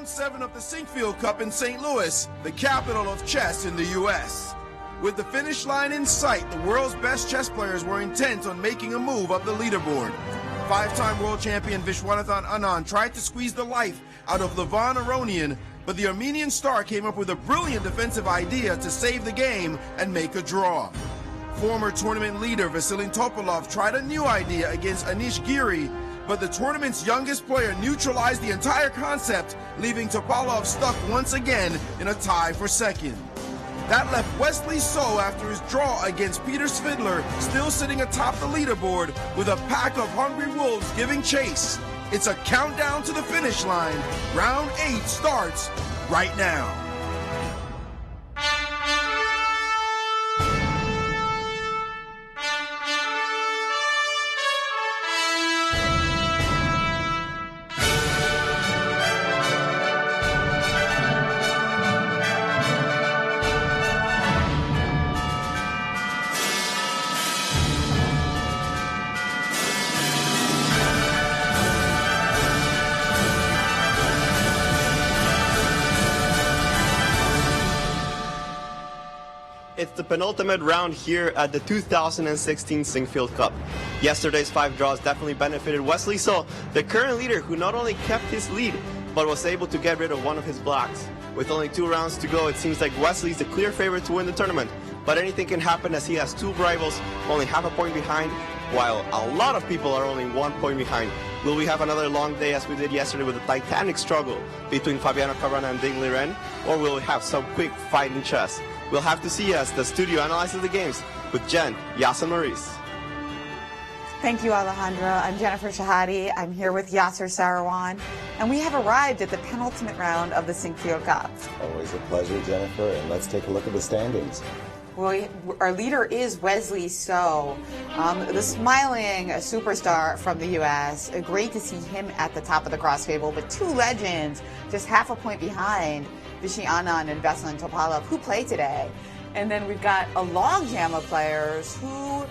Round 7 of the Sinquefield Cup in St. Louis, the capital of chess in the U.S. With the finish line in sight, the world's best chess players were intent on making a move up the leaderboard. Five-time world champion Viswanathan Anand tried to squeeze the life out of Aronian, but the Armenian star came up with a brilliant defensive idea to save the game and make a draw. Former tournament leader Vasily Topalov tried a new idea against Anish Giri, but the tournament's youngest player neutralized the entire concept, leaving Topalov stuck once again in a tie for second. That left Wesley So after his draw against Peter Svidler still sitting atop the leaderboard with a pack of hungry wolves giving chase. It's a countdown to the finish line. Round 8 starts right now. It's the penultimate round here at the 2016 Sinquefield Cup. Yesterday's 5 draws definitely benefited Wesley So, the current leader who not only kept his lead, but was able to get rid of one of his blocks. With only 2 rounds to go, it seems like Wesley's the clear favorite to win the tournament. But anything can happen as he has 2 rivals, only half a point behind, while a lot of people are only 1 point behind. Will we have another long day as we did yesterday with a titanic struggle between Fabiano Caruana and Ding Liren, or will we have some quick fight in chess? We'll have to see as the studio analyzes the games with Jen, Yas, and Maurice. Thank you, Alejandro. I'm Jennifer Shahade. I'm here with Yasser Seirawan, and we have arrived at the penultimate round of the Sinquefield Cup. Always a pleasure, Jennifer, and let's take a look at the standings. Well, our leader is Wesley So, the smiling superstar from the U.S. Great to see him at the top of the cross table, but 2 legends just half a point behind, Vishy Anand and Vasily Topalov, who play today. And then we've got a log jam of players who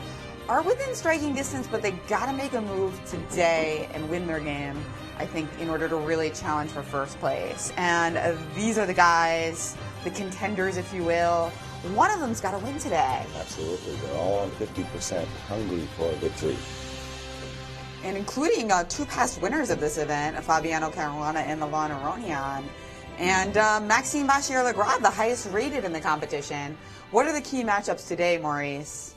are within striking distance, but they got to make a move today and win their game, I think, in order to really challenge for first place. And these are the guys, the contenders, if you will. One of them's got to win today. Absolutely. They're all on 50% hungry for a victory. And including 2 past winners of this event, Fabiano Caruana and Aronian. And Maxime Vachier-Lagrave, the highest rated in the competition. What are the key matchups today, Maurice?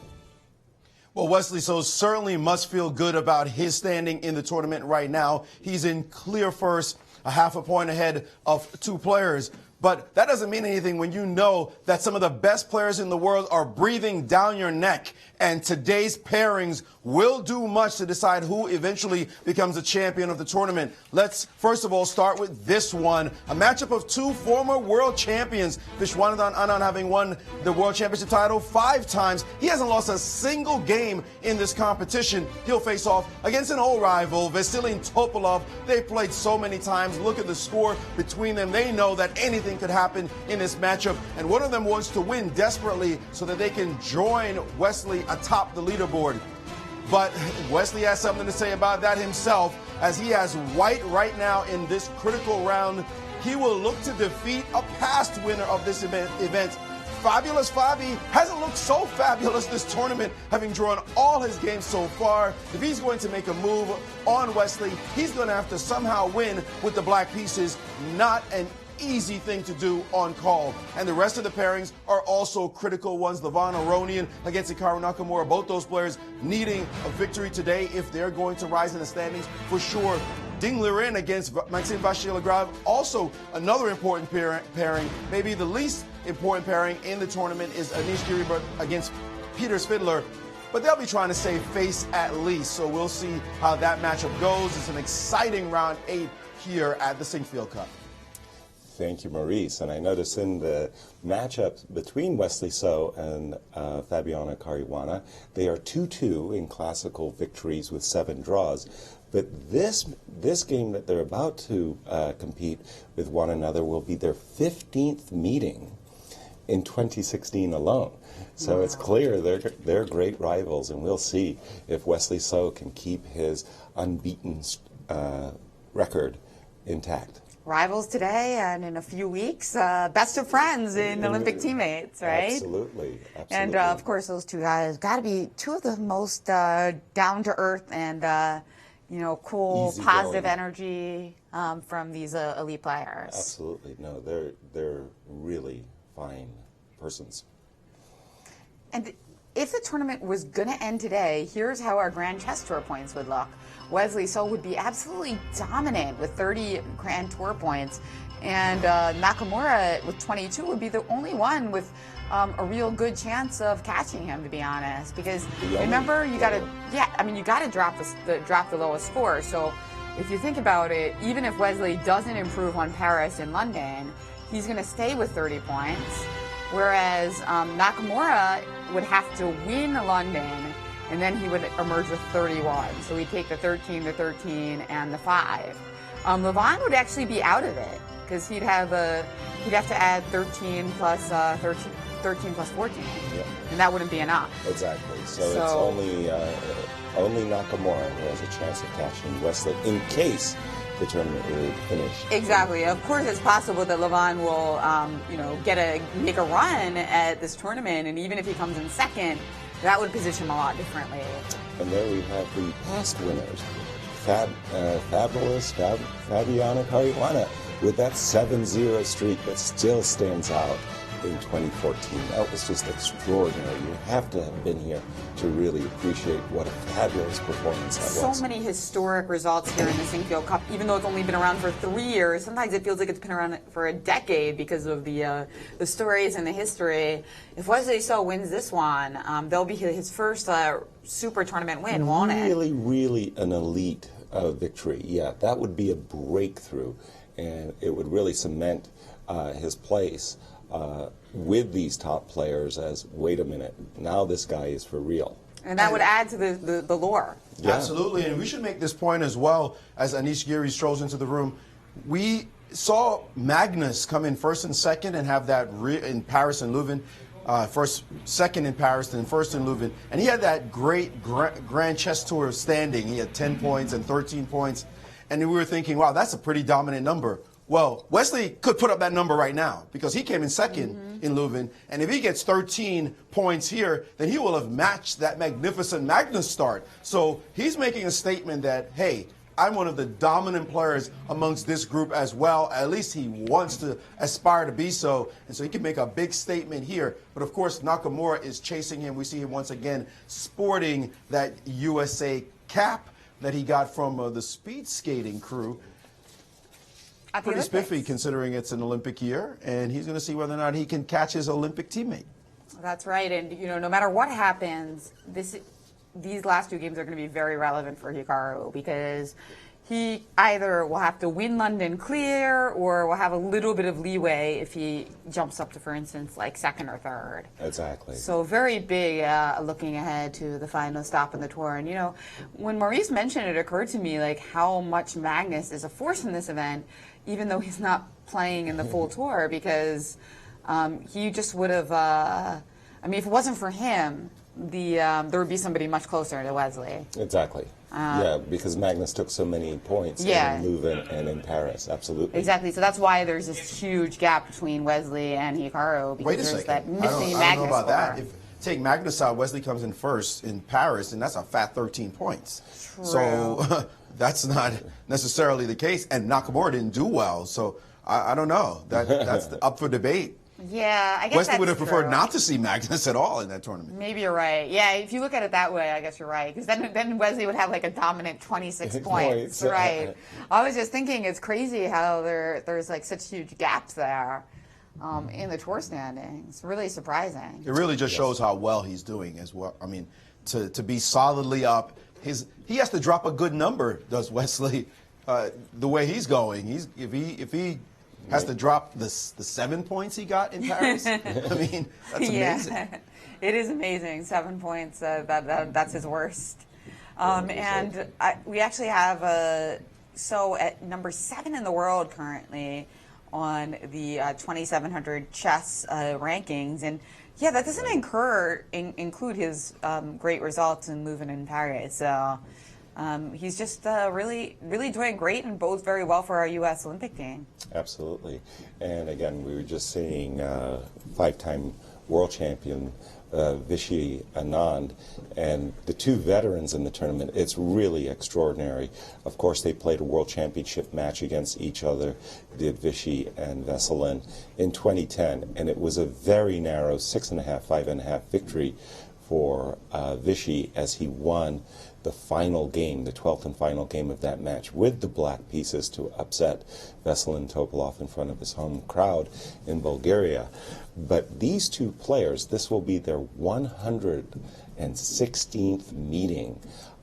Well, Wesley So certainly must feel good about his standing in the tournament right now. He's in clear first, a half a point ahead of 2 players. But that doesn't mean anything when you know that some of the best players in the world are breathing down your neck. And today's pairings will do much to decide who eventually becomes the champion of the tournament. Let's first of all start with this one. A matchup of 2 former world champions. Viswanathan Anand having won the world championship title 5 times. He hasn't lost a single game in this competition. He'll face off against an old rival, Vasily Topalov. They've played so many times. Look at the score between them. They know that anything could happen in this matchup, and one of them wants to win desperately so that they can join Wesley atop the leaderboard. But Wesley has something to say about that himself, as he has white right now in this critical round. He will look to defeat a past winner of this event. Fabulous Fabi hasn't looked so fabulous this tournament, having drawn all his games so far. If he's going to make a move on Wesley, he's going to have to somehow win with the black pieces. Not an easy thing to do on call. And the rest of the pairings are also critical ones. Aronian against Hikaru Nakamura, both those players needing a victory today if they're going to rise in the standings for sure. Ding Liren against Maxime Vachier-Lagrave, also another important pairing. Maybe the least important pairing in the tournament is Anish Giri against Peter Svidler. But they'll be trying to save face at least, so we'll see how that matchup goes. It's an exciting round 8 here at the Sinquefield Cup. Thank you, Maurice. And I notice in the matchup between Wesley So and Fabiano Caruana, they are 2-2 in classical victories with 7 draws. But this game that they're about to compete with one another will be their 15th meeting in 2016 alone. So it's clear they're great rivals, and we'll see if Wesley So can keep his unbeaten record intact. rivals today, and in a few weeks, best of friends in Olympic teammates, right? Absolutely, absolutely. And of course, those two guys got to be two of the most down to earth and cool, Easy positive going. energy from these elite players. Absolutely, no, they're really fine persons. And if the tournament was going to end today, here's how our Grand Chess Tour points would look. Wesley So would be absolutely dominant with 30 Grand Tour points, and Nakamura with 22 would be the only one with a real good chance of catching him, to be honest. Because remember, you got to drop the lowest score. So if you think about it, even if Wesley doesn't improve on Paris and London, he's going to stay with 30 points, whereas Nakamura would have to win London, and then he would emerge with 31. So he'd take the 13, the 13, and the 5. Levon would actually be out of it because he'd have to add 13 plus 13 plus 14, and that wouldn't be enough. Exactly. So it's only Nakamura who has a chance of catching Wesley in case the tournament were finished. Exactly. Of course, it's possible that Levon will, make a run at this tournament, and even if he comes in second, that would position him a lot differently. And there we have the past winners. Fabulous Fabiana Caruana with that 7-0 streak that still stands out in 2014. That was just extraordinary. You have to have been here to really appreciate what a fabulous performance that was. So many historic results here in the Sinquefield Cup, even though it's only been around for 3 years. Sometimes it feels like it's been around for a decade because of the stories and the history. If Wesley So wins this one, they'll be his first super tournament win, won't it? Really, really an elite victory. Yeah, that would be a breakthrough, and it would really cement his place with these top players as, wait a minute, now this guy is for real. And that would add to the lore. Yeah. Absolutely, and we should make this point as well as Anish Giri strolls into the room. We saw Magnus come in first and second and have that in Paris and Leuven. Second in Paris, then first in Leuven. And he had that great Grand Chess Tour standing. He had 10 points and 13 points. And we were thinking, wow, that's a pretty dominant number. Well, Wesley could put up that number right now because he came in second in Leuven. And if he gets 13 points here, then he will have matched that magnificent Magnus start. So he's making a statement that, hey, I'm one of the dominant players amongst this group as well. At least he wants to aspire to be so. And so he can make a big statement here. But of course, Nakamura is chasing him. We see him once again sporting that USA cap that he got from the speed skating crew. Pretty spiffy considering it's an Olympic year, and he's going to see whether or not he can catch his Olympic teammate. That's right, and no matter what happens, these last two games are going to be very relevant for Hikaru because he either will have to win London clear or will have a little bit of leeway if he jumps up to, for instance, like second or third. Exactly. So very big looking ahead to the final stop in the tour. And, when Maurice mentioned it, occurred to me like how much Magnus is a force in this event, even though he's not playing in the full tour, because he just would have, if it wasn't for him, there would be somebody much closer to Wesley. Exactly. Yeah, because Magnus took so many points in Leuven and in Paris. Absolutely. Exactly. So that's why there's this huge gap between Wesley and Hikaru, because Wait a there's second. that missing Magnus I don't know about score. that. If take Magnus out, Wesley comes in first in Paris, and that's a fat 13 points. True. So that's not necessarily the case. And Nakamura didn't do well, so I don't know. That's up for debate. Yeah, I guess Wesley would have preferred true. not to see Magnus at all in that tournament. Maybe you're right. Yeah, if you look at it that way, I guess you're right. Because then Wesley would have like a dominant 26 points. Right. I was just thinking it's crazy how there's like such huge gaps there in the tour standings. Really surprising. It really just shows how well he's doing as well. I mean, to be solidly up, he has to drop a good number, does Wesley, the way he's going. If he has to drop the 7 points he got in Paris. I mean, that's amazing. Yeah, it is amazing. 7 points. That's his worst. And we actually have So at number 7 in the world currently on the 2700 chess rankings, and yeah, that doesn't include his great results in Leuven and Paris. So He's just really doing great and bodes very well for our U.S. Olympic team. Absolutely. And again, we were just seeing 5-time world champion Vishy Anand, and the two veterans in the tournament. It's really extraordinary. Of course, they played a world championship match against each other, did Vishy and Veselin, in 2010, and it was a very narrow 6.5, 5.5 victory for Vishy as he won the final game, the 12th and final game of that match, with the black pieces to upset Veselin Topalov in front of his home crowd in Bulgaria. But these two players, this will be their 116th meeting,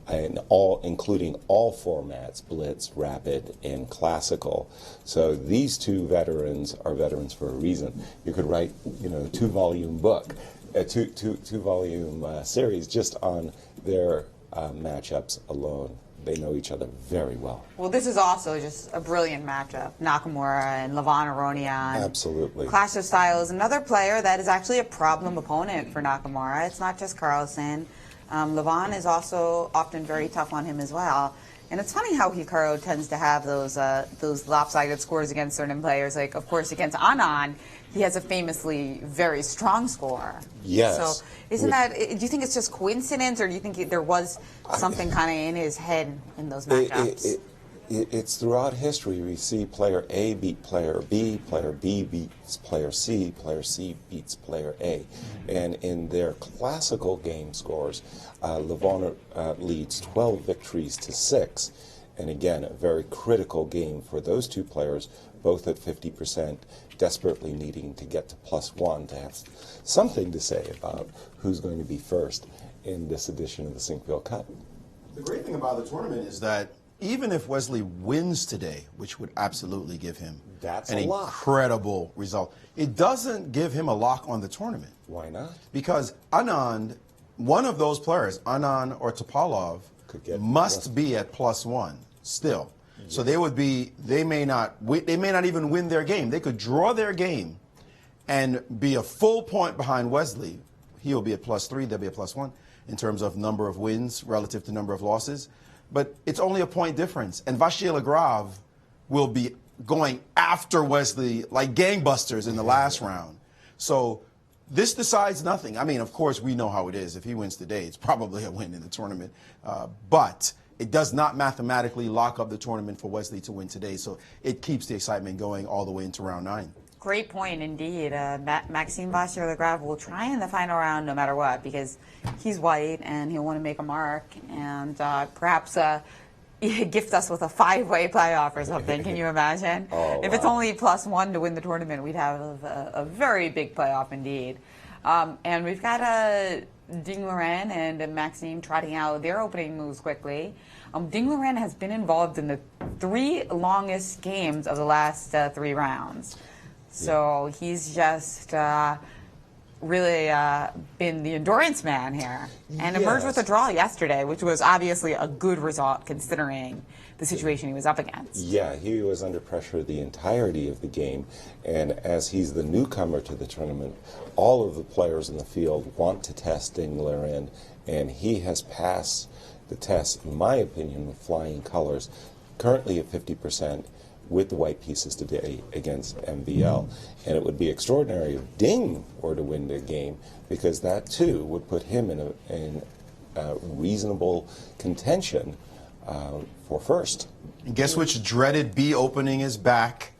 and including all formats, blitz, rapid, and classical. So these two veterans are veterans for a reason. You could write, a 2-volume book, a two-volume series just on their matchups alone. They know each other very well. Well, this is also just a brilliant matchup. Nakamura and Aronian. Absolutely. Clash of Styles. Another player that is actually a problem opponent for Nakamura. It's not just Carlsen. Levon is also often very tough on him as well. And it's funny how Hikaru tends to have those lopsided scores against certain players. Like, of course, against Anand, he has a famously very strong score. Yes. So do you think it's just coincidence, or do you think there was something kind of in his head in those matchups? It's throughout history. We see player A beat player B beats player C beats player A. And in their classical game scores, Levon leads 12 victories to 6. And again, a very critical game for those two players, both at 50%, desperately needing to get to +1 to have something to say about who's going to be first in this edition of the Sinquefield Cup. The great thing about the tournament is that even if Wesley wins today, which would absolutely give him an incredible result, it doesn't give him a lock on the tournament. Why not? Because Anand, one of those players, Anand or Topalov, must be at +1 still. Yes. So they may not even win their game. They could draw their game and be a full point behind Wesley. He'll be at +3, they'll be at +1 in terms of number of wins relative to number of losses. But it's only a point difference. And Vasyl Agrov will be going after Wesley like gangbusters in the last round. So this decides nothing. I mean, of course, we know how it is. If he wins today, it's probably a win in the tournament. But it does not mathematically lock up the tournament for Wesley to win today. So it keeps the excitement going all the way into round 9. Great point indeed. Maxime Vasyl Agrov will try in the final round no matter what, because he's white and he'll want to make a mark and perhaps gift us with a 5-way playoff or something. Can you imagine? If it's only +1 to win the tournament, we'd have a very big playoff indeed. And we've got Ding Liren and Maxime trotting out their opening moves quickly. Ding Liren has been involved in the 3 longest games of the last 3 rounds. So he's just really been the endurance man here and emerged with a draw yesterday, which was obviously a good result considering the situation he was up against. Yeah, he was under pressure the entirety of the game, and as he's the newcomer to the tournament, all of the players in the field want to test Ding Liren, and he has passed the test, in my opinion, with flying colors, currently at 50%. With the white pieces today against MVL. And it would be extraordinary if Ding were to win the game, because that too would put him in a reasonable contention for first. And guess which dreaded B opening is back?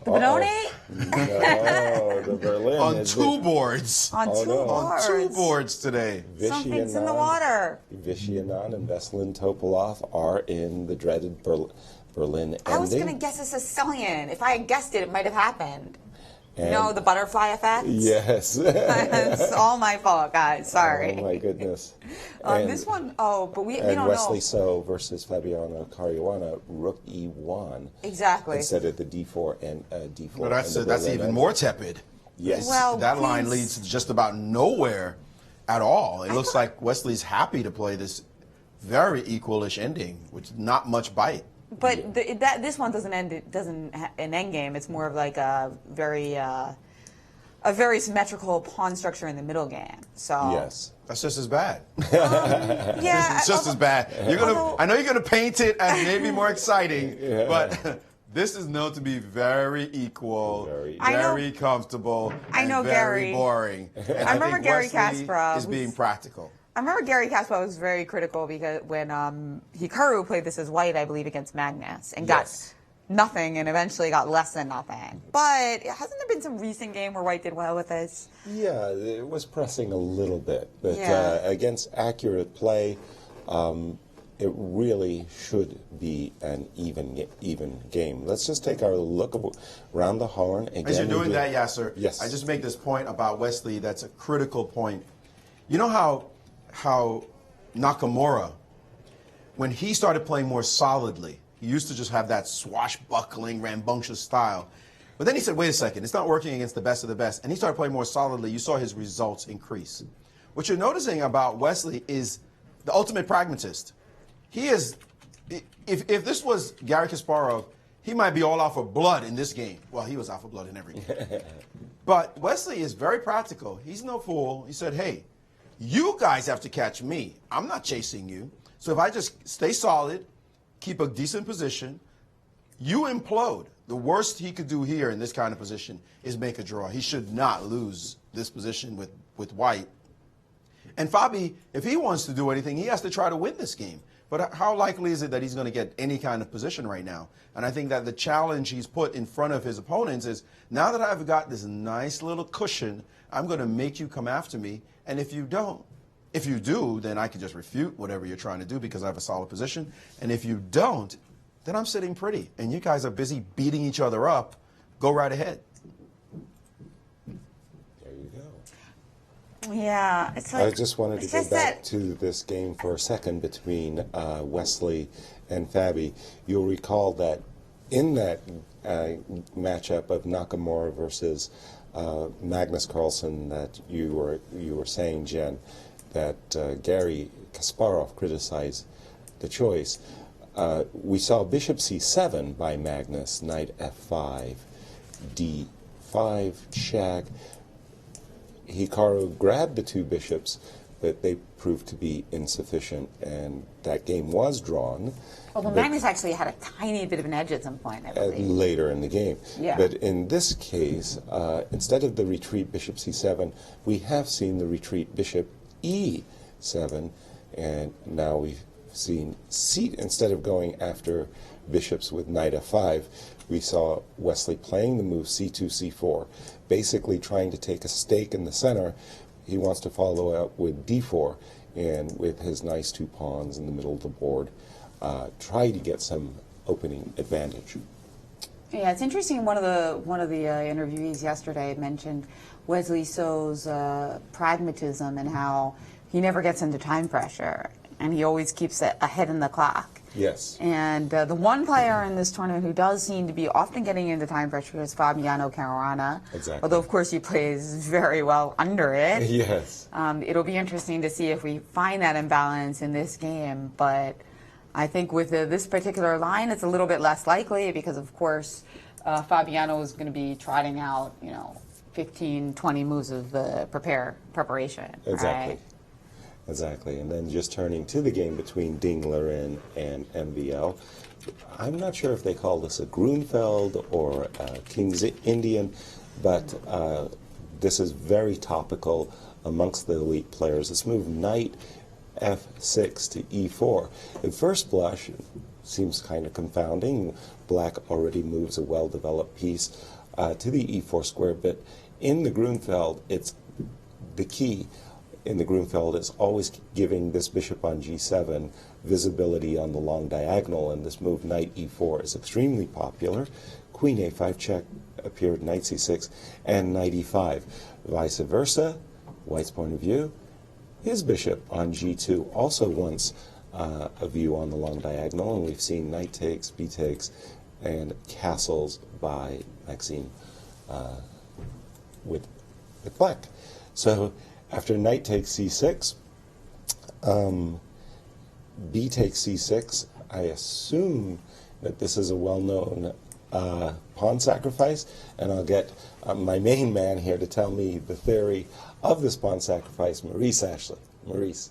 The Benoni? No, the Berlin. On 2 boards. On 2 boards. On 2 boards today. Something's in the water. Vishy Anand and Veselin Topalov are in the dreaded Berlin ending. I was going to guess a Sicilian. If I had guessed it, it might have happened. The butterfly effect? Yes. It's all my fault, guys. Sorry. Oh, my goodness. This one, but we don't know. Wesley So versus Fabiano Caruana, rook E1. Exactly. Instead of the D4 and D4. Well, that's even more tepid. Yes. Well, that line leads to just about nowhere at all. It looks like Wesley's happy to play this very equalish ending, with not much bite. But this one doesn't end. It doesn't an end game. It's more of like a very a very symmetrical pawn structure in the middle game. So Yes. That's just as bad. yeah, It's just as bad. I know you're gonna paint it as maybe more exciting, but this is known to be very equal, very comfortable, and very boring. And I remember think Gary Wesley Kasparov is being practical. I remember Gary Kasparov was very critical because when Hikaru played this as white, I believe, against Magnus, and got nothing and eventually got less than nothing. But hasn't there been some recent game where white did well with this? Yeah, it was pressing a little bit, but against accurate play, it really should be an even game. Let's just take our look around the horn. Again, as you're doing that, Yasser, yes. I just make this point about Wesley that's a critical point. You know how Nakamura, when he started playing more solidly, he used to just have that swashbuckling, rambunctious style. But then he said, wait a second, it's not working against the best of the best. And he started playing more solidly. You saw his results increase. What you're noticing about Wesley is the ultimate pragmatist. He is, if this was Gary Kasparov, he might be all out for blood in this game. Well, he was out for blood in every game. But Wesley is very practical. He's no fool. He said, hey, you guys have to catch me. I'm not chasing you. So if I just stay solid, keep a decent position, you implode. The worst he could do here in this kind of position is make a draw. He should not lose this position with white. And Fabi, if he wants to do anything, he has to try to win this game. But how likely is it that he's going to get any kind of position right now? And I think that the challenge he's put in front of his opponents is, now that I've got this nice little cushion, I'm going to make you come after me. And if you do, then I can just refute whatever you're trying to do because I have a solid position. And if you don't, then I'm sitting pretty. And you guys are busy beating each other up. Go right ahead. There you go. Yeah. It's like, I just wanted to go back to this game for a second between Wesley and Fabi. You'll recall that in that matchup of Nakamura versus Magnus Carlsen that you were saying, Jen, that Gary Kasparov criticized the choice. We saw bishop c7 by Magnus, knight f5, d5 check. Hikaru grabbed the two bishops, but they proved to be insufficient, and that game was drawn. Although Magnus actually had a tiny bit of an edge at some point, I believe. Later in the game. Yeah. But in this case, instead of the retreat bishop c7, we have seen the retreat bishop e7, and now we've seen instead of going after bishops with knight f5, we saw Wesley playing the move c2, c4, basically trying to take a stake in the center. He wants to follow up with d4, and with his nice two pawns in the middle of the board, try to get some opening advantage. Yeah, it's interesting. One of the interviewees yesterday mentioned Wesley So's pragmatism and how he never gets into time pressure, and he always keeps it ahead in the clock. Yes. And the one player in this tournament who does seem to be often getting into time pressure is Fabiano Caruana. Exactly. Although, of course, he plays very well under it. Yes. It'll be interesting to see if we find that imbalance in this game. But I think with this particular line, it's a little bit less likely because, of course, Fabiano is going to be trotting out, 15, 20 moves of the preparation. Exactly. Right? Exactly, and then just turning to the game between Dingler and MVL, I'm not sure if they call this a Grunfeld or a King's Indian, but this is very topical amongst the elite players. This move, knight f6 to e4. At first blush, seems kind of confounding. Black already moves a well-developed piece to the e4 square, but in the Grunfeld, it's the key. In the Grunfeld is always giving this bishop on g7 visibility on the long diagonal, and this move knight e4 is extremely popular. Queen a5 check appeared, knight c6, and knight e5. Vice versa, white's point of view, his bishop on g2 also wants a view on the long diagonal, and we've seen knight takes, b takes, and castles by Maxime with black. So after knight takes c6, b takes c6, I assume that this is a well-known pawn sacrifice, and I'll get my main man here to tell me the theory of this pawn sacrifice, Maurice Ashley. Maurice.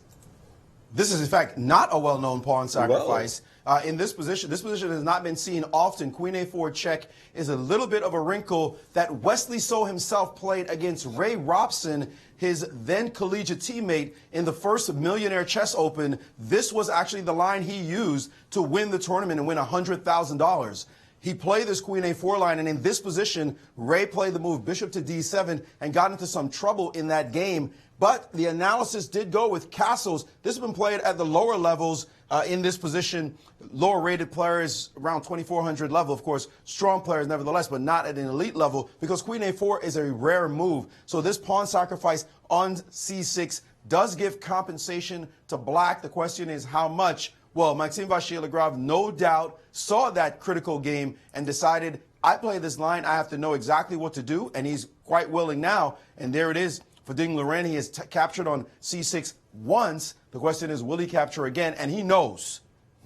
This is, in fact, not a well-known pawn sacrifice. In this position has not been seen often. Queen A4 check is a little bit of a wrinkle that Wesley So himself played against Ray Robson, his then collegiate teammate, in the first Millionaire Chess Open. This was actually the line he used to win the tournament and win $100,000. He played this Queen A4 line, and in this position, Ray played the move Bishop to D7 and got into some trouble in that game. But the analysis did go with castles. This has been played at the lower levels in this position. Lower rated players around 2400 level, of course, strong players nevertheless, but not at an elite level, because Queen A4 is a rare move. So this pawn sacrifice on C6 does give compensation to black. The question is how much? Well, Maxime Vachier-Lagrave no doubt saw that critical game and decided, I play this line, I have to know exactly what to do, and he's quite willing now. And there it is for Ding Liren. He has captured on C6 once. The question is, will he capture again? And he knows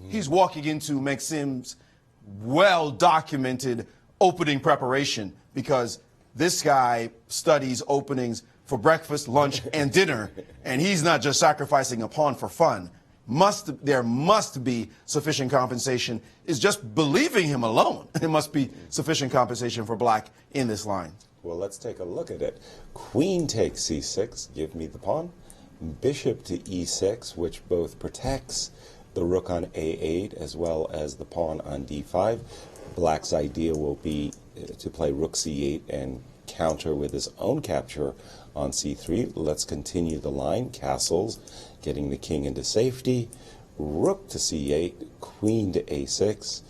he's walking into Maxime's well-documented opening preparation, because this guy studies openings for breakfast, lunch, and dinner, and he's not just sacrificing a pawn for fun. There must be sufficient compensation. It's just believing him alone. There must be sufficient compensation for black in this line. Well, let's take a look at it. Queen takes C6, give me the pawn. Bishop to E6, which both protects the rook on A8 as well as the pawn on D5. Black's idea will be to play rook C8 and counter with his own capture on C3. Let's continue the line. Castles, getting the king into safety. Rook to C8, queen to A6,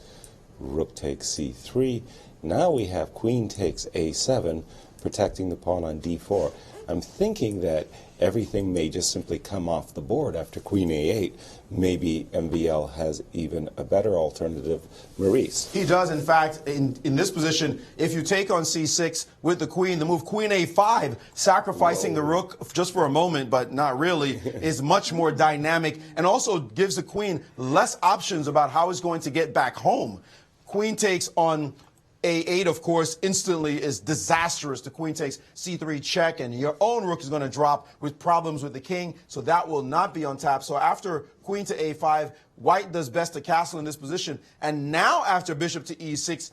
rook takes C3. Now we have queen takes A7, protecting the pawn on D4. I'm thinking that everything may just simply come off the board after queen A8. Maybe MVL has even a better alternative. Maurice. He does, in fact, in this position, if you take on C6 with the queen, the move queen A5, sacrificing the rook just for a moment, but not really, is much more dynamic and also gives the queen less options about how he's going to get back home. Queen takes on A8, of course, instantly is disastrous. The queen takes C3 check, and your own rook is going to drop with problems with the king, so that will not be on tap. So after queen to A5, white does best to castle in this position. And now after bishop to E6,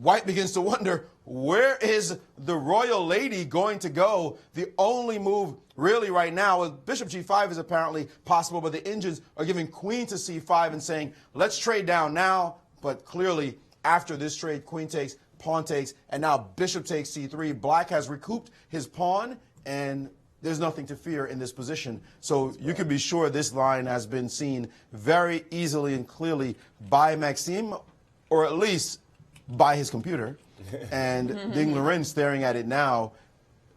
white begins to wonder, where is the royal lady going to go? The only move really right now, bishop G5 is apparently possible, but the engines are giving queen to C5 and saying, let's trade down now. But clearly, after this trade, queen takes, pawn takes, and now bishop takes C3. Black has recouped his pawn, and there's nothing to fear in this position. So you can be sure this line has been seen very easily and clearly by Maxime, or at least by his computer. And Ding Liren staring at it now,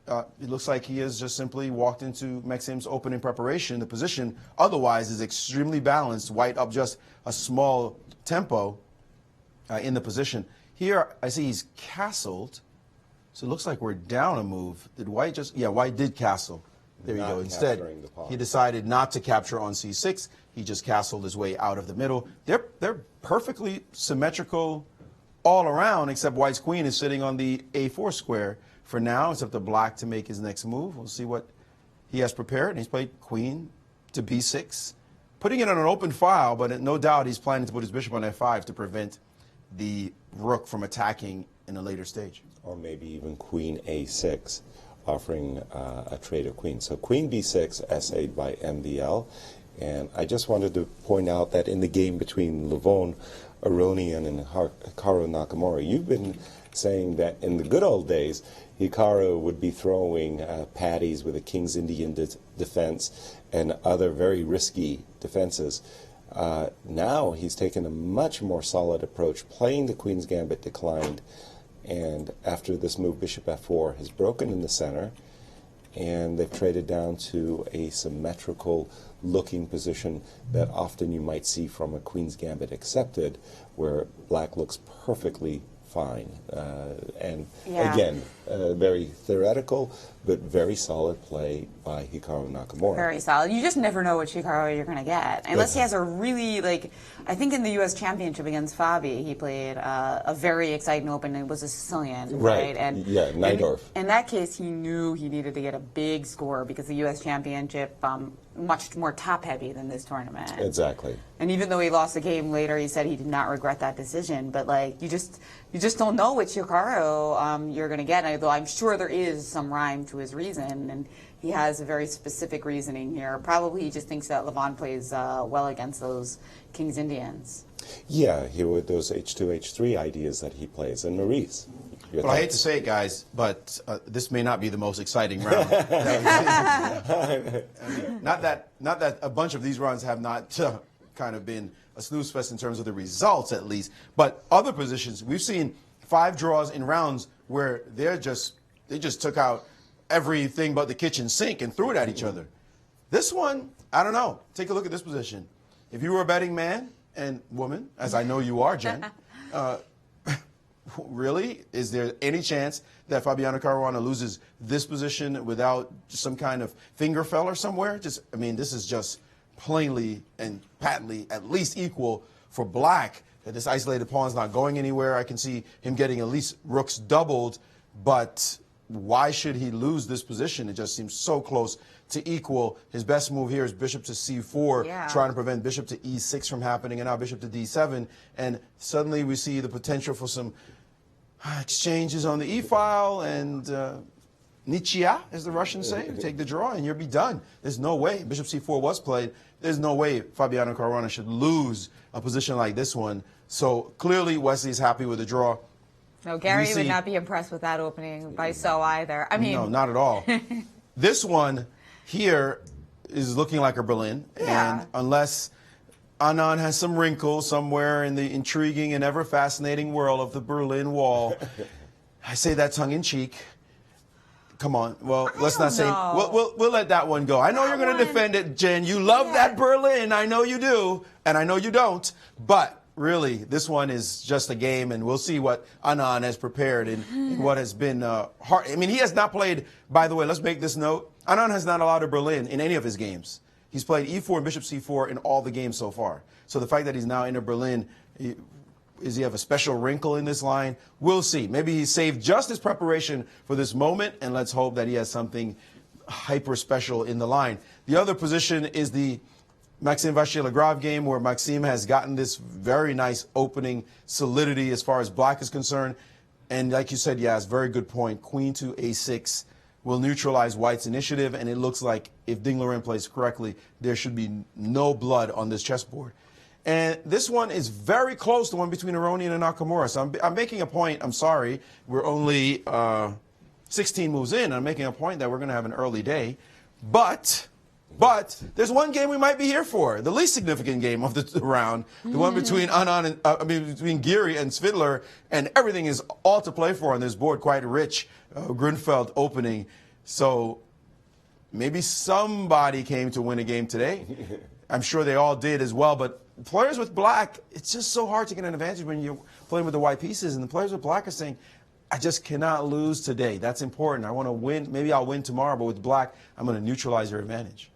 it looks like he has just simply walked into Maxime's opening preparation. The position otherwise is extremely balanced. White up just a small tempo in the position. Here, I see he's castled. So it looks like we're down a move. Did white just, yeah, white did castle. There you go. Instead, he decided not to capture on C6. He just castled his way out of the middle. They're perfectly symmetrical all around, except white's queen is sitting on the A4 square for now. It's up to black to make his next move. We'll see what he has prepared. And he's played queen to B6, putting it on an open file, but no doubt he's planning to put his bishop on F5 to prevent the rook from attacking in a later stage. Or maybe even queen A6, offering a trade of queen. So queen B6, essayed by MVL. And I just wanted to point out that in the game between Levon Aronian and Hikaru Nakamura, you've been saying that in the good old days, Hikaru would be throwing patties with a King's Indian defense and other very risky defenses. Now he's taken a much more solid approach, playing the Queen's Gambit declined, and after this move, bishop f4 has broken in the center, and they've traded down to a symmetrical looking position that often you might see from a Queen's Gambit accepted, where black looks perfectly fine. And again, Very theoretical, but very solid play by Hikaru Nakamura. Very solid. You just never know which Hikaru you're going to get. Unless he has a really, I think in the U.S. Championship against Fabi, he played a very exciting open. It was a Sicilian, right? And yeah, Najdorf. In that case, he knew he needed to get a big score because the U.S. Championship, much more top-heavy than this tournament. Exactly. And even though he lost the game later, he said he did not regret that decision. But you just don't know which Hikaru you're going to get. Although I'm sure there is some rhyme to his reason, and he has a very specific reasoning here. Probably he just thinks that Levon plays well against those Kings Indians. Yeah, with those H2, H3 ideas that he plays. And Maurice. Well, I hate to say it, guys, but this may not be the most exciting round. Not that a bunch of these runs have not kind of been a snooze fest in terms of the results, at least. But other positions, we've seen 5 draws in rounds where they just took out everything but the kitchen sink and threw it at each other. This one, I don't know. Take a look at this position. If you were a betting man and woman, as I know you are, Jen, really? Is there any chance that Fabiano Caruana loses this position without some kind of finger feller somewhere? This is just plainly and patently at least equal for black. That this isolated pawn's not going anywhere. I can see him getting at least rooks doubled, but why should he lose this position? It just seems so close to equal. His best move here is bishop to c4, trying to prevent bishop to e6 from happening, and now bishop to d7. And suddenly we see the potential for some exchanges on the e-file, and Nichia, as the Russians say, take the draw, and you'll be done. There's no way. Bishop c4 was played. There's no way Fabiano Caruana should lose a position like this one. So clearly Wesley's happy with the draw. No, Gary would not be impressed with that opening by So either. No, not at all. This one here is looking like a Berlin, and unless Anand has some wrinkle somewhere in the intriguing and ever fascinating world of the Berlin Wall, I say that tongue in cheek. Come on. Well, let's not say. We'll let that one go. I know you're going to defend it, Jen. You love that Berlin. I know you do, and I know you don't. But really, this one is just a game, and we'll see what Anand has prepared in what has been hard. I mean, he has not played. By the way, let's make this note. Anand has not allowed a Berlin in any of his games. He's played e4 and bishop c4 in all the games so far. So the fact that he's now in a Berlin, does he have a special wrinkle in this line? We'll see. Maybe he saved just his preparation for this moment, and let's hope that he has something hyper special in the line. The other position is the Maxime Vachier-Lagrave game, where Maxime has gotten this very nice opening solidity as far as black is concerned. And like you said, Yaz, very good point. Queen to a6 will neutralize white's initiative, and it looks like if Ding Liren plays correctly, there should be no blood on this chessboard. And this one is very close to one between Aronian and Nakamura. So I'm making a point. I'm sorry. We're only 16 moves in. I'm making a point that we're going to have an early day. But there's one game we might be here for, the least significant game of the round, the one between Anand and between Giri and Svidler, and everything is all to play for on this board, quite rich. Grunfeld opening. So maybe somebody came to win a game today. I'm sure they all did as well, but players with black, it's just so hard to get an advantage when you're playing with the white pieces, and the players with black are saying, I just cannot lose today. That's important. I want to win. Maybe I'll win tomorrow, but with black, I'm going to neutralize your advantage.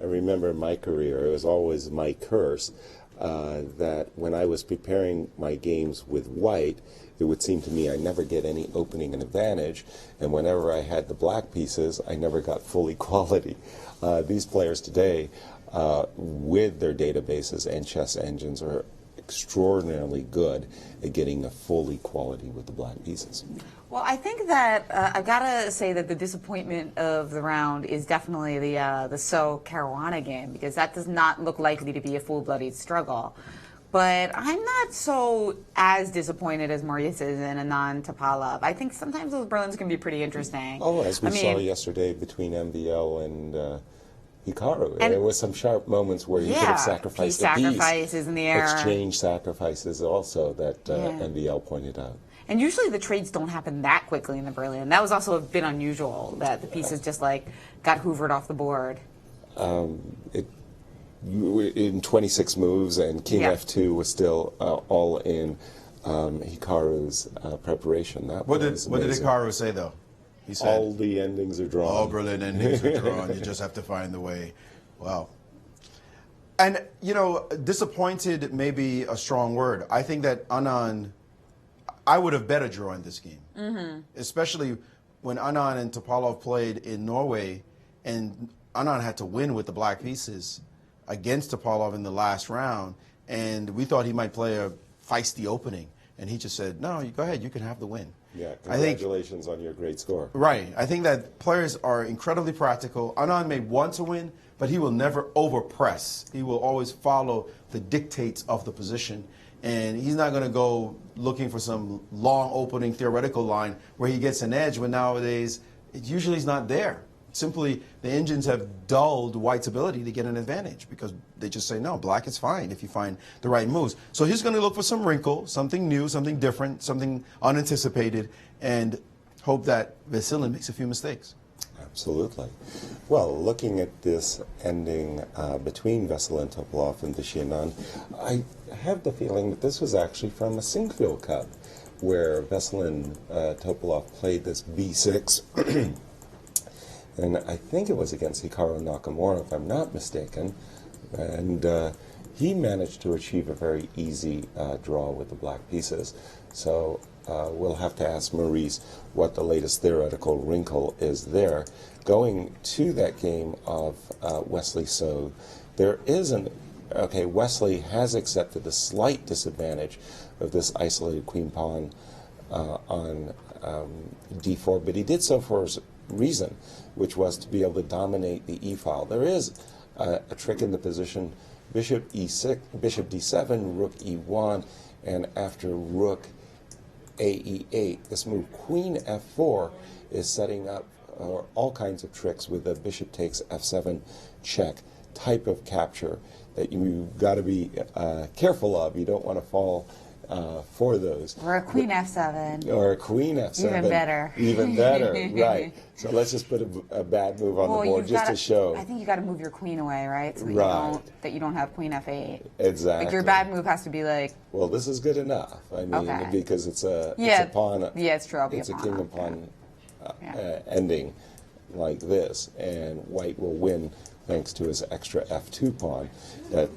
I remember in my career, it was always my curse that when I was preparing my games with white, it would seem to me I never get any opening and advantage, and whenever I had the black pieces, I never got full equality. These players today, with their databases and chess engines, are extraordinarily good at getting a full equality with the black pieces. Well, I think that I've got to say that the disappointment of the round is definitely the So Caruana game, because that does not look likely to be a full-blooded struggle. But I'm not so as disappointed as Maurice is in Anand Topalov. I think sometimes those Berlins can be pretty interesting. Oh, as we saw yesterday between MVL and Hikaru. And there was some sharp moments where you could have sacrificed a piece. Sacrifices in the air. Exchange sacrifices also that MVL pointed out. And usually the trades don't happen that quickly in the Berlin. That was also a bit unusual, that the pieces just got hoovered off the board. In 26 moves, and King F2 was still all in Hikaru's preparation. What did Hikaru say, though? He said, all the endings are drawn. all Berlin endings are drawn. You just have to find the way. Wow. And, you know, disappointed may be a strong word. I think that Anand, I would have bet a draw in this game, especially when Anand and Topalov played in Norway, and Anand had to win with the black pieces against Topalov in the last round, and we thought he might play a feisty opening, and he just said, no, you go ahead, you can have the win. Yeah, congratulations on your great score. Right. I think that players are incredibly practical. Anand may want to win, but he will never overpress. He will always follow the dictates of the position. And he's not going to go looking for some long opening theoretical line where he gets an edge when nowadays it usually is not there. Simply, the engines have dulled white's ability to get an advantage because they just say, no, black is fine if you find the right moves. So he's going to look for some wrinkle, something new, something different, something unanticipated, and hope that Veselin makes a few mistakes. Absolutely. Well, looking at this ending between Veselin Topalov and Vishianan, I have the feeling that this was actually from a Sinquefield Cup, where Veselin Topalov played this B6. And I think it was against Hikaru Nakamura, if I'm not mistaken. And he managed to achieve a very easy draw with the black pieces. So we'll have to ask Maurice what the latest theoretical wrinkle is there. Going to that game of Wesley So, there is an... Okay, Wesley has accepted the slight disadvantage of this isolated queen pawn on d4, but he did so for a reason, which was to be able to dominate the e-file. There is a trick in the position, bishop e6, bishop d7, rook e1, and after rook ae8, this move queen f4 is setting up all kinds of tricks with a bishop takes f7 check type of capture that you've got to be careful of. You don't want to fall for those. Or a queen f7. Or a queen f7. Even better. Even better, right. So let's just put a bad move on the board just to show. I think you got to move your queen away, right? So that you don't have queen f8. Exactly. Like your bad move has to be like... Well, this is good enough. I mean, because it's a pawn. Yeah, it's true. It's a king and pawn ending like this, and white will win thanks to his extra f2 pawn that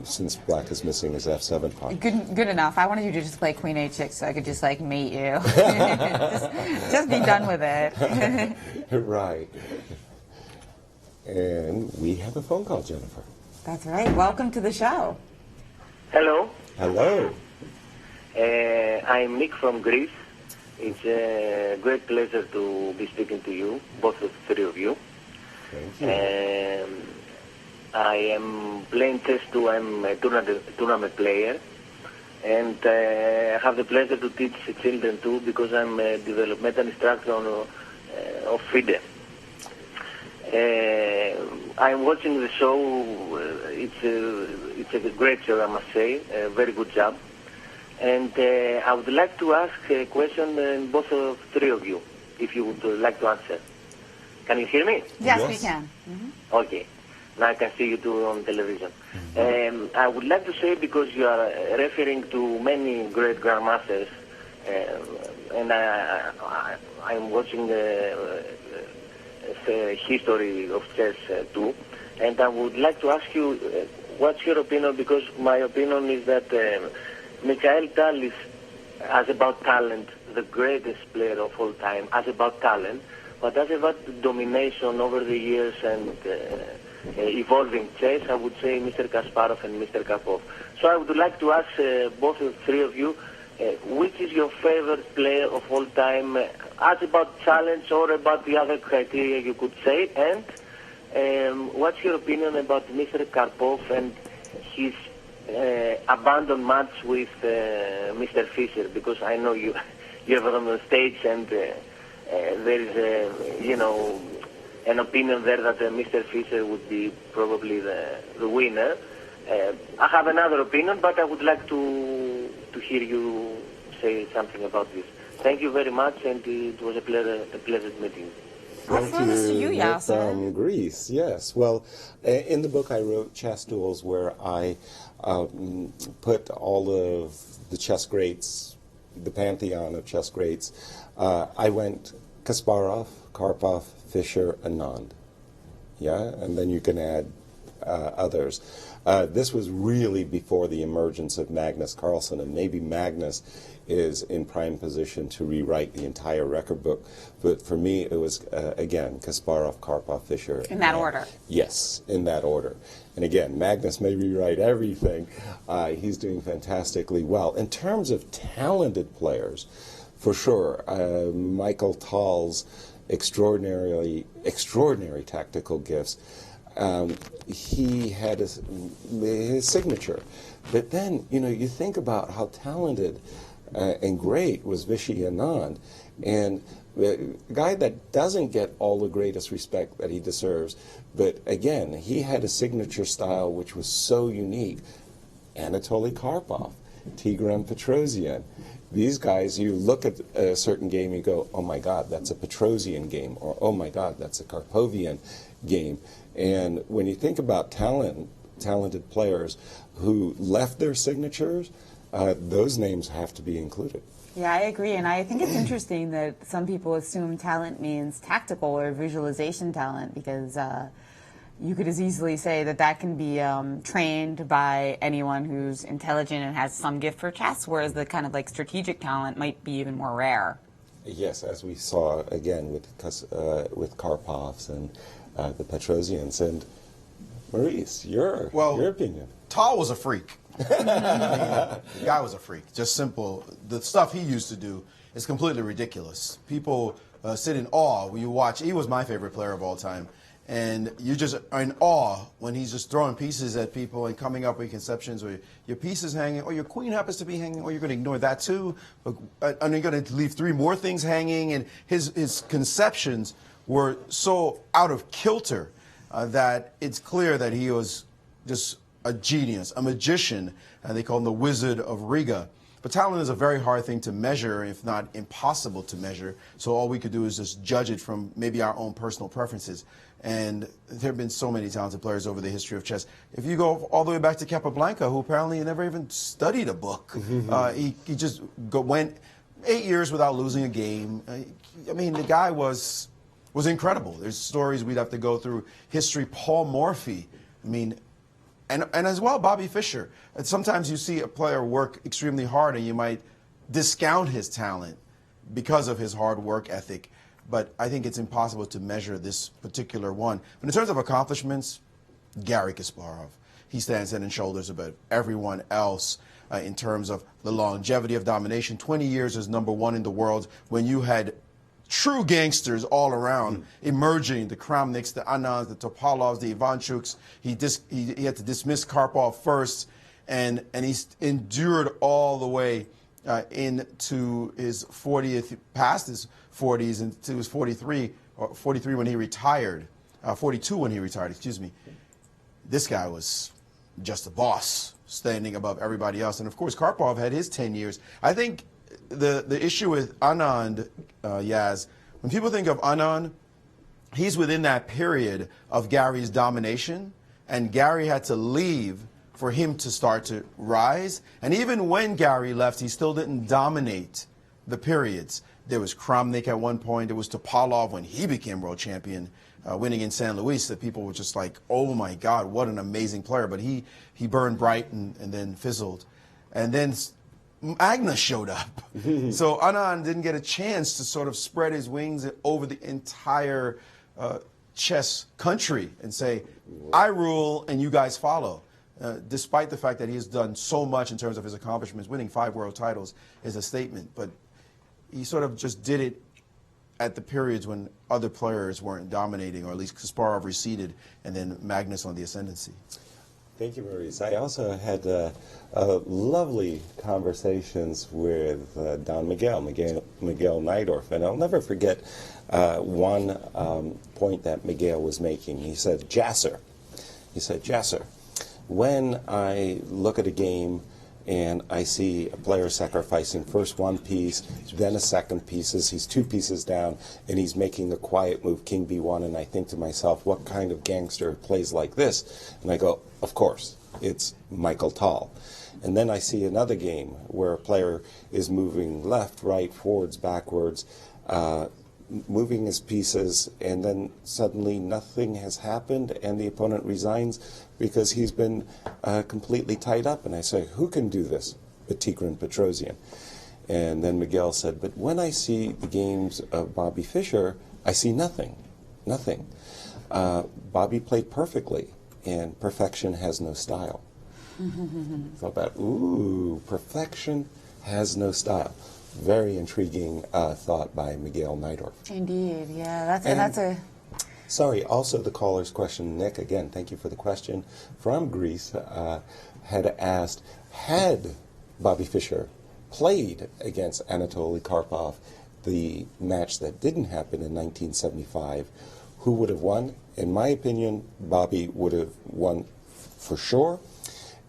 since black is missing his f7 pawn. Good enough. I wanted you to just play queen h6 so I could just like mate you. just be done with it. Right. And we have a phone call, Jennifer. That's right. Welcome to the show. Hello. Hello. I'm Nick from Greece. It's a great pleasure to be speaking to you, both of the three of you. Thank you. I am playing chess too. I'm a tournament player, and I have the pleasure to teach children too because I'm a developmental instructor of FIDE. I'm watching the show. It's a great show, I must say. A very good job. And I would like to ask a question both of three of you, if you would like to answer. Can you hear me? Yes, we can. Mm-hmm. Okay. Now I can see you too on television. I would like to say, because you are referring to many great grandmasters, and I'm watching the history of chess too, and I would like to ask you what's your opinion, because my opinion is that Mikhail Tal is, as about talent, the greatest player of all time, as about talent, but as about domination over the years and evolving chess, I would say Mr. Kasparov and Mr. Karpov. So I would like to ask both of the three of you, which is your favorite player of all time, as about challenge or about the other criteria you could say, and what's your opinion about Mr. Karpov and his abandoned match with Mr. Fischer, because I know you have it on the stage, and there is an opinion there that Mr. Fischer would be probably the winner. I have another opinion, but I would like to hear you say something about this. Thank you very much, and it was a pleasant meeting. Thank you, Yasser. From Greece, yes. Well, in the book I wrote Chess Duels, where I put all of the chess greats, the pantheon of chess greats. I went Kasparov, Karpov, Fischer, Anand. Yeah, and then you can add others. This was really before the emergence of Magnus Carlsen, and maybe Magnus is in prime position to rewrite the entire record book. But for me, it was, again, Kasparov, Karpov, Fischer. In that order? Yes, in that order. And again, Magnus may rewrite everything. He's doing fantastically well. In terms of talented players, for sure, Michael Tall's extraordinary tactical gifts. He had his signature. But then, you think about how talented and great was Vishy Anand. And a guy that doesn't get all the greatest respect that he deserves. But again, he had a signature style which was so unique. Anatoly Karpov, Tigran Petrosian. These guys, you look at a certain game, you go, oh my God, that's a Petrosian game, or oh my God, that's a Karpovian game. And when you think about talented players who left their signatures, those names have to be included. Yeah, I agree, and I think it's interesting that some people assume talent means tactical or visualization talent, because you could as easily say that can be trained by anyone who's intelligent and has some gift for chess, whereas the kind of like strategic talent might be even more rare. Yes, as we saw again with Karpovs and the Petrosians. And Maurice, your opinion? Tal was a freak. The guy was a freak. Just simple. The stuff he used to do is completely ridiculous. People sit in awe when you watch. He was my favorite player of all time. And you just are in awe when he's just throwing pieces at people and coming up with conceptions, or your piece is hanging, or your queen happens to be hanging, or you're going to ignore that too, and you're going to leave 3 more things hanging. And his conceptions were so out of kilter that it's clear that he was just a genius, a magician, and they call him the Wizard of Riga. But talent is a very hard thing to measure, if not impossible to measure. So all we could do is just judge it from maybe our own personal preferences. And there have been so many talented players over the history of chess. If you go all the way back to Capablanca, who apparently never even studied a book. He just went 8 years without losing a game. I mean, the guy was incredible. There's stories we'd have to go through. History, Paul Morphy. I mean, and as well, Bobby Fischer. And sometimes you see a player work extremely hard and you might discount his talent because of his hard work ethic. But I think it's impossible to measure this particular one. But in terms of accomplishments, Garry Kasparov. He stands head and shoulders above everyone else in terms of the longevity of domination. 20 years as #1 in the world when you had true gangsters all around emerging, the Kramniks, the Anands, the Topalovs, the Ivanchuks. He had to dismiss Karpov first, and he endured all the way into his 40th, past his 40s, into his 43 when he retired, 42 when he retired, excuse me. This guy was just a boss, standing above everybody else. And of course, Karpov had his 10 years. I think the issue with Anand, Yaz, when people think of Anand, he's within that period of Gary's domination, and Gary had to leave for him to start to rise. And even when Gary left, he still didn't dominate the periods. There was Kramnik at one point. There was Topalov when he became world champion, winning in San Luis, that people were just like, oh my God, what an amazing player. But he burned bright and then fizzled. And then Magnus showed up. So Anand didn't get a chance to sort of spread his wings over the entire chess country and say, I rule and you guys follow. Despite the fact that he has done so much in terms of his accomplishments, winning 5 world titles is a statement. But he sort of just did it at the periods when other players weren't dominating, or at least Kasparov receded, and then Magnus on the ascendancy. Thank you, Maurice. I also had lovely conversations with Don Miguel Najdorf, and I'll never forget one point that Miguel was making. He said, Yasser, when I look at a game and I see a player sacrificing first one piece, then a second piece, he's 2 pieces down, and he's making a quiet move, king b1, and I think to myself, what kind of gangster plays like this? And I go, of course, it's Michael Tal. And then I see another game where a player is moving left, right, forwards, backwards, moving his pieces, and then suddenly nothing has happened, and the opponent resigns because he's been completely tied up. And I say, who can do this but Tigran Petrosian? And then Miguel said, but when I see the games of Bobby Fischer, I see nothing. Nothing. Bobby played perfectly, and perfection has no style. Thought that, ooh, perfection has no style. Very intriguing thought by Miguel Najdorf. Indeed, yeah, that's a. Sorry, also the caller's question, Nick, again, thank you for the question, from Greece, had asked, had Bobby Fischer played against Anatoly Karpov, the match that didn't happen in 1975, who would have won? In my opinion, Bobby would have won for sure.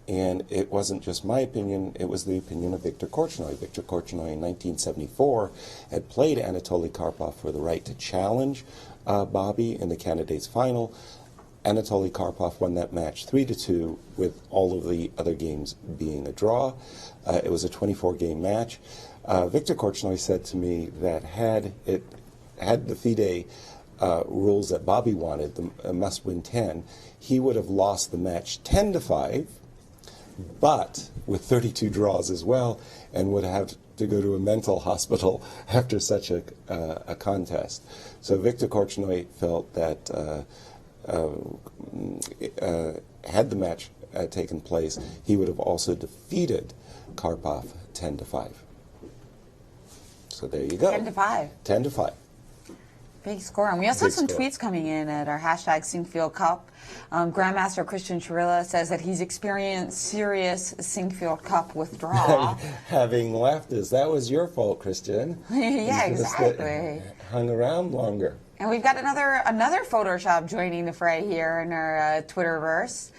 And it wasn't just my opinion, it was the opinion of Viktor Korchnoi. Viktor Korchnoi in 1974 had played Anatoly Karpov for the right to challenge Bobby in the candidates final. Anatoly Karpov won that match 3-2 with all of the other games being a draw. It was a 24-game match. Viktor Korchnoi said to me that had the FIDE rules that Bobby wanted, the must-win 10, he would have lost the match 10-5, but with 32 draws as well, and would have to go to a mental hospital after such a contest. So Viktor Korchnoi felt that had the match taken place, he would have also defeated Karpov 10-5. So there you go. 10-5. 10-5. Big score. And we also have some score. tweets coming in at our hashtag Sinquefield Cup. Grandmaster Christian Chirilla says that he's experienced serious Sinquefield Cup withdrawal. Having left us, that was your fault, Christian. Yeah, You could've exactly. hung around longer. And we've got another Photoshop joining the fray here in our Twitterverse.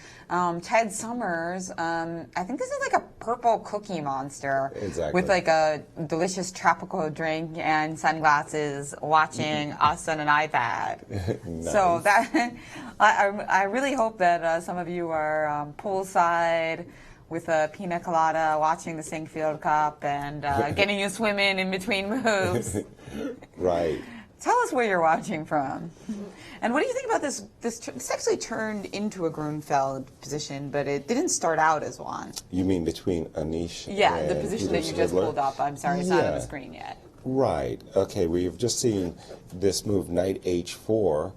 Ted Summers, I think this is like a purple cookie monster. Exactly. With like a delicious tropical drink and sunglasses watching us on an iPad. Nice. So that I really hope that some of you are poolside with a pina colada watching the Sinquefield Cup and getting you swimming in between moves. Right. Tell us where you're watching from. And what do you think about this? This actually turned into a Grunfeld position, but it didn't start out as one. You mean between Anish Yeah, and the position Peter that you just Svidler? pulled up. I'm sorry, it's not on Yeah. the screen yet. Right. Okay, we've just seen this move, knight h4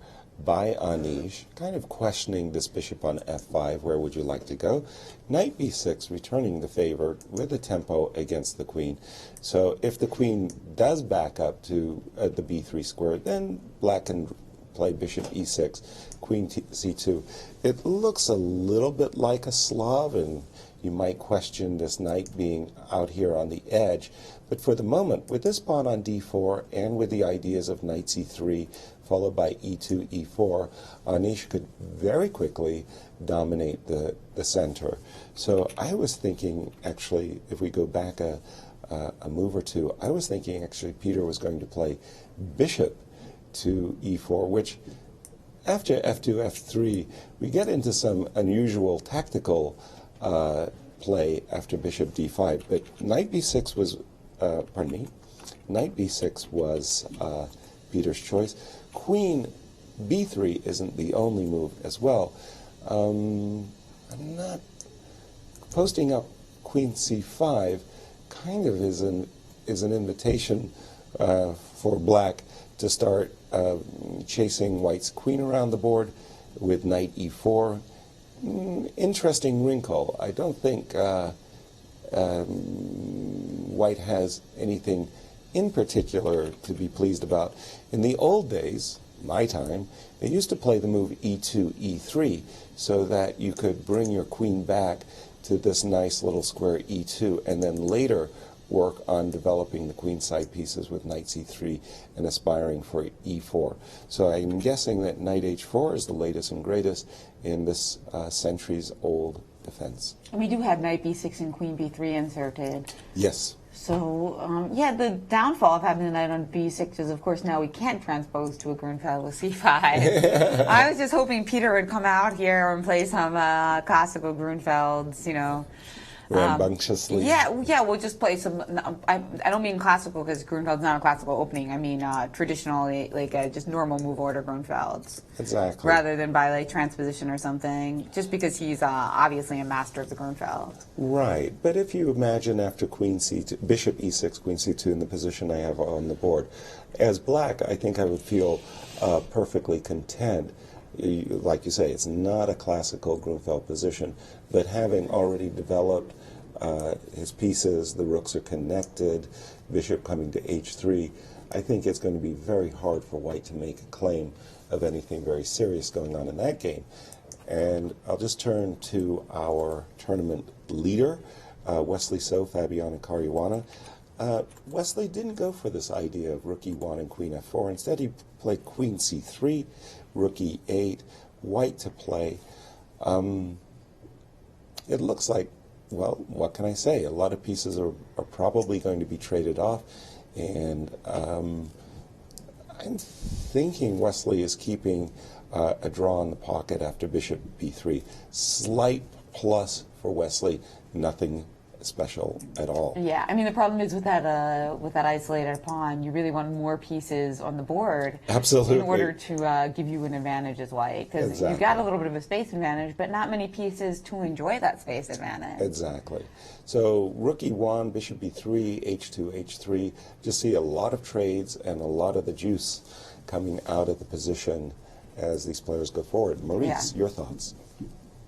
by Anish, kind of questioning this bishop on f5. Where would you like to go? Knight b6, returning the favor with a tempo against the queen. So if the queen does back up to the b3 square, then black can play bishop e6, queen c2. It looks a little bit like a Slav, and you might question this knight being out here on the edge. But for the moment, with this pawn on d4 and with the ideas of knight c3 followed by e2, e4, Anish could very quickly dominate the center. So I was thinking, actually, if we go back a move or two, I was thinking actually Peter was going to play bishop to e4, which after f2, f3, we get into some unusual tactical play after bishop d5. But knight b6 was, knight b6 was Peter's choice. Queen b3 isn't the only move as well. I'm not posting up queen c5 kind of is an invitation for black to start chasing white's queen around the board with knight e4. Interesting wrinkle. I don't think white has anything in particular to be pleased about. In the old days, my time, they used to play the move e2, e3, so that you could bring your queen back to this nice little square e2, and then later work on developing the queenside pieces with knight c3 and aspiring for e4. So I'm guessing that knight h4 is the latest and greatest in this centuries-old defense. We do have knight b6 and queen b3 inserted. Yes. So, yeah, the downfall of having the knight on b6 is, of course, now we can't transpose to a Grunfeld with c5. I was just hoping Peter would come out here and play some classical Grunfelds, you know, Rambunctiously. Yeah, we'll just play some. I don't mean classical because Grunfeld's not a classical opening. I mean traditionally, like just normal move order Grunfelds. Exactly. Rather than by like transposition or something, just because he's obviously a master of the Grunfeld. Right, but if you imagine after Queen C2, Bishop E6, Queen C2 in the position I have on the board, as black, I think I would feel perfectly content. Like you say, it's not a classical Grunfeld position, but having already developed his pieces, the rooks are connected, bishop coming to h3, I think it's going to be very hard for white to make a claim of anything very serious going on in that game. And I'll just turn to our tournament leader, Wesley So, Fabiana Caruana. Wesley didn't go for this idea of rook e1 and queen f4. Instead, he played queen c3, rook e8, white to play. It looks like, well, what can I say? A lot of pieces are probably going to be traded off. And I'm thinking Wesley is keeping a draw in the pocket after bishop b3. Slight plus for Wesley, nothing special at all. Yeah, I mean the problem is with that isolated pawn, you really want more pieces on the board. Absolutely. In order to give you an advantage as white, because Exactly. you've got a little bit of a space advantage, but not many pieces to enjoy that space advantage. Exactly. So rook e1, bishop b3, h2, h3. Just see a lot of trades and a lot of the juice coming out of the position as these players go forward. Maurice, your thoughts?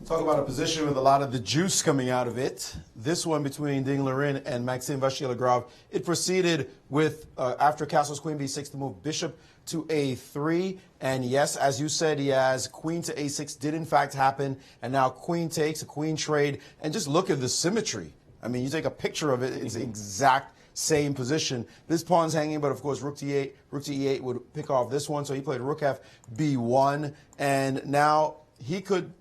Talk about a position with a lot of the juice coming out of it. This one between Ding Liren and Maxime Vachier-Lagrave. It proceeded with, after castles queen b6, to move bishop to a3. And yes, as you said, he has queen to a6 did in fact happen. And now queen takes, a queen trade. And just look at the symmetry. I mean, you take a picture of it, it's the exact same position. This pawn's hanging, but of course rook to e8. Rook to e8 would pick off this one. So he played rook f b1. And now he could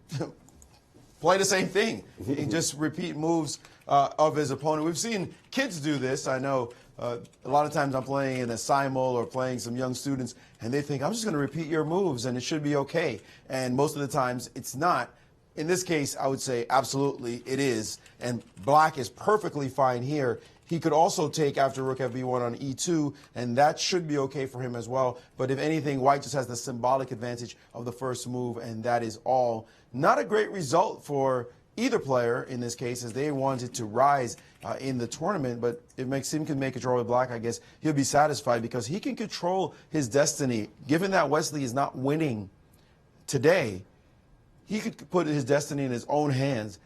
play the same thing. He can just repeat moves of his opponent. We've seen kids do this. I know a lot of times I'm playing in a simul or playing some young students, and they think, I'm just going to repeat your moves, and it should be okay. And most of the times, it's not. In this case, I would say absolutely it is. And black is perfectly fine here. He could also take after rook fb1 on e2, and that should be okay for him as well. But if anything, white just has the symbolic advantage of the first move, and that is all. Not a great result for either player in this case, as they wanted to rise in the tournament. But if Maxime can make a draw with black, I guess he'll be satisfied because he can control his destiny. Given that Wesley is not winning today, he could put his destiny in his own hands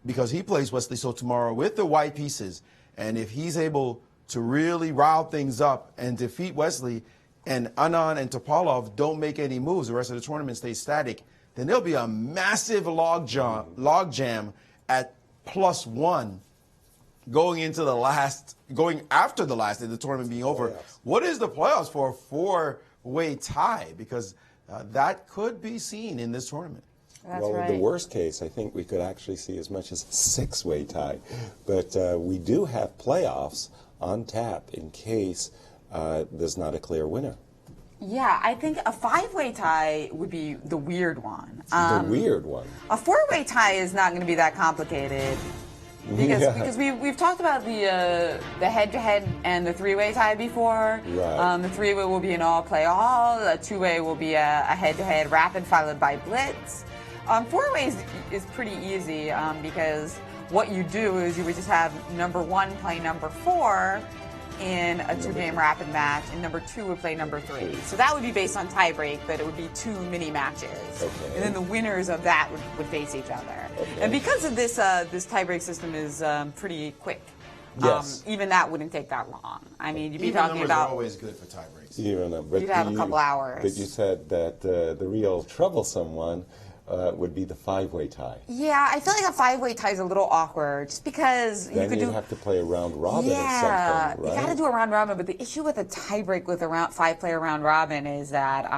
because he plays Wesley So tomorrow with the white pieces. And if he's able to really rile things up and defeat Wesley, and Anand and Topalov don't make any moves, the rest of the tournament stays static, then there'll be a massive log jam at +1 going into the last, going after the last, the tournament being over. Playoffs. What is the playoffs for a four-way tie? Because that could be seen in this tournament. That's well, right. the worst case, I think we could actually see as much as a 6-way tie. But we do have playoffs on tap in case there's not a clear winner. Yeah, I think a 5-way tie would be the weird one. The weird one. A 4-way tie is not going to be that complicated. Because we've talked about the head-to-head and the 3-way tie before. Right. The 3-way will be an all-play-all. The 2-way will be a head-to-head rapid followed by blitz. 4-way is pretty easy because what you do is you would just have number 1 play number 4 in a 2-game rapid match, and number 2 would play number 3. So that would be based on tiebreak, but it would be 2 mini matches. Okay. And then the winners of that would face each other. Okay. And because of this, this tiebreak system is pretty quick. Yes. Even that wouldn't take that long. I mean, you'd be Even talking numbers about. are always good for tie breaks. But You'd have a couple hours. But you said that the real troublesome one would be the 5-way tie. Yeah, I feel like a 5-way tie is a little awkward, just because Then you could you'd do. have to play a round robin or Yeah, something, right? you got to do a round robin. But the issue with a tiebreak with a 5-player round robin is that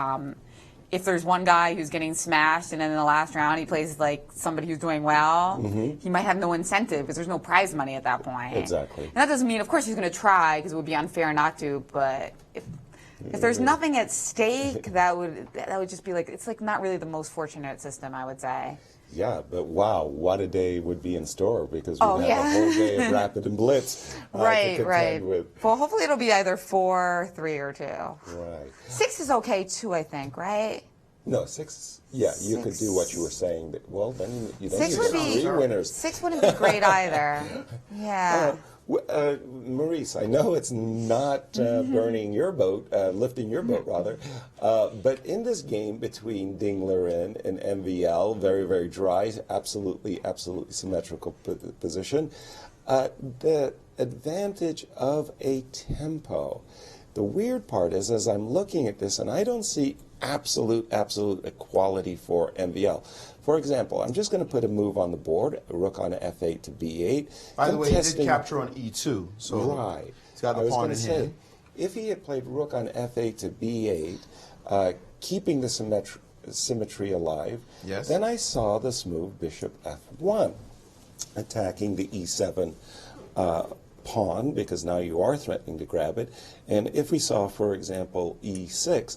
if there's one guy who's getting smashed and then in the last round he plays like somebody who's doing well, he might have no incentive because there's no prize money at that point. Exactly. And that doesn't mean, of course, he's going to try because it would be unfair not to. But if If there's nothing at stake, that would just be like, it's like not really the most fortunate system, I would say. Yeah, but wow, what a day would be in store, because we have yeah. a whole day of rapid and blitz to contend with. Well, hopefully it'll be either 4, 3, or 2. Right. 6 is okay too, I think, right? No, 6. Yeah, you could do what you were saying. Well, then you 6 would get 3 winners. 6 wouldn't be great either. Yeah. Maurice, I know it's not burning your boat, lifting your boat rather, but in this game between Dingler and MVL, very, very dry, absolutely symmetrical position, the advantage of a tempo. The weird part is, as I'm looking at this, and I don't see absolute equality for MVL. For example, I'm just going to put a move on the board, a rook on f8 to b8. By the way, he did capture on e2, so right. he's got the pawn in hand. If he had played rook on f8 to b8, keeping the symmetry alive, yes, then I saw this move, bishop f1, attacking the e7 pawn, because now you are threatening to grab it. And if we saw, for example, e6,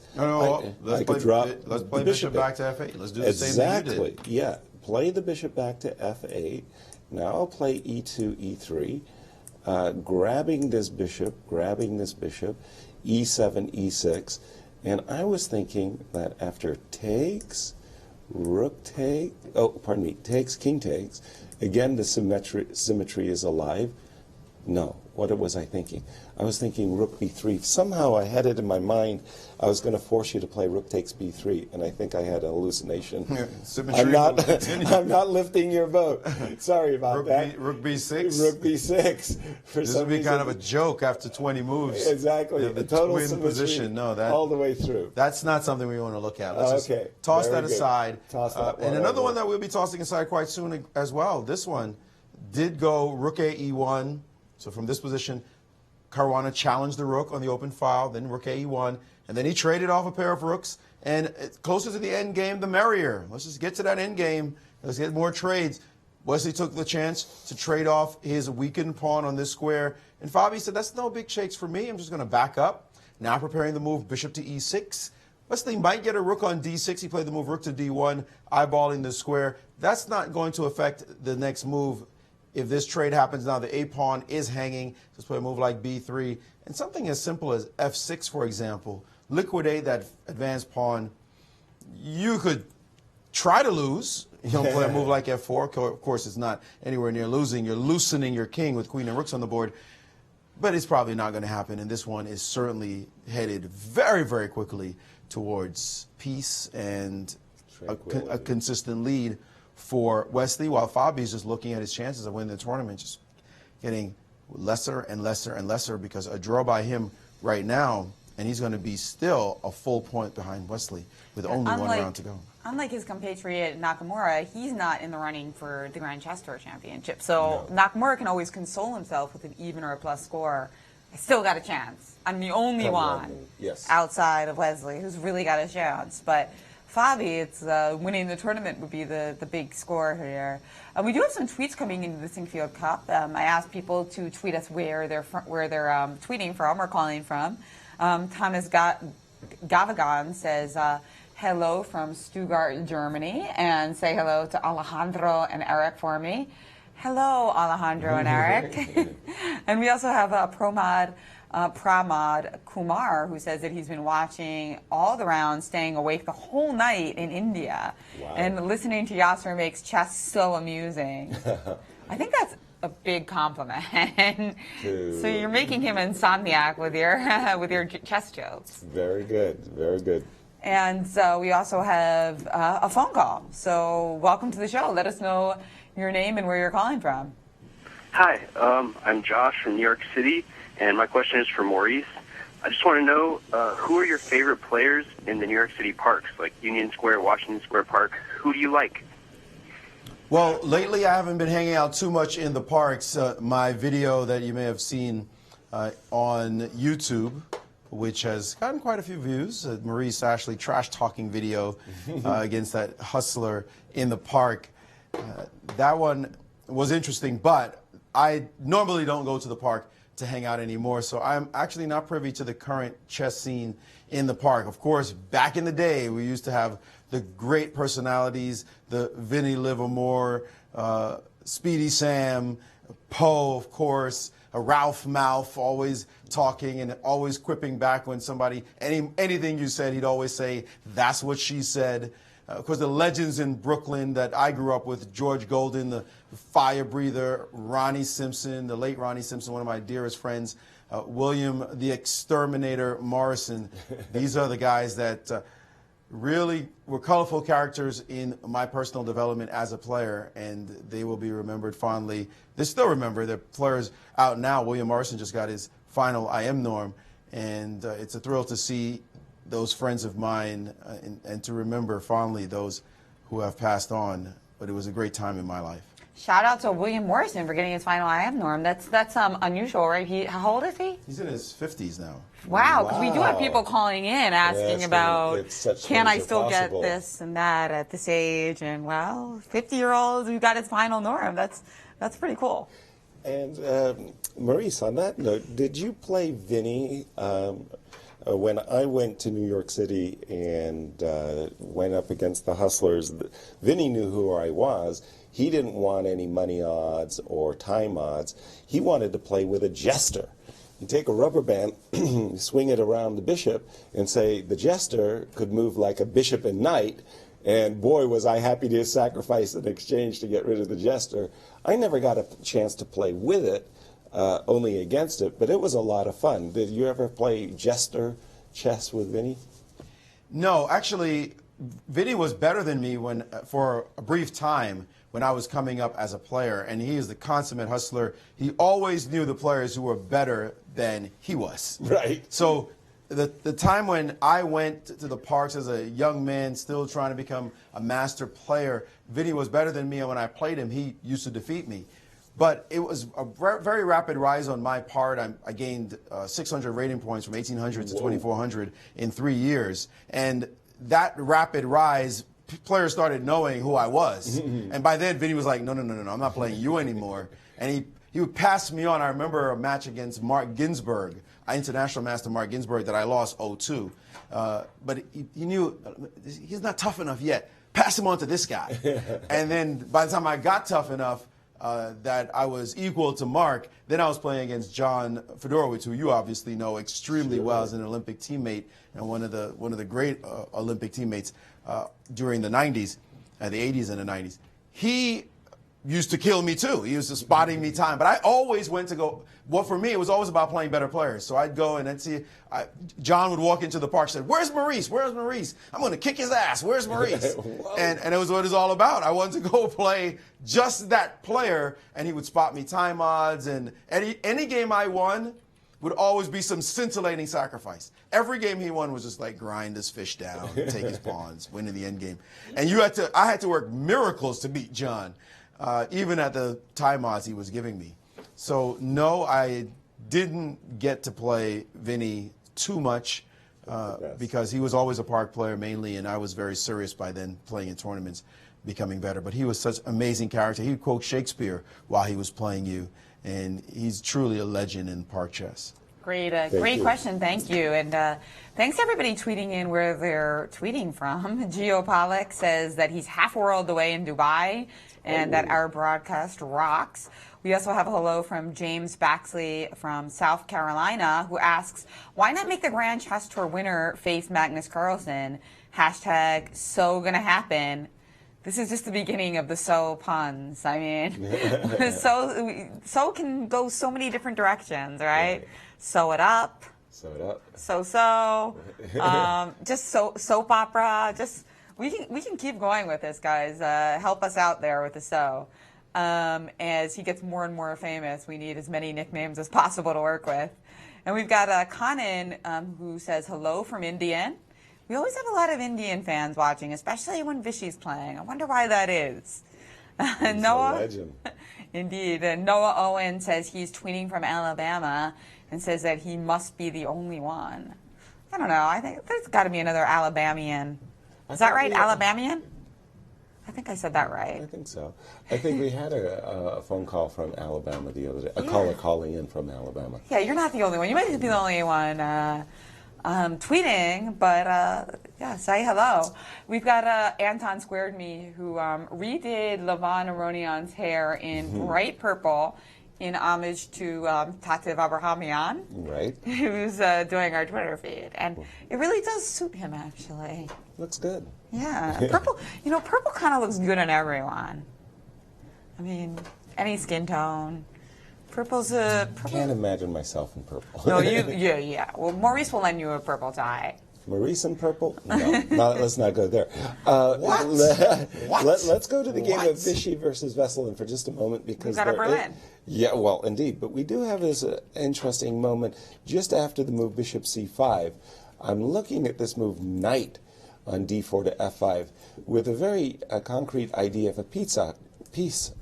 let's play bishop back to f8. Let's do the same thing you did. Exactly, yeah. Play the bishop back to f8. Now I'll play e2, e3, grabbing this bishop, e7, e6. And I was thinking that after takes, rook takes, takes, king takes, again the symmetry is alive. No. What was I thinking? I was thinking rook b3. Somehow I had it in my mind I was going to force you to play rook takes b3, and I think I had a hallucination. I'm not lifting your boat. Sorry about that. Rook b6? Rook b6. This would be kind of a joke after 20 moves. Exactly. The total twin position. No, that all the way through. That's not something we want to look at. Let's just toss that aside. Toss that one and another over. one that we'll be tossing aside quite soon as well. This one did go rook a e1. So from this position, Caruana challenged the rook on the open file, then rook a e1, and then he traded off a pair of rooks. And closer to the end game, the merrier. Let's just get to that end game. Let's get more trades. Wesley took the chance to trade off his weakened pawn on this square. And Fabi said, that's no big shakes for me. I'm just going to back up. Now preparing the move bishop to e6. Wesley might get a rook on d6. He played the move rook to d1, eyeballing the square. That's not going to affect the next move. If this trade happens now, the a pawn is hanging. Let's play a move like b3. And something as simple as f6, for example, liquidate that advanced pawn. You could try to lose. You don't play a move like f4. Of course, it's not anywhere near losing. You're loosening your king with queen and rooks on the board. But it's probably not going to happen. And this one is certainly headed very, very quickly towards peace and a consistent lead for Wesley, while Fabi's just looking at his chances of winning the tournament, just getting lesser and lesser and lesser, because a draw by him right now, and he's going to be still a full point behind Wesley with only one round to go. Unlike his compatriot Nakamura, he's not in the running for the Grand Chess Tour Championship. So Nakamura can always console himself with an even or a plus score. I still got a chance. I'm the only one outside of Wesley who's really got a chance. But Fabi, it's winning the tournament would be the big score here. We do have some tweets coming into the Sinquefield Cup. I asked people to tweet us where they're tweeting from or calling from. Thomas Gavagan says, hello from Stuttgart, Germany, and say hello to Alejandro and Eric for me. Hello, Alejandro and Eric. And we also have Pramod Kumar, who says that he's been watching all the rounds, staying awake the whole night in India. Wow. And listening to Yasser makes chess so amusing. I think that's a big compliment. So you're making him insomniac with your chess jokes. Very good, very good. And so we also have a phone call. So welcome to the show. Let us know your name and where you're calling from. Hi, I'm Josh from New York City, and my question is for Maurice. I just want to know, who are your favorite players in the New York City parks, like Union Square, Washington Square Park? Who do you like? Well, lately I haven't been hanging out too much in the parks. My video that you may have seen on YouTube, which has gotten quite a few views, Maurice Ashley trash-talking video against that hustler in the park. That one was interesting, but I normally don't go to the park to hang out anymore. So I'm actually not privy to the current chess scene in the park. Of course, back in the day, we used to have the great personalities, the Vinnie Livermore, Speedy Sam, Poe, of course, Ralph Mouth, always talking and always quipping back when somebody, anything you said, he'd always say, "That's what she said." Of course, the legends in Brooklyn that I grew up with, George Golden, the fire breather, Ronnie Simpson, the late Ronnie Simpson, one of my dearest friends, William the Exterminator Morrison. These are the guys that really were colorful characters in my personal development as a player, and they will be remembered fondly. They still remember. They're players out now. William Morrison just got his final IM norm, and it's a thrill to see those friends of mine and to remember fondly those who have passed on. But it was a great time in my life. Shout out to William Morrison for getting his final IM norm. That's unusual, right? How old is he? He's in his 50s now. Wow, because we do have people calling in asking about, can I still get possible. this and that at this age? And well, 50-year-olds who got his final norm. That's pretty cool. And Maurice, on that note, did you play Vinny? When I went to New York City and went up against the Hustlers, Vinny knew who I was. He didn't want any money odds or time odds. He wanted to play with a jester. You take a rubber band, swing it around the bishop, and say the jester could move like a bishop and knight. And boy, was I happy to sacrifice an exchange to get rid of the jester. I never got a chance to play with it, only against it, but it was a lot of fun. Did you ever play jester chess with Vinny? No, actually, Vinny was better than me for a brief time when I was coming up as a player, and he is the consummate hustler. He always knew the players who were better than he was. Right. So the time when I went to the parks as a young man, still trying to become a master player, Vinny was better than me, and when I played him, he used to defeat me. But it was a very rapid rise on my part. I gained 600 rating points from 1,800 to 2,400 in 3 years. And that rapid rise, players started knowing who I was. And by then, Vinny was like, no, I'm not playing you anymore. And he would pass me on. I remember a match against Mark Ginsburg, international master Mark Ginsburg, that I lost 0-2. But he knew he's not tough enough yet. Pass him on to this guy. And then by the time I got tough enough, that I was equal to Mark, then I was playing against John Fedorowicz, who you obviously know extremely well as an Olympic teammate and one of the great Olympic teammates during the 90s, the 80s and the 90s. He used to kill me too. He was just spotting me time. But I always went to go. Well, for me, it was always about playing better players. So I'd go and I'd see. John would walk into the park and say, "Where's Maurice? Where's Maurice? I'm going to kick his ass. Where's Maurice?" and it was what it's all about. I wanted to go play just that player, and he would spot me time odds. And any game I won would always be some scintillating sacrifice. Every game he won was just like grind this fish down, take his pawns, win in the end game. And I had to work miracles to beat John. Even at the time odds he was giving me. So, no, I didn't get to play Vinny too much because he was always a park player mainly, and I was very serious by then playing in tournaments, becoming better. But he was such an amazing character. He would quote Shakespeare while he was playing you, and he's truly a legend in park chess. Great question. Thank you. And thanks to everybody tweeting in where they're tweeting from. Gio Pollack says that he's half a world away in Dubai and that our broadcast rocks. We also have a hello from James Baxley from South Carolina, who asks, why not make the Grand Chess Tour winner face Magnus Carlsen? Hashtag so gonna happen. This is just the beginning of the so puns. I mean, so can go so many different directions, right? Sew it up. Sew it up. Just soap opera. Just we can keep going with this, guys. Help us out there with the so. As he gets more and more famous, we need as many nicknames as possible to work with. And we've got Kanan who says hello from Indian. We always have a lot of Indian fans watching, especially when Vishy's playing. I wonder why that is. Noah, a legend. Indeed. And Noah Owen says he's tweeting from Alabama and says that he must be the only one. I don't know. I think there's got to be another Alabamian. Is that right? Alabamian? I think I said that right. I think so. I think we had a phone call from Alabama the other day, a caller calling in from Alabama. Yeah, you're not the only one. You might be the only one tweeting, but yeah, say hello. We've got Anton Squared Me, who redid Levon Aronian's hair in bright purple in homage to Tatev Abrahamian, Right. who's doing our Twitter feed. And it really does suit him, actually. Looks good. Yeah, purple, purple kind of looks good on everyone. I mean, any skin tone. Purple's a... Can't imagine myself in purple. No, yeah. Well, Maurice will lend you a purple tie. Maurice in purple? No, let's not go there. What? Let's go to the game of Vichy versus Vesselin for just a moment because We've got a Berlin. Yeah, well, indeed. But we do have this interesting moment just after the move Bishop C5. I'm looking at this move Knight on D4 to F5 with a very concrete idea of a peace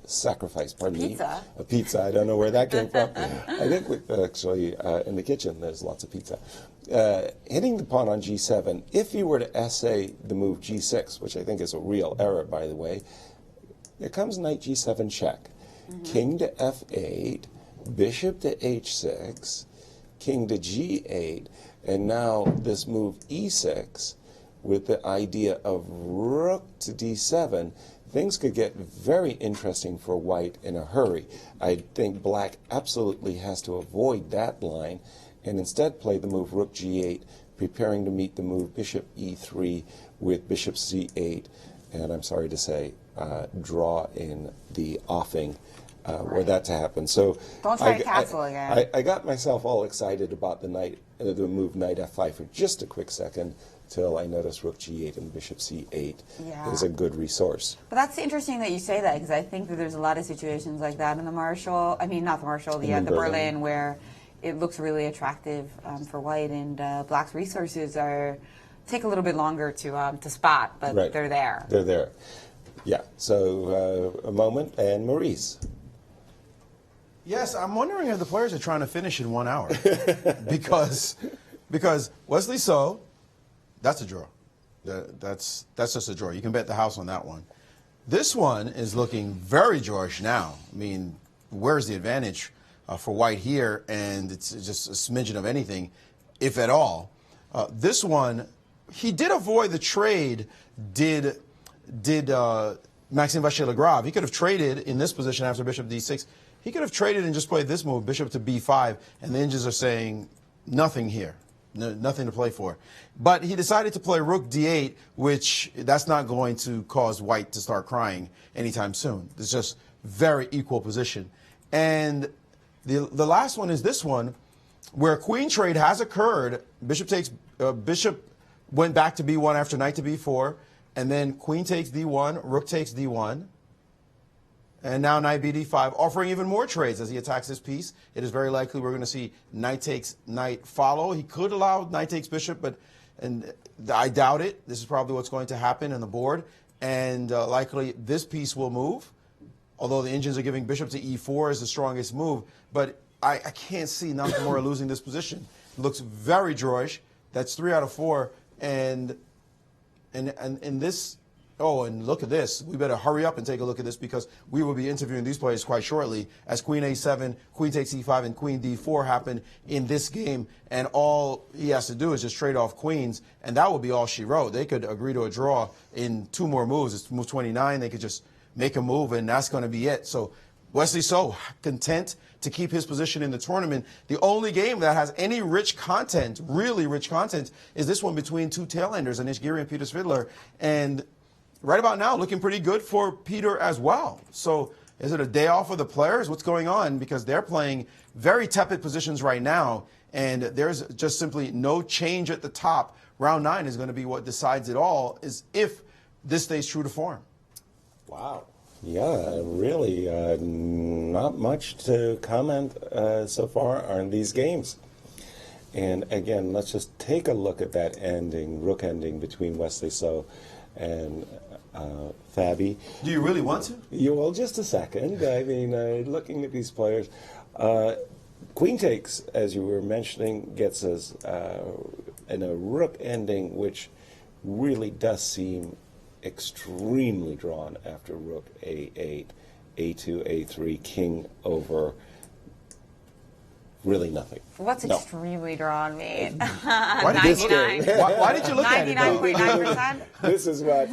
sacrifice. Pardon me. A pizza. I don't know where that came from. I think actually in the kitchen there's lots of pizza. Hitting the pawn on G7, if you were to essay the move G6, which I think is a real error, by the way, there comes knight G7 check. King to F8, bishop to H6, king to G8, and now this move E6 with the idea of rook to D7. Things could get very interesting for white in a hurry. I think black absolutely has to avoid that line and instead play the move rook g8, preparing to meet the move bishop e3 with bishop c8, and I'm sorry to say, draw in the offing were that to happen. So don't try to castle again. I got myself all excited about the move knight f5 for just a quick second, till I noticed rook g8 and bishop c8 is a good resource. But that's interesting that you say that, because I think that there's a lot of situations like that in the Marshall, I mean not the Marshall, the Berlin, where it looks really attractive for white, and black's resources take a little bit longer to spot, but they're there. They're there. Yeah, so a moment, and Maurice. Yes, I'm wondering if the players are trying to finish in 1 hour. because Wesley So, that's a draw. That's just a draw. You can bet the house on that one. This one is looking very George now. I mean, where's the advantage for white here? And it's just a smidgen of anything, if at all. This one, he did avoid the trade, did Maxime Vachier-Lagrave. He could have traded in this position after bishop d6. He could have traded and just played this move, bishop to b5, and the Indians are saying nothing here. Nothing to play for. But he decided to play rook d8, which that's not going to cause white to start crying anytime soon. It's just very equal position. And the last one is this one, where queen trade has occurred. Bishop went back to b1 after knight to b4, and then queen takes d1, rook takes d1. And now knight bd5, offering even more trades as he attacks this piece. It is very likely we're going to see knight takes knight follow. He could allow knight takes bishop, but I doubt it. This is probably what's going to happen on the board. And likely this piece will move, although the Indians are giving bishop to e4 as the strongest move. But I can't see Nakamura losing this position. It looks very drawish. That's 3 out of 4. And this... Oh, and look at this. We better hurry up and take a look at this, because we will be interviewing these players quite shortly, as queen a7, queen takes e5, and queen d4 happen in this game. And all he has to do is just trade off queens, and that would be all she wrote. They could agree to a draw in 2 more moves. It's move 29. They could just make a move, and that's going to be it. So Wesley So content to keep his position in the tournament. The only game that has any rich content, really rich content, is this one between two tailenders, Anish Giri and Peter Svidler. And right about now, looking pretty good for Peter as well. So is it a day off for the players? What's going on? Because they're playing very tepid positions right now, and there's just simply no change at the top. Round 9 is going to be what decides it all, is if this stays true to form. Wow. Yeah, really not much to comment so far on these games. And again, let's just take a look at that ending, rook ending between Wesley So and Fabi. Do you really want to? Yeah, well, just a second. I mean, looking at these players, queen takes, as you were mentioning, gets us in a rook ending, which really does seem extremely drawn after rook a8, a2, a3, king over really nothing. What's No. extremely drawn mean? Why did, 99. why did you look at it, though? 99.9%? This is what.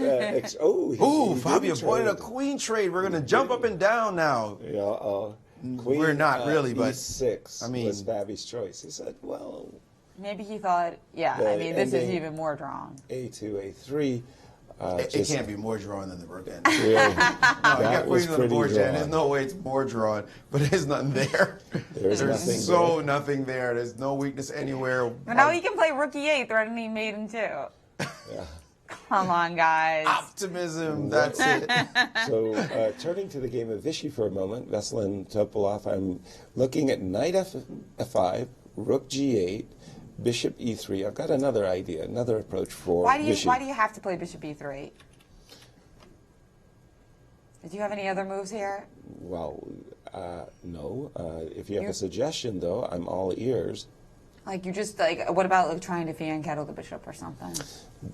Ooh, Fabio did pointed a trade. queen trade. We're going to jump up and down now. Yeah, We're not really, but E6 I mean, was Fabio's choice. He said, well, Maybe he thought, yeah, The I mean, this is ending- even more drawn. a2, a3. it can't be more drawn than the rook end. Really, No, you that got was queens on the pretty board, Jen. There's drawn. no way it's more drawn, but there's nothing there. There's nothing so there. nothing there. There's no weakness anywhere. But now he can play rook e8, threatening maiden too. Yeah. Come on, guys. Optimism. That's it. So, turning to the game of Vichy for a moment, Veselin Topolov, I'm looking at knight f5, rook g8, bishop e3. I've got another idea, another approach for Vichy. Why do you have to play bishop e3? Did you have any other moves here? Well, no. If you have a suggestion, though, I'm all ears. Like you just like, what about like trying to fan kettle the bishop or something?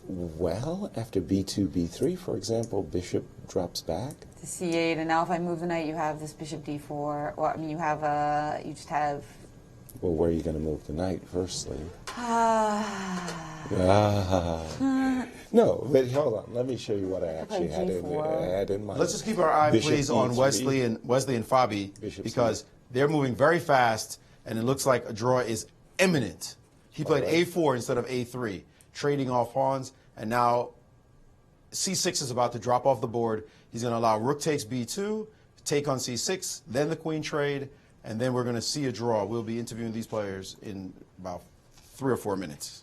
Well, after b2, b3, for example, bishop drops back. To c8, and now if I move the knight, you have this bishop d4. Or I mean, you have you just have. Well, where are you going to move the knight, firstly? No, but hold on. Let me show you what I actually had in mind. Let's just keep our eye, Bishop please, on E3. Wesley and Fabi, Bishop because they're moving very fast, and it looks like a draw is imminent. He played a4 instead of a3, trading off pawns, and now c6 is about to drop off the board. He's going to allow rook takes b2, take on c6, then the queen trade, and then we're going to see a draw. We'll be interviewing these players in about 3 or 4 minutes.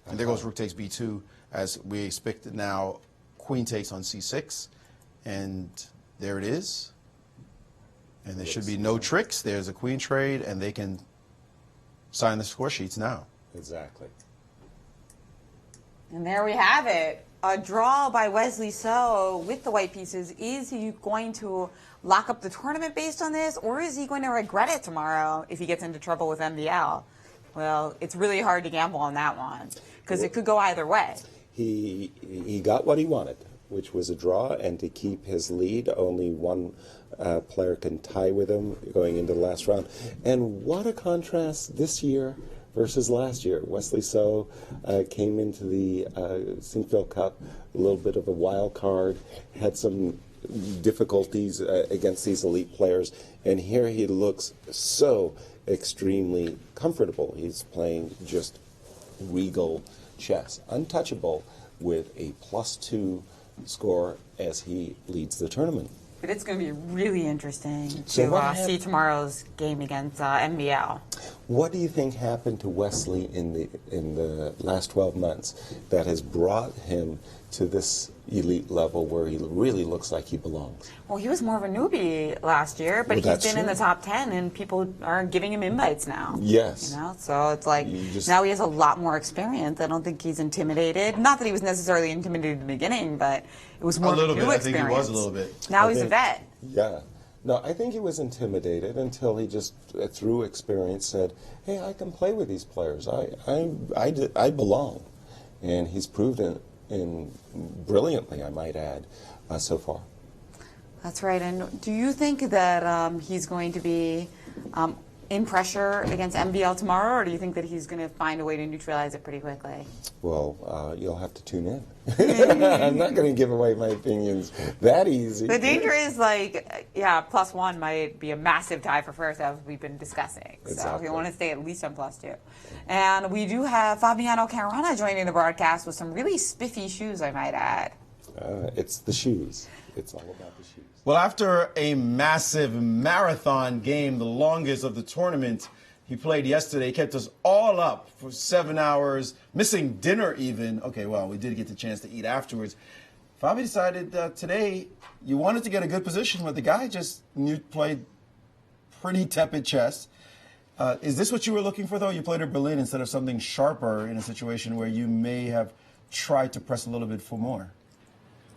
And there goes rook takes b2, as we expect now. Queen takes on c6, and there it is. And there should be no tricks. There's a queen trade, and they can sign the score sheets now. Exactly. And there we have it. A draw by Wesley So with the white pieces. Is he going to lock up the tournament based on this, or is he going to regret it tomorrow if he gets into trouble with MBL? Well, it's really hard to gamble on that one because it could go either way. He got what he wanted, which was a draw, and to keep his lead, only one player can tie with him going into the last round. And what a contrast this year versus last year. Wesley So came into the Sinquefield Cup, a little bit of a wild card, had some difficulties against these elite players, and here he looks so extremely comfortable. He's playing just regal chess, untouchable, with a +2 score as he leads the tournament. But it's going to be really interesting So to see tomorrow's game against MBL. What do you think happened to Wesley in the last 12 months that has brought him to this elite level where he really looks like he belongs? Well, he was more of a newbie last year, but Well, he's been in the top 10, and people are giving him invites now. Yes. You know, so it's like You just- now he has a lot more experience. I don't think he's intimidated. Not that he was necessarily intimidated in the beginning, but it was more A little of a new bit. I think experience. he was a little bit. Now I he's a think- vet. Yeah. No, I think he was intimidated until he just, through experience, said, hey, I can play with these players. I belong. And he's proved it brilliantly, I might add, so far. That's right. And do you think that he's going to be in pressure against MBL tomorrow, or do you think that he's going to find a way to neutralize it pretty quickly? Well, you'll have to tune in. I'm not going to give away my opinions that easy. The danger is like, yeah, +1 might be a massive tie for first, as we've been discussing. So Exactly. you want to stay at least on +2. And we do have Fabiano Caruana joining the broadcast with some really spiffy shoes, I might add. It's the shoes. It's all about the shoes. Well, after a massive marathon game, the longest of the tournament, he played yesterday. He kept us all up for 7 hours, missing dinner even. Okay, well, we did get the chance to eat afterwards. Fabi decided today you wanted to get a good position, but the guy just played pretty tepid chess. Is this what you were looking for, though? You played at Berlin instead of something sharper in a situation where you may have tried to press a little bit for more.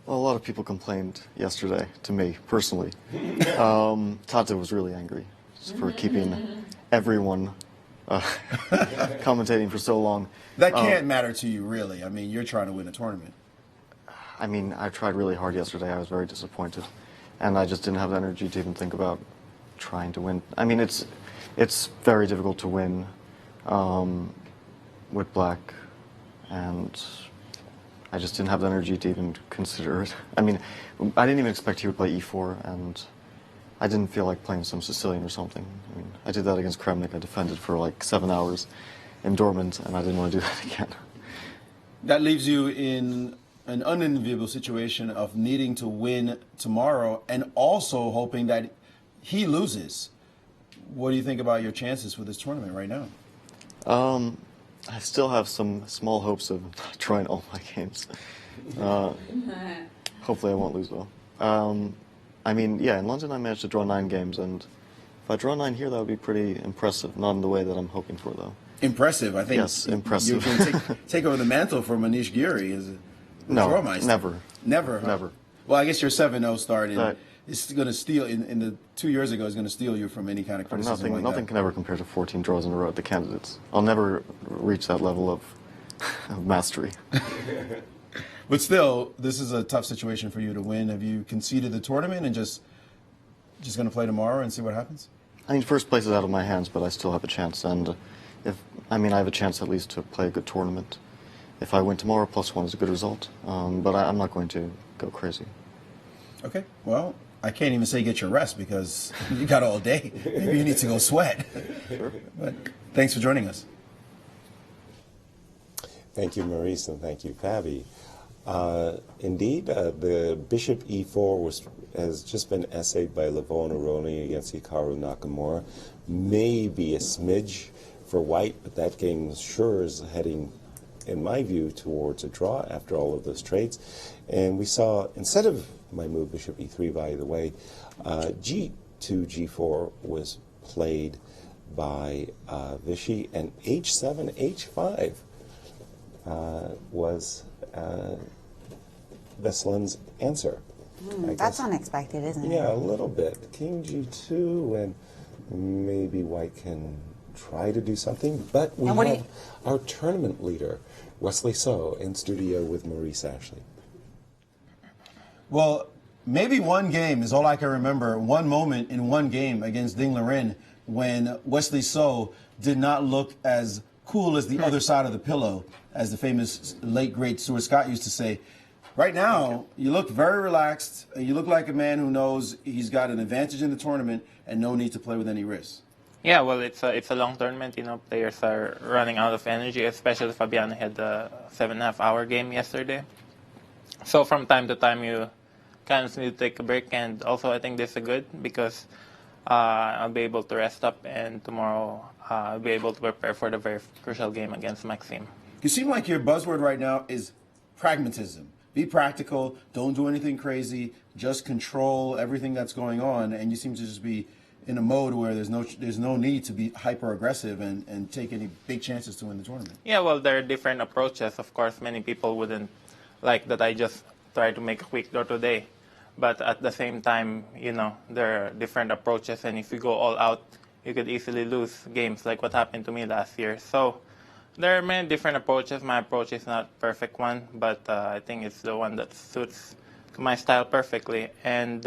Well, a lot of people complained yesterday to me personally. Tata was really angry for keeping everyone commentating for so long. That can't matter to you, really. I mean, you're trying to win a tournament. I mean, I tried really hard yesterday. I was very disappointed, and I just didn't have the energy to even think about trying to win. I mean, it's very difficult to win with black, and I just didn't have the energy to even consider it. I mean, I didn't even expect he would play e4, and I didn't feel like playing some Sicilian or something. I mean, I did that against Kremnik. I defended for like 7 hours in Dortmund, and I didn't want to do that again. That leaves you in an unenviable situation of needing to win tomorrow and also hoping that he loses. What do you think about your chances for this tournament right now? I still have some small hopes of drawing all my games. Hopefully I won't lose, though. I mean, yeah, in London I managed to draw 9 games, and if I draw 9 here, that would be pretty impressive. Not in the way that I'm hoping for, though. Impressive, I think. Yes, impressive. You can take over the mantle for Manish Giri as a No, drawmeister. never. Never? Huh? Never. Well, I guess your 7-0 start, and Right. it's going to steal, in the 2 years ago, it's going to steal you from any kind of criticism like Nothing that. can ever compare to 14 draws in a row at the candidates. I'll never reach that level of mastery. But still, this is a tough situation for you to win. Have you conceded the tournament and just going to play tomorrow and see what happens? I mean, first place is out of my hands, but I still have a chance, and I have a chance at least to play a good tournament. If I win tomorrow, +1 is a good result, but I'm not going to go crazy. Okay, well, I can't even say get your rest because you got all day. Maybe you need to go sweat. Sure. But thanks for joining us. Thank you, Maurice, and thank you, Fabi. Indeed, the bishop e4 has just been essayed by Levon Aronian against Hikaru Nakamura. Maybe a smidge for white, but that game sure is heading, in my view, towards a draw after all of those trades. And we saw, instead of my move bishop e3, by the way, g2, g4 was played by Vichy, and h7, h5 was Vesselin's answer. That's unexpected, isn't it? Yeah, a little bit. King g2, and maybe white can try to do something. But we have our tournament leader, Wesley So, in studio with Maurice Ashley. Well, maybe one game is all I can remember. One moment in one game against Ding Liren when Wesley So did not look as cool as the other side of the pillow, as the famous late, great Stuart Scott used to say. Right now, you look very relaxed, and you look like a man who knows he's got an advantage in the tournament and no need to play with any risks. Yeah, well, it's a long tournament. You know, players are running out of energy, especially Fabiano had a 7.5-hour game yesterday. So from time to time, you kind of need to take a break, and also I think this is good because I'll be able to rest up, and tomorrow I'll be able to prepare for the very crucial game against Maxime. You seem like your buzzword right now is pragmatism. Be practical, don't do anything crazy, just control everything that's going on, and you seem to just be in a mode where there's no need to be hyper aggressive and take any big chances to win the tournament. Yeah, well, there are different approaches. Of course, many people wouldn't like that I just try to make a quick draw today. But at the same time, you know, there are different approaches, and if you go all out, you could easily lose games like what happened to me last year. So there are many different approaches. My approach is not a perfect one, but I think it's the one that suits my style perfectly. And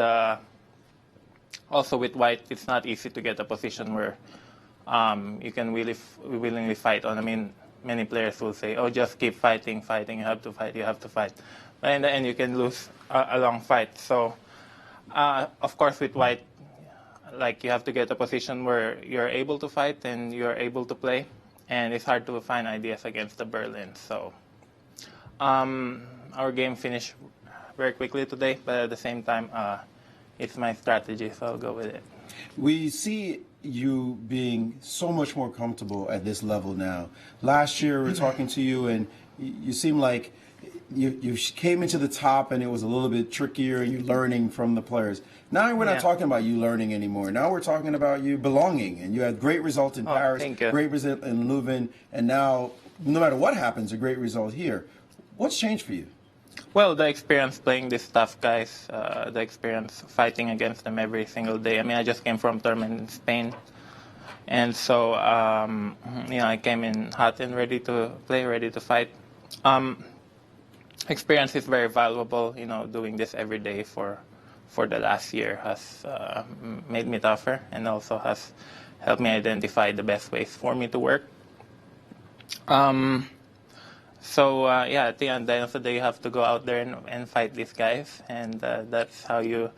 also with white, it's not easy to get a position where you can really willingly fight on. I mean, many players will say, oh, just keep fighting, you have to fight. But in the end, you can lose a long fight. So, of course, with white, like you have to get a position where you're able to fight and you're able to play. And it's hard to find ideas against the Berlin. So our game finished very quickly today, but at the same time, it's my strategy, so I'll go with it. We see you being so much more comfortable at this level now. Last year, we were talking to you, and you seem like you came into the top, and it was a little bit trickier, and you're learning from the players. Now we're not talking about you learning anymore. Now we're talking about you belonging, and you had great result in Paris, great result in Leuven, and now, no matter what happens, a great result here. What's changed for you? Well, the experience playing these tough guys, the experience fighting against them every single day. I mean, I just came from a tournament in Spain, and so you know, I came in hot and ready to play, ready to fight. experience is very valuable. Doing this every day for the last year has made me tougher and also has helped me identify the best ways for me to work. At the end of the day, you have to go out there and fight these guys, and that's how you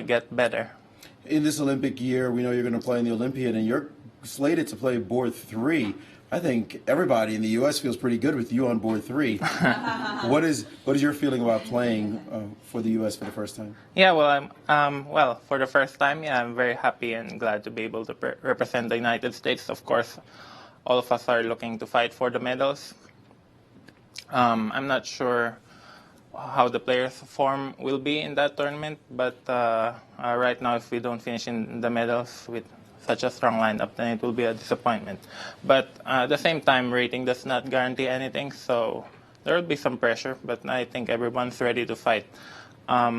get better. In this Olympic year, we know you're going to play in the Olympiad, and you're slated to play board 3. I think everybody in the U.S. feels pretty good with you on board 3. What is your feeling about playing for the U.S. for the first time? Yeah, well, for the first time, I'm very happy and glad to be able to represent the United States. Of course, all of us are looking to fight for the medals. I'm not sure how the players' form will be in that tournament, but right now, if we don't finish in the medals with such a strong lineup, then it will be a disappointment. But at the same time, rating does not guarantee anything, so there will be some pressure, but I think everyone's ready to fight. There are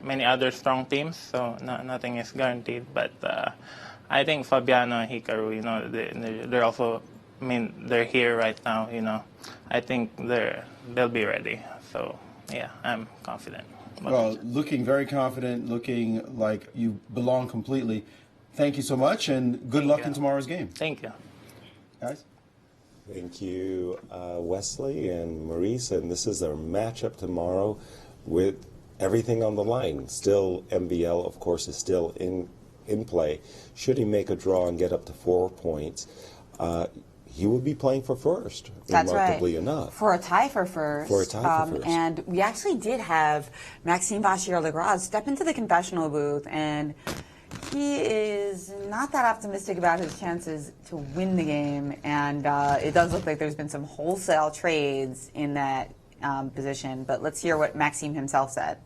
many other strong teams, so nothing is guaranteed. But I think Fabiano and Hikaru, they're also, they're here right now. I think they'll be ready. So yeah, I'm confident. Well, looking very confident, looking like you belong completely. Thank you so much, and good luck in tomorrow's game. Thank you. Guys? Thank you, Wesley and Maurice. And this is our matchup tomorrow with everything on the line. Still, MVL, of course, is still in play. Should he make a draw and get up to 4 points, he will be playing for first, remarkably enough. For a tie for first. For a tie for first. And we actually did have Maxime Vachier-Legras step into the confessional booth, and he is not that optimistic about his chances to win the game. And it does look like there's been some wholesale trades in that position. But let's hear what Maxime himself said.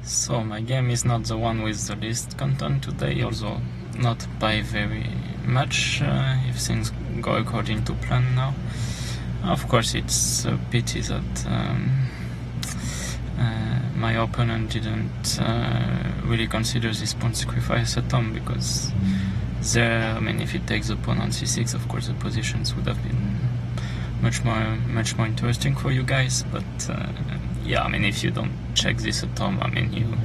So my game is not the one with the least content today, although not by very much if things go according to plan now. Of course, it's a pity that my opponent didn't really consider this pawn sacrifice at all, because if it takes the pawn on c6, of course the positions would have been much more interesting for you guys. But if you don't check this at all, you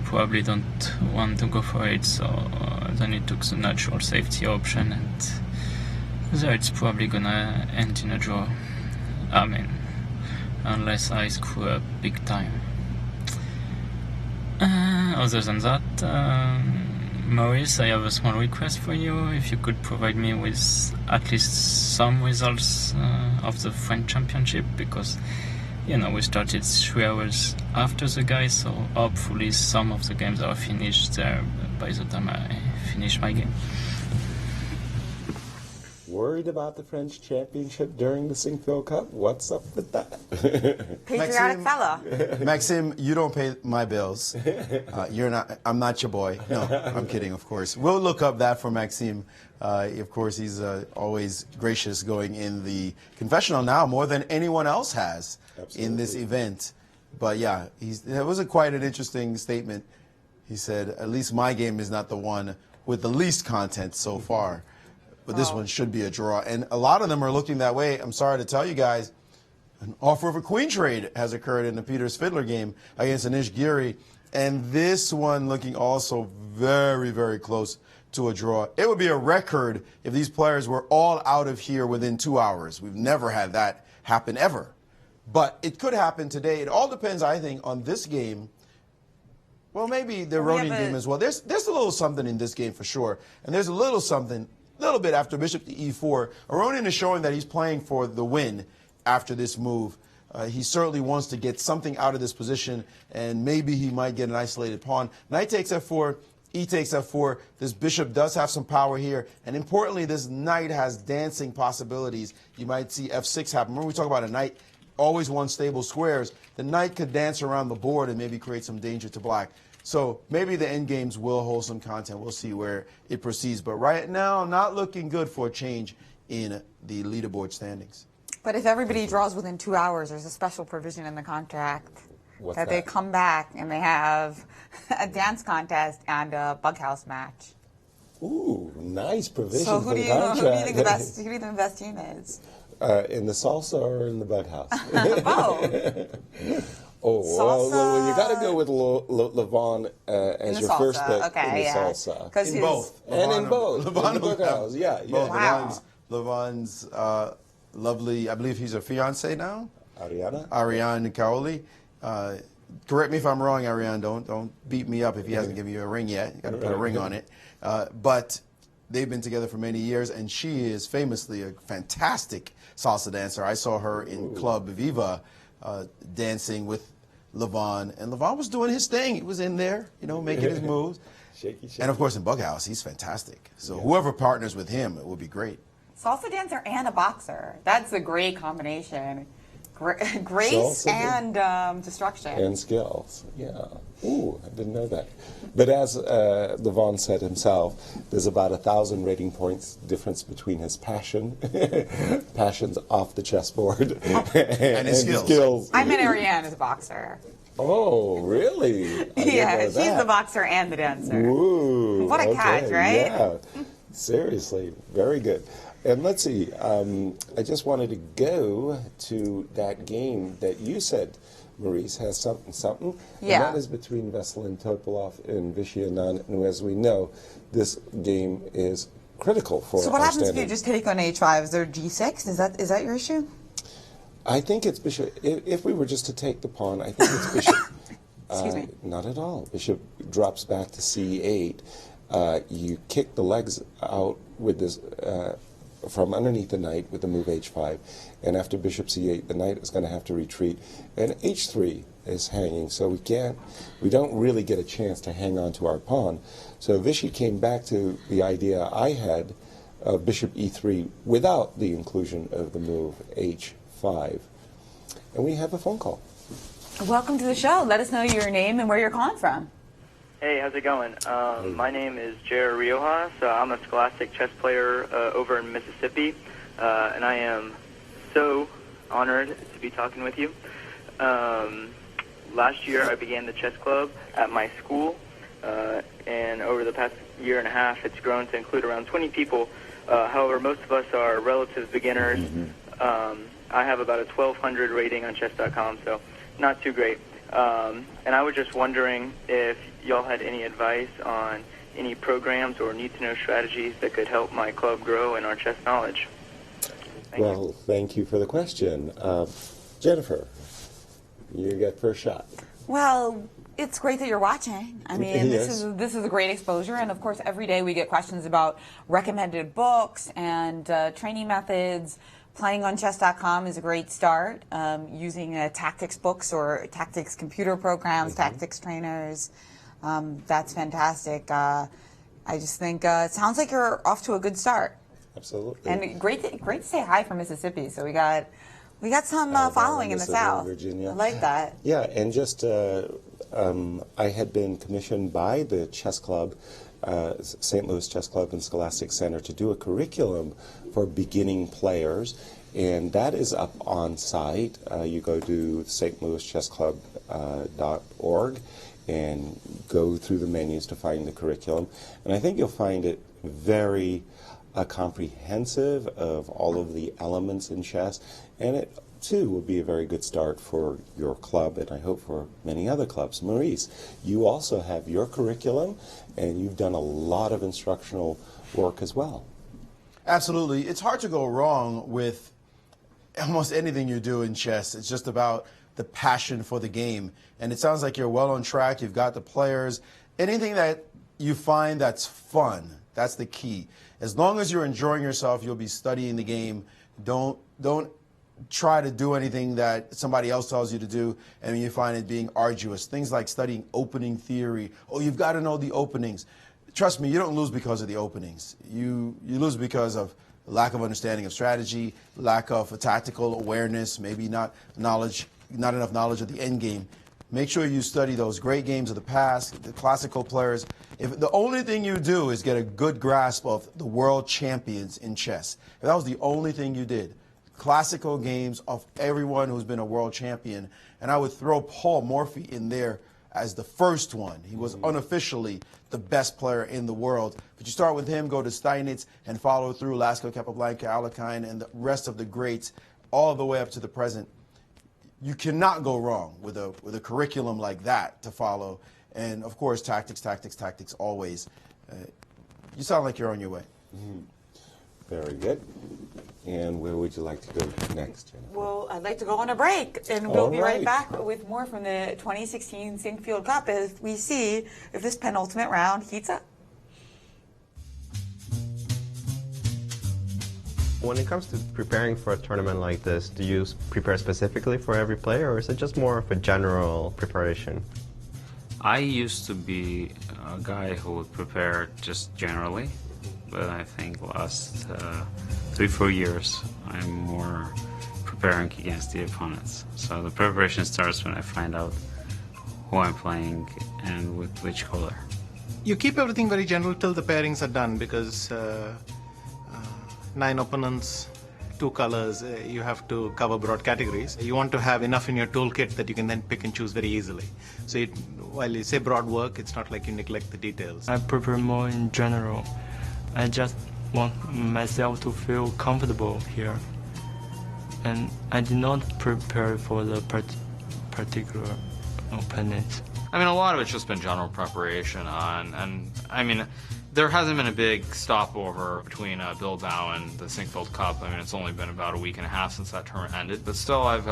probably don't want to go for it. So then it took the natural safety option, and there it's probably gonna end in a draw. Unless I screw up big time. Other than that, Maurice, I have a small request for you. If you could provide me with at least some results of the French Championship, because we started 3 hours after the guys, so hopefully some of the games are finished there by the time I finish my game. Worried about the French Championship during the Sinquefield Cup? What's up with that? Patriotic fella. Maxime, you don't pay my bills. I'm not your boy. No, I'm kidding, of course. We'll look up that for Maxime. Of course, he's always gracious going in the confessional now, more than anyone else has. Absolutely. In this event. But yeah, that was quite an interesting statement. He said, at least my game is not the one with the least content so far. But this one should be a draw. And a lot of them are looking that way. I'm sorry to tell you guys, an off-river queen trade has occurred in the Peters Fiddler game against Anish Giri. And this one looking also very, very close to a draw. It would be a record if these players were all out of here within 2 hours. We've never had that happen ever. But it could happen today. It all depends, I think, on this game. Well, maybe the Aronian game as well. There's a little something in this game for sure. And there's a little bit after bishop to e4. Aronian is showing that he's playing for the win after this move. He certainly wants to get something out of this position, and maybe he might get an isolated pawn. Knight takes f4, e takes f4. This bishop does have some power here. And importantly, this knight has dancing possibilities. You might see f6 happen. Remember we talk about a knight always wants stable squares. The knight could dance around the board and maybe create some danger to black. So maybe the end games will hold some content. We'll see where it proceeds. But right now, not looking good for a change in the leaderboard standings. But if everybody draws within 2 hours, there's a special provision in the contract What's that they that? come back and they have a dance contest and a bughouse match. Ooh, nice provision So for who do the you contract. think the best? Who do you think the best team is? In the salsa or in the bughouse? Both. Oh, well, Salsa. you got to go with Levon as the your salsa. first pick Okay, in the yeah. salsa. 'Cause In his- both. And in both. Levon In the will bughouse, have yeah. both. Wow. Levon's lovely, I believe he's her fiance now, Ariana? Ariane Kaoli. Correct me if I'm wrong, Ariane. Don't beat me up if he hasn't given you a ring yet. You got to put a ring on it. But they've been together for many years, and she is famously a fantastic salsa dancer. I saw her in Club Viva dancing with Levon, and Levon was doing his thing. He was in there, making his moves. Shaky. And of course, in Bughouse, he's fantastic. So whoever partners with him, it will be great. Salsa dancer and a boxer. That's a great combination. Grace Salsa and destruction. And skills, yeah. Ooh, I didn't know that. But as Levon said himself, there's about 1,000 rating points difference between his passions off the chessboard, and his skills. I met Ariane as a boxer. Oh, really? I didn't Yeah, know she's that. the boxer and the dancer. Ooh, What a okay, catch, right? Yeah, seriously, very good. And let's see, I just wanted to go to that game that you said, Maurice, has something. Yeah. And that is between Veselin Topolov and Vishy Anand. And as we know, this game is critical for So what our happens if you standing. just take on h5? Is there g6? Is that your issue? I think it's bishop. If we were just to take the pawn, I think it's bishop. Excuse me. Not at all. Bishop drops back to c8. You kick the legs out with this from underneath the knight with the move h5, and after bishop c8, the knight is going to have to retreat, and h3 is hanging, so we don't really get a chance to hang on to our pawn. So Vishy came back to the idea I had of bishop e3 without the inclusion of the move h5, and we have a phone call. Welcome to the show. Let us know your name and where you're calling from. Hey, how's it going? My name is Jared Riojas. I'm a scholastic chess player over in Mississippi, and I am so honored to be talking with you. Last year, I began the chess club at my school, and over the past year and a half, it's grown to include around 20 people. However, most of us are relative beginners. I have about a 1,200 rating on chess.com, so not too great. And I was just wondering if y'all had any advice on any programs or need-to-know strategies that could help my club grow in our chess knowledge. Thank you for the question. Jennifer, you get first shot. Well, it's great that you're watching. I mean, Yes. this is a great exposure, and of course, every day we get questions about recommended books and training methods. Playing on chess.com is a great start. Using tactics books or tactics computer programs, tactics trainers, that's fantastic. I just think it sounds like you're off to a good start. Absolutely. And great to say hi from Mississippi. So we got some following in the Mississippi, South. Virginia. I like that. Yeah, and just I had been commissioned by the chess club, St. Louis Chess Club and Scholastic Center, to do a curriculum for beginning players, and that is up on site. You go to stlouischessclub.org and go through the menus to find the curriculum, and I think you'll find it very comprehensive of all of the elements in chess, and it too will be a very good start for your club, and I hope for many other clubs. Maurice, you also have your curriculum, and you've done a lot of instructional work as well. Absolutely. It's hard to go wrong with almost anything you do in chess. It's just about the passion for the game. And it sounds like you're well on track. You've got the players. Anything that you find that's fun, that's the key. As long as you're enjoying yourself, you'll be studying the game. Don't try to do anything that somebody else tells you to do and you find it being arduous. Things like studying opening theory. Oh, you've got to know the openings. Trust me, you don't lose because of the openings. You lose because of lack of understanding of strategy, lack of a tactical awareness, maybe not enough knowledge of the end game. Make sure you study those great games of the past, the classical players. If the only thing you do is get a good grasp of the world champions in chess, if that was the only thing you did, classical games of everyone who's been a world champion. And I would throw Paul Morphy in there as the first one. He was unofficially the best player in the world. But you start with him, go to Steinitz, and follow through Lasco, Capablanca, Alekhine, and the rest of the greats all the way up to the present. You cannot go wrong with a curriculum like that to follow. And, of course, tactics, tactics, tactics always. You sound like you're on your way. Very good. And where would you like to go next, Jennifer? Well, I'd like to go on a break, and we'll All be right right. back with more from the 2016 Sinquefield Cup as we see if this penultimate round heats up. When it comes to preparing for a tournament like this, do you prepare specifically for every player, or is it just more of a general preparation? I used to be a guy who would prepare just generally, but I think last 3-4 years I'm more preparing against the opponents. So the preparation starts when I find out who I'm playing and with which color. You keep everything very general till the pairings are done, because 9 opponents, 2 colors, you have to cover broad categories. You want to have enough in your toolkit that you can then pick and choose very easily. So while you say broad work, it's not like you neglect the details. I prepare more in general. I just want myself to feel comfortable here. And I did not prepare for the particular opponent. I mean, a lot of it's just been general preparation and I mean, there hasn't been a big stopover between Bilbao and the Sinquefield Cup. I mean, it's only been about a week and a half since that tournament ended, but still, I've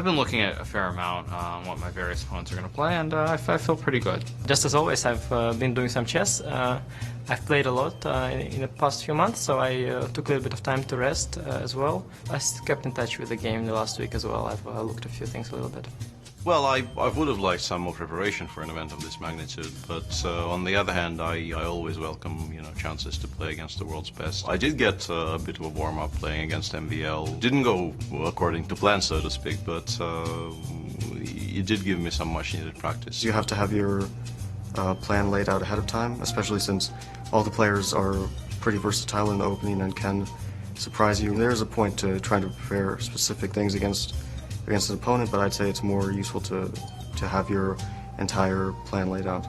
been looking at a fair amount on what my various opponents are going to play, and I feel pretty good. Just as always, I've been doing some chess. I've played a lot in the past few months, so I took a little bit of time to rest as well. I kept in touch with the game the last week as well. I've looked at a few things a little bit. Well, I would have liked some more preparation for an event of this magnitude, but on the other hand, I always welcome chances to play against the world's best. I did get a bit of a warm-up playing against MVL. Didn't go according to plan, so to speak, but it did give me some much-needed practice. You have to have your plan laid out ahead of time, especially since all the players are pretty versatile in the opening and can surprise you. There's a point to trying to prepare specific things against an opponent, but I'd say it's more useful to have your entire plan laid out.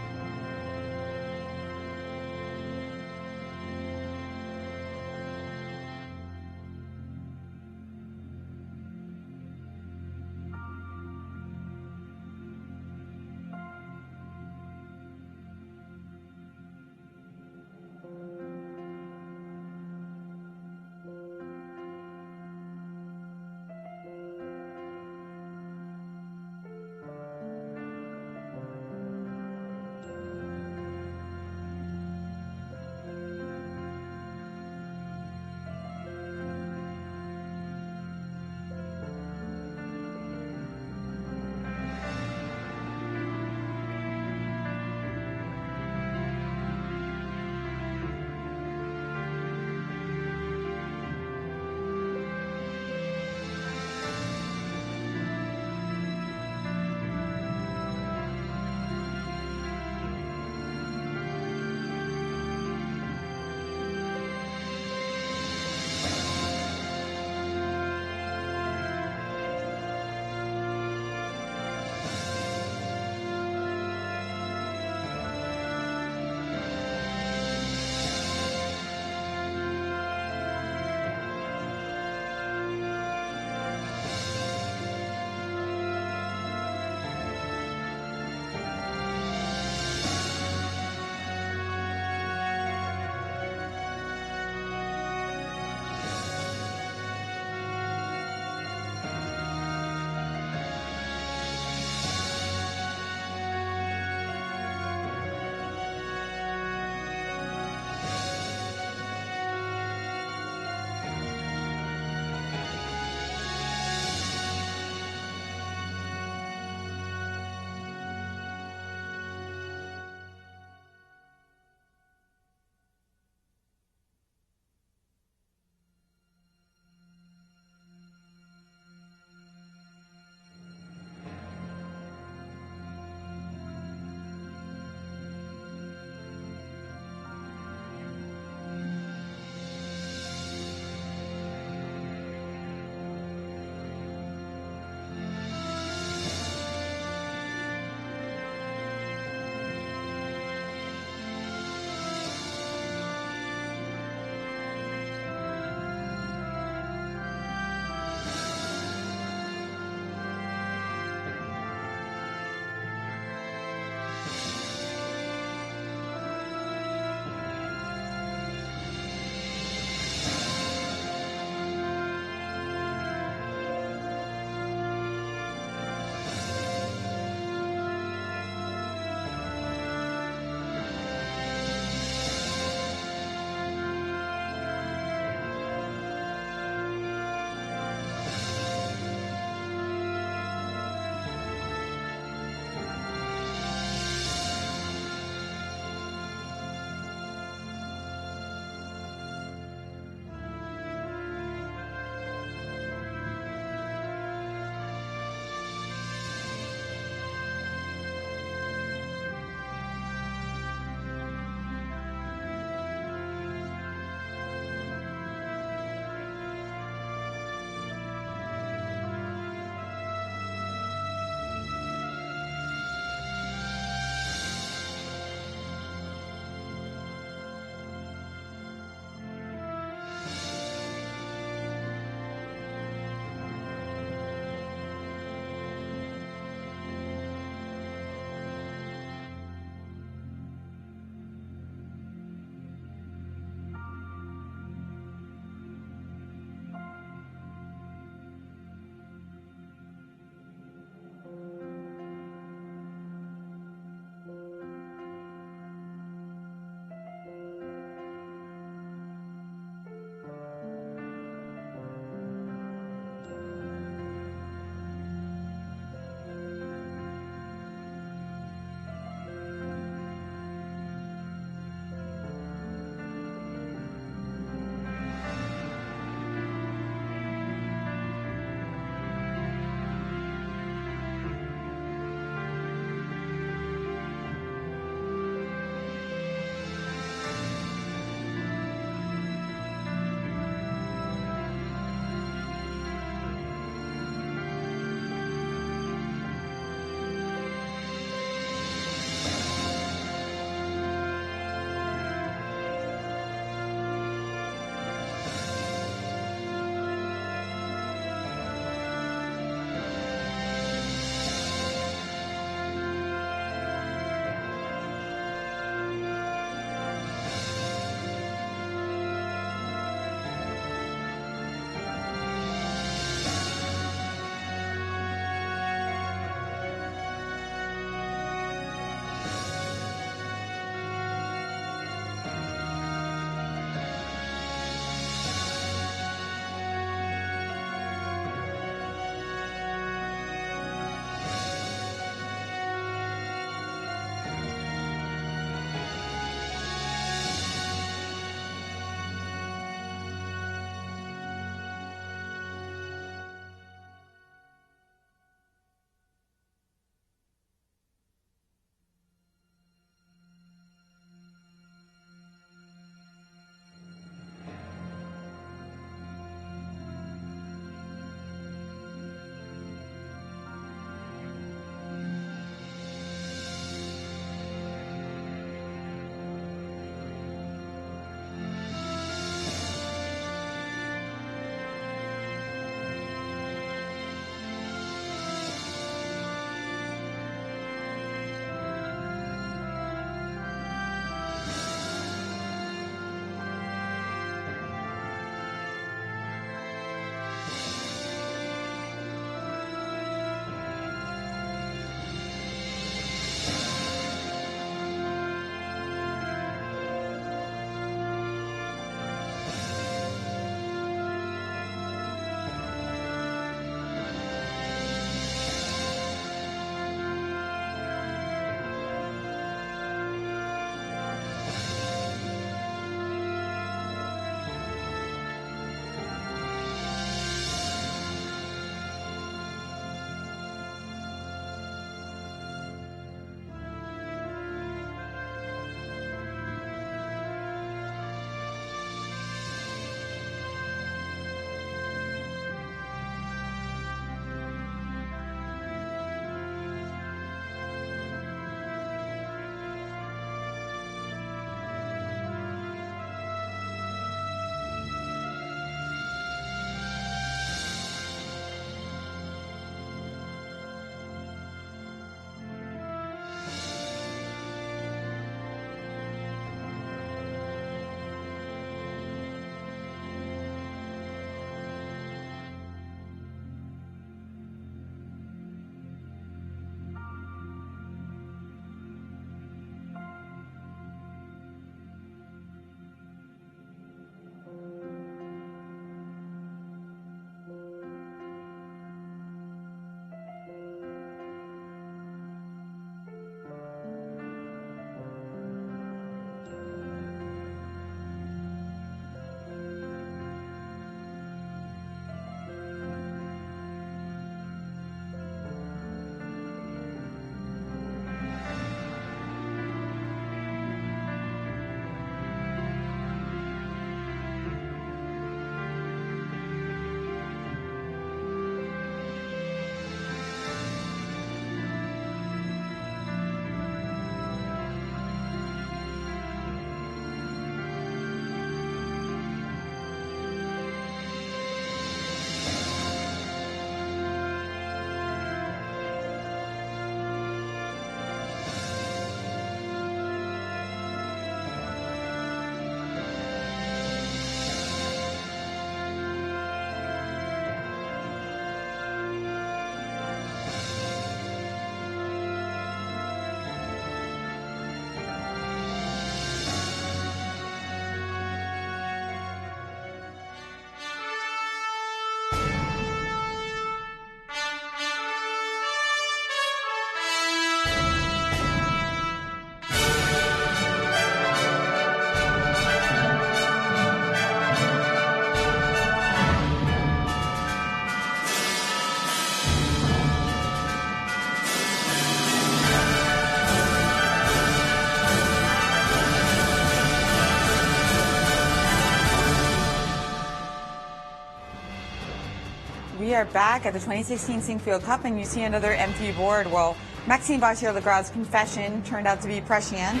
We are back at the 2016 Sinquefield Cup, and you see another empty board. Well, Maxime Vachier-Lagrade's confession turned out to be prescient,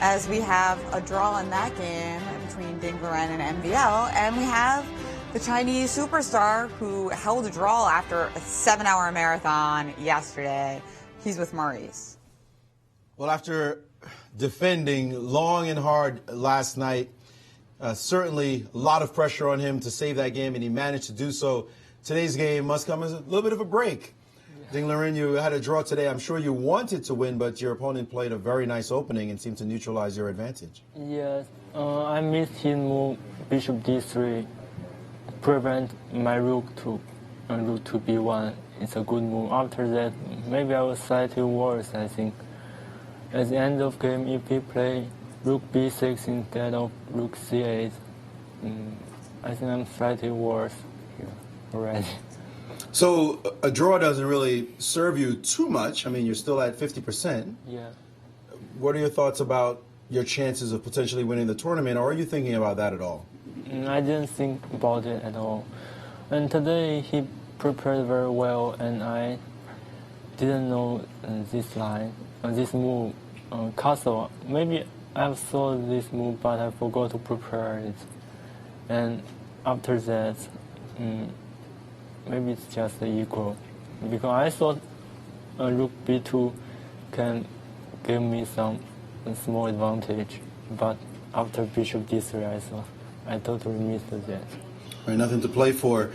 as we have a draw in that game between Ding Liren and MVL, and we have the Chinese superstar who held a draw after a 7-hour marathon yesterday. He's with Maurice. Well, after defending long and hard last night, certainly a lot of pressure on him to save that game, and he managed to do so. Today's game must come as a little bit of a break. Ding Liren, you had a draw today. I'm sure you wanted to win, but your opponent played a very nice opening and seemed to neutralize your advantage. Yes, I missed his move Bishop D3, prevent my rook to B1. It's a good move. After that, maybe I was slightly worse, I think. At the end of game, if he play rook B6 instead of rook C8, I think I'm slightly worse here already. So a draw doesn't really serve you too much. I mean, you're still at 50%. Yeah. What are your thoughts about your chances of potentially winning the tournament, or are you thinking about that at all? I didn't think about it at all. And today he prepared very well, and I didn't know this line, this move, castle. Maybe I saw this move, but I forgot to prepare it. And after that, maybe it's just equal. Because I thought rook b2 can give me some small advantage, but after bishop d3, I totally missed that. All right, nothing to play for.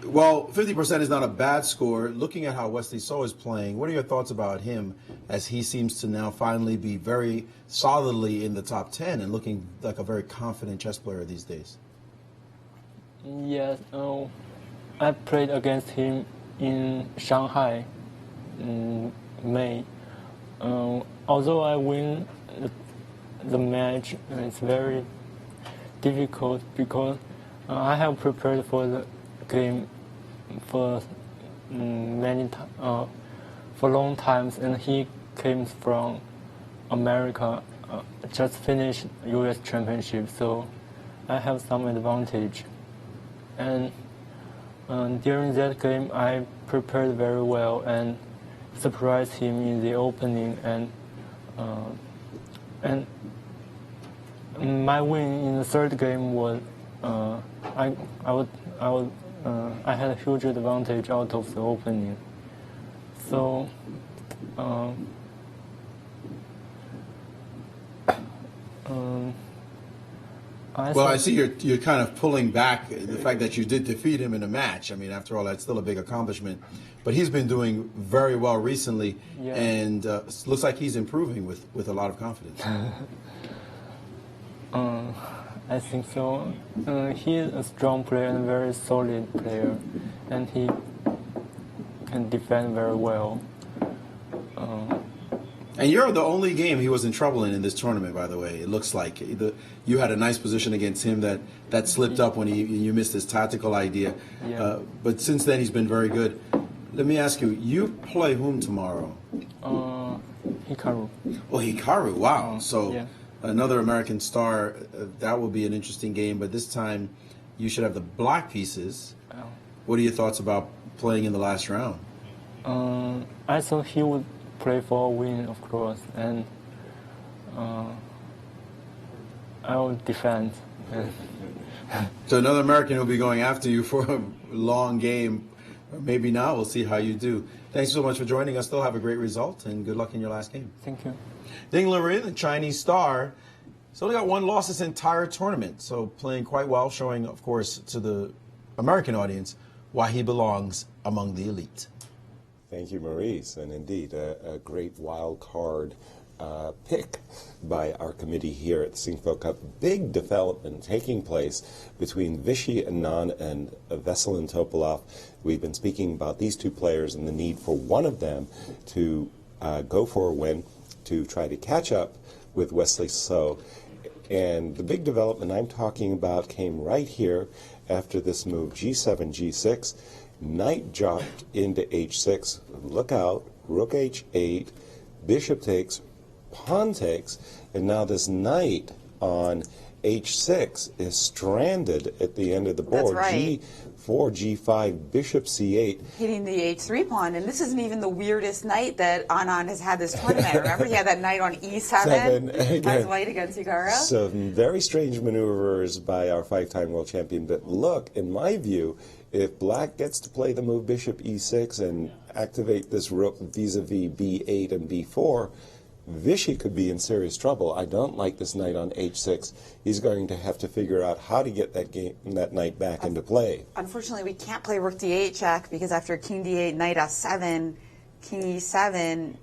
Well, 50% is not a bad score. Looking at how Wesley So is playing, what are your thoughts about him as he seems to now finally be very solidly in the top 10 and looking like a very confident chess player these days? Yes, I played against him in Shanghai in May. Although I win the match, it's very difficult because I have prepared for the game for for long times, and he came from America, just finished U.S. championship, so I have some advantage. And during that game, I prepared very well and surprised him in the opening, and my win in the third game was I had a huge advantage out of the opening. So I see you're kind of pulling back the fact that you did defeat him in a match. I mean, after all, that's still a big accomplishment. But he's been doing very well recently, yeah. And looks like he's improving with a lot of confidence. I think so. He is a strong player and a very solid player, and he can defend very well. And you're the only game he was in trouble in this tournament, by the way. It looks like you had a nice position against him that slipped up when you missed his tactical idea. Yeah. But since then, he's been very good. Let me ask you, you play whom tomorrow? Hikaru. Oh, Hikaru, wow. So yeah. Another American star, that will be an interesting game, but this time you should have the black pieces. Oh. What are your thoughts about playing in the last round? I thought he would play for a win, of course, and I will defend. So another American will be going after you for a long game. Or maybe not. We'll see how you do. Thanks so much for joining us. Still have a great result, and good luck in your last game. Thank you. Ding Liren, the Chinese star, he's only got one loss this entire tournament, so playing quite well, showing, of course, to the American audience why he belongs among the elite. Thank you, Maurice, and indeed a great wild card pick by our committee here at the Sinquefield Cup. Big development taking place between Vishy Anand and Veselin Topalov. We've been speaking about these two players and the need for one of them to go for a win, to try to catch up with Wesley So. And the big development I'm talking about came right here after this move, G7, G6. Knight dropped into H6. Look out, Rook H8, Bishop takes, Pawn takes, and now this knight on H6 is stranded at the end of the board. That's right. 4 G5, Bishop C8. Hitting the H3 pawn, and this isn't even the weirdest night that Anand has had this tournament. Remember, he had that night on E7 as white against Higuera? Some very strange maneuvers by our 5-time world champion. But look, in my view, if black gets to play the move Bishop E6 and activate this rook vis-a-vis B8 and B4, Vishy could be in serious trouble. I don't like this knight on H6. He's going to have to figure out how to get that knight back into play. Unfortunately, we can't play rook D8 check because after king D8, knight F7, king E7,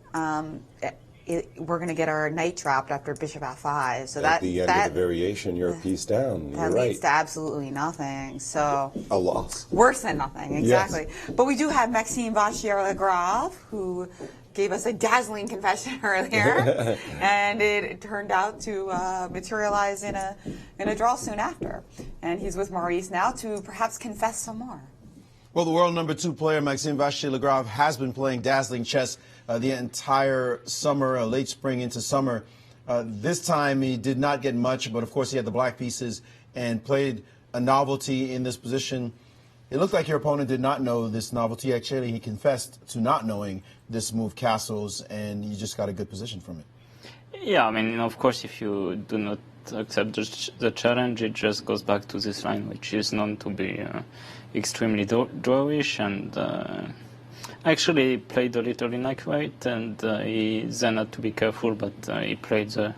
we're going to get our knight trapped after bishop F5. So at the end of the variation, you're a piece down. That leads to absolutely nothing. So a loss. Worse than nothing, exactly. Yes. But we do have Maxime Vachier-Lagrave, who gave us a dazzling confession earlier, and it turned out to materialize in a draw soon after. And he's with Maurice now to perhaps confess some more. Well, the world #2 player, Maxime Vachier-Lagrave, has been playing dazzling chess the entire summer, late spring into summer. This time he did not get much, but of course he had the black pieces and played a novelty in this position. It looked like your opponent did not know this novelty. Actually, he confessed to not knowing this move castles, and you just got a good position from it. Yeah, I mean, of course, if you do not accept the challenge, it just goes back to this line, which is known to be extremely drawish, and actually played a little inaccurate, and he then had to be careful, but he played the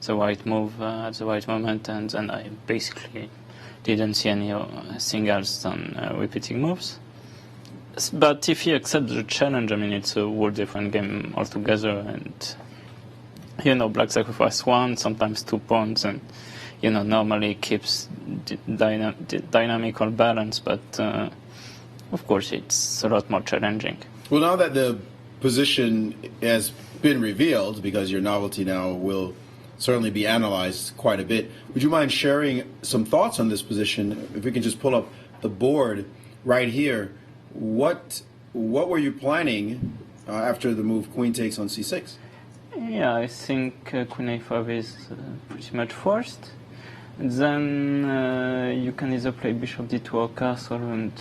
right move at the right moment, and then I basically didn't see anything else than repeating moves. But if you accept the challenge, I mean, it's a whole different game altogether, and, you know, black sacrifice 1, sometimes 2 pawns, and, you know, normally keeps dynamical balance, but of course it's a lot more challenging. Well, now that the position has been revealed, because your novelty now will certainly be analyzed quite a bit, would you mind sharing some thoughts on this position? If we can just pull up the board right here, what were you planning after the move queen takes on c6? Yeah, I think queen a5 is pretty much forced. Then you can either play bishop d2 or castle, and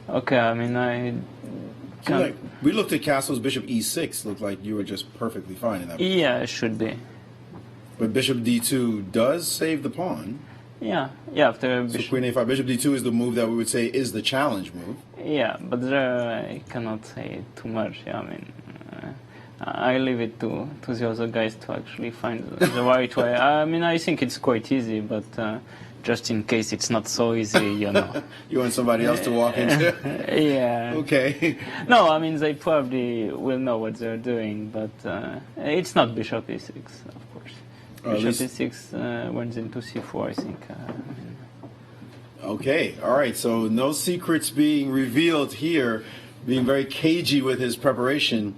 okay, I mean, we looked at castles. Bishop e6 looked like you were just perfectly fine in that. Yeah, it should be. But bishop d2 does save the pawn. Yeah, after so queen a5, bishop d2 is the move that we would say is the challenge move. Yeah, but there I cannot say too much. Yeah, I mean, I leave it to the other guys to actually find the right way. I mean, I think it's quite easy, but just in case it's not so easy, you know. You want somebody else to walk into? Yeah. Okay. No, I mean, they probably will know what they're doing, but it's not bishop e6, of course. Bishop e6 went into c4, I think. Okay, all right, so no secrets being revealed here, being very cagey with his preparation.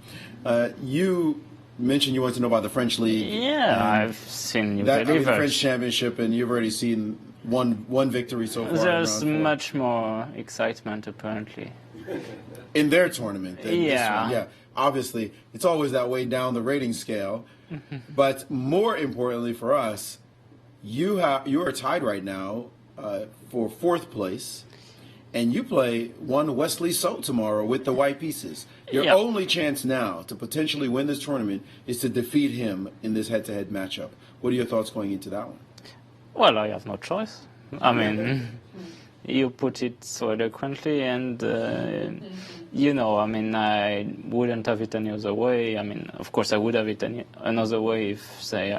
You mentioned you want to know about the French League. Yeah, I've seen that, the French Championship, and you've already seen one victory so far. There's much more excitement, apparently. In their tournament than this one. Yeah, obviously, it's always that way down the rating scale. But more importantly for us, you are tied right now for 4th place, and you play one Wesley So tomorrow with the white pieces. Your only chance now to potentially win this tournament is to defeat him in this head-to-head matchup. What are your thoughts going into that one? Well, I have no choice. I mean, you put it so eloquently, and you know, I mean, I wouldn't have it any other way. I mean, of course, I would have it another way if, say,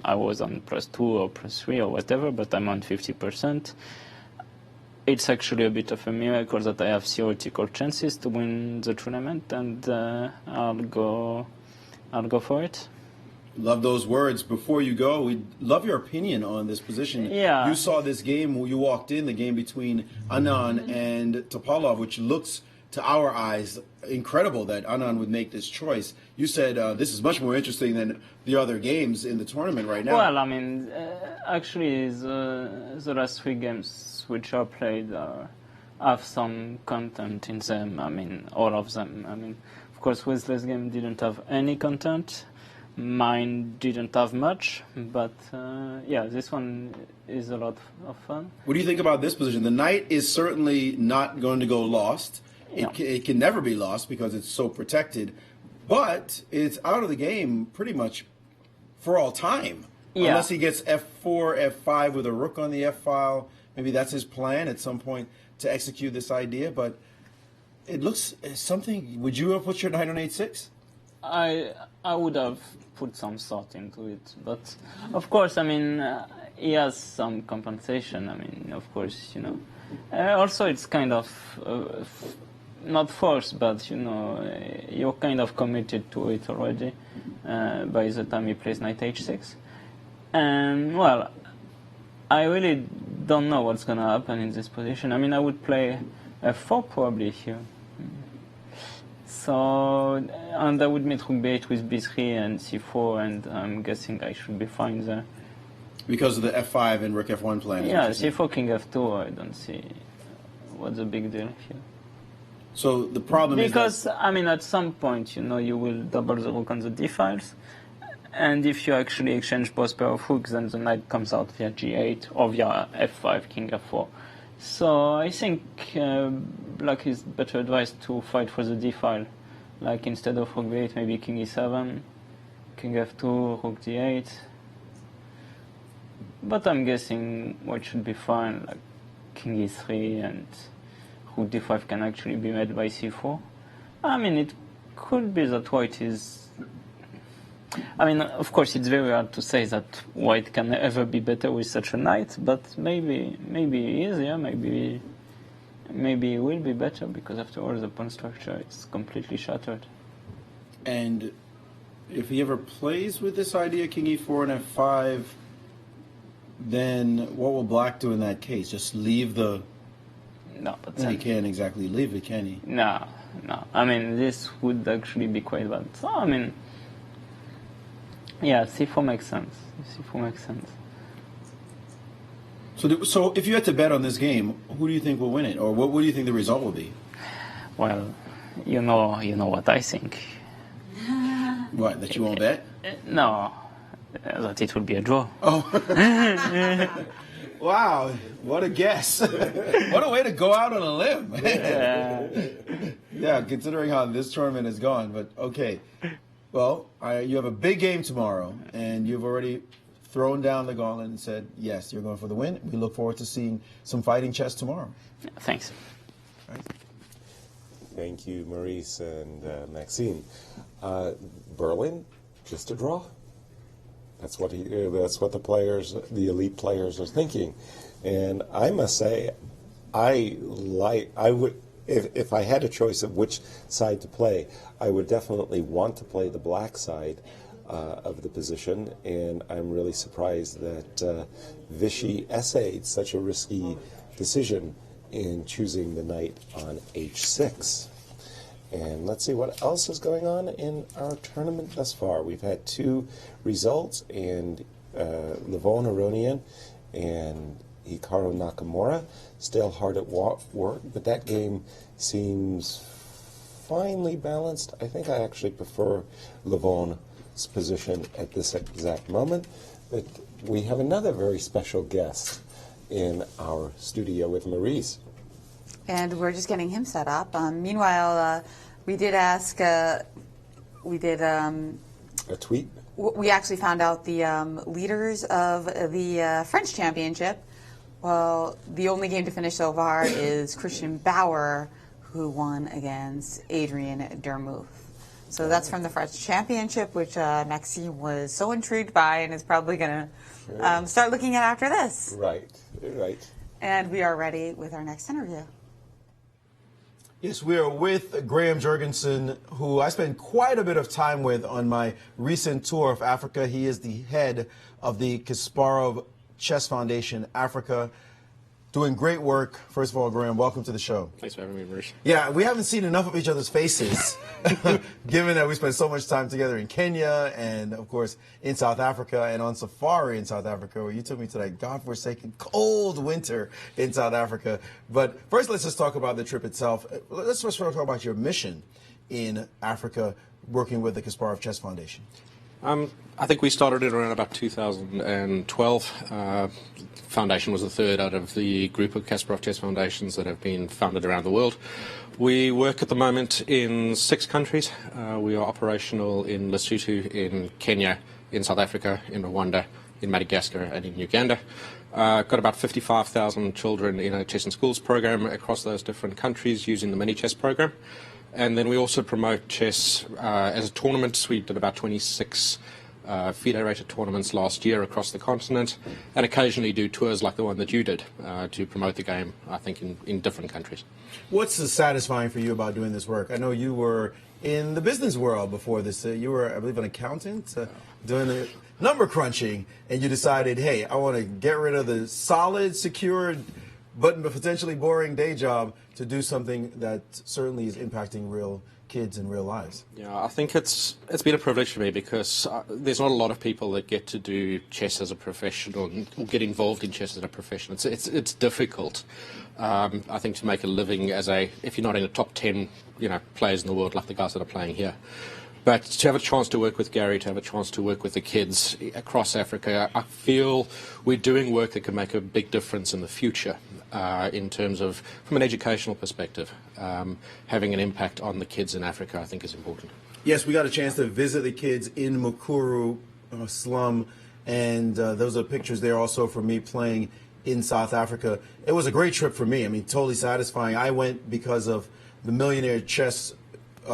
I was on +2 or +3 or whatever, but I'm on 50%. It's actually a bit of a miracle that I have theoretical chances to win the tournament, and I'll go for it. Love those words. Before you go, we'd love your opinion on this position. Yeah. You saw this game, you walked in, the game between Anand and Topalov, which looks, to our eyes, incredible that Anand would make this choice. You said this is much more interesting than the other games in the tournament right now. Well, I mean, actually, the last 3 games which are played have some content in them. I mean, all of them. I mean, of course, Wesley's game didn't have any content, Mine didn't have much, but yeah, this one is a lot of fun. What do you think about this position? The knight is certainly not going to go lost. No. It can never be lost because it's so protected, but it's out of the game pretty much for all time. Yeah. Unless he gets f4, f5 with a rook on the f file. Maybe that's his plan at some point to execute this idea, but it looks something. Would you have put your knight on h6? I would have put some thought into it, but of course, I mean, he has some compensation. I mean, of course, you know. Also, it's kind of not forced, but you know, you're kind of committed to it already by the time he plays knight h6. And well, I really don't know what's gonna happen in this position. I mean, I would play f4 probably here. So, and I would meet rook b8 with b3 and c4, and I'm guessing I should be fine there. Because of the f5 and rook f1 plan. Yeah, c4, king f2, I don't see what's the big deal here. So the problem is because, I mean, at some point, you know, you will double the rook on the d files, and if you actually exchange both pair of hooks, then the knight comes out via g8 or via f5, king f4. So I think black is better advised to fight for the d file. Like instead of rook b8, maybe king e7, king f2, rook d8. But I'm guessing white should be fine, like king e3 and rook d5 can actually be met by c4. I mean, it could be that white is... I mean, of course, it's very hard to say that white can ever be better with such a knight, but maybe he is, yeah, maybe it will be better, because after all, the pawn structure is completely shattered. And if he ever plays with this idea, king e4 and f5, then what will black do in that case? Just leave the... No, but he can't exactly leave it, can he? No. I mean, this would actually be quite bad. So, I mean, yeah, c4 makes sense. c4 makes sense. So if you had to bet on this game, who do you think will win it? Or what do you think the result will be? Well, you know what I think. What, that you won't bet? No, that it will be a draw. Oh. Wow, what a guess. What a way to go out on a limb. Yeah, considering how this tournament has gone, but okay. Well, you have a big game tomorrow, and you've already thrown down the gauntlet and said, yes, you're going for the win. We look forward to seeing some fighting chess tomorrow. Thanks. Right. Thank you, Maurice and Maxime. Berlin, just a draw. That's what the players, the elite players, are thinking. And I must say, I would, if I had a choice of which side to play, I would definitely want to play the black side of the position, and I'm really surprised that Vichy essayed such a risky decision in choosing the knight on h6. And let's see what else is going on in our tournament thus far. We've had 2 results, and Levon Aronian and Hikaru Nakamura still hard at work, but that game seems finely balanced. I think I actually prefer Levon's position at this exact moment. But we have another very special guest in our studio with Maurice. And we're just getting him set up. Meanwhile, we did ask, a tweet? We actually found out the leaders of the French championship. Well, the only game to finish so far is Christian Bauer, who won against Adrian Dermuth. So that's from the French championship, which Maxime was so intrigued by and is probably going to start looking at after this. Right. And we are ready with our next interview. Yes, we are with Graham Jurgensen, who I spent quite a bit of time with on my recent tour of Africa. He is the head of the Kasparov Chess Foundation Africa, doing great work. First of all, Graham, welcome to the show. Thanks for having me, Maurice. Yeah, we haven't seen enough of each other's faces, given that we spent so much time together in Kenya and, of course, in South Africa and on safari in South Africa, where you took me to that godforsaken cold winter in South Africa. But first, let's just talk about the trip itself. Let's first talk about your mission in Africa, working with the Kasparov Chess Foundation. I think we started it around about 2012. Foundation was the third out of the group of Kasparov Chess Foundations that have been founded around the world. We work at the moment in 6 countries. We are operational in Lesotho, in Kenya, in South Africa, in Rwanda, in Madagascar, and in Uganda. Got about 55,000 children in a chess in schools program across those different countries using the mini chess program. And then we also promote chess as a tournament. We did about 26 FIDE-rated tournaments last year across the continent, and occasionally do tours like the one that you did to promote the game, I think, in different countries. What's satisfying for you about doing this work? I know you were in the business world before this. You were, I believe, an accountant doing the number crunching, and you decided, hey, I want to get rid of the solid, secure, but potentially boring day job to do something that certainly is impacting real kids in real lives. Yeah, I think it's been a privilege for me because there's not a lot of people that get to do chess as a professional or get involved in chess as a profession. It's difficult, I think, to make a living if you're not in the top 10 players in the world like the guys that are playing here. But to have a chance to work with Gary, to have a chance to work with the kids across Africa, I feel we're doing work that can make a big difference in the future in terms of, from an educational perspective, having an impact on the kids in Africa, I think, is important. Yes, we got a chance to visit the kids in Mukuru slum, and those are pictures there also for me playing in South Africa. It was a great trip for me. I mean, totally satisfying. I went because of the Millionaire Chess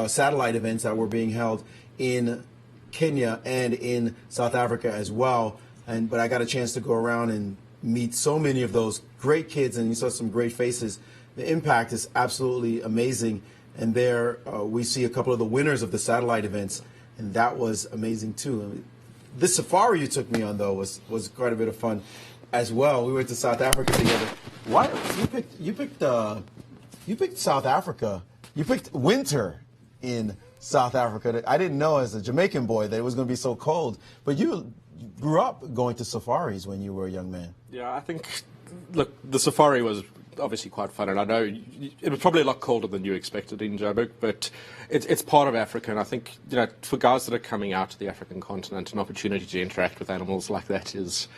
satellite events that were being held in Kenya and in South Africa as well. But I got a chance to go around and meet so many of those great kids, and you saw some great faces. The impact is absolutely amazing. And there we see a couple of the winners of the satellite events, and that was amazing too. I mean, this safari you took me on, though, was quite a bit of fun as well. We went to South Africa together. Why you picked South Africa? You picked winter in South Africa. I didn't know as a Jamaican boy that it was going to be so cold, but you grew up going to safaris when you were a young man. Yeah, I think, look, the safari was obviously quite fun, and I know it was probably a lot colder than you expected in Joburg, but it's part of Africa, and I think, for guys that are coming out to the African continent, an opportunity to interact with animals like that is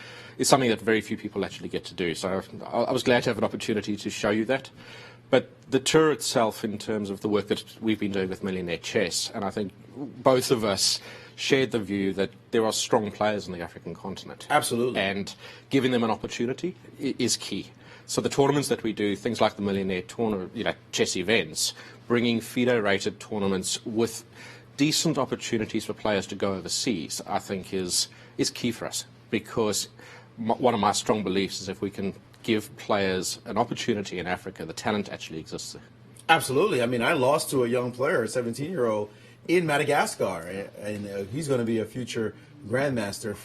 something that very few people actually get to do. So I was glad to have an opportunity to show you that. But the tour itself, in terms of the work that we've been doing with Millionaire Chess, and I think both of us shared the view that there are strong players on the African continent. Absolutely. And giving them an opportunity is key. So the tournaments that we do, things like the Millionaire chess events, bringing FIDE-rated tournaments with decent opportunities for players to go overseas, I think is key for us. Because one of my strong beliefs is if we can give players an opportunity in Africa, the talent actually exists there. Absolutely. I mean, I lost to a young player, a 17-year-old, in Madagascar, and he's going to be a future grandmaster.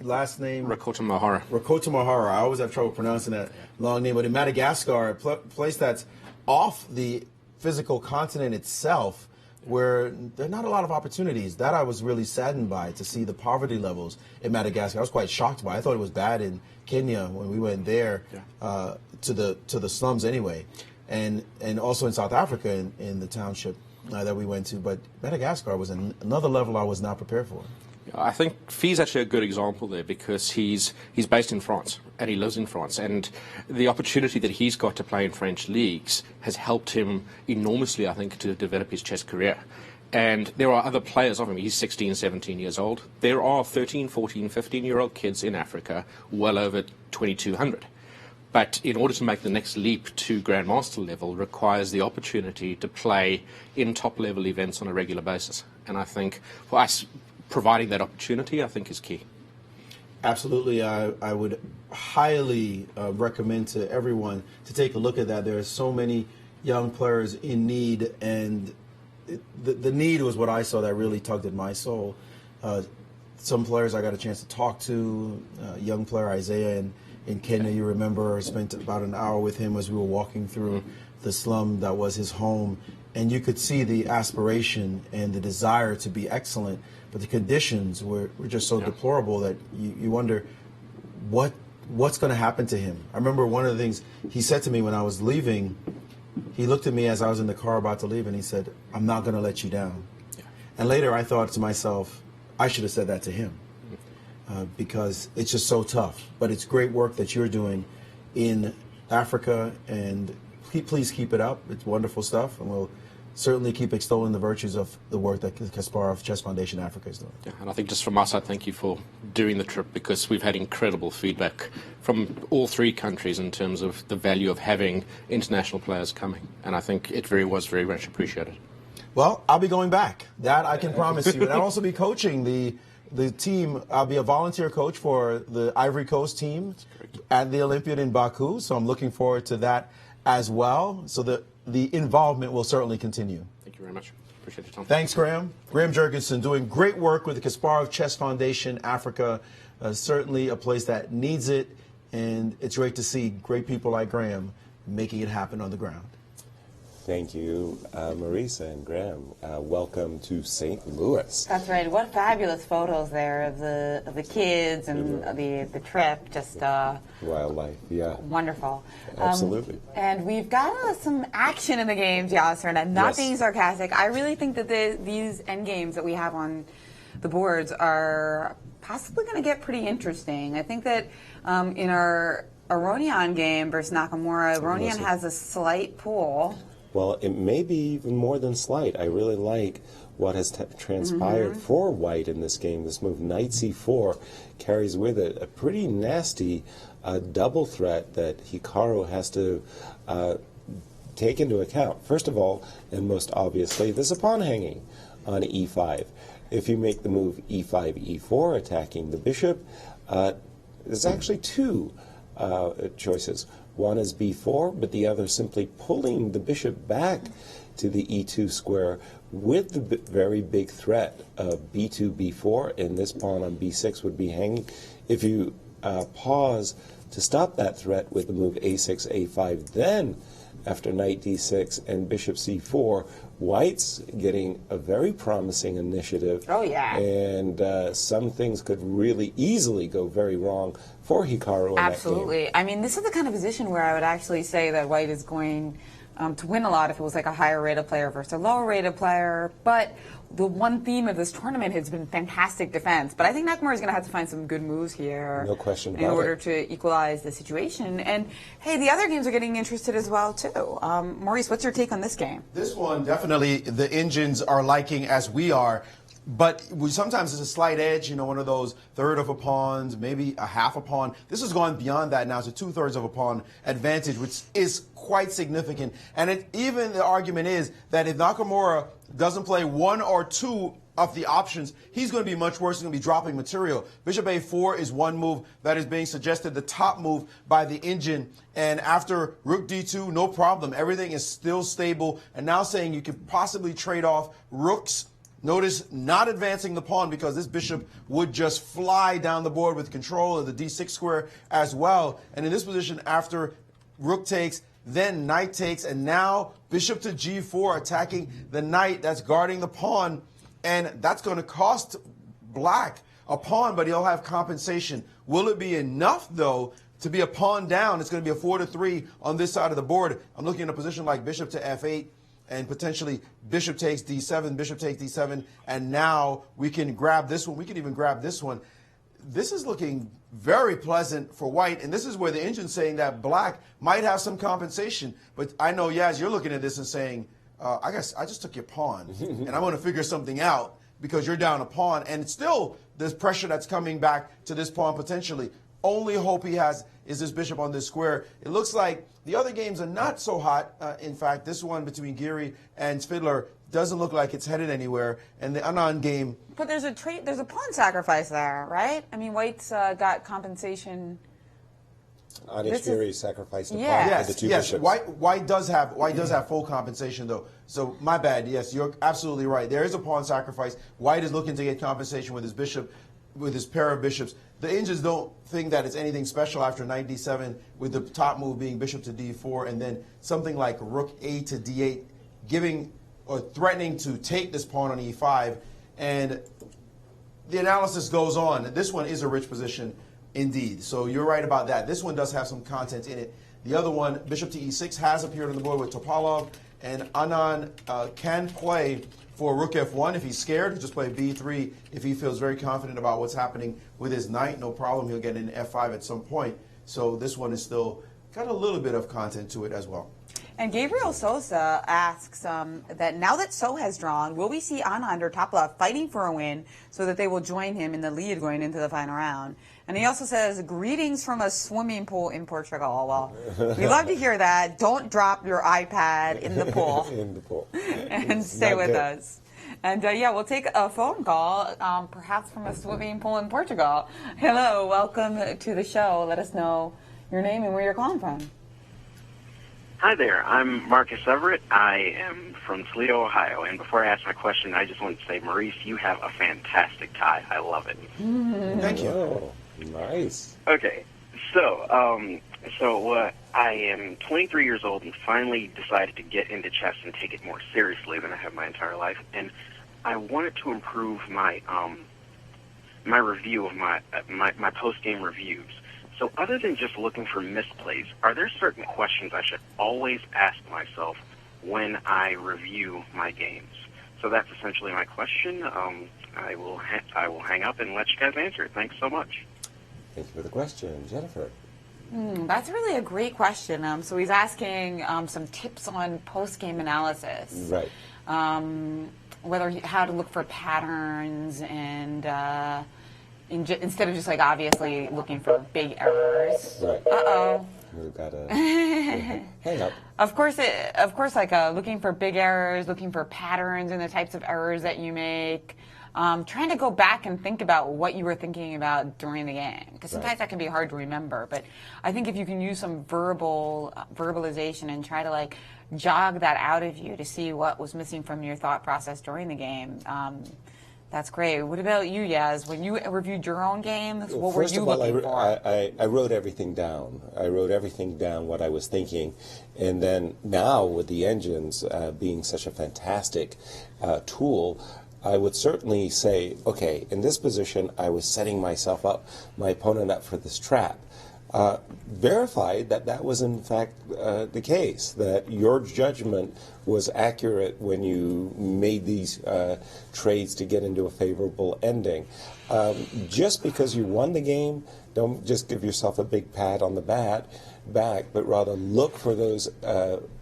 Last name? Rakota Mahara. Rakota Mahara. I always have trouble pronouncing that long name, but in Madagascar, a place that's off the physical continent itself, where there are not a lot of opportunities. That I was really saddened by, to see the poverty levels in Madagascar. I was quite shocked by it. I thought it was bad in Kenya when we went there, to the slums anyway, and also in South Africa in the township that we went to. But Madagascar was another level I was not prepared for. I think Fee's actually a good example there because he's based in France and he lives in France, and the opportunity that he's got to play in French leagues has helped him enormously, I think, to develop his chess career. And there are other players of him. He's 16, 17 years old. There are 13, 14, 15-year-old kids in Africa well over 2,200. But in order to make the next leap to Grandmaster level requires the opportunity to play in top-level events on a regular basis. And I think for us, providing that opportunity, I think, is key. Absolutely. I would highly recommend to everyone to take a look at that. There are so many young players in need, and the need was what I saw that really tugged at my soul. Some players I got a chance to talk to, young player Isaiah in Kenya, you remember, I spent about an hour with him as we were walking through the slum that was his home, and you could see the aspiration and the desire to be excellent, but the conditions were just so deplorable that you wonder what's going to happen to him. I remember one of the things he said to me when I was leaving. He looked at me as I was in the car about to leave, and he said, "I'm not going to let you down." And later I thought to myself, I should have said that to him because it's just so tough. But it's great work that you're doing in Africa, and please keep it up. It's wonderful stuff, and we'll certainly keep extolling the virtues of the work that Kasparov Chess Foundation Africa is doing. Yeah, and I think just from us, I thank you for doing the trip, because we've had incredible feedback from all three countries in terms of the value of having international players coming, and I think it was very much appreciated. Well, I'll be going back. That I can promise you. And I'll also be coaching the team. I'll be a volunteer coach for the Ivory Coast team at the Olympiad in Baku, so I'm looking forward to that as well. So the involvement will certainly continue. Thank you very much. Appreciate your time. Thanks, Graham. Graham Jurgensen doing great work with the Kasparov Chess Foundation Africa. Certainly a place that needs it, and it's great to see great people like Graham making it happen on the ground. Thank you, Maurice and Graham. Welcome to St. Louis. That's right. What fabulous photos there of the kids and the trip. Just wildlife, yeah. Wonderful. Absolutely. And we've got some action in the games, Yasser, and I'm not being sarcastic. I really think that these end games that we have on the boards are possibly going to get pretty interesting. I think that in our Aronian game versus Nakamura, Aronian has a slight pull. Well, it may be even more than slight. I really like what has transpired for White in this game. This move, knight c4, carries with it a pretty nasty double threat that Hikaru has to take into account. First of all, and most obviously, there's a pawn hanging on e5. If you make the move e5, e4, attacking the bishop, there's actually two choices. One is b4, but the other simply pulling the bishop back to the e2 square with the very big threat of b2, b4, and this pawn on b6 would be hanging. If you pause to stop that threat with the move a6, a5, then after knight d6 and bishop c4, White's getting a very promising initiative. Oh, yeah. And some things could really easily go very wrong for Hikaru in Absolutely. that game. I mean, this is the kind of position where I would actually say that White is going to win a lot if it was like a higher rated player versus a lower rated player. But the one theme of this tournament has been fantastic defense. But I think Nakamura is going to have to find some good moves here. No question about in order it. to equalize the situation. And, hey, the other games are getting interested as well, too. Maurice, what's your take on this game? This one, definitely the engines are liking as we are. But sometimes it's a slight edge, one of those third of a pawn, maybe a half a pawn. This has gone beyond that now. It's a 2/3 of a pawn advantage, which is quite significant. And even the argument is that if Nakamura doesn't play one or two of the options, he's going to be much worse. He's going to be dropping material. Bishop a4 is one move that is being suggested, the top move by the engine. And after rook d2, no problem. Everything is still stable. And now saying you could possibly trade off rooks. Notice not advancing the pawn because this bishop would just fly down the board with control of the d6 square as well. And in this position, after rook takes, then knight takes, and now bishop to g4 attacking the knight that's guarding the pawn. And that's going to cost black a pawn, but he'll have compensation. Will it be enough, though, to be a pawn down? It's going to be a 4-3 on this side of the board. I'm looking at a position like bishop to f8. And potentially bishop takes d7, bishop takes d7, and now we can grab this one. We can even grab this one. This is looking very pleasant for White, and this is where the engine's saying that black might have some compensation. But I know, Yaz, you're looking at this and saying, I guess I just took your pawn, and I'm going to figure something out because you're down a pawn. And it's still there's pressure that's coming back to this pawn potentially. Only hope he has is this bishop on this square. It looks like the other games are not so hot. In fact, this one between Giri and Spidler doesn't look like it's headed anywhere. And the Anand game. But there's a pawn sacrifice there, right? I mean, White's got compensation. Anish Giri sacrificed the pawn Yes, for the two yes. bishops. White does have full compensation though. So my bad. Yes, you're absolutely right. There is a pawn sacrifice. White is looking to get compensation with his bishop, with his pair of bishops. The Indians don't think that it's anything special after knight d7 with the top move being bishop to d4 and then something like rook a to d8 giving or threatening to take this pawn on e5. And the analysis goes on. This one is a rich position indeed. So you're right about that. This one does have some content in it. The other one, bishop to e6, has appeared on the board with Topalov. And Anand can play for Rook F1 if he's scared. Just play B3 if he feels very confident about what's happening with his knight. No problem. He'll get in F5 at some point. So this one is still got a little bit of content to it as well. And Gabriel Sosa asks that now that So has drawn, will we see Anand or top left fighting for a win so that they will join him in the lead going into the final round? And he also says, greetings from a swimming pool in Portugal. Well, we love to hear that. Don't drop your iPad in the pool. In the pool. And stay with us. And yeah, we'll take a phone call, perhaps from a swimming pool in Portugal. Hello, welcome to the show. Let us know your name and where you're calling from. Hi there, I'm Marcus Everett. I am from Toledo, Ohio. And before I ask my question, I just wanted to say, Maurice, you have a fantastic tie. I love it. Thank you. Oh, nice. Okay, so I am 23 years old and finally decided to get into chess and take it more seriously than I have my entire life. And I wanted to improve my my review of my post-game reviews. So other than just looking for misplays, are there certain questions I should always ask myself when I review my games? So that's essentially my question. I will hang up and let you guys answer it. Thanks so much. Thank you for the question. Jennifer. That's really a great question. So he's asking some tips on post-game analysis. Right. How to look for patterns and instead of just like obviously looking for big errors. Right. Uh-oh. We've got to hang up. Of course, like looking for big errors, looking for patterns in the types of errors that you make. Trying to go back and think about what you were thinking about during the game, because sometimes that can be hard to remember. But I think if you can use some verbalization and try to like jog that out of you to see what was missing from your thought process during the game, that's great. What about you, Yaz? When you reviewed your own games, what were you looking for? I wrote everything down. I wrote everything down, what I was thinking. And then now with the engines being such a fantastic tool, I would certainly say, okay, in this position, I was setting myself up, my opponent up for this trap. Verified that that was in fact the case, that your judgment was accurate when you made these trades to get into a favorable ending. Just because you won the game, don't just give yourself a big pat on the back, but rather look for those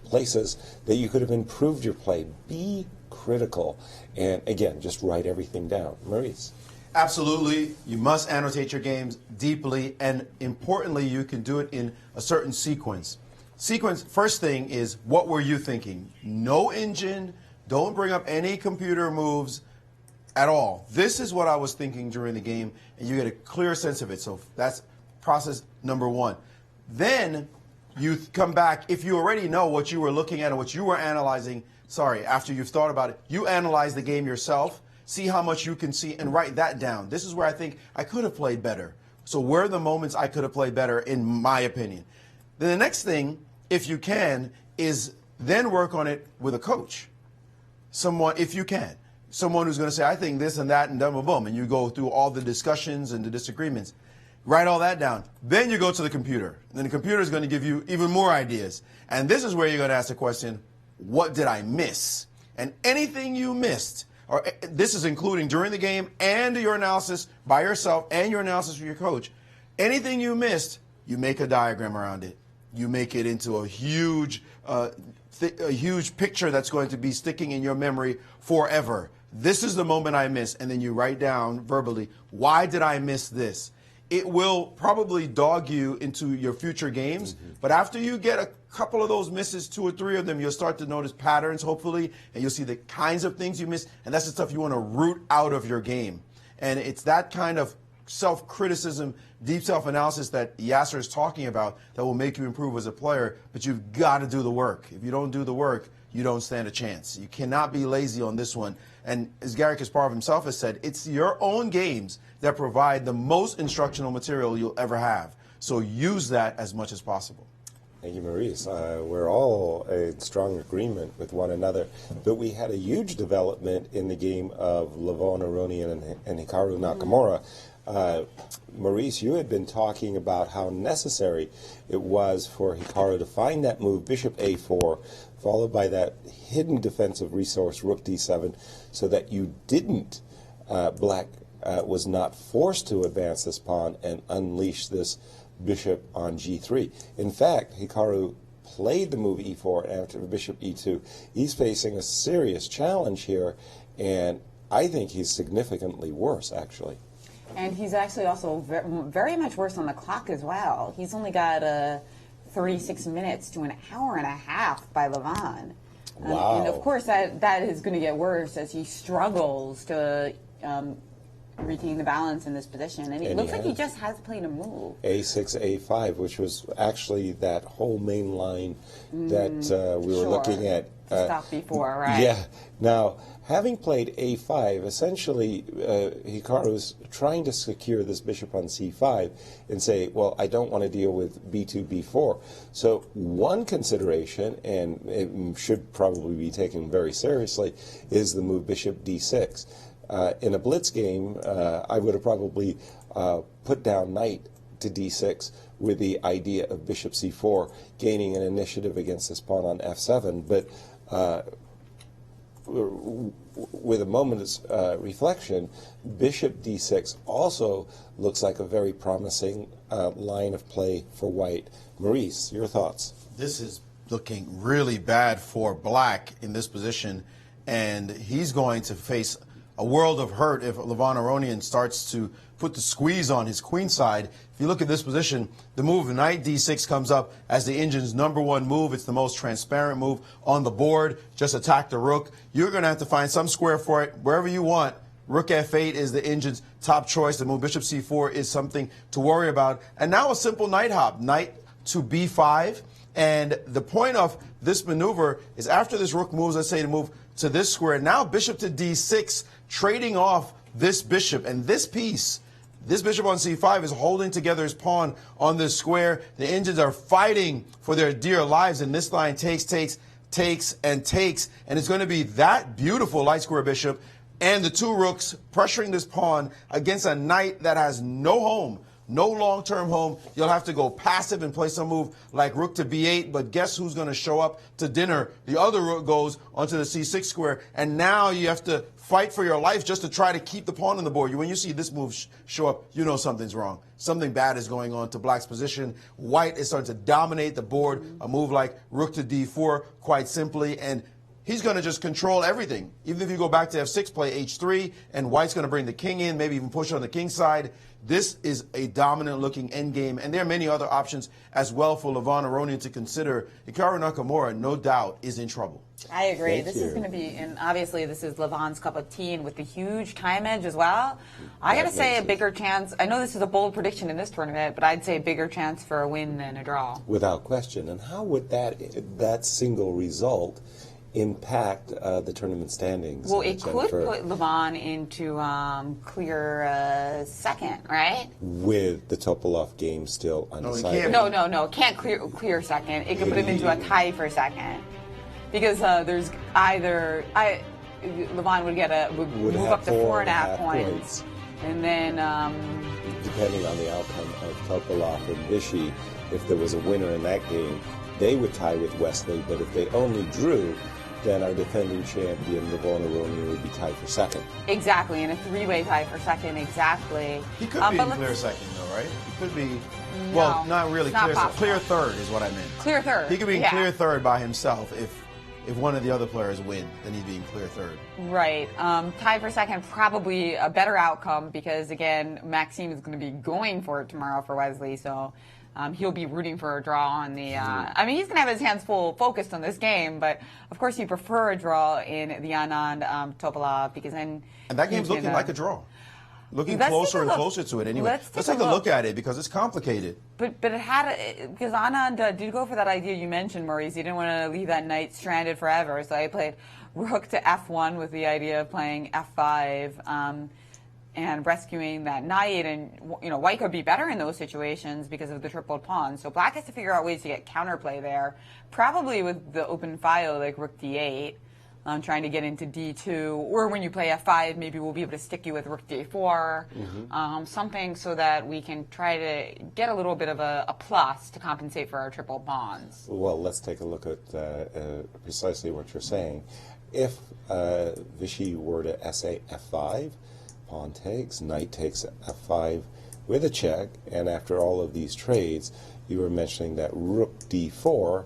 places that you could have improved your play. Be critical. And again, just write everything down. Maurice. Absolutely. You must annotate your games deeply, and importantly, you can do it in a certain sequence. First thing is, what were you thinking? No engine, don't bring up any computer moves at all. This is what I was thinking during the game, and you get a clear sense of it. So that's process number one. Then you come back, if you already know what you were looking at and what you were analyzing, after you've thought about it, you analyze the game yourself. See how much you can see and write that down. This is where I think I could have played better. So where are the moments I could have played better, in my opinion? Then the next thing, if you can, is then work on it with a coach. Someone, if you can. Someone who's going to say, I think this and that and boom, boom. And you go through all the discussions and the disagreements. Write all that down. Then you go to the computer. And then the computer is going to give you even more ideas. And this is where you're going to ask the question, what did I miss? And anything you missed, or this is including during the game and your analysis by yourself and your analysis with your coach. Anything you missed, you make a diagram around it. You make it into a huge picture that's going to be sticking in your memory forever. This is the moment I missed. And then you write down verbally, why did I miss this? It will probably dog you into your future games. But after you get a couple of those misses, 2 or 3 of them, you'll start to notice patterns, hopefully, and you'll see the kinds of things you miss, and that's the stuff you want to root out of your game. And it's that kind of self-criticism, deep self-analysis that Yasser is talking about that will make you improve as a player, but you've got to do the work. If you don't do the work, you don't stand a chance. You cannot be lazy on this one. And as Gary Kasparov himself has said, it's your own games that provide the most instructional material you'll ever have. So use that as much as possible. Thank you, Maurice. We're all in strong agreement with one another, but we had a huge development in the game of Levon Aronian and Hikaru Nakamura. Maurice, you had been talking about how necessary it was for Hikaru to find that move, bishop a4, followed by that hidden defensive resource, rook d7, so that you didn't, black was not forced to advance this pawn and unleash this bishop on g3. In fact, Hikaru played the move e4 after bishop e2. He's facing a serious challenge here, and I think he's significantly worse, actually. And he's actually also very much worse on the clock as well. He's only got 36 minutes to an hour and a half by Levon. Wow. And of course, that is going to get worse as he struggles to retain the balance in this position. And it looks like he just has played a move. a6, a5, which was actually that whole main line that we were looking at. Stop before, right? Yeah. Now, having played a5, essentially Hikaru is trying to secure this bishop on c5 and say, well, I don't want to deal with b2, b4. So one consideration, and it should probably be taken very seriously, is the move bishop d6. In a blitz game, I would have probably put down knight to d6 with the idea of bishop c4 gaining an initiative against this pawn on f7. But with a moment's reflection, bishop d6 also looks like a very promising line of play for white. Maurice, your thoughts? This is looking really bad for black in this position, and he's going to face a world of hurt if Levon Aronian starts to put the squeeze on his queen side. If you look at this position, the move knight d6 comes up as the engine's #1 move. It's the most transparent move on the board. Just attack the rook. You're going to have to find some square for it wherever you want. Rook f8 is the engine's top choice. The move bishop c4 is something to worry about. And now a simple knight hop, knight to b5. And the point of this maneuver is after this rook moves, let's say to move to this square, now bishop to d6, trading off this bishop. And this piece, this bishop on c5 is holding together his pawn on this square. The engines are fighting for their dear lives, and this line takes, and it's going to be that beautiful light square bishop and the two rooks pressuring this pawn against a knight that has no home, no long-term home. You'll have to go passive and play some move like rook to b8, but guess who's going to show up to dinner? The other rook goes onto the c6 square, and now you have to fight for your life just to try to keep the pawn on the board. When you see this move show up, you know something's wrong. Something bad is going on to black's position. White is starting to dominate the board. A move like rook to d4, quite simply, and he's going to just control everything. Even if you go back to f6, play h3, and white's going to bring the king in, maybe even push on the king side. This is a dominant-looking endgame, and there are many other options as well for Levon Aronian to consider. Hikaru Nakamura, no doubt, is in trouble. I agree. Thank this you. is going to be, and obviously this is Levon's cup of tea, and with the huge time edge as well, I got to say a bigger chance. I know this is a bold prediction in this tournament, but I'd say a bigger chance for a win than a draw. Without question. And how would that single result impact the tournament standings? Well, it could Jennifer, put Levon into clear second, right? with the Topolov game still undecided. No. Can't clear second. It could put him into a tie for second. Because there's either Levon would move up to 4.5 points, and then depending on the outcome of Topolov and Vichy, if there was a winner in that game, they would tie with Wesley. But if they only drew, then our defending champion Levon Aronian would be tied for second. Exactly, in a three-way tie for second. Exactly. He could be in clear second, though, right? He could be. Well, not really clear. Clear third is what I meant. Clear third. He could be in clear third by himself if one of the other players win, then he'd be in clear third. Right. Tied for second, probably a better outcome because, again, Maxime is going to be going for it tomorrow for Wesley, so he'll be rooting for a draw on the... I mean, he's going to have his hands full focused on this game, but, of course, you prefer a draw in the Anand Topolov because then... And that game's looking like a draw. Looking closer and closer to it anyway. Let's take a look at it because it's complicated. But it had because Anand did go for that idea you mentioned, Maurice. He didn't want to leave that knight stranded forever, so he played rook to f1 with the idea of playing f5 and rescuing that knight. And white could be better in those situations because of the tripled pawn. So black has to figure out ways to get counterplay there, probably with the open file like rook d8. trying to get into d2, or when you play f5, maybe we'll be able to stick you with rook d4, something so that we can try to get a little bit of a plus to compensate for our triple pawns. Well, let's take a look at precisely what you're saying. If Vichy were to essay f5, pawn takes, knight takes f5 with a check, and after all of these trades, you were mentioning that rook d4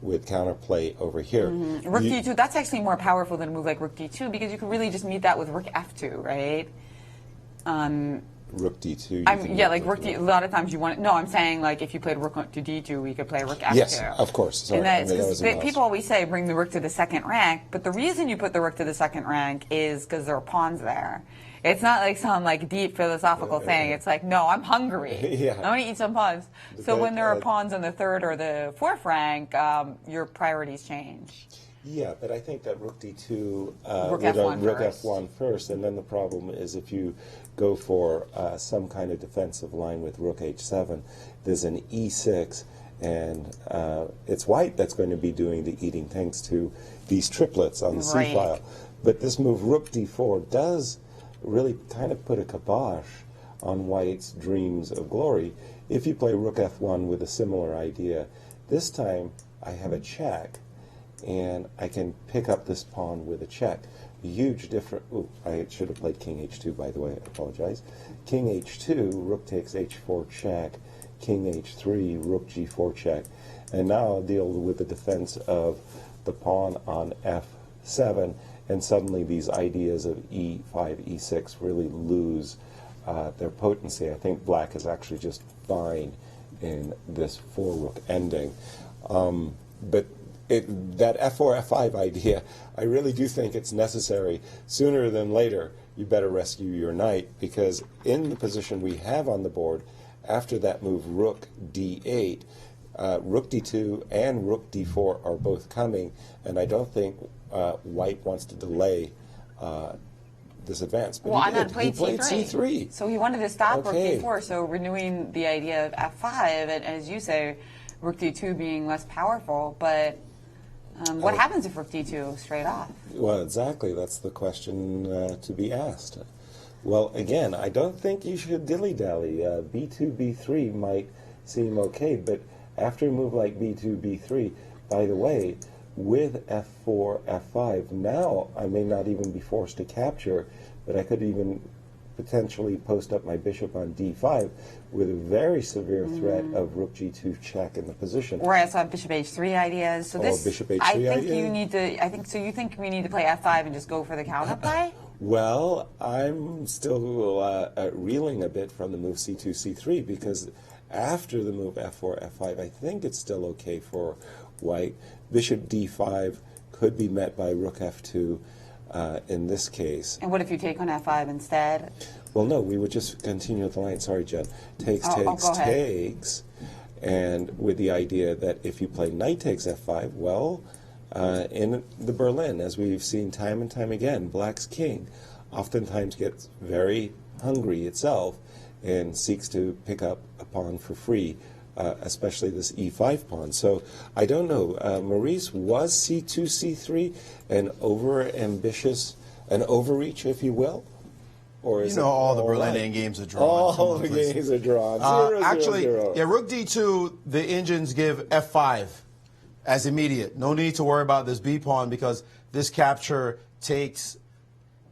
with counterplay over here. Rook d2, that's actually more powerful than a move like rook d2 because you can really just meet that with rook f2, right? Rook d2. Yeah, like rook d. A lot of times you want. No, I'm saying like if you played rook to d2, we could play rook f2. Yes, of course. Sorry, and that's because people always say bring the rook to the second rank, but the reason you put the rook to the second rank is because there are pawns there. It's not like some like deep philosophical thing. It's like, no, I'm hungry. I want to eat some pawns. So when there are pawns on the third or the fourth rank, your priorities change. Yeah, but I think that rook d2 rook with f1 rook first. f1 first, and then the problem is if you go for some kind of defensive line with rook h7, there's an e6, and it's white that's going to be doing the eating thanks to these triplets on the c file. But this move rook d4 does really kind of put a kibosh on white's dreams of glory if you play rook f1 with a similar idea. This time I have a check, and I can pick up this pawn with a check. Huge difference. Oh, I should have played king h2, by the way. I apologize. King h2, rook takes h4 check, king h3, rook g4 check. And now I'll deal with the defense of the pawn on f7, and suddenly these ideas of e5, e6 really lose their potency. I think black is actually just fine in this 4-rook ending. But that f4, f5 idea, I really do think it's necessary. Sooner than later, you better rescue your knight, because in the position we have on the board, after that move rook d8, rook d2 and rook d4 are both coming, and I don't think white wants to delay this advance. But Well, he I'm not did. played He played c3. So he wanted to stop Okay. rook d4, so renewing the idea of f5, and as you say, rook d2 being less powerful, but what happens if rook d2 straight off? Well, exactly. That's the question to be asked. Well, again, I don't think you should dilly-dally. b2, b3 might seem okay, but after a move like b2, b3, by the way, with f4, f5, now I may not even be forced to capture, but I could even potentially post up my bishop on d5 with a very severe threat of rook g2 check in the position. Or I also have bishop h3 ideas. So this, bishop h3 I think idea? you need to. I think so. You think we need to play f5 and just go for the counterplay? Well, I'm still reeling a bit from the move c2, c3, because after the move f4, f5, I think it's still okay for white. Bishop d5 could be met by rook f2 in this case. And what if you take on f5 instead? Well, no, we would just continue the line. Sorry, Jen. Takes, takes, go ahead. takes. And with the idea that if you play knight takes f5, well, in the Berlin, as we've seen time and time again, black's king oftentimes gets very hungry itself and seeks to pick up a pawn for free, especially this e5 pawn. So I don't know. Maurice, was c2, c3 an over-ambitious, an overreach, if you will? Or is all the Berlin right? Endgames are drawn. All the games are drawn. 0, Actually, 0, 0. yeah, rook d2, the engines give f5 as immediate. No need to worry about this b pawn because this capture takes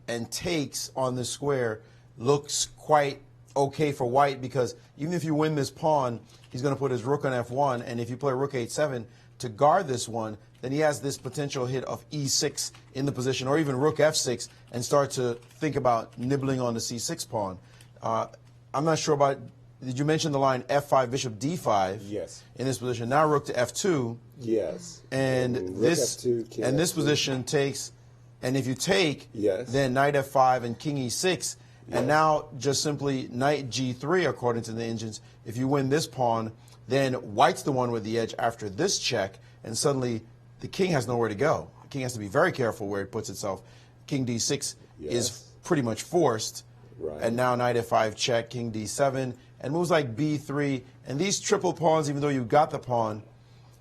and takes on this square looks quite okay for white, because even if you win this pawn, he's going to put his rook on f1, and if you play rook h7 to guard this one, then he has this potential hit of e6 in the position, or even rook f6, and start to think about nibbling on the c6 pawn. I'm not sure about, did you mention the line f5, bishop d5? Yes. In this position. Now rook to f2. Yes. And this F2, king and this F2. position takes, and if you take, Yes. then knight f5 and king e6, and Yes. now just simply knight g3 according to the engines. If you win this pawn, then white's the one with the edge after this check, and suddenly the king has nowhere to go. The king has to be very careful where it puts itself. King d6 is pretty much forced, Right. and now knight f5 check, king d7, and moves like b3, and these triple pawns, even though you got the pawn,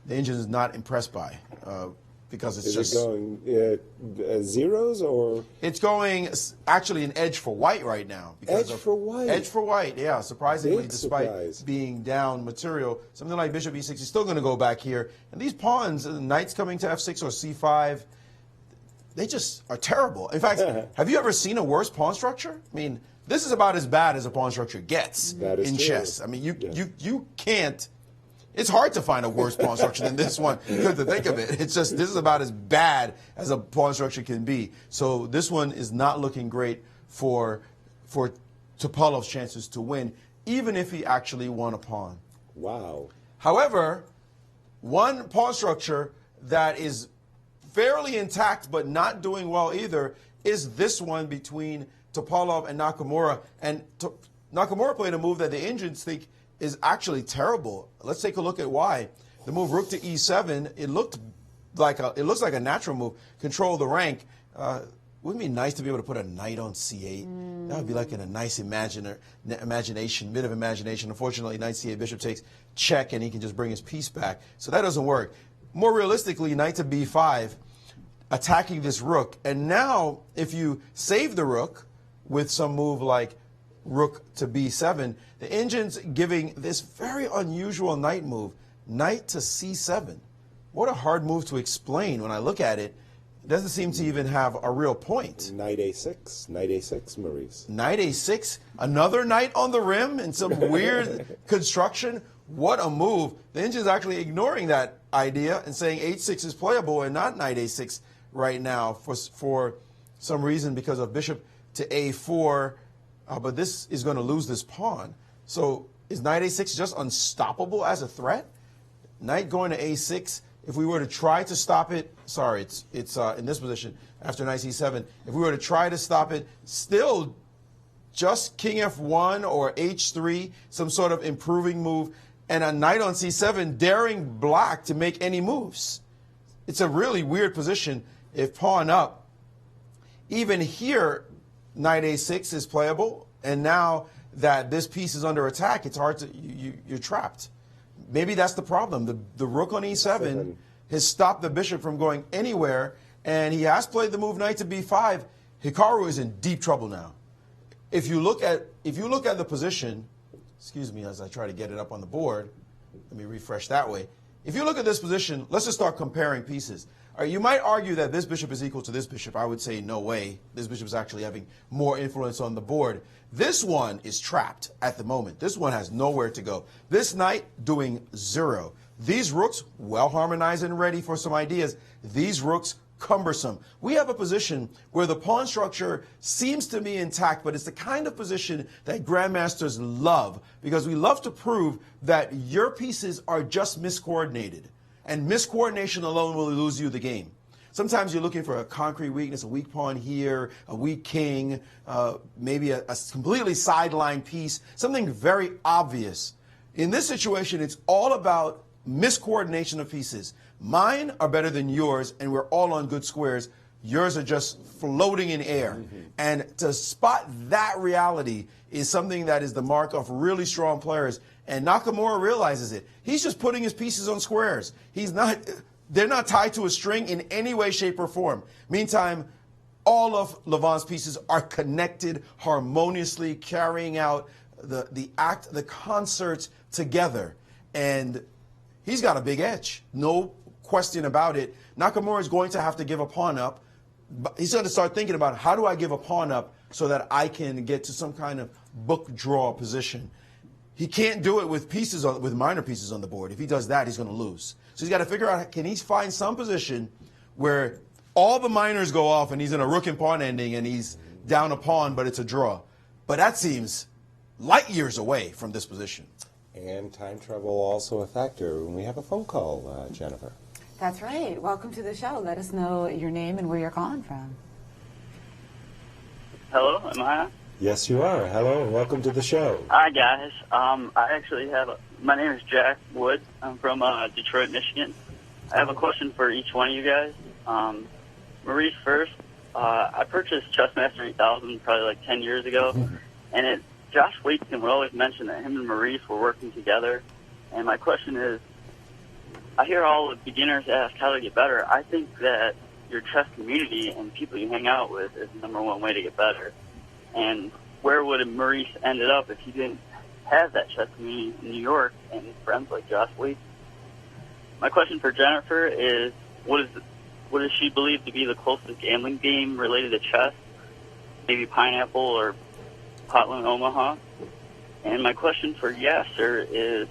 the engine is not impressed by, because it's Is it going zeros or? It's going actually an edge for white right now. Edge for white? Edge for white, yeah. Surprisingly, Big despite surprise. being down material, something like bishop e6 is still going to go back here. And these pawns, knights coming to f6 or c5, they just are terrible. In fact, have you ever seen a worse pawn structure? I mean, this is about as bad as a pawn structure gets in chess. I mean, you can't. It's hard to find a worse pawn structure than this one. Good to think of it. It's just this is about as bad as a pawn structure can be. So this one is not looking great for Topolov's chances to win, even if he actually won a pawn. Wow. However, one pawn structure that is fairly intact but not doing well either is this one between Topolov and Nakamura. And Nakamura played a move that the Indians think is actually terrible. Let's take a look at why. The move rook to e7, it looks like a natural move. Control the rank. Wouldn't it be nice to be able to put a knight on c8? That would be like in a nice imagination, bit of imagination. Unfortunately, knight c8, bishop takes, check, and he can just bring his piece back. So that doesn't work. More realistically, knight to b5, attacking this rook. And now, if you save the rook with some move like rook to b7, the Indians giving this very unusual knight move, knight to c7. What a hard move to explain when I look at it. It doesn't seem to even have a real point. Knight a6, Maurice. Knight a6, another knight on the rim in some weird construction. What a move. The Indians actually ignoring that idea and saying h6 is playable and not knight a6 right now for some reason because of bishop to a4. But this is going to lose this pawn. So is knight a6 just unstoppable as a threat? Knight going to a6. If we were to try to stop it, sorry, it's in this position after knight c7. If we were to try to stop it, still just king f1 or h3, some sort of improving move, and a knight on c7 daring black to make any moves. It's a really weird position if pawn up. Even here, knight a6 is playable, and now that this piece is under attack, it's hard to, you're trapped. Maybe that's the problem. The rook on e7 has stopped the bishop from going anywhere, and he has played the move knight to b5. Hikaru is in deep trouble now. If you look at the position, excuse me as I try to get it up on the board, let me refresh that way. If you look at this position, let's just start comparing pieces. You might argue that this bishop is equal to this bishop. I would say no way. This bishop is actually having more influence on the board. This one is trapped at the moment. This one has nowhere to go. This knight doing 0. These rooks well harmonized and ready for some ideas. These rooks cumbersome. We have a position where the pawn structure seems to be intact, but it's the kind of position that grandmasters love because we love to prove that your pieces are just miscoordinated. And miscoordination alone will lose you the game. Sometimes you're looking for a concrete weakness, a weak pawn here, a weak king, maybe a completely sidelined piece, something very obvious. In this situation, it's all about miscoordination of pieces. Mine are better than yours, and we're all on good squares. Yours are just floating in air. And to spot that reality is something that is the mark of really strong players. And Nakamura realizes it. He's just putting his pieces on squares. They're not tied to a string in any way, shape, or form. Meantime, all of Levant's pieces are connected harmoniously, carrying out the concert together. And he's got a big edge. No question about it. Nakamura is going to have to give a pawn up. He's going to start thinking about how do I give a pawn up so that I can get to some kind of book draw position. He can't do it with with minor pieces on the board. If he does that, he's going to lose. So he's got to figure out, can he find some position where all the minors go off and he's in a rook and pawn ending and he's down a pawn, but it's a draw. But that seems light years away from this position. And time travel also a factor. We have a phone call, Jennifer. That's right. Welcome to the show. Let us know your name and where you're calling from. Hello, am I on? Yes, you are. Hello, and welcome to the show. Hi, guys. I actually my name is Jack Wood. I'm from Detroit, Michigan. I have a question for each one of you guys. Maurice first. I purchased Chessmaster 8000 probably like 10 years ago, and Josh Waitzkin would always mention that him and Maurice were working together. And my question is, I hear all the beginners ask how to get better. I think that your chess community and people you hang out with is the #1 way to get better. And where would Maurice ended up if he didn't have that chess community in New York and friends like Josh Waite? My question for Jennifer is, what does she believe to be the closest gambling game related to chess? Maybe Pineapple or Potland Omaha? And my question for Yasser is,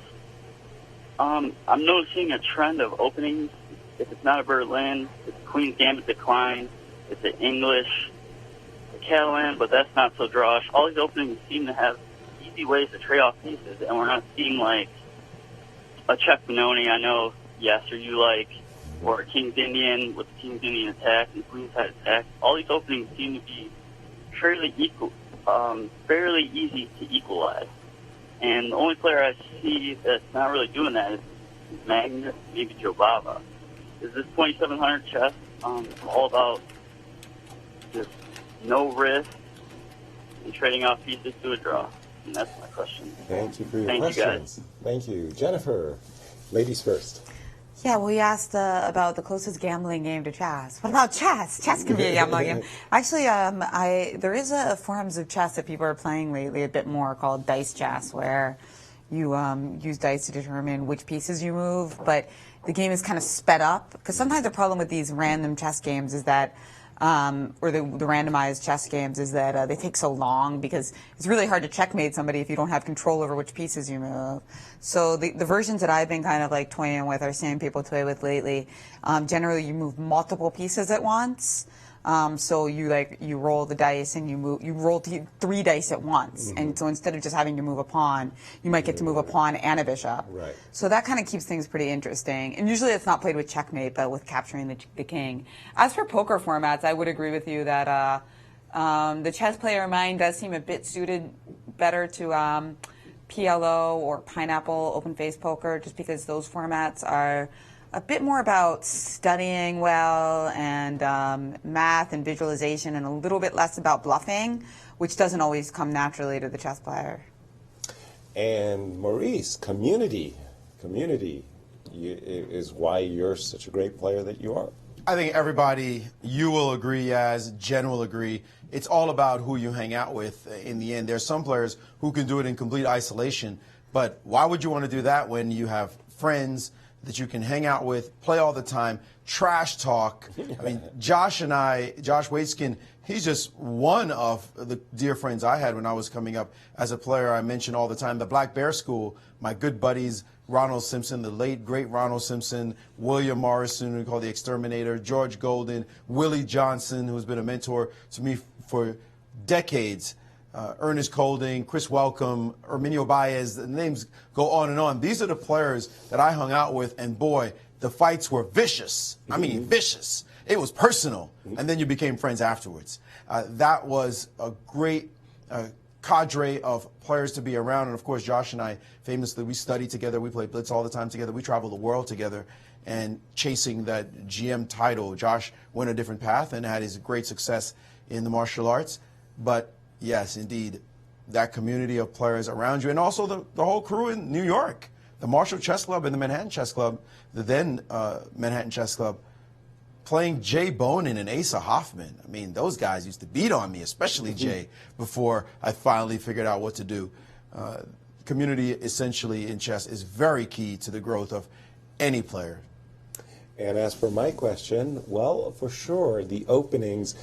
I'm noticing a trend of openings. If it's not a Berlin, it's Queen's Gambit Decline, it's an English, a Catalan, but that's not so drawish. All these openings seem to have easy ways to trade off pieces, and we're not seeing like a check Benoni, I know, Yasser, you like, or a King's Indian with the King's Indian attack and Queen's Side attack. All these openings seem to be fairly easy to equalize. And the only player I see that's not really doing that is Magnus, maybe Joe Bava. Is this 2700 chess all about just no risk and trading off pieces to a draw? And that's my question. Thank you for your questions. questions. Thank you. Jennifer, ladies first. Yeah, well, you asked about the closest gambling game to chess. What about chess? Chess can be a gambling game. Actually, there is a forms of chess that people are playing lately a bit more called dice chess, where you use dice to determine which pieces you move, but the game is kind of sped up. Because sometimes the problem with these random chess games is that, or the randomized chess games, is that they take so long because it's really hard to checkmate somebody if you don't have control over which pieces you move. So the versions that I've been kind of like toying with, or seeing people toy with lately, generally you move multiple pieces at once. So you roll the dice and you roll 3 dice at once. Mm-hmm. And so instead of just having to move a pawn, you might get to move a pawn and a bishop. Right. So that kind of keeps things pretty interesting. And usually it's not played with checkmate, but with capturing the king. As for poker formats, I would agree with you that the chess player mind does seem a bit suited better to PLO or Pineapple open face poker, just because those formats are a bit more about studying well and math and visualization, and a little bit less about bluffing, which doesn't always come naturally to the chess player. And Maurice, community is why you're such a great player that you are. I think everybody, you will agree, as Jen will agree, it's all about who you hang out with in the end. There's some players who can do it in complete isolation, but why would you want to do that when you have friends that you can hang out with, play all the time, trash talk? I mean, Josh Waitskin, he's just one of the dear friends I had when I was coming up as a player. I mention all the time the Black Bear School, my good buddies, Ronald Simpson, the late, great Ronald Simpson, William Morrison, who we call the Exterminator, George Golden, Willie Johnson, who's been a mentor to me for decades, Ernest Colding, Chris Welcome, Herminio Baez, the names go on and on. These are the players that I hung out with, and boy, the fights were vicious. I mean, vicious. It was personal, and then you became friends afterwards. That was a great cadre of players to be around, and of course, Josh and I, famously, we studied together, we played Blitz all the time together, we traveled the world together, and chasing that GM title. Josh went a different path and had his great success in the martial arts, but yes, indeed, that community of players around you, and also the whole crew in New York, the Marshall Chess Club and the Manhattan Chess Club, the then Manhattan Chess Club, playing Jay Bonin and Asa Hoffman. I mean, those guys used to beat on me, especially Jay, before I finally figured out what to do. Community, essentially, in chess is very key to the growth of any player. And as for my question, well, for sure, the openings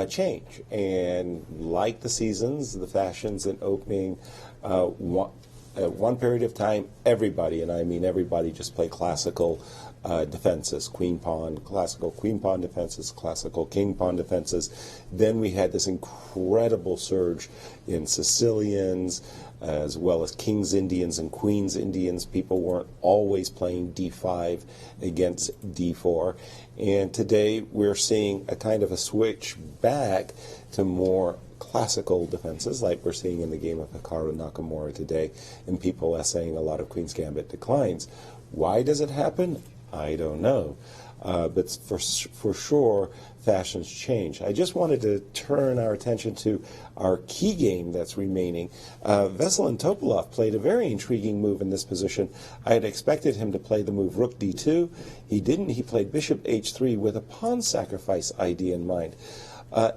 change. And like the seasons, the fashions and opening, at one period of time, everybody, and I mean everybody, just play classical defenses, queen pawn, classical queen pawn defenses, classical king pawn defenses. Then we had this incredible surge in Sicilians, as well as King's Indians and Queen's Indians. People weren't always playing d5 against d4. And today we're seeing a kind of a switch back to more classical defenses, like we're seeing in the game of Hikaru Nakamura today, and people essaying a lot of Queen's Gambit declines. Why does it happen? I don't know. but for sure, fashions change. I just wanted to turn our attention to our key game that's remaining. Veselin Topalov played a very intriguing move in this position. I had expected him to play the move rook d2. He didn't. He played bishop h3 with a pawn sacrifice idea in mind.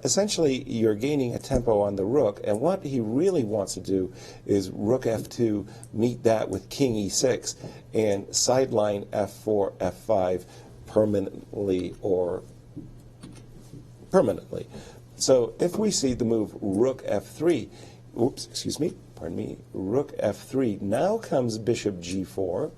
Essentially, you're gaining a tempo on the rook, and what he really wants to do is rook f2, meet that with king e6, and sideline f4, f5 permanently. So if we see the move rook f3, rook f3, now comes bishop g4,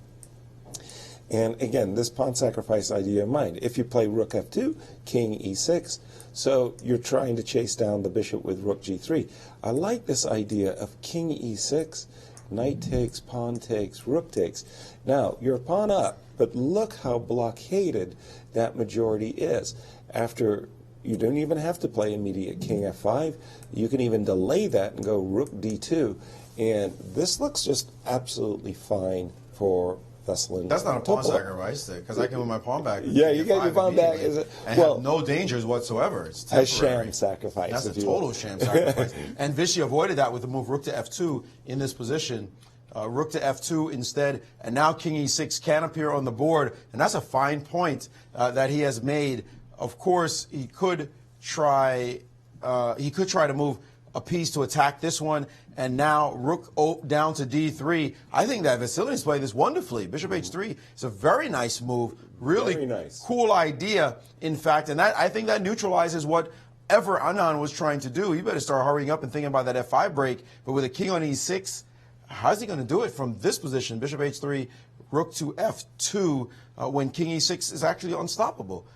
and again, this pawn sacrifice idea in mind. If you play rook f2, king e6, so you're trying to chase down the bishop with rook g3. I like this idea of king e6, knight takes, pawn takes, rook takes. Now, you're pawn up, but look how blockaded that majority is. After, you don't even have to play immediate king f5. You can even delay that and go rook d2. And this looks just absolutely fine for Veselin. That's not a pawn sacrifice, because I can move my pawn back. Yeah, you get your pawn back. And have no dangers whatsoever. It's temporary. A sham sacrifice. That's a total sham sacrifice. And Vichy avoided that with the move rook to f2 in this position. Rook to f2 instead, and now king e6 can appear on the board, and that's a fine point that he has made. Of course, he could try to move a piece to attack this one, and now rook down to d3. I think that Veselin's played this wonderfully. Bishop h3 is a very nice move, really very nice. Cool idea, in fact, and that I think that neutralizes whatever Anand was trying to do. He better start hurrying up and thinking about that f5 break, but with a king on e6, how's he going to do it from this position? Bishop h3, rook to f2, when king e6 is actually unstoppable.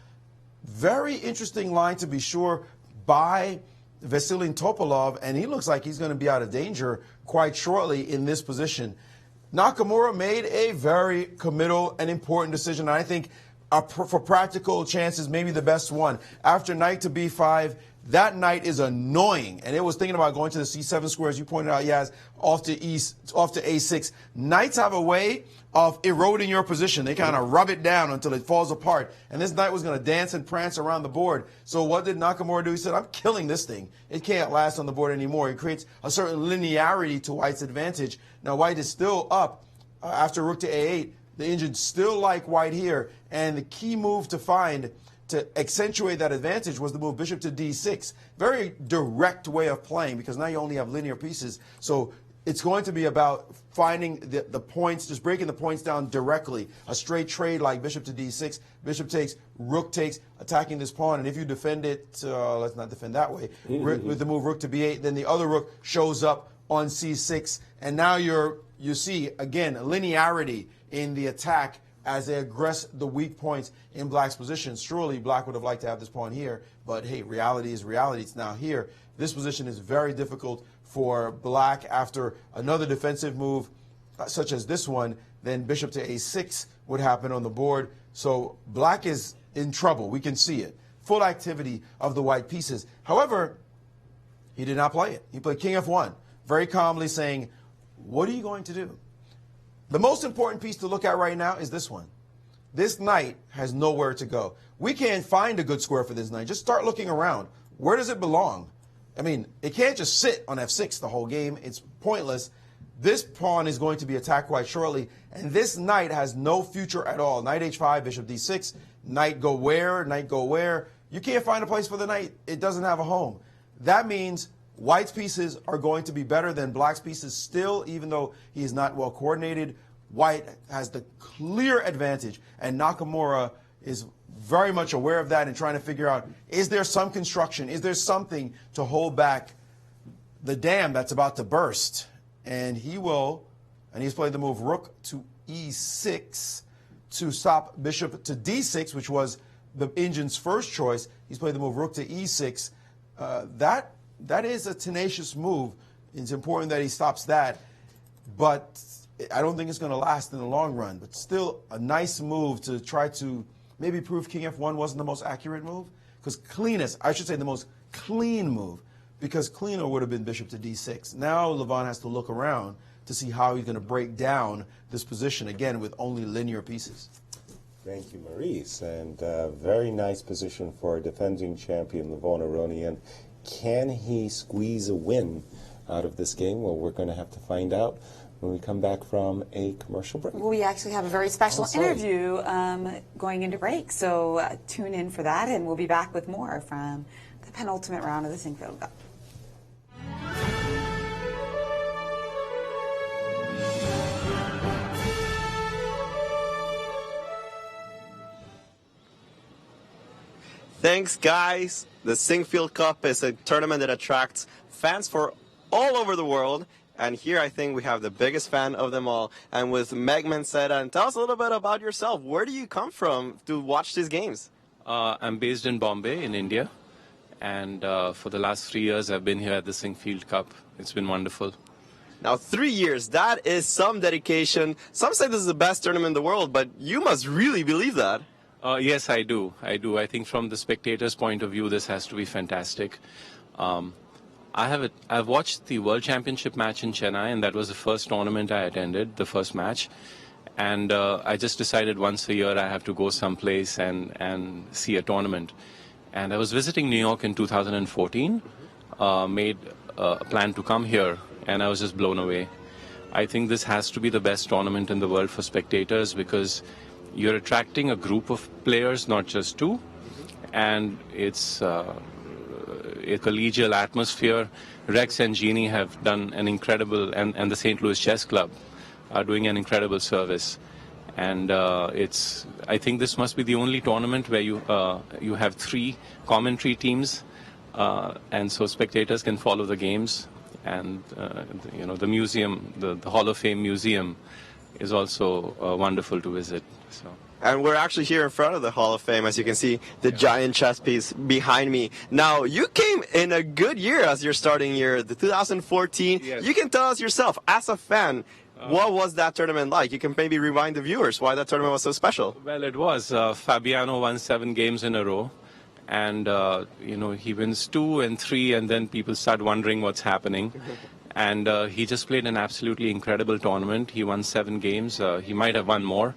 Very interesting line, to be sure, by Veselin Topalov, and he looks like he's going to be out of danger quite shortly in this position. Nakamura made a very committal and important decision, and I think for practical chances, maybe the best one. After knight to b5, that knight is annoying, and it was thinking about going to the c7 square, as you pointed out, Yaz, off to a6. Knights have a way of eroding your position. They kind of rub it down until it falls apart, and this knight was going to dance and prance around the board. So what did Nakamura do? He said, I'm killing this thing. It can't last on the board anymore. He creates a certain linearity to White's advantage. Now, White is still up after rook to a8. The Indians still like White here, and the key move to find to accentuate that advantage was the move bishop to d6. Very direct way of playing, because now you only have linear pieces. So it's going to be about finding the points, just breaking the points down directly. A straight trade like bishop to d6, bishop takes, rook takes, attacking this pawn. And if you defend it, let's not defend that way, with the move rook to b8, then the other rook shows up on c6. And now you see, again, linearity in the attack as they aggress the weak points in Black's position. Surely Black would have liked to have this pawn here, but hey, reality is reality. It's now here. This position is very difficult for Black after another defensive move such as this one. Then bishop to a6 would happen on the board. So Black is in trouble. We can see it. Full activity of the white pieces. However, he did not play it. He played king f1, very calmly saying, what are you going to do? The most important piece to look at right now is this one. This knight has nowhere to go. We can't find a good square for this knight. Just start looking around. Where does it belong? I mean, it can't just sit on f6 the whole game. It's pointless. This pawn is going to be attacked quite shortly, and this knight has no future at all. Knight h5, bishop d6, knight go where, knight go where. You can't find a place for the knight. It doesn't have a home. That means White's pieces are going to be better than Black's pieces still, even though he is not well coordinated. White has the clear advantage, and Nakamura is very much aware of that and trying to figure out, is there some construction? Is there something to hold back the dam that's about to burst? And he will, and he's played the move rook to e6 to stop bishop to d6, which was the Indian's first choice. He's played the move rook to e6. That is a tenacious move. It's important that he stops that, but I don't think it's going to last in the long run. But still a nice move to try to maybe prove king f1 wasn't the most accurate move. Because cleanest, I should say the most clean move, because cleaner would have been bishop to d6. Now Levon has to look around to see how he's going to break down this position, again, with only linear pieces. Thank you, Maurice. And very nice position for defending champion Levon Aronian. Can he squeeze a win out of this game? Well, we're going to have to find out when we come back from a commercial break. Well, we actually have a very special interview going into break, so tune in for that, and we'll be back with more from the penultimate round of the Sinquefield Cup. Thanks, guys. The Sinquefield Cup is a tournament that attracts fans for all over the world. And here I think we have the biggest fan of them all. And with Meg Manceta, and tell us a little bit about yourself. Where do you come from to watch these games? I'm based in Bombay, in India. And for the last 3 years, I've been here at the Sinquefield Cup. It's been wonderful. Now, 3 years, that is some dedication. Some say this is the best tournament in the world, but you must really believe that. Yes, I do. I think from the spectator's point of view, this has to be fantastic. I've watched the World Championship match in Chennai, and that was the first tournament I attended, the first match. And I just decided once a year I have to go someplace and see a tournament. And I was visiting New York in 2014, made a plan to come here, and I was just blown away. I think this has to be the best tournament in the world for spectators because you're attracting a group of players, not just two, and it's a collegial atmosphere. Rex and Jeannie have done an incredible, and the St. Louis Chess Club are doing an incredible service. And I think this must be the only tournament where you have 3 commentary teams, and so spectators can follow the games. And the museum, the Hall of Fame museum, is also wonderful to visit. So. And we're actually here in front of the Hall of Fame, as you can see, the giant chess piece behind me. Now, you came in a good year as your starting year, the 2014. Yes. You can tell us yourself, as a fan, what was that tournament like? You can maybe remind the viewers why that tournament was so special. Well, it was. Fabiano won 7 games in a row. And, he wins 2 and 3, and then people start wondering what's happening. And he just played an absolutely incredible tournament. He won 7 games. He might have won more.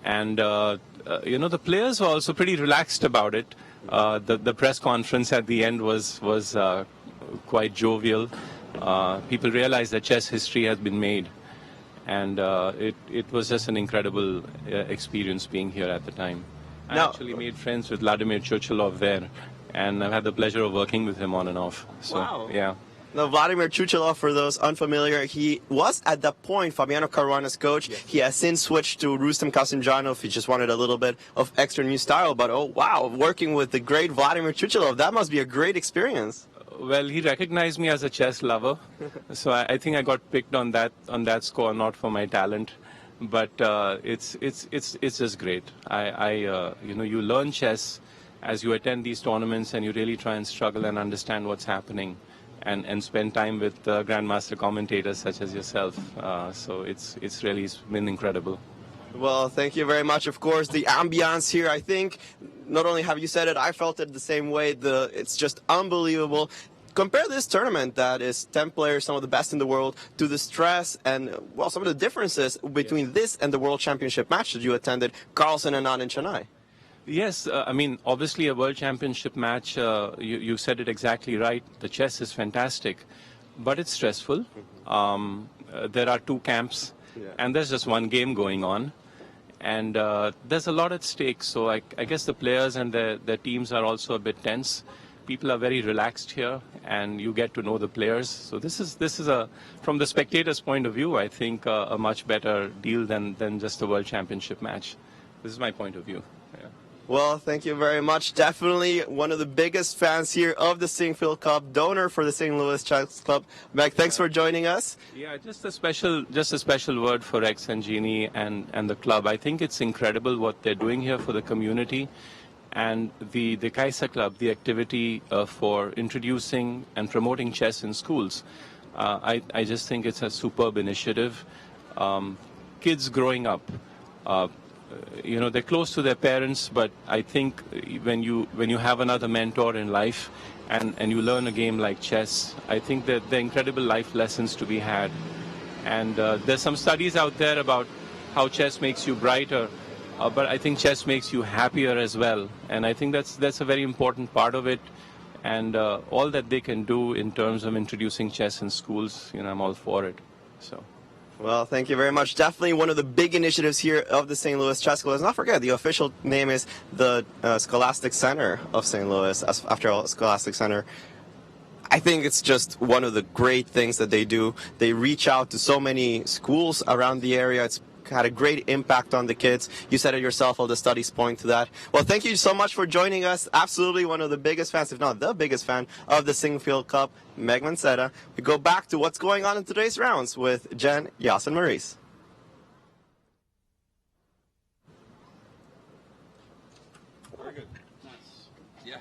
And, the players were also pretty relaxed about it. The press conference at the end was quite jovial. People realized that chess history has been made. And it was just an incredible experience being here at the time. I actually made friends with Vladimir Chuchilov there. And I've had the pleasure of working with him on and off. So, wow. Yeah. Now, Vladimir Chuchilov, for those unfamiliar, he was at that point Fabiano Caruana's coach. Yes. He has since switched to Rustam Kasimdzhanov. He just wanted a little bit of extra new style. But, oh, wow, working with the great Vladimir Chuchilov, that must be a great experience. Well, he recognized me as a chess lover. So I think I got picked on that score, not for my talent. But it's just great. You learn chess as you attend these tournaments and you really try and struggle and understand what's happening. And spend time with grandmaster commentators such as yourself. So it's really been incredible. Well, thank you very much. Of course, the ambiance here, I think, not only have you said it, I felt it the same way. It's just unbelievable. Compare this tournament that is 10 players, some of the best in the world, to the stress and, well, some of the differences between this and the World Championship match that you attended, Carlsen and Anand in Chennai. Yes, obviously a World Championship match, you said it exactly right. The chess is fantastic, but it's stressful. There are 2 camps, and there's just 1 game going on. And there's a lot at stake, so I guess the players and their teams are also a bit tense. People are very relaxed here, and you get to know the players. So this is from the spectator's point of view, I think a much better deal than just a World Championship match. This is my point of view. Yeah. Well, thank you very much. Definitely one of the biggest fans here of the Sinquefield Cup, donor for the St. Louis Chess Club. Meg, thanks for joining us. Yeah, just a special word for Rex and Jeannie and the club. I think it's incredible what they're doing here for the community. And the Kaisa Club, the activity for introducing and promoting chess in schools. I just think it's a superb initiative. Kids growing up, they're close to their parents, but I think when you have another mentor in life and you learn a game like chess, I think that there are incredible life lessons to be had. And there's some studies out there about how chess makes you brighter. but I think chess makes you happier as well, and I think that's a very important part of it. And all that they can do in terms of introducing chess in schools, I'm all for it. So. Well, thank you very much. Definitely one of the big initiatives here of the St. Louis Chess Club. Let's not forget, the official name is the Scholastic Center of St. Louis. After all, Scholastic Center. I think it's just one of the great things that they do. They reach out to so many schools around the area. It's had a great impact on the kids. You said it yourself, all the studies point to that. Well, thank you so much for joining us. Absolutely one of the biggest fans, if not the biggest fan, of the Sinquefield Cup, Meg Mancetta. We go back to what's going on in today's rounds with Jen, Yas, and Maurice. Very good. Nice. Yeah.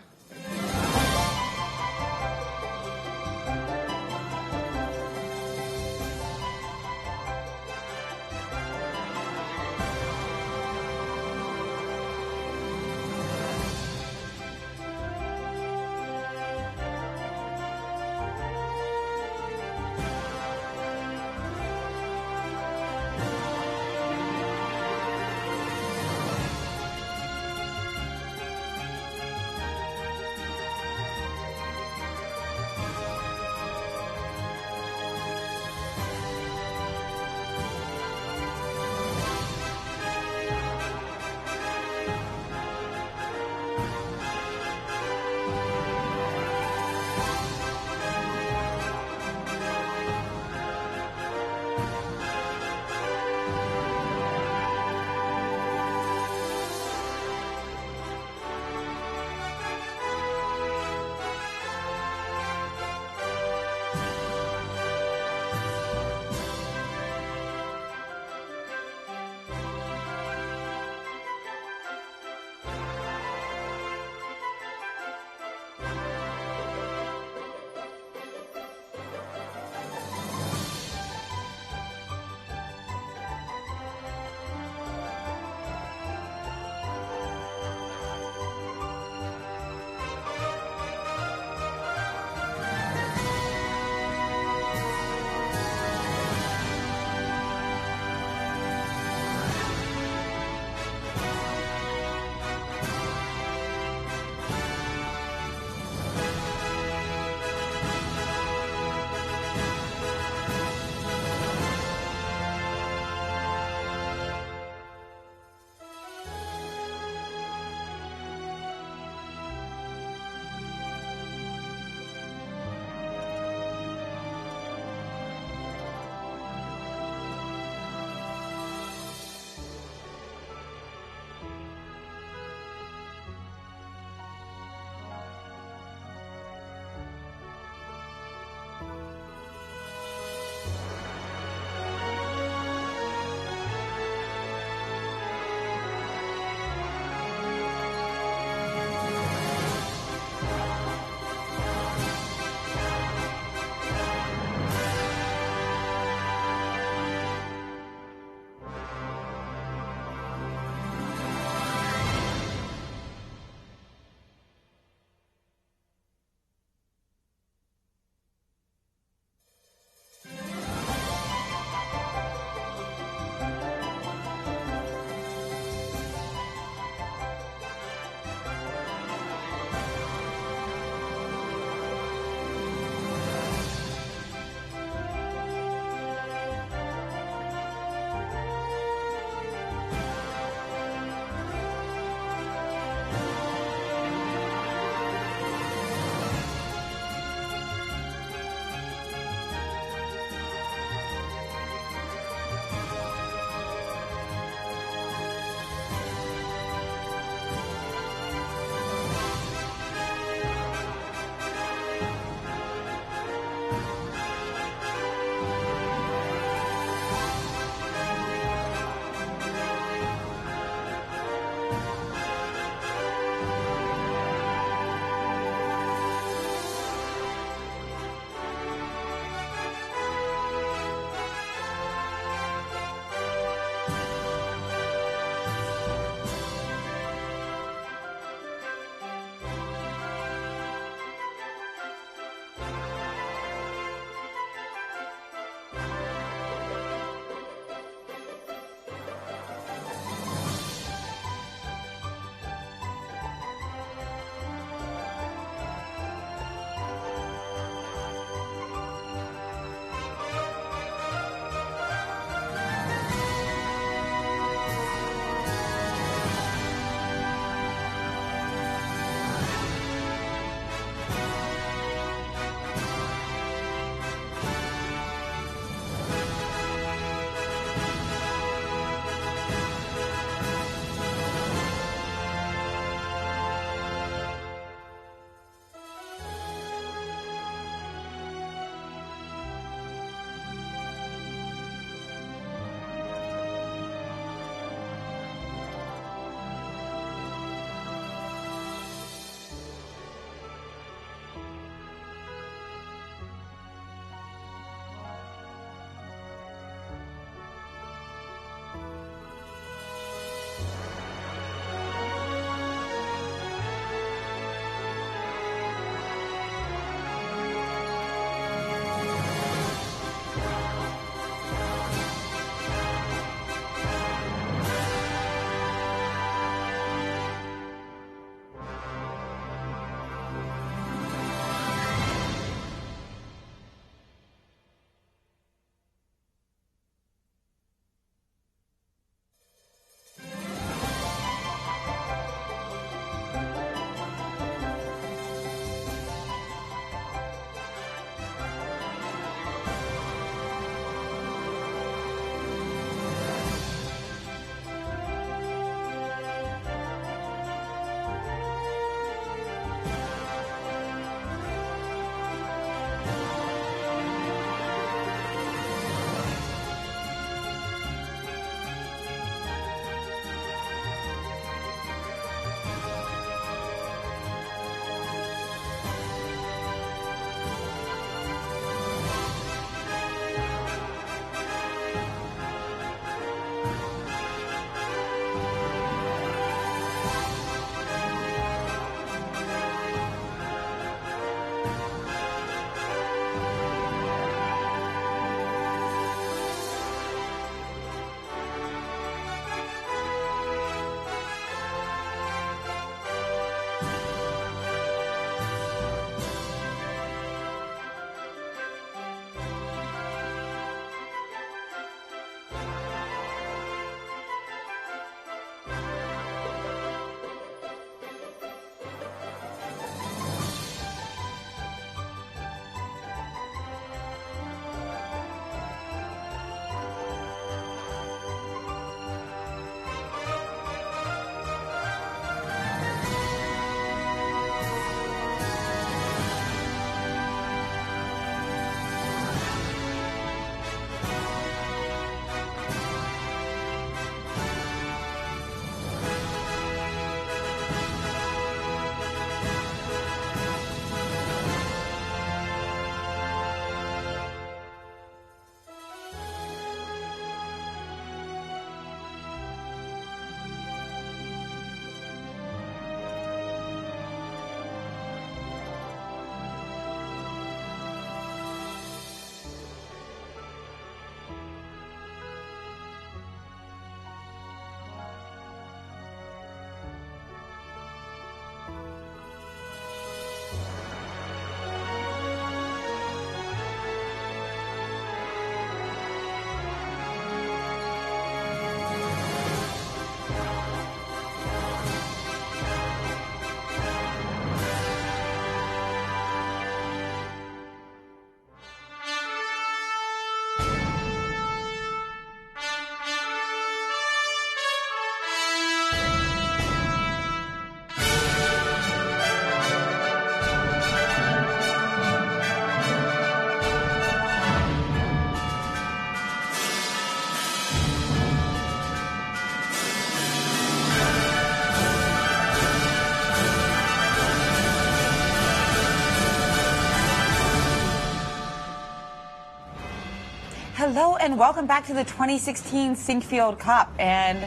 Hello and welcome back to the 2016 Sinquefield Cup. And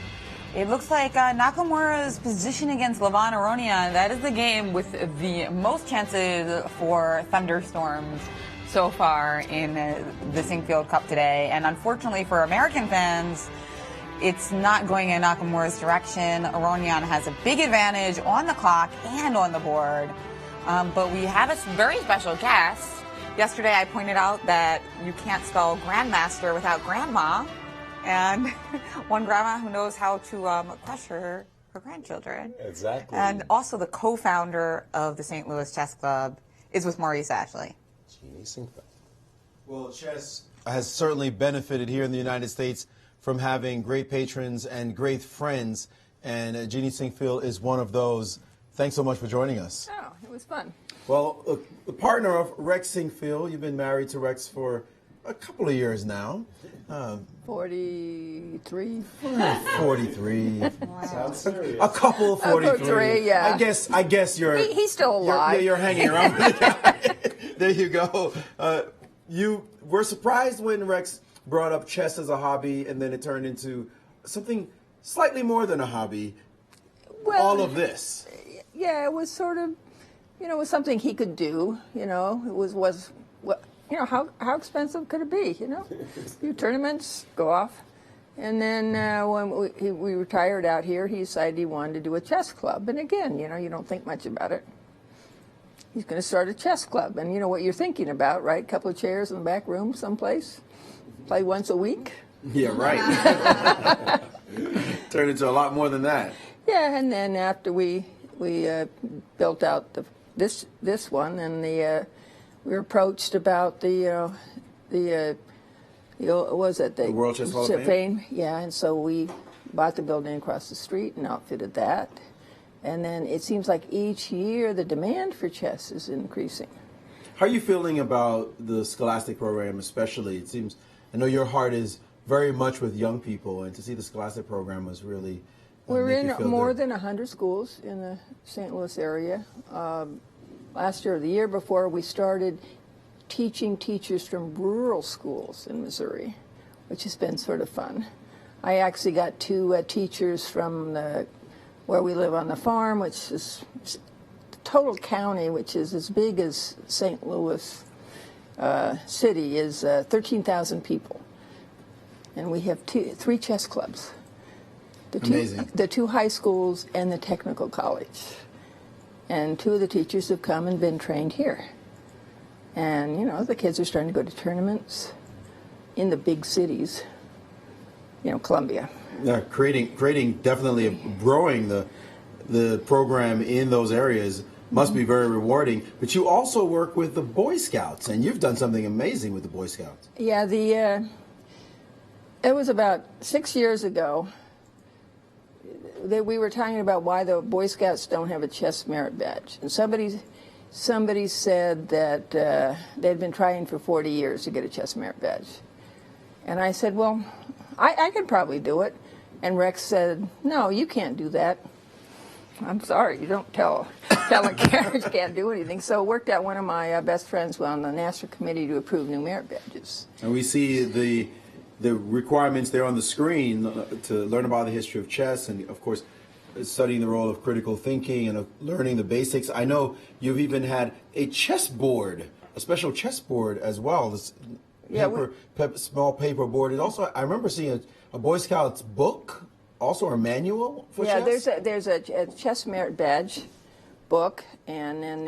it looks like Nakamura's position against Levon Aronian, that is the game with the most chances for thunderstorms so far in the Sinquefield Cup today. And unfortunately for American fans, it's not going in Nakamura's direction. Aronian has a big advantage on the clock and on the board. But we have a very special guest. Yesterday I pointed out that you can't spell grandmaster without grandma, and one grandma who knows how to crush her grandchildren. Exactly. And also the co-founder of the St. Louis Chess Club is with Maurice Ashley. Well, chess has certainly benefited here in the United States from having great patrons and great friends, and Jeannie Sinquefield is one of those. Thanks so much for joining us. Oh, it was fun. Well, look, the partner of Rex Sinquefield, you've been married to Rex for a couple of years now. 43. 43. Wow. Sounds serious. A couple of 43. Yeah. I guess you're. He's still alive. You're hanging around with the guy. There you go. You were surprised when Rex brought up chess as a hobby, and then it turned into something slightly more than a hobby. Well, all of this. Yeah, it was sort of, it was something he could do. It was how expensive could it be? A few tournaments, go off, and then when we retired out here, he decided he wanted to do a chess club. And again, you don't think much about it. He's going to start a chess club, and you know what you're thinking about, right? A couple of chairs in the back room someplace, play once a week. Yeah, right. Turned into a lot more than that. Yeah, and then after we built out this one, and we were approached about the World Chess Hall of Fame? Yeah, and so we bought the building across the street and outfitted that. And then it seems like each year the demand for chess is increasing. How are you feeling about the Scholastic program, especially? It seems, I know your heart is very much with young people, and to see the Scholastic program was really. We're in more than 100 schools in the St. Louis area. Last year or the year before, we started teaching teachers from rural schools in Missouri, which has been sort of fun. I actually got two teachers from where we live on the farm, which is the total county, which is as big as St. Louis City, is 13,000 people. And we have three chess clubs. Amazing. The two high schools and the technical college. And two of the teachers have come and been trained here. And, the kids are starting to go to tournaments in the big cities, Columbia. Yeah, creating definitely growing the program in those areas must be very rewarding. But you also work with the Boy Scouts, and you've done something amazing with the Boy Scouts. Yeah, it was about 6 years ago that we were talking about why the Boy Scouts don't have a chess merit badge. And somebody said that they'd been trying for 40 years to get a chess merit badge. And I said, well, I could probably do it. And Rex said, no, you can't do that. I'm sorry, you don't tell a carriage can't do anything. So it worked out one of my best friends on the national committee to approve new merit badges. And we see the requirements there on the screen to learn about the history of chess and, of course, studying the role of critical thinking and of learning the basics. I know you've even had a chessboard, a special chessboard as well. This small paper board. And also, I remember seeing a Boy Scouts book, also a manual for chess. Yeah, there's a chess merit badge book, and then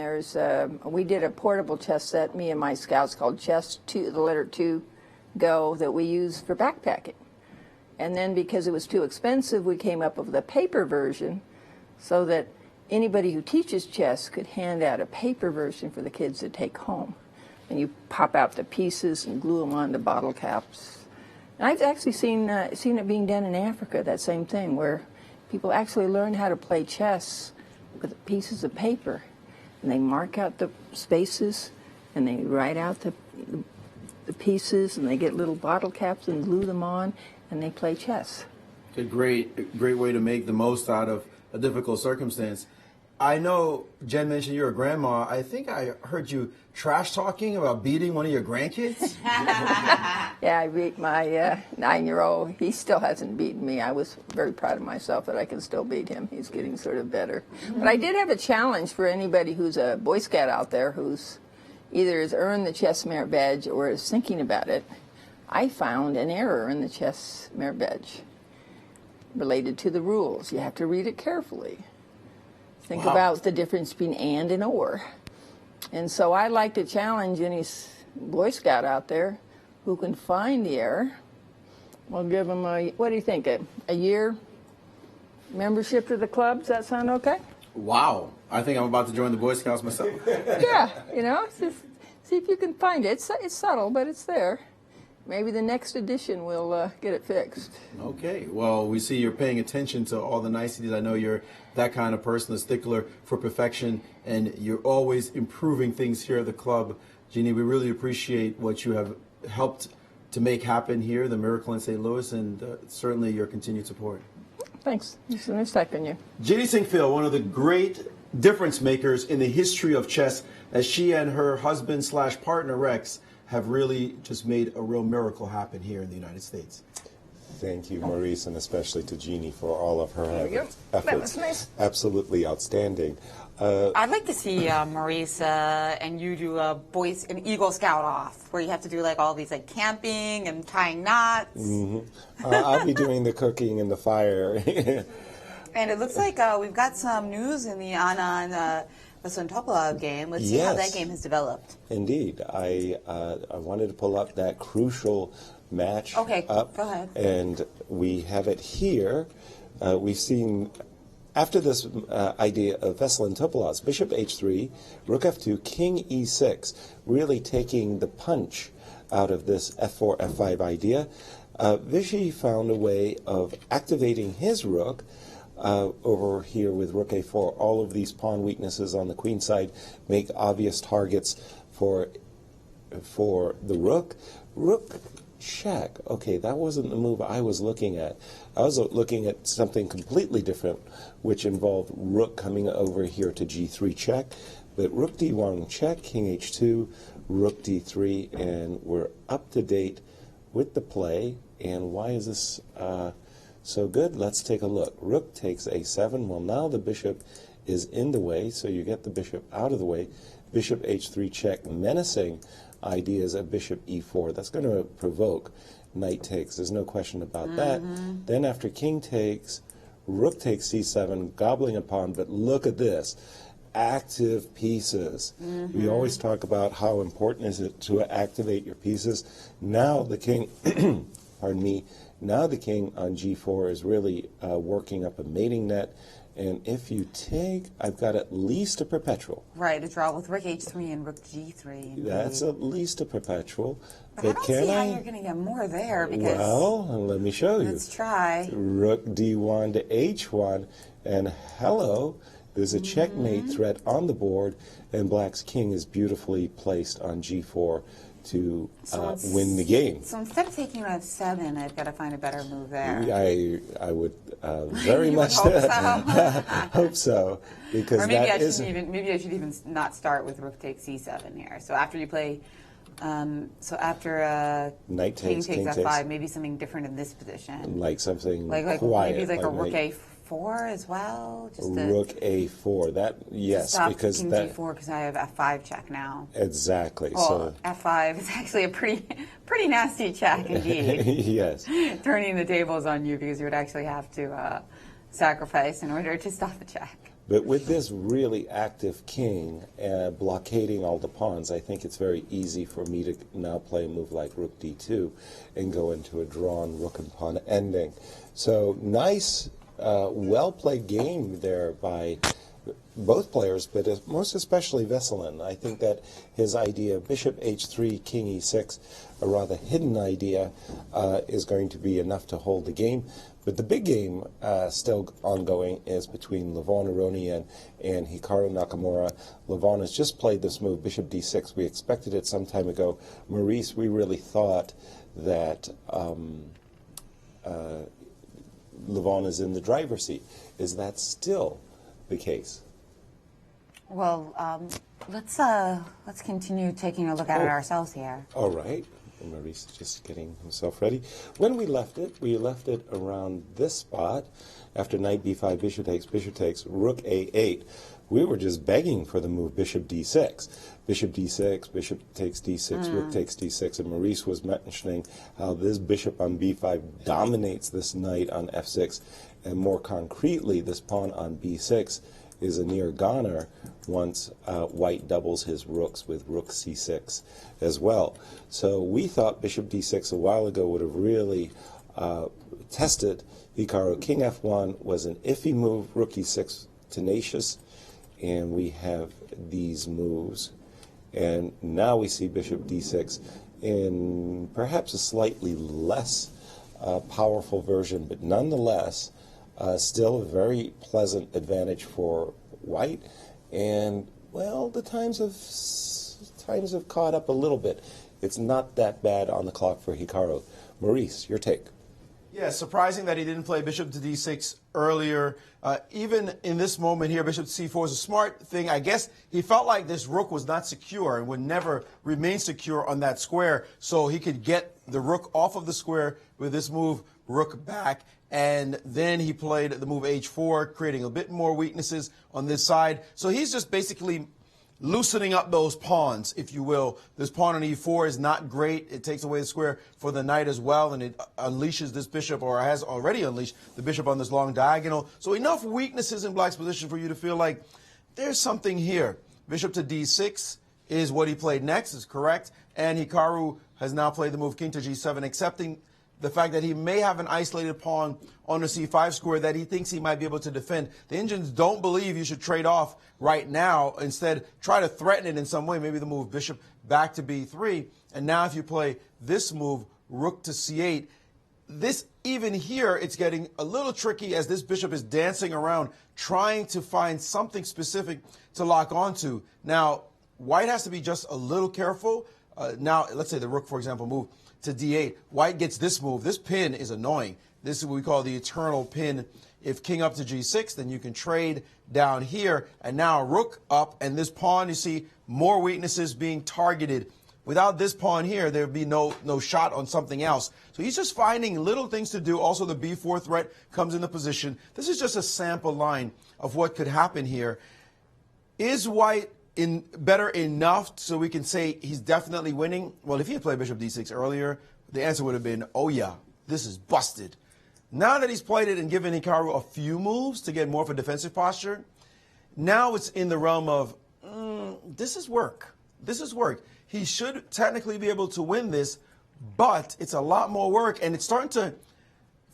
we did a portable chess set, me and my scouts, called Chess 2, the letter 2 Go, that we use for backpacking. And then because it was too expensive, we came up with a paper version so that anybody who teaches chess could hand out a paper version for the kids to take home. And you pop out the pieces and glue them onto bottle caps. And I've actually seen it being done in Africa, that same thing, where people actually learn how to play chess with pieces of paper. And they mark out the spaces, and they write out the pieces, and they get little bottle caps and glue them on, and they play chess. A great way to make the most out of a difficult circumstance. I know Jen mentioned you're a grandma. I think I heard you trash talking about beating one of your grandkids. Yeah, I beat my 9-year-old. He still hasn't beaten me. I was very proud of myself that I can still beat him. He's getting sort of better. But I did have a challenge for anybody who's a Boy Scout out there who's either has earned the chess merit badge or is thinking about it. I found an error in the chess merit badge related to the rules. You have to read it carefully. Think about the difference between and or. And so I'd like to challenge any Boy Scout out there who can find the error. We'll give them what do you think, a year membership to the club? Does that sound okay? Wow. I think I'm about to join the Boy Scouts myself. Yeah, just see if you can find it. It's subtle, but it's there. Maybe the next edition will get it fixed. Okay. Well, we see you're paying attention to all the niceties. I know you're that kind of person, a stickler for perfection, and you're always improving things here at the club. Jeannie, we really appreciate what you have helped to make happen here, the miracle in St. Louis, and certainly your continued support. Thanks. It's nice talking to you. Jeannie Sinquefield, one of the great difference makers in the history of chess, as she and her husband/partner Rex have really just made a real miracle happen here in the United States. Thank you, Maurice, and especially to Jeannie for all of her efforts. That was nice. Absolutely outstanding. I'd like to see Maurice and you do an Eagle Scout off, where you have to do like all these like camping and tying knots. I'll be doing the cooking and the fire. And it looks like we've got some news in the Wesley Topolov game. Let's see how that game has developed. Indeed. I wanted to pull up that crucial match up. Go ahead. And we have it here. We've seen, after this idea of Wesley Topolov's bishop h3, rook f2, king e6, really taking the punch out of this f4, f5 idea, Vichy found a way of activating his rook over here with rook a4. All of these pawn weaknesses on the queen side make obvious targets for the rook. Rook check. Okay, that wasn't the move I was looking at. I was looking at something completely different, which involved rook coming over here to g3 check. But rook d1 check, king h2, rook d3, and we're up to date with the play. And why is this so good? Let's take a look. Rook takes a7. Well, now the bishop is in the way, so you get the bishop out of the way. Bishop h3 check, menacing ideas of bishop e4. That's going to provoke knight takes. There's no question about that. Then after king takes, rook takes c7, gobbling a pawn, but look at this. Active pieces. We always talk about how important is it to activate your pieces. Now the king, pardon me, now the king on g4 is really working up a mating net. And if you take, I've got at least a perpetual. Right, a draw with rook h3 and rook g3. Indeed. That's at least a perpetual. But I don't see how you're going to get more there. Because well, let me show you. Let's try. Rook d1 to h1, and hello, there's a checkmate threat on the board, and black's king is beautifully placed on g4 to win the game. So instead of taking f7, I've got to find a better move there. I would very much hope so, because or maybe that maybe I should even not start with rook takes c7 here. So after you play, so after knight king takes f5, takes. Maybe something different in this position. Like something like quiet. Maybe like a rook a4 as well. Just rook a4. That yes, stop because king that g4 because I have f5 check now. Exactly. Well, so f5 is actually a pretty nasty check indeed. Yes. Turning the tables on you because you would actually have to sacrifice in order to stop the check. But with this really active king blockading all the pawns, I think it's very easy for me to now play a move like rook d2 and go into a drawn rook and pawn ending. So nice, well-played game there by both players, but most especially Veselin. I think that his idea, bishop h3, king e6, a rather hidden idea, is going to be enough to hold the game. But the big game still ongoing is between Levon Aronian and Hikaru Nakamura. Levon has just played this move, bishop d6. We expected it some time ago. Maurice, we really thought that Levon is in the driver's seat. Is that still the case? Well, let's continue taking a look at it ourselves here. All right. And Maurice is just getting himself ready. When we left it around this spot. After knight b5, bishop takes, rook a8. We were just begging for the move bishop d6. Bishop d6, bishop takes d6, rook takes d6, and Maurice was mentioning how this bishop on b5 dominates this knight on f6, and more concretely, this pawn on b6 is a near goner once white doubles his rooks with rook c6 as well. So we thought bishop d6 a while ago would have really tested Hikaru. King f1 was an iffy move, rook e6 tenacious, and we have these moves. And now we see bishop d6 in perhaps a slightly less powerful version, but nonetheless still a very pleasant advantage for white. And well, the times have caught up a little bit. It's not that bad on the clock for Hikaru. Maurice, your take. Yeah, surprising that he didn't play bishop to d6 earlier. Even in this moment here, bishop to c4 is a smart thing. I guess he felt like this rook was not secure and would never remain secure on that square, so he could get the rook off of the square with this move, rook back. And then he played the move h4, creating a bit more weaknesses on this side. So he's just basically loosening up those pawns, if you will. This pawn on e4 is not great. It takes away the square for the knight as well, and it unleashes this bishop, or has already unleashed the bishop on this long diagonal. So enough weaknesses in black's position for you to feel like there's something here. Bishop to d6 is what he played next, is correct. And Hikaru has now played the move king to g7, accepting the fact that he may have an isolated pawn on the c5 square that he thinks he might be able to defend. The Indians don't believe you should trade off right now. Instead, try to threaten it in some way. Maybe the move bishop back to b3. And now if you play this move, rook to c8, this, even here, it's getting a little tricky as this bishop is dancing around, trying to find something specific to lock onto. Now, white has to be just a little careful. Now, let's say the rook, for example, move to d8. White gets this move. This pin is annoying. This is what we call the eternal pin. If king up to g6, then you can trade down here. And now rook up, and this pawn, you see, more weaknesses being targeted. Without this pawn here, there would be no shot on something else. So he's just finding little things to do. Also, the b4 threat comes into position. This is just a sample line of what could happen here. Is white better enough so we can say he's definitely winning? Well, if he had played bishop d6 earlier, the answer would have been, oh yeah, this is busted. Now that he's played it and given Hikaru a few moves to get more of a defensive posture, now it's in the realm of, this is work. This is work. He should technically be able to win this, but it's a lot more work, and it's starting to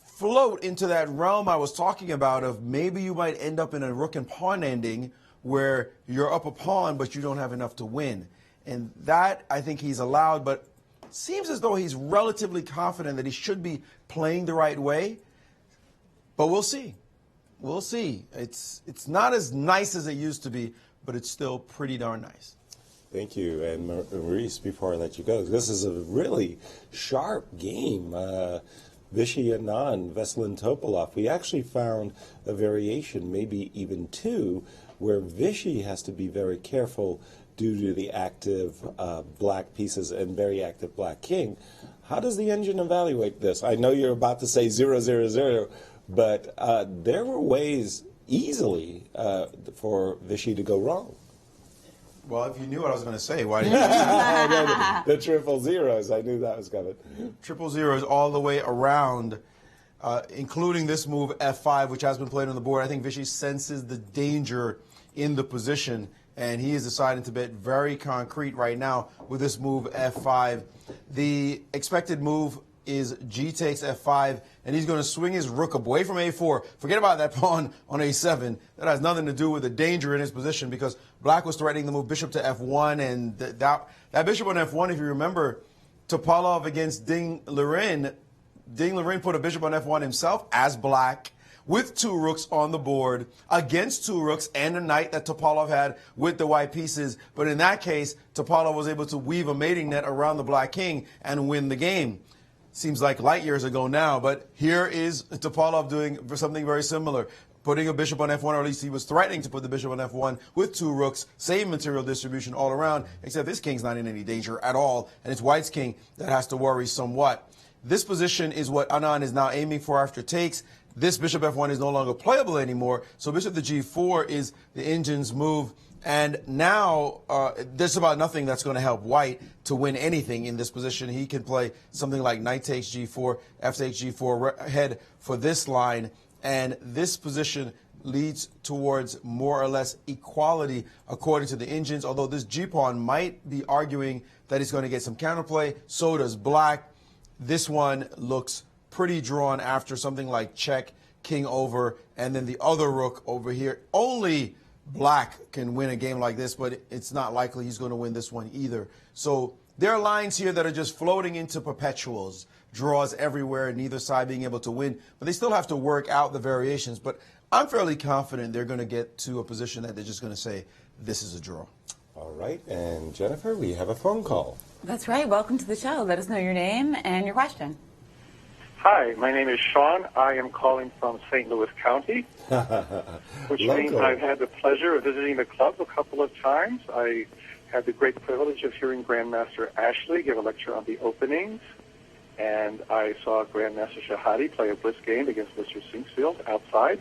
float into that realm I was talking about of maybe you might end up in a rook and pawn ending where you're up a pawn, but you don't have enough to win. And that, I think he's allowed, but seems as though he's relatively confident that he should be playing the right way. But we'll see. We'll see. It's not as nice as it used to be, but it's still pretty darn nice. Thank you. And Maurice, before I let you go, this is a really sharp game. Vishy Anand, Veselin Topalov. We actually found a variation, maybe even two, where Vishy has to be very careful due to the active black pieces and very active black king. How does the engine evaluate this? I know you're about to say 0-0-0, but there were ways easily for Vishy to go wrong. Well, if you knew what I was going to say, why didn't you? The triple zeros, I knew that was coming. Triple zeros all the way around, including this move f5, which has been played on the board. I think Vishy senses the danger in the position, and he is deciding to bet very concrete right now with this move f5. The expected move is g takes f5, and he's going to swing his rook away from a4. Forget about that pawn on a7. That has nothing to do with the danger in his position, because black was threatening the move bishop to f1, and that bishop on f1, if you remember, Topalov against Ding Liren put a bishop on f1 himself as black, with two rooks on the board, against two rooks and a knight that Topalov had with the white pieces. But in that case, Topalov was able to weave a mating net around the black king and win the game. Seems like light years ago now, but here is Topalov doing something very similar. putting a bishop on f1, or at least he was threatening to put the bishop on f1 with 2 rooks, same material distribution all around, except this king's not in any danger at all, and it's white's king that has to worry somewhat. This position is what Anand is now aiming for after takes. This bishop f1 is no longer playable anymore, so bishop to g4 is the engine's move. And now there's about nothing that's going to help white to win anything in this position. He can play something like knight takes g4, f takes g4, head for this line. And this position leads towards more or less equality according to the engines, although this g-pawn might be arguing that he's going to get some counterplay. So does black. This one looks pretty drawn after something like check, king over, and then the other rook over here. Only black can win a game like this, but it's not likely he's going to win this one either. So there are lines here that are just floating into perpetuals, draws everywhere, neither side being able to win, but they still have to work out the variations. But I'm fairly confident they're going to get to a position that they're just going to say, this is a draw. All right, and Jennifer, we have a phone call. That's right. Welcome to the show. Let us know your name and your question. Hi, my name is Sean. I am calling from St. Louis County, which means I've had the pleasure of visiting the club a couple of times. I had the great privilege of hearing Grandmaster Ashley give a lecture on the openings, and I saw Grandmaster Shahade play a bliss game against Mr. Sinquefield outside.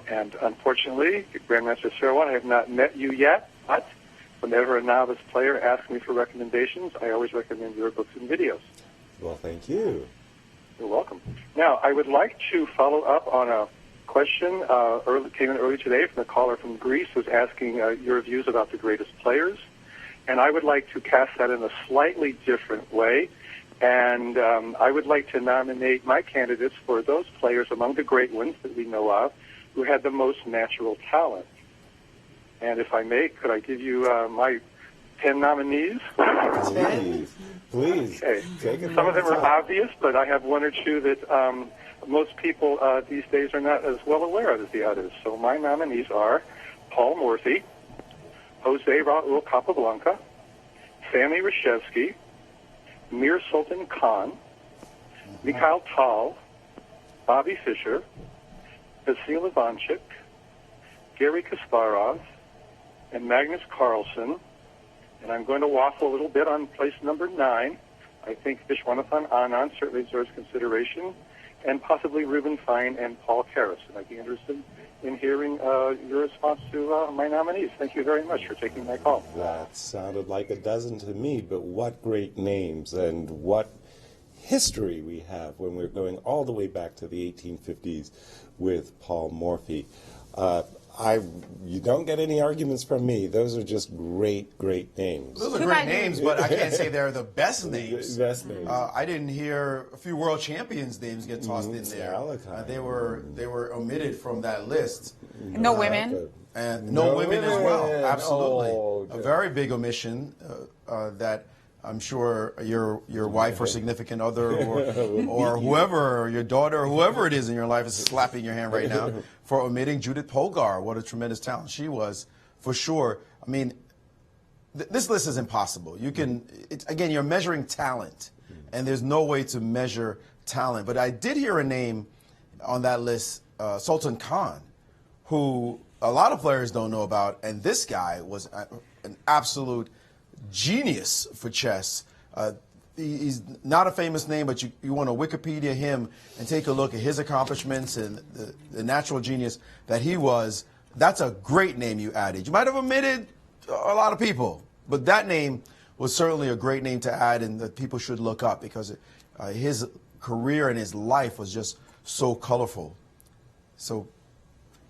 And unfortunately, Grandmaster Seirawan, I have not met you yet, but whenever a novice player asks me for recommendations, I always recommend your books and videos. Well, thank you. You're welcome. Now, I would like to follow up on a question came in early today from a caller from Greece who's asking your views about the greatest players. And I would like to cast that in a slightly different way. And I would like to nominate my candidates for those players among the great ones that we know of who had the most natural talent. And if I may, could I give you my 10 nominees? Please. Okay. Some of them are obvious, but I have one or two that most people these days are not as well aware of as the others. So my nominees are Paul Morphy, Jose Raul Capablanca, Sammy Reshevsky, Mir Sultan Khan, Mikhail Tal, Bobby Fischer, Vasil Ivanchuk, Gary Kasparov, and Magnus Carlsen. And I'm going to waffle a little bit on place number 9. I think Vishwanathan Anand certainly deserves consideration, and possibly Ruben Fine and Paul Karras. And I'd be interested in hearing your response to my nominees. Thank you very much for taking my call. That sounded like a dozen to me, but what great names and what history we have when we're going all the way back to the 1850s with Paul Morphy. You don't get any arguments from me. Those are just great, great names. Those are great names, but I can't say they're the best names. Best names. I didn't hear a few world champions' names get tossed in there. They were omitted from that list. No women. And no women as well. Absolutely. A very big omission that I'm sure your wife or significant other or whoever, your daughter, or whoever it is in your life is slapping your hand right now for omitting Judith Polgar. What a tremendous talent she was, for sure. I mean, this list is impossible. You can, again, you're measuring talent, and there's no way to measure talent. But I did hear a name on that list, Sultan Khan, who a lot of players don't know about, and this guy was an absolute genius for chess. He's not a famous name, but you want to Wikipedia him and take a look at his accomplishments and the natural genius that he was. That's a great name you added. You might have omitted a lot of people, but that name was certainly a great name to add and that people should look up because his career and his life was just so colorful. So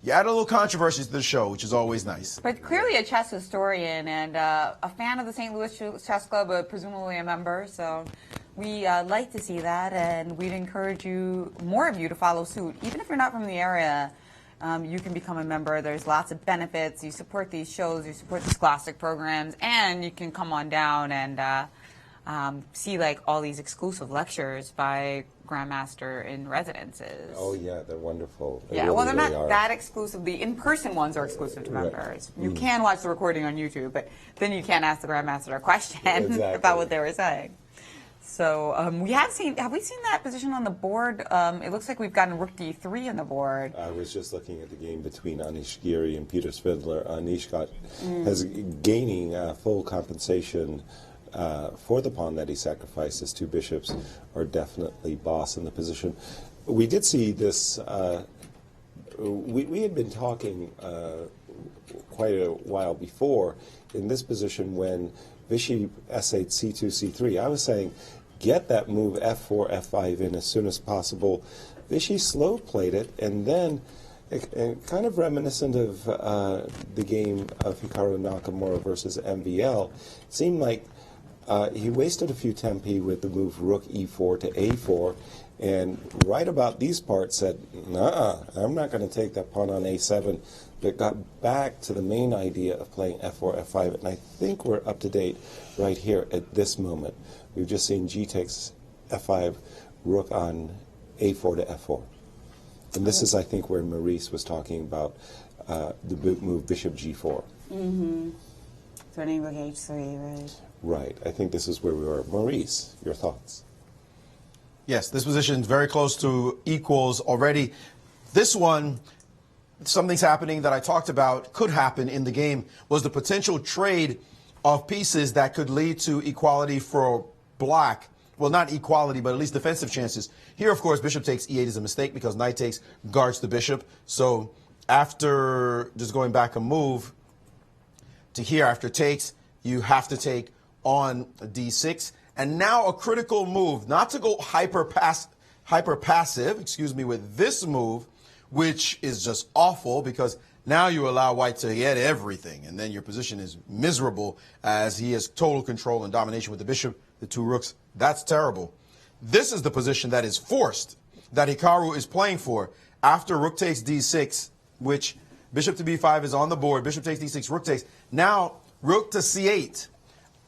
you add a little controversy to the show, which is always nice. But clearly a chess historian and a fan of the St. Louis Chess Club, presumably a member. So we like to see that, and we'd encourage more of you to follow suit. Even if you're not from the area, you can become a member. There's lots of benefits. You support these shows, you support these classic programs, and you can come on down and see like all these exclusive lectures by Grandmaster in residences. Oh yeah, they're wonderful. Yeah, well, they're not that exclusive. The in-person ones are exclusive to members. You can watch the recording on YouTube, but then you can't ask the Grandmaster a question about what they were saying. So have we seen that position on the board? It looks like we've gotten rook d3 on the board. I was just looking at the game between Anish Giri and Peter Svidler. Anish has gaining full compensation for the pawn that he sacrificed. His two bishops are definitely boss in the position. We did see this. We had been talking quite a while before in this position when Vichy essayed c2, c3. I was saying, get that move f4, f5 in as soon as possible. Vichy slow played it, and then, kind of reminiscent of the game of Hikaru Nakamura versus MVL, it seemed like he wasted a few tempi with the move rook e4 to a4, and right about these parts said, nah, I'm not going to take that pawn on a7, but got back to the main idea of playing f4, f5, and I think we're up to date right here at this moment. We've just seen g takes f5, rook on a4 to f4. And this is, I think, where Maurice was talking about the move bishop g4. Mm-hmm. Threatening rook h3, right? Right. I think this is where we were. Maurice, your thoughts? Yes, this position is very close to equals already. This one, something's happening that I talked about could happen in the game, was the potential trade of pieces that could lead to equality for black. Well, not equality, but at least defensive chances. Here, of course, bishop takes e8 is a mistake because knight takes guards the bishop. So after just going back a move to here, after takes, you have to take on d6. And now a critical move, not to go hyper passive, with this move, which is just awful because now you allow white to get everything, and then your position is miserable as he has total control and domination with the bishop, the two rooks. That's terrible. This is the position that is forced, that Hikaru is playing for. After rook takes d6, which bishop to b5 is on the board, bishop takes d6, rook takes. Now rook to c8,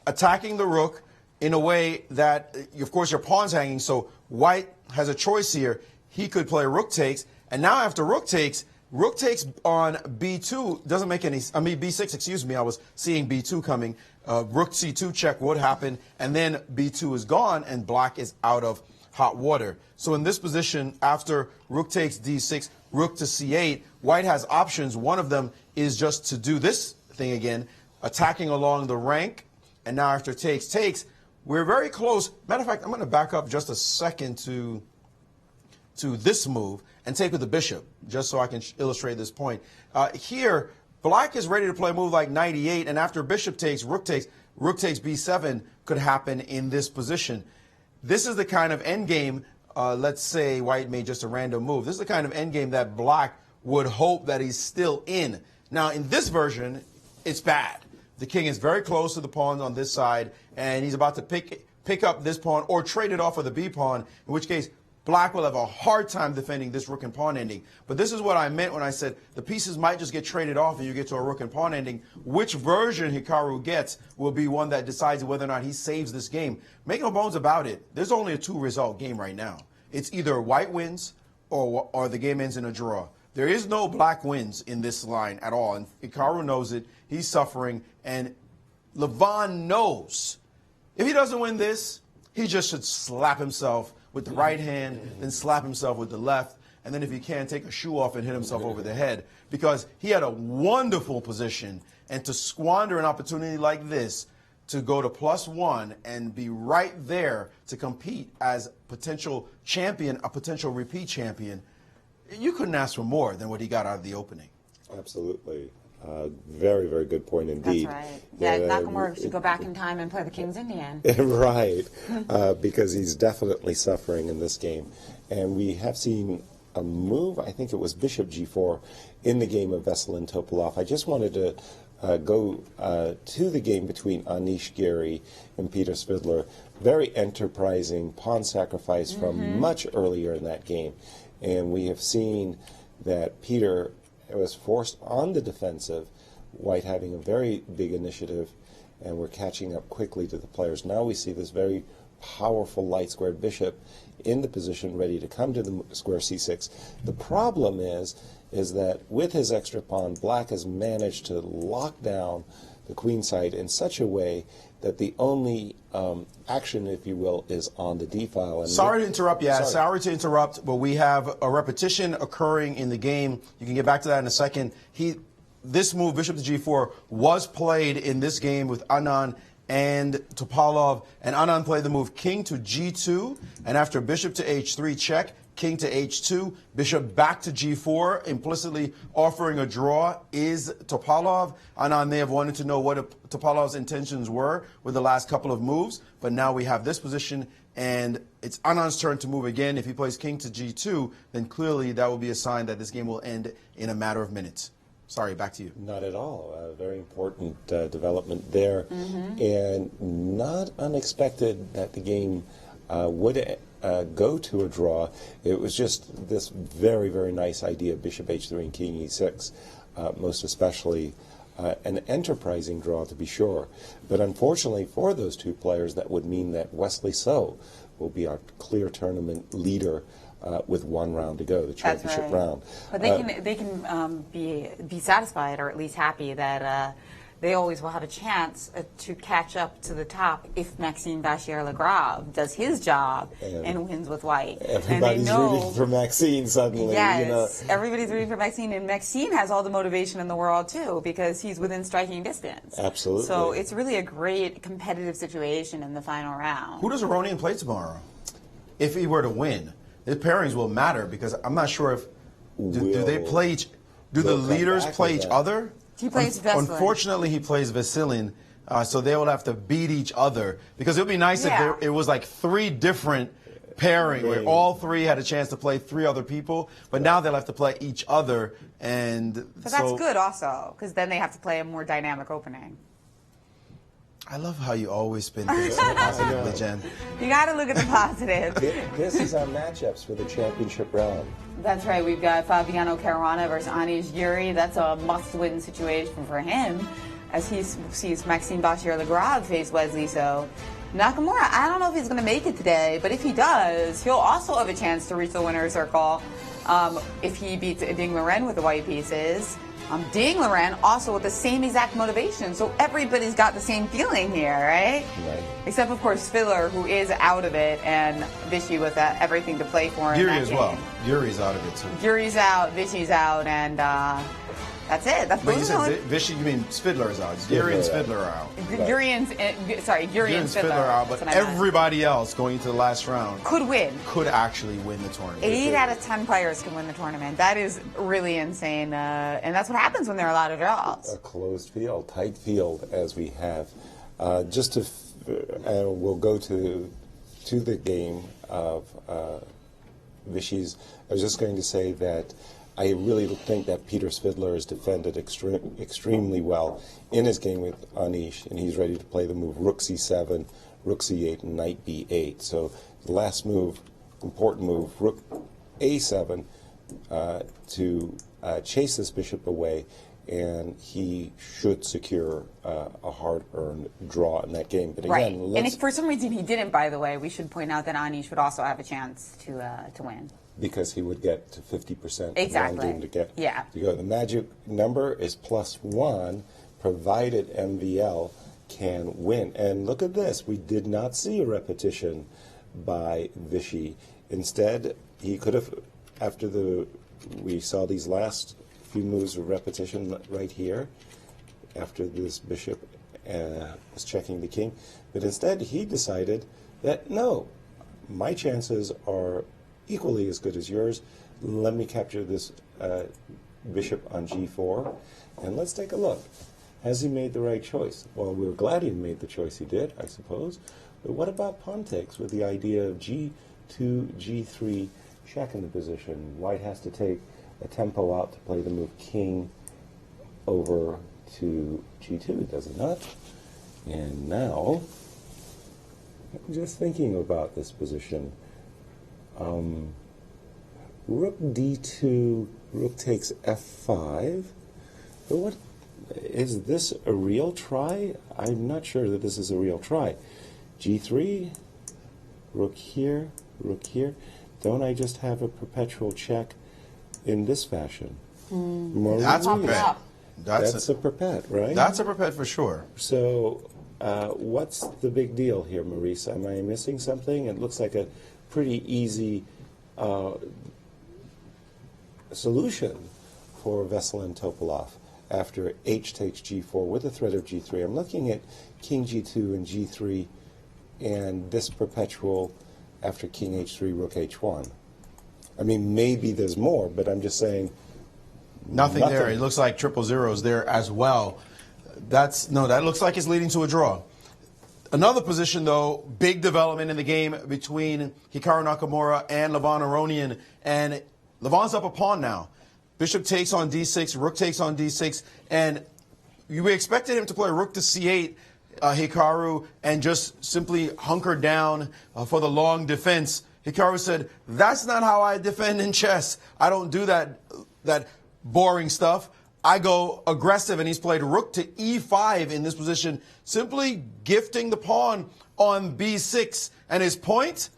attacking the rook in a way that, of course, your pawn's hanging, so white has a choice here. He could play rook takes, and now after rook takes on b2 doesn't make any, b6, excuse me, I was seeing b2 coming. Rook c2 check would happen, and then b2 is gone, and black is out of hot water. So in this position, after rook takes d6, rook to c8, white has options. One of them is just to do this thing again, attacking along the rank, and now after takes, we're very close. Matter of fact, I'm going to back up just a second to this move and take with the bishop, just so I can illustrate this point. Here, black is ready to play a move like knight e8, and after bishop takes b7 could happen in this position. This is the kind of endgame, let's say white made just a random move. This is the kind of endgame that black would hope that he's still in. Now, in this version, it's bad. The king is very close to the pawns on this side, and he's about to pick up this pawn or trade it off with the b pawn, in which case black will have a hard time defending this rook and pawn ending. But this is what I meant when I said the pieces might just get traded off and you get to a rook and pawn ending. Which version Hikaru gets will be one that decides whether or not he saves this game. Make no bones about it. There's only a two-result game right now. It's either white wins or the game ends in a draw. There is no black wins in this line at all, and Hikaru knows it. He's suffering, and Levon knows if he doesn't win this, he just should slap himself with the right hand, then slap himself with the left, and then if he can, take a shoe off and hit himself over the head, because he had a wonderful position, and to squander an opportunity like this to go to +1 and be right there to compete as potential champion, a potential repeat champion, you couldn't ask for more than what he got out of the opening. Absolutely. Very, very good point indeed. That's right. Yeah, Nakamura should go back in time and play the King's Indian. Right, because he's definitely suffering in this game. And we have seen a move, I think it was bishop g4, in the game of Veselin Topalov. I just wanted to go to the game between Anish Giri and Peter Svidler. Very enterprising pawn sacrifice from much earlier in that game. And we have seen that Peter was forced on the defensive, white having a very big initiative, and we're catching up quickly to the players. Now we see this very powerful light squared bishop in the position ready to come to the square c6. The problem is that with his extra pawn, black has managed to lock down the queen side in such a way that the only action, if you will, is on the d file. And sorry to interrupt, sorry to interrupt, but we have a repetition occurring in the game. You can get back to that in a second. This move, bishop to g4, was played in this game with Anand and Topalov, and Anand played the move king to g2, and after bishop to h3 check, king to h2, bishop back to g4, implicitly offering a draw is Topalov. Anand may have wanted to know what Topalov's intentions were with the last couple of moves, but now we have this position, and it's Anand's turn to move again. If he plays king to g2, then clearly that will be a sign that this game will end in a matter of minutes. Sorry, back to you. Not at all. A very important development there, and not unexpected that the game would go to a draw. It was just this very, very nice idea, bishop h3 and king e6, most especially an enterprising draw, to be sure. But unfortunately for those two players, that would mean that Wesley So will be our clear tournament leader with one round to go, the championship round. But they can be satisfied, or at least happy, that they always will have a chance to catch up to the top if Maxime Vachier-Lagrave does his job and wins with white. Everybody's rooting for Maxime suddenly. Yes, everybody's rooting for Maxime, and Maxime has all the motivation in the world too, because he's within striking distance. Absolutely. So it's really a great competitive situation in the final round. Who does Aronian play tomorrow? If he were to win, the pairings will matter, because I'm not sure if do they play each. Do the leaders play each other? He plays Veselin. Unfortunately, he plays Veselin, so they will have to beat each other, because it would be nice if it was like 3 different pairing where all 3 had a chance to play 3 other people, but now they'll have to play each other, and but that's good also, because then they have to play a more dynamic opening. I love how you always spin things so positively, Jen. You got to look at the positive. This is our matchups for the championship round. That's right. We've got Fabiano Caruana versus Anish Giri. That's a must-win situation for him, as he sees Maxime Vachier-Lagrave face Wesley So. Nakamura, I don't know if he's going to make it today, but if he does, he'll also have a chance to reach the winner's circle if he beats Ding Liren with the white pieces. Ding Liren also with the same exact motivation, so everybody's got the same feeling here, right? Right. Except, of course, Fiddler, who is out of it, and Vichy with everything to play for in Giri that as game. well. Giri's out of it too. Giri's out, Vichy's out, and that's it. That's But you said Vichy, you mean Fiddler is out. Giri and Fiddler are out. Giri and Fiddler are out, but that's what I meant. everybody else going into the last round could win. Could actually win the tournament. 8 out of 10 players can win the tournament. That is really insane, and that's what happens when there are a lot of draws. A closed field, tight field, as we have. Just to, we'll go to the game of Vichy's. I was just going to say that I really think that Peter Svidler has defended extremely well in his game with Anish, and he's ready to play the move rook c7, rook c8, and knight b8. So the last move, important move, rook a7 to chase this bishop away, and he should secure a hard-earned draw in that game. But again, and if for some reason he didn't, by the way, we should point out that Anish would also have a chance to win. Because he would get to 50% exactly. one game to get to go. The magic number is +1, provided MVL can win. And look at this. We did not see a repetition by Vichy. Instead, he could have, we saw these last few moves of repetition right here, after this bishop was checking the king. But instead, he decided that, no, my chances are equally as good as yours. Let me capture this bishop on g4, and let's take a look. Has he made the right choice? Well, we're glad he made the choice he did, I suppose. But what about pawn takes with the idea of g2, g3, check in the position? White has to take a tempo out to play the move king over to g2, does it not? And now, I'm just thinking about this position. Rook d2, rook takes f5. But what is this a real try? I'm not sure that this is a real try. g3, rook here, rook here. Don't I just have a perpetual check in this fashion? That's not bad. That's a perpet, right? That's a perpet for sure. So what's the big deal here, Maurice? Am I missing something? It looks like a pretty easy solution for Veselin Topalov after H takes G4 with the threat of G3. I'm looking at King G2 and G3 and this perpetual after King H3, Rook H1. I mean, maybe there's more, but I'm just saying Nothing there. It looks like triple zeros there as well. That looks like it's leading to a draw. Another position, though, big development in the game between Hikaru Nakamura and Levon Aronian. And Levon's up a pawn now. Bishop takes on D6, Rook takes on D6, and we expected him to play Rook to C8, Hikaru, and just simply hunker down for the long defense. Hikaru said, "That's not how I defend in chess. I don't do that boring stuff. I go aggressive," and he's played Rook to E5 in this position, simply gifting the pawn on B6. And his point?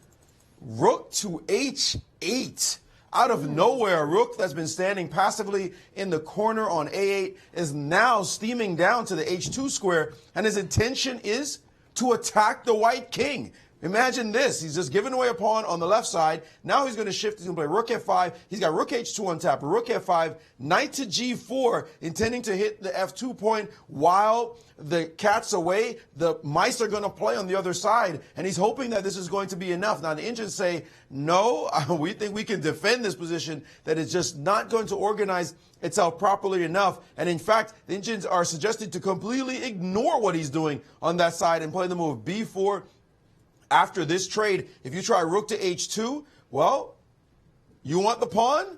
Rook to H8. Out of nowhere, Rook that's been standing passively in the corner on A8 is now steaming down to the H2 square, and his intention is to attack the white king. Imagine this. He's just giving away a pawn on the left side. Now he's going to shift. He's going to play Rook F5. He's got Rook H2 on tap, Rook F5, Knight to G4, intending to hit the F2 point while the cat's away. The mice are going to play on the other side, and he's hoping that this is going to be enough. Now, the Indians say, no, we think we can defend this position, that it's just not going to organize itself properly enough. And in fact, the Indians are suggested to completely ignore what he's doing on that side and play the move B4. After this trade, if you try Rook to H2, well, you want the pawn?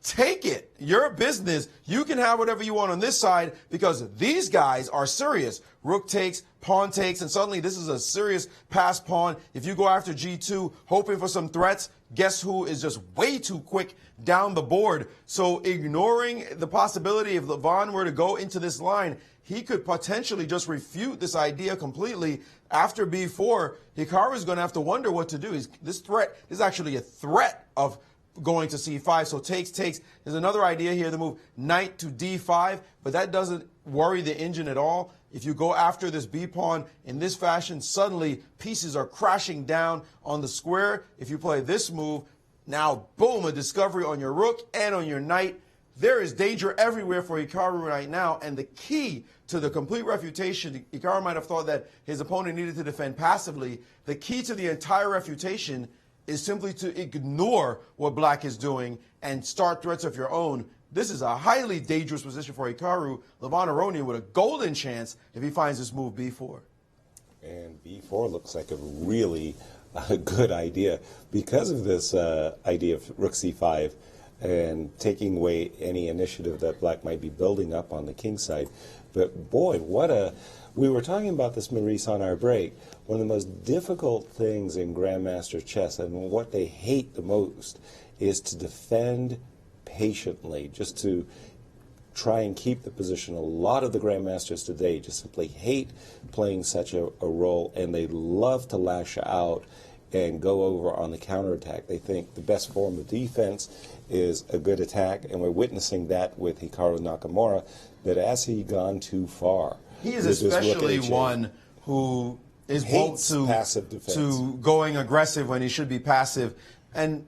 Take it. Your business. You can have whatever you want on this side because these guys are serious. Rook takes, pawn takes, and suddenly this is a serious pass pawn. If you go after G2, hoping for some threats, guess who is just way too quick down the board? So ignoring the possibility if Levon were to go into this line, he could potentially just refute this idea completely. After B4, Hikaru is going to have to wonder what to do. This is actually a threat of going to C5, so takes. There's another idea here, the move Knight to D5, but that doesn't worry the Indian at all. If you go after this B pawn in this fashion, suddenly pieces are crashing down on the square. If you play this move, now boom, a discovery on your Rook and on your Knight. There is danger everywhere for Hikaru right now, and the key to the complete refutation, Hikaru might have thought that his opponent needed to defend passively. The key to the entire refutation is simply to ignore what Black is doing and start threats of your own. This is a highly dangerous position for Hikaru. Levon Aronian with a golden chance if he finds this move B4. And B4 looks like a really good idea because of this idea of Rook C5 and taking away any initiative that Black might be building up on the king side. But boy, we were talking about this, Maurice, on our break. One of the most difficult things in Grandmaster chess, and what they hate the most, is to defend patiently, just to try and keep the position. A lot of the Grandmasters today just simply hate playing such a role, and they love to lash out and go over on the counterattack. They think the best form of defense is a good attack, and we're witnessing that with Hikaru Nakamura, that as he gone too far. He is especially one who is wont to going aggressive when he should be passive. And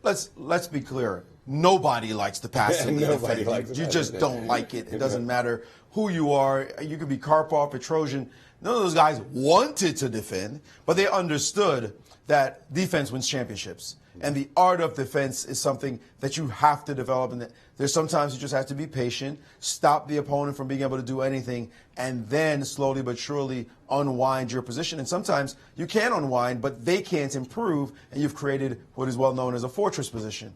let's be clear, nobody likes to passively defend. You just don't like it. It doesn't matter who you are. You could be Karpov, Petrosian. None of those guys wanted to defend, but they understood that defense wins championships. And the art of defense is something that you have to develop. And there's sometimes you just have to be patient, stop the opponent from being able to do anything, and then slowly but surely unwind your position. And sometimes you can unwind, but they can't improve, and you've created what is well known as a fortress position.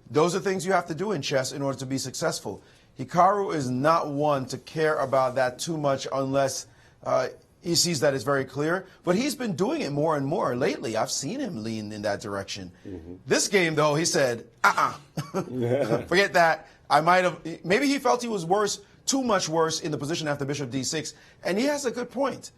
Those are things you have to do in chess in order to be successful. Hikaru is not one to care about that too much unless he sees that it's very clear, but he's been doing it more and more lately. I've seen him lean in that direction. This game, though, he said, forget that. Maybe he felt he was worse, too much worse in the position after Bishop D6, and he has a good point.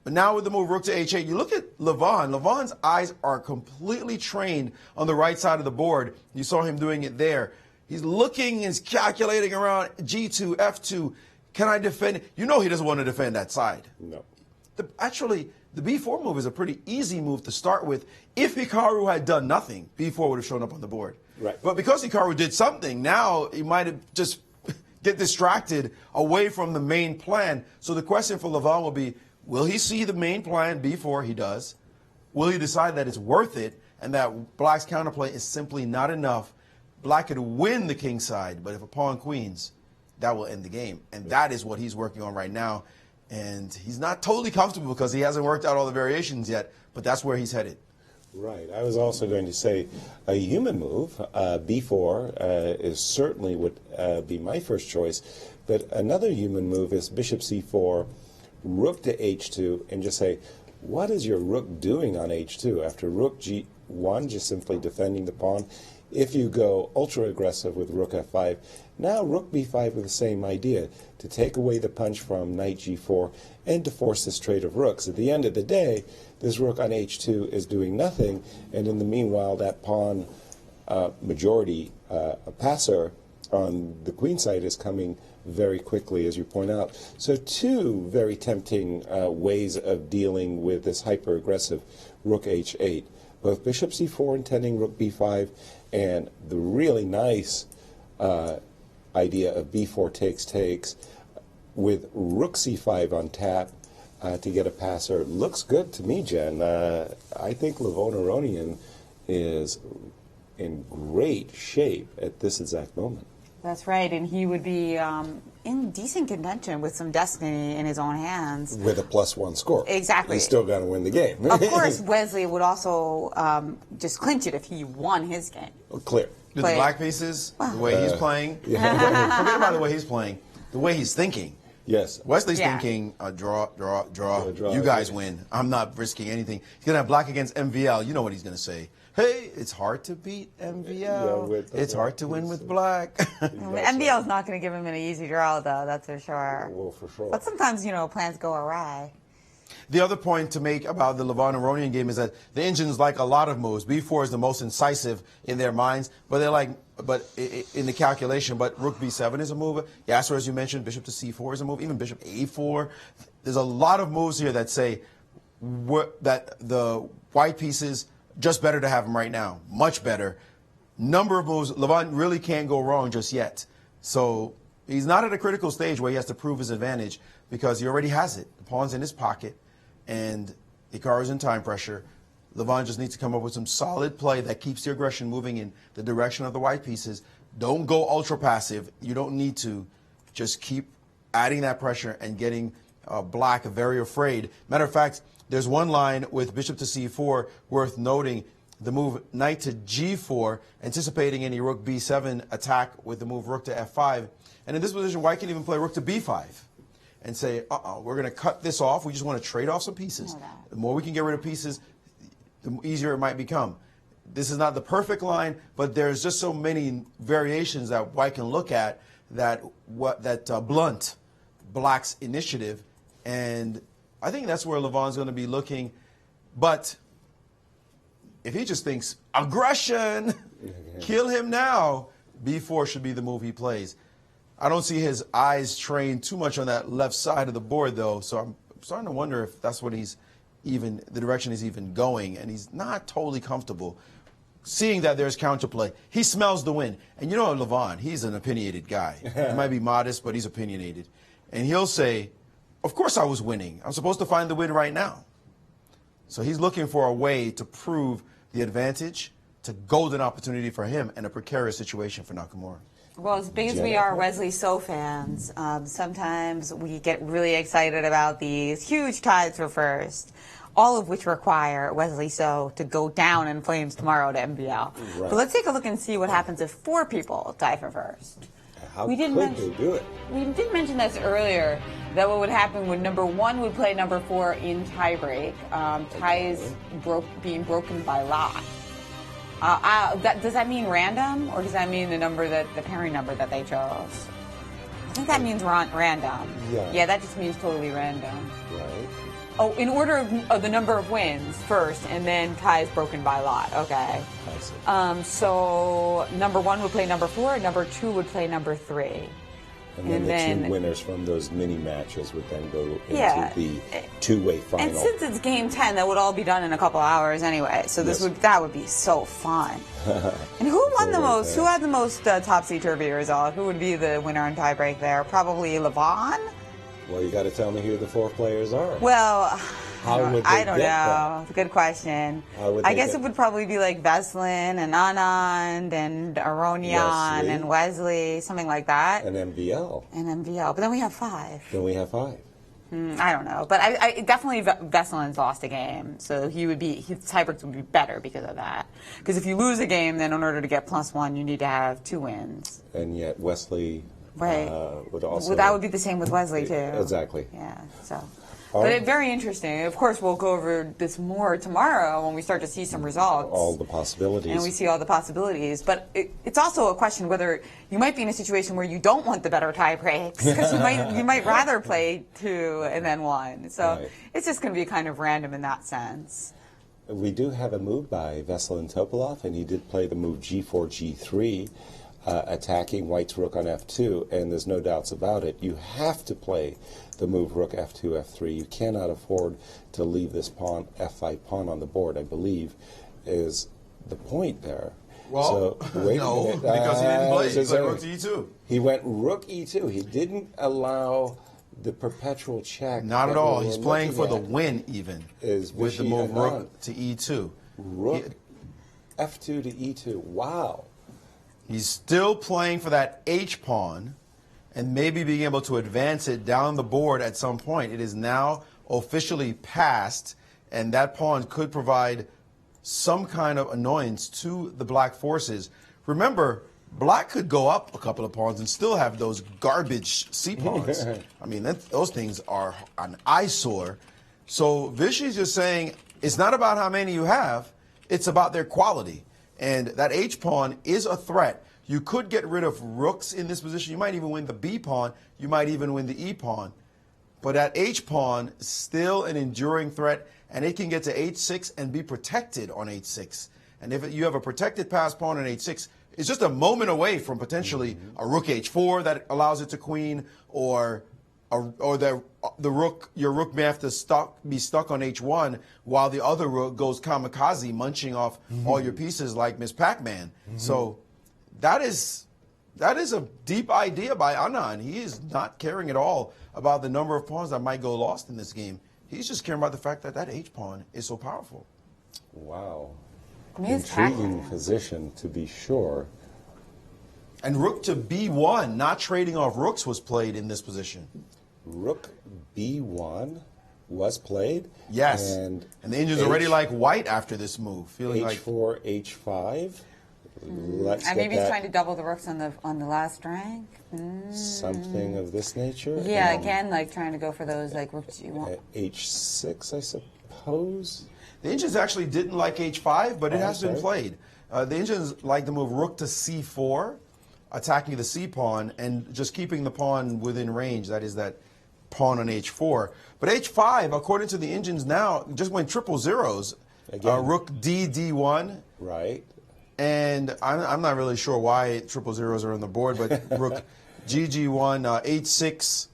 But now with the move Rook to H8, you look at Levon. Levon's eyes are completely trained on the right side of the board. You saw him doing it there. He's looking, he's calculating around G2, F2. Can I defend? You know he doesn't want to defend that side. No. Actually, the B4 move is a pretty easy move to start with. If Hikaru had done nothing, B4 would have shown up on the board. Right. But because Hikaru did something, now he might have just get distracted away from the main plan. So the question for Levon will be, will he see the main plan, B4? He does. Will he decide that it's worth it and that Black's counterplay is simply not enough? Black could win the king side, but if a pawn queens, that will end the game. And that is what he's working on right now. And he's not totally comfortable because he hasn't worked out all the variations yet, but that's where he's headed. Right. I was also going to say a human move, B4, is certainly would be my first choice. But another human move is bishop C4, rook to H2, and just say, what is your rook doing on H2? After rook G1, just simply defending the pawn. If you go ultra aggressive with rook F5, now rook B5 with the same idea, to take away the punch from knight G4 and to force this trade of rooks. At the end of the day, this rook on H2 is doing nothing, and in the meanwhile, that pawn majority passer on the queen side is coming very quickly, as you point out. So two very tempting ways of dealing with this hyper-aggressive rook H8. Both bishop C4 intending rook B5, and the really nice idea of B4 takes with rook C5 on tap to get a passer. Looks good to me, Jen. I think Levon Aronian is in great shape at this exact moment. That's right, and he would be in decent contention with some destiny in his own hands. With a +1 score. Exactly. He's still got to win the game. Of course, Wesley would also just clinch it if he won his game. Clear. The black pieces, the way he's playing, forget about the way he's playing, the way he's thinking. Yes. Wesley's thinking, draw. You guys win. I'm not risking anything. He's going to have black against MVL. You know what he's going to say. Hey, it's hard to beat MVL. It's hard to win with black. MVL's not going to give him an easy draw, though, that's for sure. Well, for sure. But sometimes, plans go awry. The other point to make about the Levon Aronian game is that the Indians like a lot of moves. B4 is the most incisive in their minds, but in the calculation. But rook B7 is a move. Yasser, as you mentioned, bishop to C4 is a move. Even bishop A4. There's a lot of moves here that say that the white pieces, just better to have them right now. Much better. Number of moves. Levon really can't go wrong just yet. So he's not at a critical stage where he has to prove his advantage because he already has it. The pawn's in his pocket, and Hikaru's in time pressure. Levon just needs to come up with some solid play that keeps the aggression moving in the direction of the white pieces. Don't go ultra passive. You don't need to. Just keep adding that pressure and getting black very afraid. Matter of fact, there's one line with bishop to C4 worth noting. The move knight to G4, anticipating any rook B7 attack with the move rook to F5. And in this position, white can even play rook to B5 and say, we're going to cut this off. We just want to trade off some pieces. The more we can get rid of pieces, the easier it might become. This is not the perfect line, but there's just so many variations that white can look at that blunt black's initiative. And I think that's where Levon's going to be looking. But if he just thinks, aggression, kill him now, B4 should be the move he plays. I don't see his eyes trained too much on that left side of the board, though, so I'm starting to wonder if that's what the direction he's even going, and he's not totally comfortable seeing that there's counterplay. He smells the win. And you know Levon, he's an opinionated guy. He might be modest, but he's opinionated. And he'll say, of course I was winning. I'm supposed to find the win right now. So he's looking for a way to prove the advantage. It's a golden opportunity for him and a precarious situation for Nakamura. Well, as big as we are Wesley So fans, sometimes we get really excited about these huge ties for first, all of which require Wesley So to go down in flames tomorrow to MVL. Right. But let's take a look and see what happens if 4 people tie for first. How could they do it? We did mention this earlier, that what would happen when number 1 would play number 4 in tiebreak, ties being broken by lot. Does that mean random, or does that mean the pairing number that they chose? I think that means random. Yeah. Yeah, that just means totally random. Right. Oh, in order of the number of wins first, and then ties broken by lot. Okay. So number 1 would play number 4, and number 2 would play number 3. And then the 2 winners from those mini matches would then go into Yeah. the two-way final. And since it's game 10, that would all be done in a couple hours anyway. So that would be so fun. And who won the most? Who had the most topsy-turvy result? Who would be the winner on tiebreak there? Probably Levon? Well, you got to tell me who the 4 players are. Well, I don't know. that? Good question. How would I they guess get- it would probably be like Veslin and Anand and Aronian and Wesley, something like that. An MVL. And MVL. But then we have 5. Then we have 5. I don't know. But I definitely Veslin's lost a game. So his tiebreaks would be better because of that. Because if you lose a game, then in order to get +1, you need to have 2 wins. And yet Wesley would also... Well, that would be the same with Wesley, too. Exactly. Yeah, so... All But right. very interesting. Of course, we'll go over this more tomorrow when we start to see some results. All the possibilities. And we see all the possibilities. But it's also a question whether you might be in a situation where you don't want the better tie breaks because you might rather play 2 and then 1. So it's just going to be kind of random in that sense. We do have a move by Veselin Topalov, and he did play the move G4, G3, attacking White's rook on F2, and there's no doubts about it. You have to play the move rook F2, F3. You cannot afford to leave this pawn, F5 pawn on the board, I believe, is the point there. Well, so, wait no, a minute. because he didn't play. He played rook to E2. He went rook E2. He didn't allow the perpetual check. Not at that all. we He's were playing for looking the at. win even Is with the Vichy move Anand. rook to E2. Rook F2 to E2. Wow. He's still playing for that H pawn and maybe being able to advance it down the board at some point. It is now officially passed, and that pawn could provide some kind of annoyance to the black forces. Remember, black could go up a couple of pawns and still have those garbage C pawns. I mean, those things are an eyesore. So Vichy's just saying it's not about how many you have, it's about their quality. And that H pawn is a threat. You could get rid of rooks in this position. You might even win the B pawn. You might even win the E pawn. But that H pawn is still an enduring threat, and it can get to H6 and be protected on H6. And if you have a protected pass pawn on H6, it's just a moment away from potentially a rook H4 that allows it to queen, or the rook, your rook may have to be stuck on H1 while the other rook goes kamikaze, munching off all your pieces like Miss Pac-Man. So that is a deep idea by Anand. He is not caring at all about the number of pawns that might go lost in this game. He's just caring about the fact that that H pawn is so powerful. Wow. Miss Intriguing Pac-Man. position, to be sure. And rook to B1, not trading off rooks, was played in this position. Rook B1 was played. Yes. And the Indians already like white after this move, feeling like H4, H5. Let's And get maybe he's that. trying to double the rooks on the last rank. Something of this nature. Yeah, again, like trying to go for those like rooks you want. H6, I suppose. The Indians actually didn't like H5, but it Oh, has been sorry. played. The Indians like the move rook to C4, attacking the C pawn and just keeping the pawn within range. That is that pawn on H4. But H5, according to the Indians now, just went triple zeros. Again. Rook D, D1. Right. And I'm not really sure why triple zeros are on the board, but rook GG1, H6.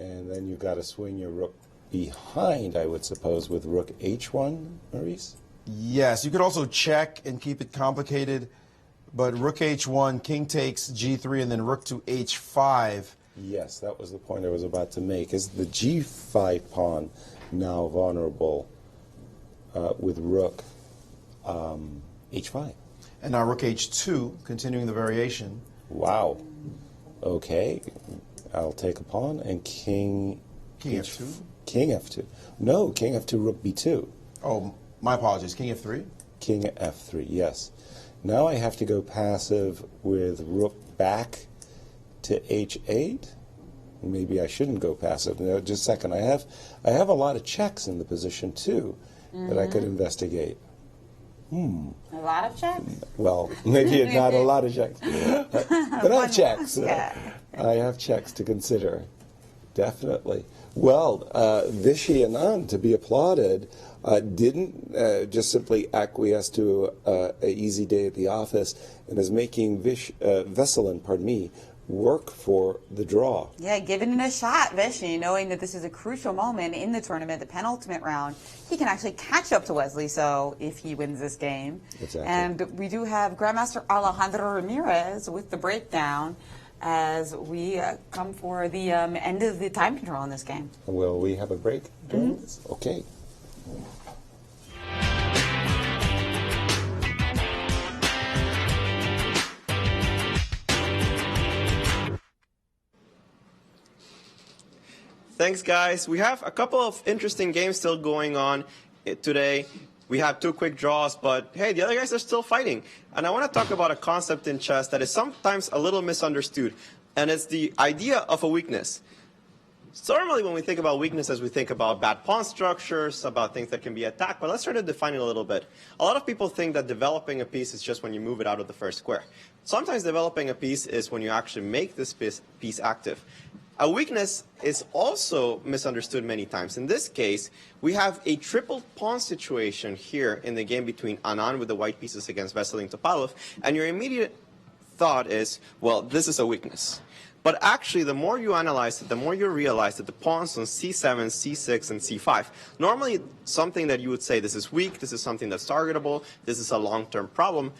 And then you've got to swing your rook behind, I would suppose, with rook H1, Maurice? Yes, you could also check and keep it complicated, but rook H1, king takes G3, and then rook to H5. Yes, that was the point I was about to make. Is the G5 pawn now vulnerable with rook H5? And now rook H2, continuing the variation. Wow. Okay. I'll take a pawn and king F2? King F2. No, king F2, rook B2. Oh, my apologies. King F3? King F3, yes. Now I have to go passive with rook back to H8. Maybe I shouldn't go passive. No, just a second. I have a lot of checks in the position too that I could investigate. A lot of checks? Well, maybe not a lot of checks, but I have checks. Yeah. I have checks to consider, definitely. Well, Vishy Anand, to be applauded, didn't just simply acquiesce to an easy day at the office and is making Veselin, work for the draw. Yeah, giving it a shot, Vishy, knowing that this is a crucial moment in the tournament, the penultimate round. He can actually catch up to Wesley So if he wins this game. Exactly. And we do have Grandmaster Alejandro Ramirez with the breakdown as we come for the end of the time control in this game. Will we have a break? Okay. Thanks, guys. We have a couple of interesting games still going on today. We have 2 quick draws, but hey, the other guys are still fighting. And I want to talk about a concept in chess that is sometimes a little misunderstood, and it's the idea of a weakness. So normally when we think about weaknesses, we think about bad pawn structures, about things that can be attacked, but let's try to define it a little bit. A lot of people think that developing a piece is just when you move it out of the first square. Sometimes developing a piece is when you actually make this piece active. A weakness is also misunderstood many times. In this case, we have a triple pawn situation here in the game between Anand with the white pieces against Veselin Topalov, and your immediate thought is, well, this is a weakness. But actually, the more you analyze it, the more you realize that the pawns on c7, c6, and c5, normally something that you would say this is weak, this is something that's targetable, this is a long-term problem,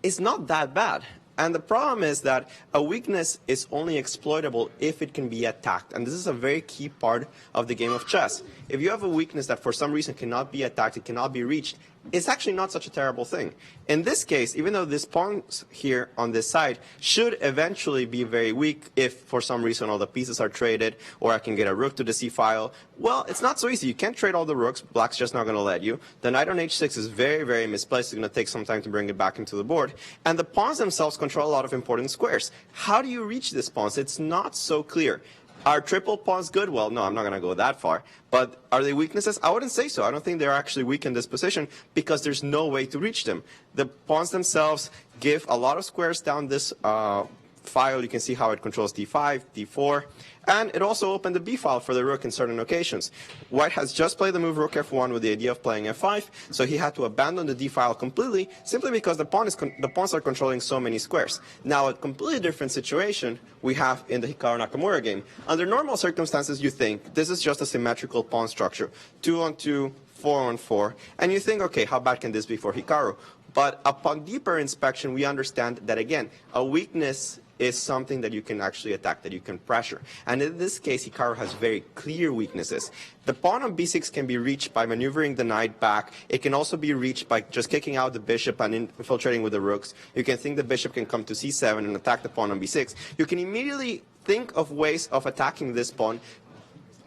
is not that bad. And the problem is that a weakness is only exploitable if it can be attacked. And this is a very key part of the game of chess. If you have a weakness that for some reason cannot be attacked, it cannot be reached, it's actually not such a terrible thing. In this case, even though this pawn here on this side should eventually be very weak if for some reason all the pieces are traded or I can get a rook to the c file, well, it's not so easy. You can't trade all the rooks. Black's just not going to let you. The knight on h6 is very, very misplaced. It's going to take some time to bring it back into the board. And the pawns themselves control a lot of important squares. How do you reach this pawns? It's not so clear. Are triple pawns good? Well, no, I'm not going to go that far. But are they weaknesses? I wouldn't say so. I don't think they're actually weak in this position because there's no way to reach them. The pawns themselves give a lot of squares down this file. You can see how it controls d5, d4, and it also opened the b file for the rook in certain occasions. White has just played the move rook f1 with the idea of playing f5, so he had to abandon the d file completely simply because the pawns are controlling so many squares. Now, a completely different situation we have in the Hikaru Nakamura game. Under normal circumstances, you think this is just a symmetrical pawn structure, 2 on 2, 4 on 4, and you think, okay, how bad can this be for Hikaru? But upon deeper inspection, we understand that, again, a weakness is something that you can actually attack, that you can pressure. And in this case, Hikaru has very clear weaknesses. The pawn on b6 can be reached by maneuvering the knight back. It can also be reached by just kicking out the bishop and infiltrating with the rooks. You can think the bishop can come to c7 and attack the pawn on b6. You can immediately think of ways of attacking this pawn.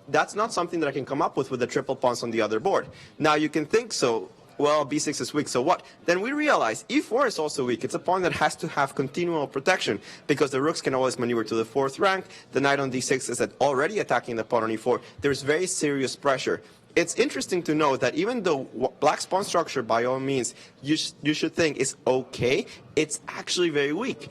That's not something that I can come up with the triple pawns on the other board. Now, you can think so. Well, b6 is weak, so what? Then we realize e4 is also weak. It's a pawn that has to have continual protection because the rooks can always maneuver to the 4th rank. The knight on d6 is already attacking the pawn on e4. There's very serious pressure. It's interesting to note that even though Black's pawn structure, by all means, you should think is okay, it's actually very weak.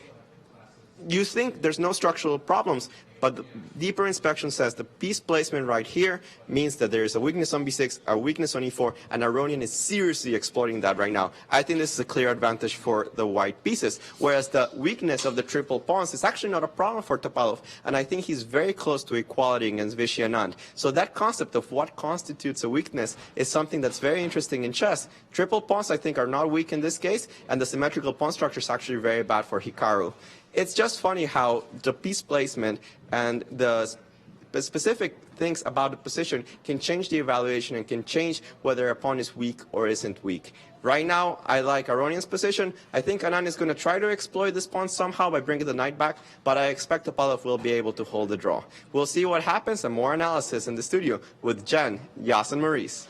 You think there's no structural problems, but the deeper inspection says the piece placement right here means that there is a weakness on b6, a weakness on e4, and Aronian is seriously exploiting that right now. I think this is a clear advantage for the white pieces, whereas the weakness of the triple pawns is actually not a problem for Topalov, and I think he's very close to equality against Vishy Anand. So that concept of what constitutes a weakness is something that's very interesting in chess. Triple pawns, I think, are not weak in this case, and the symmetrical pawn structure is actually very bad for Hikaru. It's just funny how the piece placement and the specific things about the position can change the evaluation and can change whether a pawn is weak or isn't weak. Right now, I like Aronian's position. I think Anand is going to try to exploit this pawn somehow by bringing the knight back, but I expect Topalov will be able to hold the draw. We'll see what happens and more analysis in the studio with Jen, Yas, and Maurice.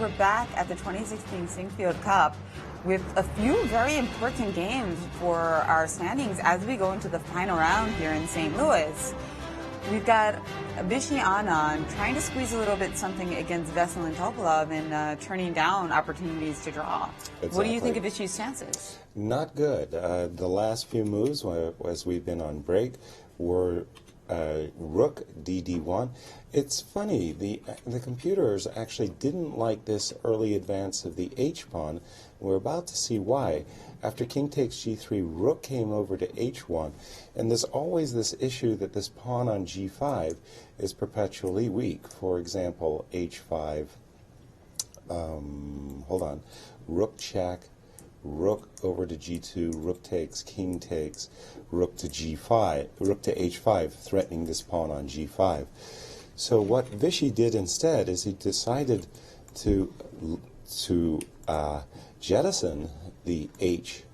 We're back at the 2016 Sinquefield Cup with a few very important games for our standings as we go into the final round here in St. Louis. We've got Vishy Anand trying to squeeze a little bit something against Veselin Topalov and turning down opportunities to draw. Exactly. What do you think of Vishy's chances? Not good. The last few moves, as we've been on break, were Rook DD1. It's funny, the computers actually didn't like this early advance of the H pawn. We're about to see why. After king takes G3, Rook came over to H1, and there's always this issue that this pawn on G5 is perpetually weak. For example, H5, hold on, Rook check, Rook over to G2, Rook takes, King takes, Rook to G5, Rook to H5, threatening this pawn on G5. So what Vishy did instead is he decided to jettison the H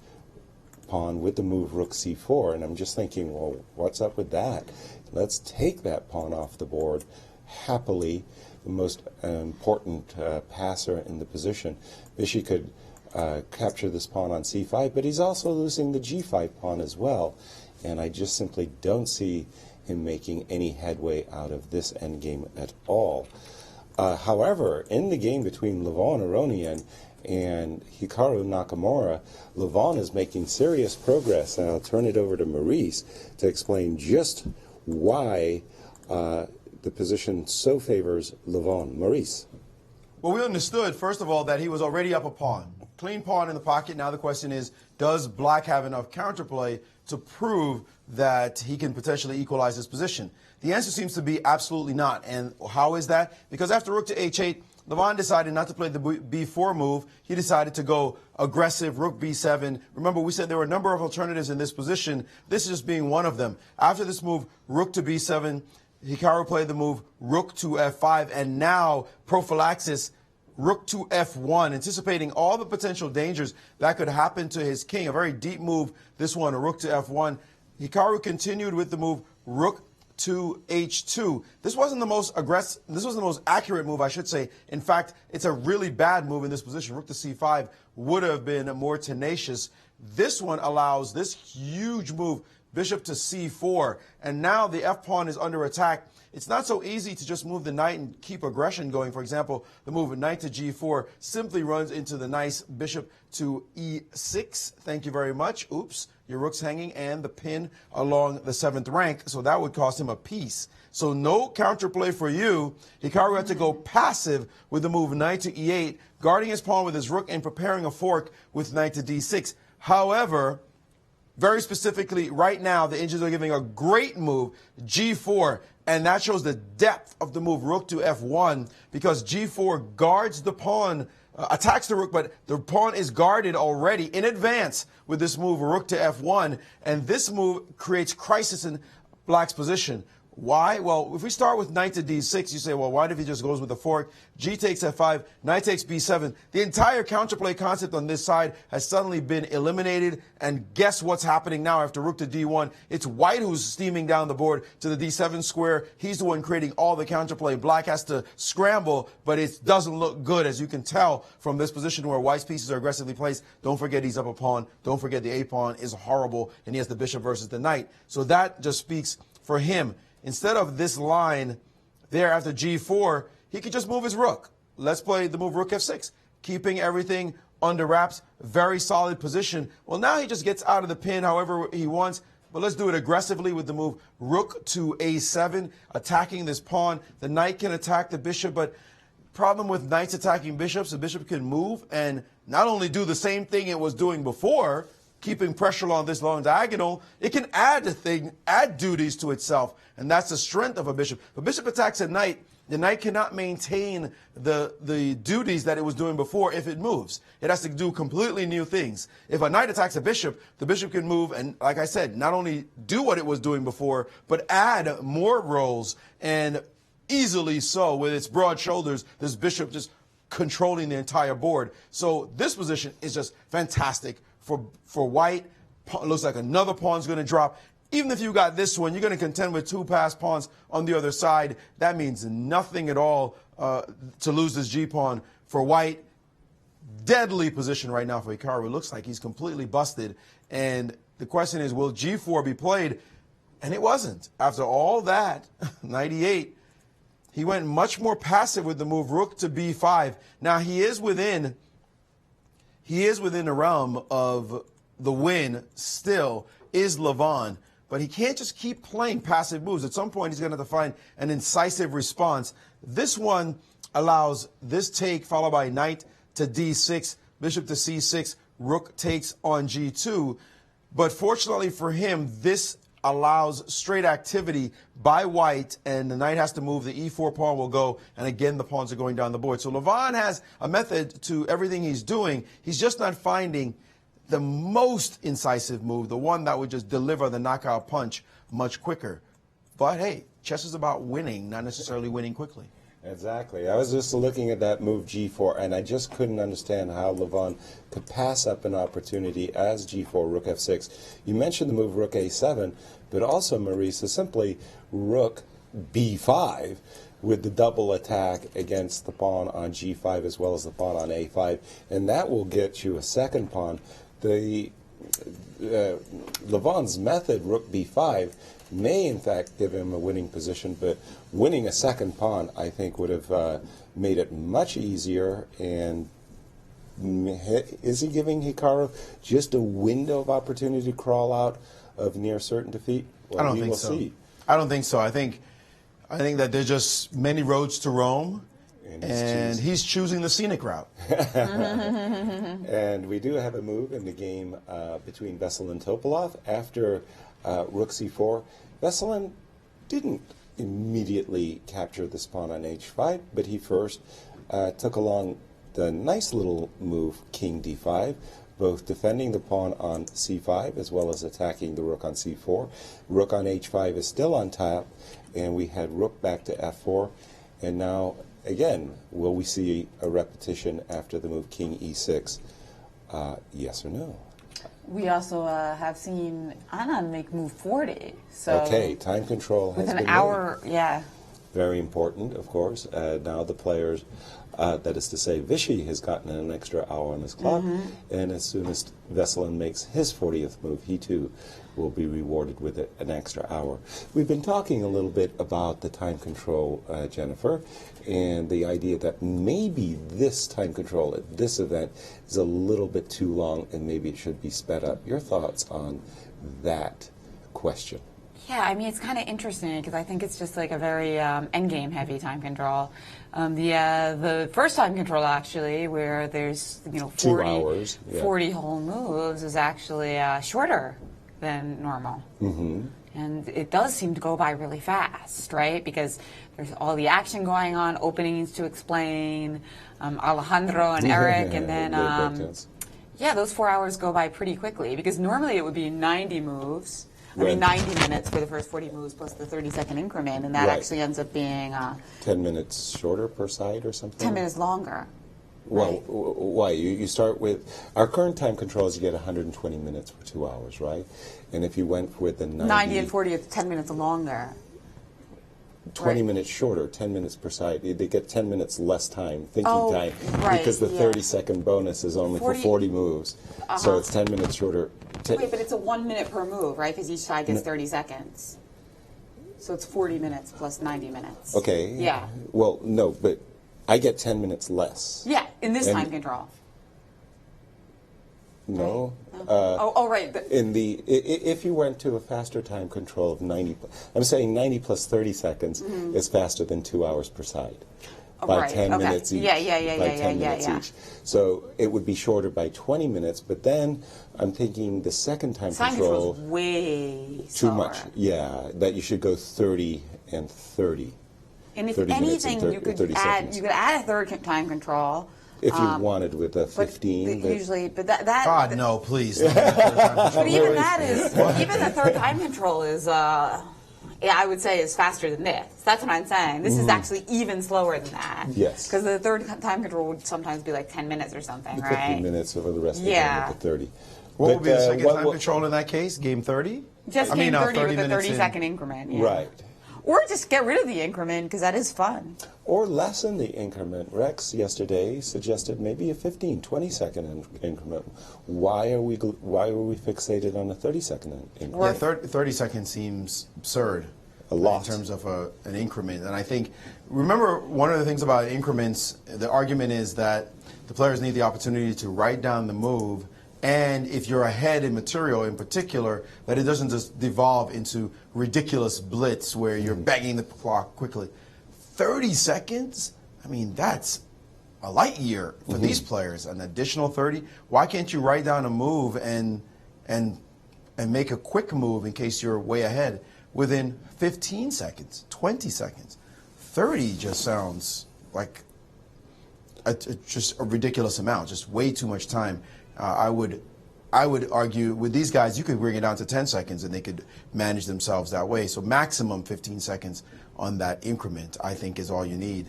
pawn with the move Rook C4, and I'm just thinking, well, what's up with that? Let's take that pawn off the board happily. The most important passer in the position. Vishy could capture this pawn on C5, but he's also losing the G5 pawn as well, and I just simply don't see him making any headway out of this endgame at all. However, in the game between Levon Aronian and Hikaru Nakamura, Levon is making serious progress. And I'll turn it over to Maurice to explain just why the position so favors Levon. Maurice. Well, we understood, first of all, that he was already up a pawn. Clean pawn in the pocket. Now the question is, does black have enough counterplay to prove that he can potentially equalize his position? The answer seems to be absolutely not. And how is that? Because after rook to h8, Levon decided not to play the b4 move. He decided to go aggressive, rook b7. Remember, we said there were a number of alternatives in this position. This is just being one of them. After this move, rook to b7, Hikaru played the move rook to f5, and now prophylaxis, rook to f1, anticipating all the potential dangers that could happen to his king. A very deep move, this one, a rook to f1. Hikaru continued with the move rook to h2. This wasn't the most aggressive, this was the most accurate move, I should say. In fact, it's a really bad move in this position. Rook to c5 would have been more tenacious. This one allows this huge move, bishop to c4, and now the f-pawn is under attack. It's not so easy to just move the knight and keep aggression going. For example, the move knight to g4 simply runs into the nice bishop to e6. Thank you very much. Oops, your rook's hanging, and the pin along the 7th rank, so that would cost him a piece. So no counterplay for you. Hikaru had to go passive with the move knight to e8, guarding his pawn with his rook and preparing a fork with knight to d6. However, very specifically, right now, the Indians are giving a great move, g4, and that shows the depth of the move rook to f1, because g4 guards the pawn, attacks the rook, but the pawn is guarded already in advance with this move rook to f1, and this move creates crisis in black's position. Why? Well, if we start with knight to d6, you say, well, why if he just goes with the fork? G takes f5, knight takes b7. The entire counterplay concept on this side has suddenly been eliminated, and guess what's happening now after rook to d1? It's white who's steaming down the board to the d7 square. He's the one creating all the counterplay. Black has to scramble, but it doesn't look good, as you can tell from this position where white's pieces are aggressively placed. Don't forget he's up a pawn. Don't forget the a-pawn is horrible, and he has the bishop versus the knight. So that just speaks for him. Instead of this line there after g4, he could just move his rook. Let's play the move rook f6, keeping everything under wraps. Very solid position. Well, now he just gets out of the pin however he wants, but let's do it aggressively with the move rook to a7, attacking this pawn. The knight can attack the bishop, but problem with knights attacking bishops, the bishop can move and not only do the same thing it was doing before, keeping pressure on this long diagonal, it can add duties to itself, and that's the strength of a bishop. If a bishop attacks a knight, the knight cannot maintain the duties that it was doing before if it moves. It has to do completely new things. If a knight attacks a bishop, the bishop can move and, like I said, not only do what it was doing before, but add more roles, and easily so with its broad shoulders, this bishop just controlling the entire board. So this position is just fantastic for white. It looks like another pawn's going to drop. Even if you got this one, you're going to contend with two passed pawns on the other side. That means nothing at all to lose this g-pawn for white. Deadly position right now for Hikaru. It looks like he's completely busted. And the question is, will g4 be played? And it wasn't. After all that, 98, he went much more passive with the move rook to b5. Now, he is within the realm of the win still, is Levon, but he can't just keep playing passive moves. At some point, he's going to have to find an incisive response. This one allows this take followed by knight to d6, bishop to c6, rook takes on g2. But fortunately for him, this allows straight activity by white, and the knight has to move. The e4 pawn will go, and again, the pawns are going down the board. So Levon has a method to everything he's doing. He's just not finding the most incisive move, the one that would just deliver the knockout punch much quicker. But hey, chess is about winning, not necessarily winning quickly. Exactly. I was just looking at that move g4, and I just couldn't understand how Levon could pass up an opportunity as g4, rook f6. You mentioned the move rook a7, but also, Maurice, is simply rook b5 with the double attack against the pawn on g5 as well as the pawn on a5, and that will get you a second pawn. The Levon's method, rook b5, may in fact give him a winning position, but winning a second pawn, I think, would have made it much easier and Is he giving Hikaru just a window of opportunity to crawl out of near certain defeat? Well, I don't we think will so. See. I don't think so. I think that there's just many roads to Rome, and he's choosing the scenic route. And we do have a move in the game between Veselin and Topalov after rook c4. Veselin didn't immediately capture the pawn on h5, but he first took along the nice little move king d5, both defending the pawn on c5 as well as attacking the rook on c4. Rook on h5 is still on top, and we had rook back to f4, and now again, will we see a repetition after the move king e6? Yes or no? We also have seen Anand make move 40. So okay, time control has within been an hour, made. yeah. Very important, of course. Now the players, that is to say, Vichy has gotten an extra hour on his clock, and as soon as Veselin makes his 40th move, he too will be rewarded with an extra hour. We've been talking a little bit about the time control, Jennifer, and the idea that maybe this time control at this event is a little bit too long and maybe it should be sped up. Your thoughts on that question? Yeah, I mean, it's kind of interesting because I think it's just like a very endgame heavy time control. The first time control, actually, where there's, 40, 2 hours, yeah. 40 whole moves is actually shorter than normal. And it does seem to go by really fast, right? Because there's all the action going on, openings to explain, Alejandro and Eric, and then, yeah, those 4 hours go by pretty quickly because normally it would be 90 moves. I mean, 90 minutes for the first 40 moves plus the 30-second increment, and that actually ends up being 10 minutes shorter per side or something? 10 minutes longer. Well, why? You start with, our current time control is you get 120 minutes for 2 hours, right? And if you went with the 90 and 40, it's 10 minutes longer. 20 minutes shorter, 10 minutes per side. They get 10 minutes less time, thinking time, because the 30-second bonus is only for 40 moves. So it's 10 minutes shorter. Wait, but it's a 1 minute per move, right? Because each side gets 30 seconds. So it's 40 minutes plus 90 minutes. Okay. Yeah. Well, no, but I get 10 minutes less. Yeah, in this time control. No. Right. If you went to a faster time control of 90, I'm saying 90 plus 30 seconds is faster than 2 hours per side. By 10 minutes each. Yeah. Each. So it would be shorter by 20 minutes, but then I'm thinking the second time control is way too much. Yeah, that you should go 30 and 30. And if anything, you could add a third time control. If you wanted with a 15. But that God, no, please. But even that is, even the third time control is, I would say is faster than this. That's what I'm saying. This is actually even slower than that. Yes. Because the third time control would sometimes be like 10 minutes or something, 15 right? minutes for the rest of the game with the 30. What would be the second time control in that case? Game 30? Just game 30 with a 30-second increment. Yeah. Right. Or just get rid of the increment because that is fun. Or lessen the increment. Rex yesterday suggested maybe a 15, 20-second increment. Why are we fixated on a 30-second increment? Yeah, 30 seconds seems absurd. A lot. In terms of an increment. And I think, remember, one of the things about increments, the argument is that the players need the opportunity to write down the move, and if you're ahead in material in particular, that it doesn't just devolve into ridiculous blitz where you're banging the clock quickly. 30 seconds? I mean, that's a light year for these players. An additional 30? Why can't you write down a move and make a quick move in case you're way ahead within 15 seconds, 20 seconds? 30 just sounds like just a ridiculous amount, just way too much time. I would argue with these guys, you could bring it down to 10 seconds and they could manage themselves that way. So maximum 15 seconds on that increment, I think, is all you need.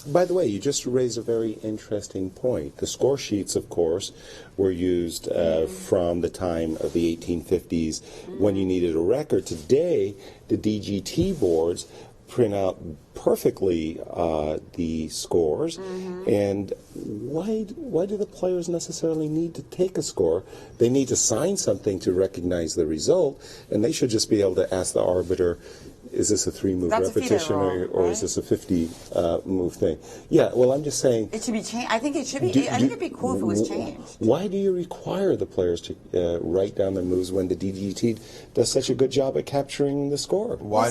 By the way, you just raised a very interesting point. The score sheets, of course, were used from the time of the 1850s when you needed a record. Today, the DGT boards print out perfectly the scores. And why do the players necessarily need to take a score? They need to sign something to recognize the result, and they should just be able to ask the arbiter, Is this a 3-move That's a FIDE repetition, rule, or is this a 50-move thing? Yeah, well, I'm just saying. It should be changed. I think it should be. I think it'd be cool if it was changed. Why do you require the players to write down their moves when the DGT does such a good job at capturing the score? Why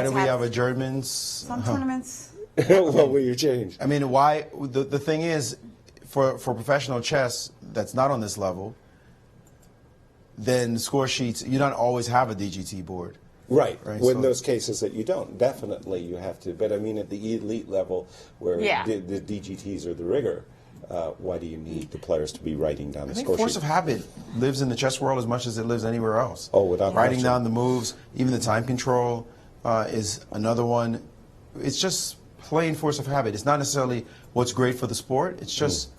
do we have adjournments? Some tournaments. What will you change? I mean, why? The thing is, for professional chess that's not on this level, then score sheets, you don't always have a DGT board. Right. Right, When so- those cases that you don't, definitely you have to. But I mean, at the elite level, where Yeah. the DGTs are the rigor, why do you need the players to be writing down the I think score force sheet? of habit lives in the chess world as much as it lives anywhere else. Oh, without writing question. down the moves, even the time control is another one. It's just plain force of habit. It's not necessarily what's great for the sport. It's just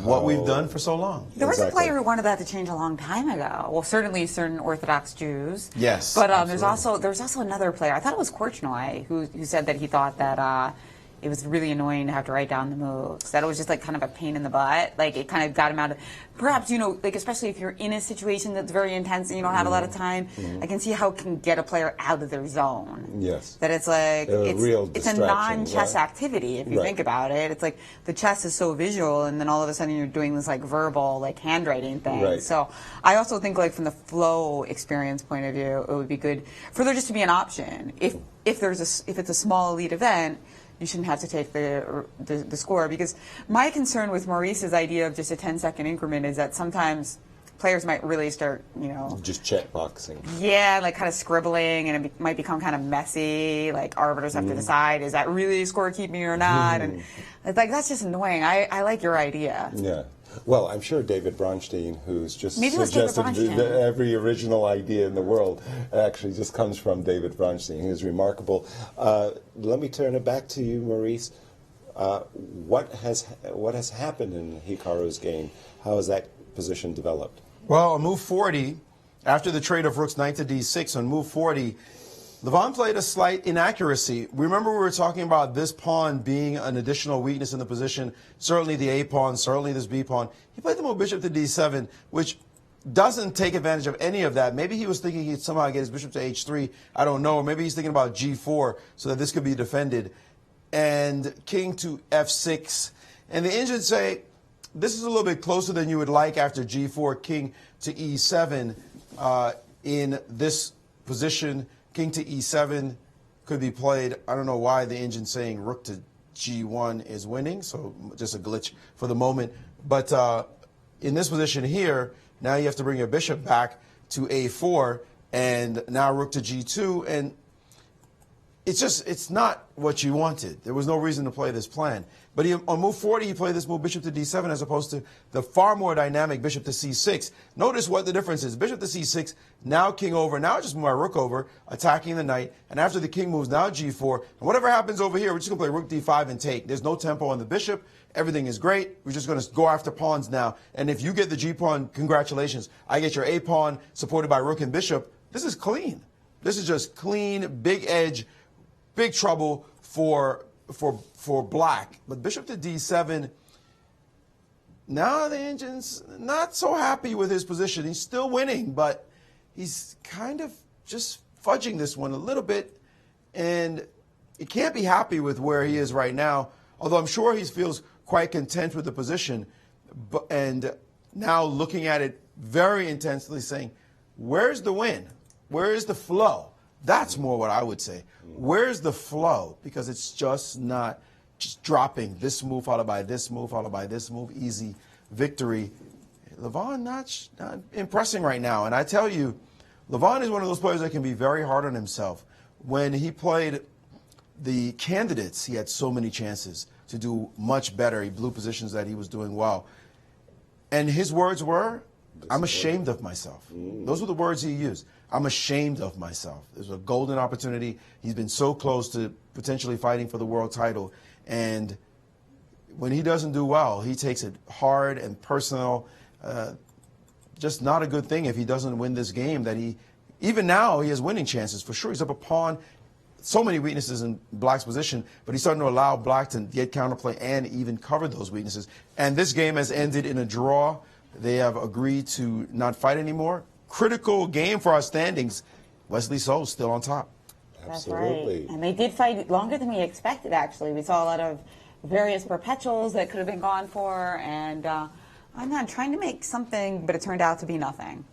what we've done for so long. There was a player who wanted that to change a long time ago. Well, certainly certain Orthodox Jews. Yes, But absolutely. there's also another player. I thought it was Korchnoi who said that he thought that it was really annoying to have to write down the moves. That it was just like kind of a pain in the butt. Like it kind of got him out of. Perhaps like especially if you're in a situation that's very intense and you don't have a lot of time, I can see how it can get a player out of their zone. Yes. That it's like real it's a distraction, non-chess right? activity if you Right. think about it. It's like the chess is so visual, and then all of a sudden you're doing this like verbal, like handwriting thing. Right. So I also think like from the flow experience point of view, it would be good for there just to be an option. If it's a small elite event, you shouldn't have to take the score, because my concern with Maurice's idea of just a 10-second increment is that sometimes players might really start, Just check boxing. yeah, like kind of scribbling, and it might become kind of messy. Like arbiters have to decide, is that really scorekeeping or not? And it's like, that's just annoying. I like your idea. Yeah. Well, I'm sure David Bronstein, who's just Maybe let's take suggested Bronstein. every original idea in the world, actually just comes from David Bronstein. He is remarkable. Let me turn it back to you, Maurice. What has happened in Hikaru's game? How has that position developed? Well, on move 40, after the trade of rooks knight to d6, on move 40, Levon played a slight inaccuracy. Remember we were talking about this pawn being an additional weakness in the position, certainly the A pawn, certainly this B pawn. He played the move bishop to d7, which doesn't take advantage of any of that. Maybe he was thinking he'd somehow get his bishop to h3. I don't know. Or maybe he's thinking about g4 so that this could be defended. And king to f6. And the Indians say, this is a little bit closer than you would like after g4, king to e7. In this position, king to e7 could be played. I don't know why the engine's saying rook to g1 is winning, so just a glitch for the moment. But in this position here, now you have to bring your bishop back to a4, and now rook to g2, and it's not what you wanted. There was no reason to play this plan. But on move 40, he played this move bishop to d7 as opposed to the far more dynamic bishop to c6. Notice what the difference is. Bishop to c6, now king over. Now I just move my rook over, attacking the knight. And after the king moves, now g4. And whatever happens over here, we're just going to play rook d5 and take. There's no tempo on the bishop. Everything is great. We're just going to go after pawns now. And if you get the g-pawn, congratulations. I get your a-pawn supported by rook and bishop. This is clean. This is just clean, big edge, big trouble for black. But bishop to d7, now the engine's not so happy with his position. He's still winning, but he's kind of just fudging this one a little bit, and he can't be happy with where he is right now, although I'm sure he feels quite content with the position. And now looking at it very intensely, saying, where's the win? Where is the flow? That's more what I would say. Where's the flow? Because it's just not just dropping this move followed by this move followed by this move, easy victory. Levon not impressing right now. And I tell you, Levon is one of those players that can be very hard on himself. When he played the candidates, he had so many chances to do much better. He blew positions that he was doing well. And his words were, I'm ashamed of myself. Those were the words he used. I'm ashamed of myself. There's a golden opportunity. He's been so close to potentially fighting for the world title. And when he doesn't do well, he takes it hard and personal. Just not a good thing if he doesn't win this game. That even now, he has winning chances for sure. He's up a pawn. So many weaknesses in Black's position, but he's starting to allow Black to get counterplay and even cover those weaknesses. And this game has ended in a draw. They have agreed to not fight anymore. Critical game for our standings. Wesley So still on top. Absolutely. Right. And they did fight longer than we expected, actually. We saw a lot of various perpetuals that could have been gone for, and I'm not trying to make something, but it turned out to be nothing.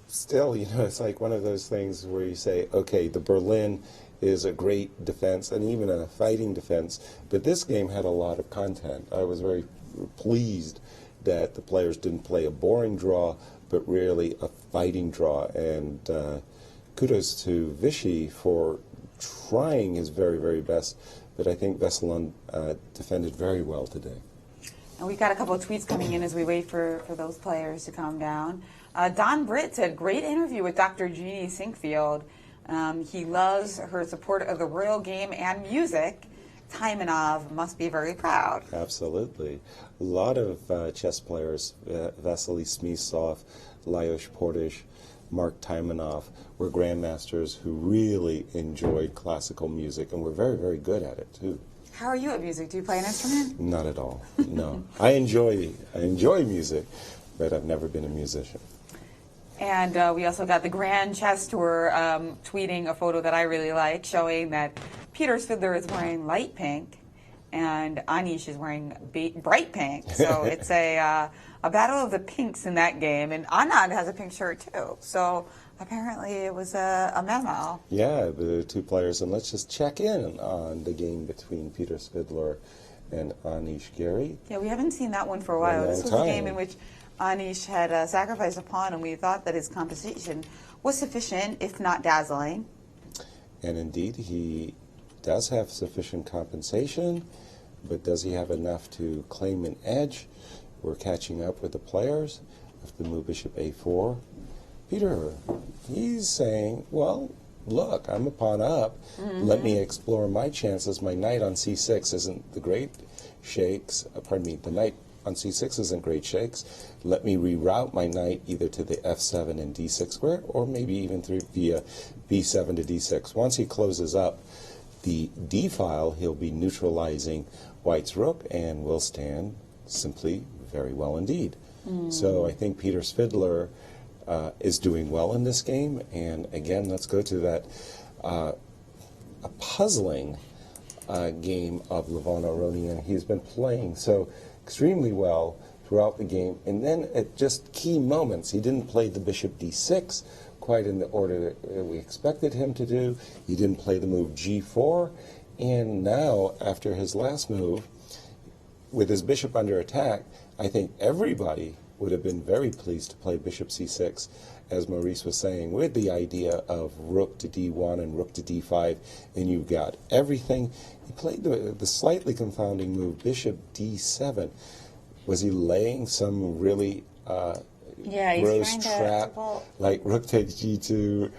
Still, it's like one of those things where you say, okay, the Berlin is a great defense and even a fighting defense, but this game had a lot of content. I was very pleased that the players didn't play a boring draw, but really a fighting draw. And kudos to Vichy for trying his very, very best, but I think Veselon defended very well today. And we've got a couple of tweets coming in as we wait for those players to calm down. Don Britt said, great interview with Dr. Jeannie Sinquefield. He loves her support of the royal game and music. Taimanov must be very proud. Absolutely. A lot of chess players, Vasily Smysov, Lajos Portish, Mark Taimanov, were grandmasters who really enjoyed classical music and were very, very good at it, too. How are you at music? Do you play an instrument? Not at all, no. I enjoy music, but I've never been a musician. And we also got the Grand Chess Tour tweeting a photo that I really like, showing that Peter Svidler is wearing light pink and Anish is wearing bright pink. So it's a battle of the pinks in that game. And Anand has a pink shirt, too. So apparently it was a memo. Yeah, the two players. And let's just check in on the game between Peter Svidler and Anish Giri. Yeah, we haven't seen that one for a while. This was a game in which Anish had sacrificed a pawn, and we thought that his compensation was sufficient, if not dazzling. And indeed, he does have sufficient compensation, but does he have enough to claim an edge? We're catching up with the players of the move bishop a4. Peter, he's saying, well, look, I'm a pawn up. Let me explore my chances. My knight on c6 isn't the great shakes. The knight on c6 isn't great shakes. Let me reroute my knight either to the f7 and d6 square, or maybe even through via b7 to d6. Once he closes up the d file, he'll be neutralizing white's rook and will stand simply very well indeed. So I think Peter Svidler is doing well in this game. And again, let's go to that a puzzling game of Levon Aronian. He's been playing so extremely well throughout the game, and then at just key moments, he didn't play the bishop d6 quite in the order that we expected him to do. He didn't play the move g4, and now, after his last move, with his bishop under attack, I think everybody would have been very pleased to play bishop c6, as Maurice was saying, with the idea of rook to d1 and rook to d5, and you've got everything. He played the slightly confounding move, bishop d7. Was he laying some really gross trap, like rook takes g2,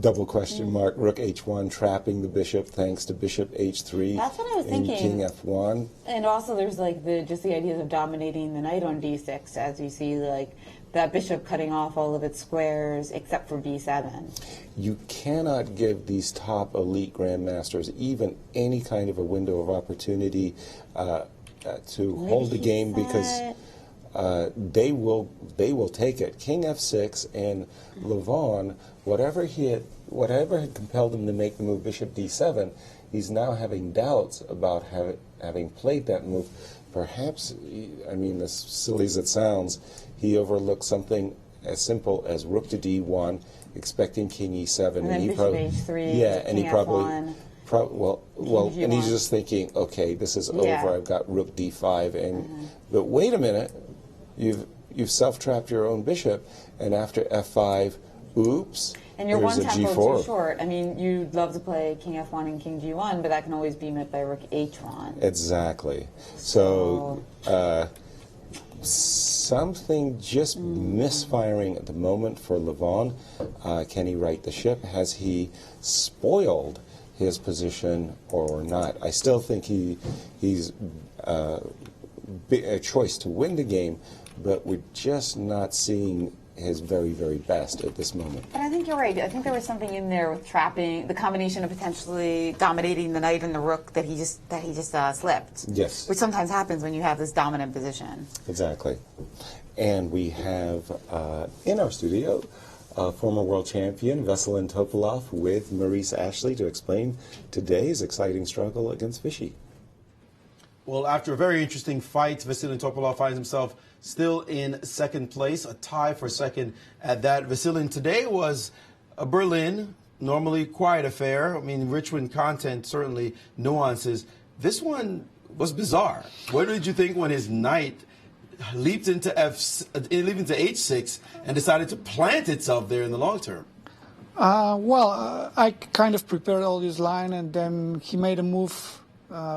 double question mark, rook h1, trapping the bishop thanks to bishop h3. That's what I was thinking. King f1. And also there's like just the ideas of dominating the knight on d6, as you see like that bishop cutting off all of its squares except for d7. You cannot give these top elite grandmasters even any kind of a window of opportunity to hold the game, because they will take it. King f6 and Levon, whatever had compelled him to make the move bishop d7, he's now having doubts about having played that move. Perhaps, I mean, as silly as it sounds, he overlooked something as simple as rook to d1, expecting king e7, and he probably and he probably and he's just thinking, okay, this is over. I've got rook d5, and but wait a minute, you've self-trapped your own bishop, and after f5, oops. And you're one tempo g4. too short. I mean, you'd love to play king f1 and king g1, but that can always be met by rook h1. Exactly. So something just misfiring at the moment for Levon. Can he right the ship? Has he spoiled his position or not? I still think he's a choice to win the game, but we're just not seeing his very, very best at this moment. But I think you're right. I think there was something in there with trapping, the combination of potentially dominating the knight and the rook that he just slipped. Yes. Which sometimes happens when you have this dominant position. Exactly. And we have in our studio former world champion Veselin Topalov with Maurice Ashley to explain today's exciting struggle against Vichy. Well, after a very interesting fight, Veselin Topalov finds himself still in second place, a tie for second at that. Veselin today was a Berlin, normally quiet affair. I mean, rich with content, certainly nuances. This one was bizarre. What did you think when his knight leaped into H6 and decided to plant itself there in the long term? I kind of prepared all this line, and then he made a move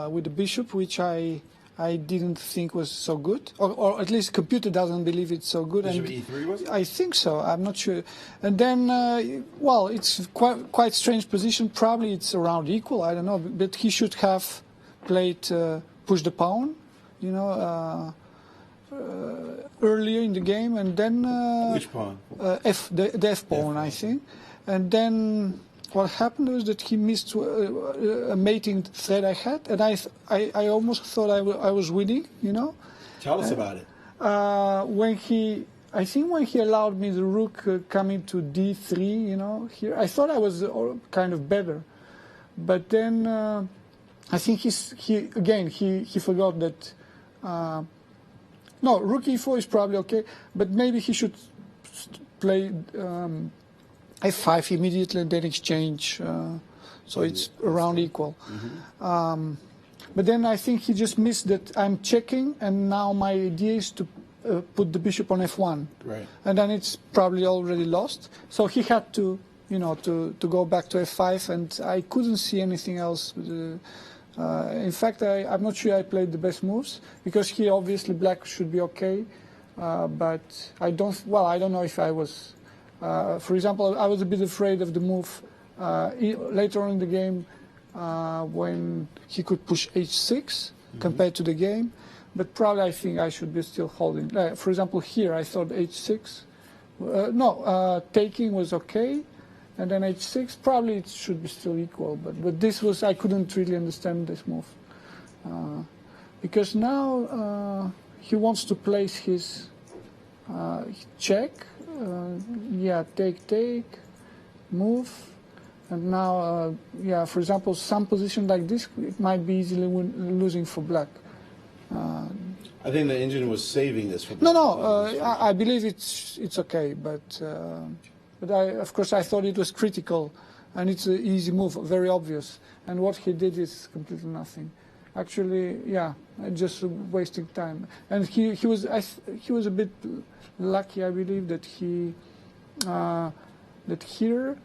with the bishop, which I didn't think was so good, or at least computer doesn't believe it's so good. Bishop and E3 was it? I think so. I'm not sure. And then, it's quite strange position. Probably it's around equal. I don't know, but he should have played push the pawn, earlier in the game, and then which pawn? The F pawn, I think, and then. What happened was that he missed a mating thread I had, and I almost thought I was winning, Tell us about it. When he allowed me the rook coming to D3, here, I thought I was kind of better. But then I think he forgot that, no, rook E4 is probably okay, but maybe he should play F5 immediately and then exchange, so it's around equal. Mm-hmm. But then I think he just missed that I'm checking, and now my idea is to put the bishop on F1. Right. And then it's probably already lost. So he had to, to go back to F5, and I couldn't see anything else. In fact, I'm not sure I played the best moves, because here obviously black should be okay, but I don't know if I was. For example, I was a bit afraid of the move later on in the game when he could push H6 compared to the game, but probably I think I should be still holding. For example, here I thought H6, taking was okay, and then H6, probably it should be still equal, but this was, I couldn't really understand this move. Because now he wants to place his check, take, move, and now, for example, some position like this, it might be easily losing for black. I think the engine was saving this for black. I believe it's okay, but of course I thought it was critical, and it's an easy move, very obvious, and what he did is completely nothing. Actually, just wasting time, and he was a bit lucky, I believe, that that here,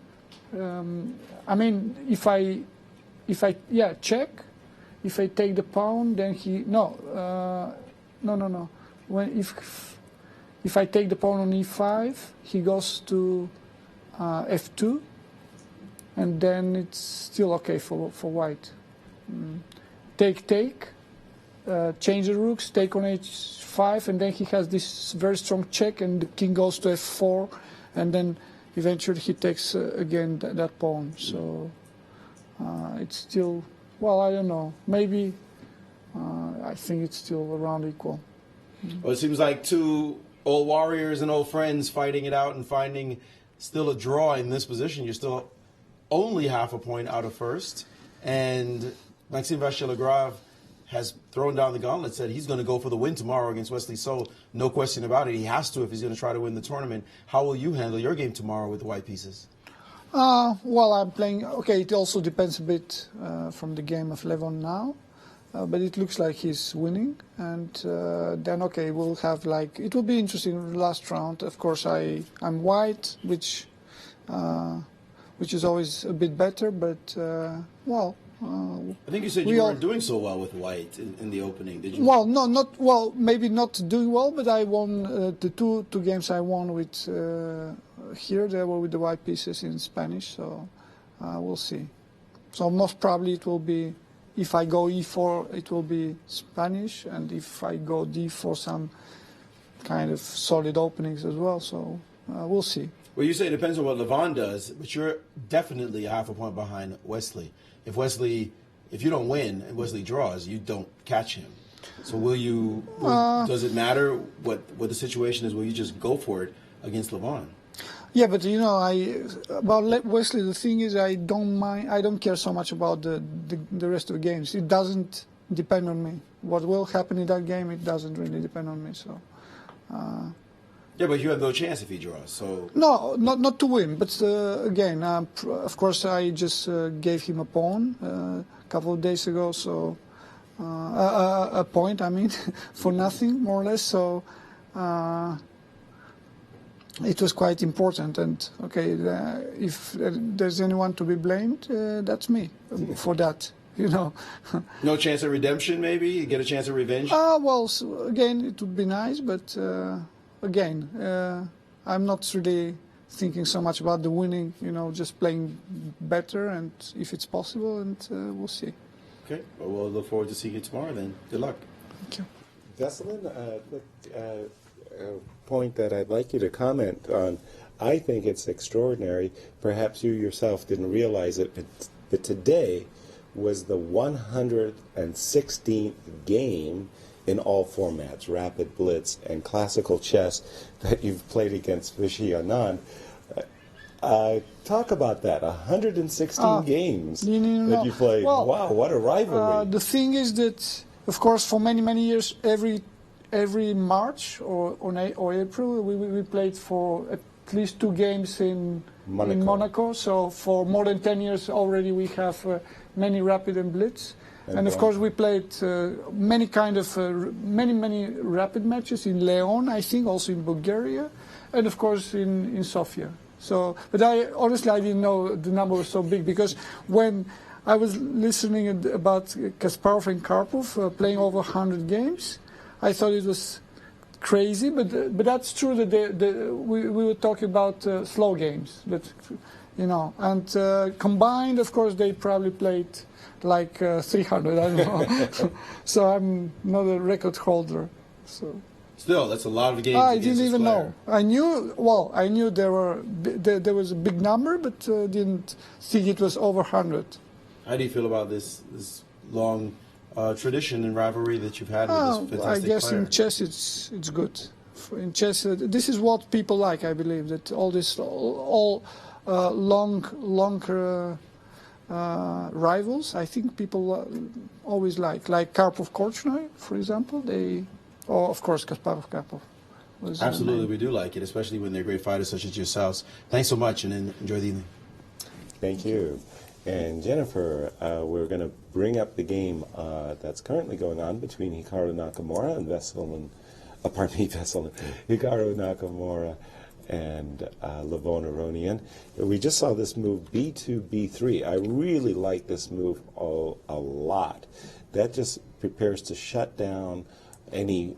I mean, if I check, if I take the pawn, then no. If I take the pawn on E5, he goes to F2, and then it's still okay for white. Take, change the rooks, take on H5, and then he has this very strong check, and the king goes to F4, and then eventually he takes again that pawn. So it's still, I don't know, maybe I think it's still around equal. Well, it seems like two old warriors and old friends fighting it out and finding still a draw in this position. You're still only half a point out of first, and Maxime Vachier-Lagrave has thrown down the gauntlet, said he's going to go for the win tomorrow against Wesley So. No question about it. He has to if he's going to try to win the tournament. How will you handle your game tomorrow with the white pieces? I'm playing. Okay, it also depends a bit from the game of Levon now, but it looks like he's winning. And then, okay, we'll have it will be interesting in the last round. Of course, I'm white, which is always a bit better, but I think you said you weren't doing so well with white in the opening, did you? Well, maybe not doing well, but I won the two games I won with here. They were with the white pieces in Spanish, so we'll see. So most probably it will be, if I go E4, it will be Spanish, and if I go D4, some kind of solid openings as well. So we'll see. Well, you say it depends on what Levon does, but you're definitely half a point behind Wesley. If you don't win and Wesley draws, you don't catch him. So does it matter what the situation is? Will you just go for it against Levon? Yeah, but you know, about Wesley, the thing is, I don't care so much about the rest of the games. It doesn't depend on me. What will happen in that game, it doesn't really depend on me. So. Yeah, but you have no chance if he draws. So. No, not to win. But again, of course, I just gave him a pawn a couple of days ago. So a point, I mean, for nothing, more or less. So. It was quite important, and okay, if there's anyone to be blamed, that's me for that, you know. No chance of redemption, maybe? You get a chance of revenge? Well, so again, it would be nice, but again, I'm not really thinking so much about the winning, you know, just playing better, and if it's possible, and we'll see. Okay, well, we'll look forward to seeing you tomorrow then. Good luck. Thank you. Veselin, point that I'd like you to comment on. I think it's extraordinary. Perhaps you yourself didn't realize it, but today was the 116th game in all formats, rapid, blitz, and classical chess that you've played against Vishy Anand. Talk about that, 116 games that you played. Well, wow, what a rivalry. The thing is that, of course, for many, many years, every March or April, we played for at least 2 games in Monaco. So for more than 10 years already, we have many rapid and blitz. And of course, we played many rapid matches in Leon, I think, also in Bulgaria, and of course in Sofia. So, but honestly, I didn't know the number was so big, because when I was listening about Kasparov and Karpov playing over 100 games, I thought it was crazy, but that's true that we were talking about slow games, but you know, and combined, of course, they probably played like 300. I don't know. So I'm not a record holder. So still, that's a lot of games. I didn't even know. I knew there was a big number, but didn't think it was over 100. How do you feel about this long tradition and rivalry that you've had with this fantastic player? I guess in chess it's good. In chess, this is what people like. I believe that all long rivals. I think people always like Karpov Korchnoi, for example. Or of course Kasparov Karpov. Absolutely, we do like it, especially when they're great fighters such as yourselves. Thanks so much, and enjoy the evening. Thank you. And Jennifer, we're going to bring up the game that's currently going on between Hikaru Nakamura and Hikaru Nakamura and Levon Aronian. We just saw this move B2, B3. I really like this move a lot. That just prepares to shut down any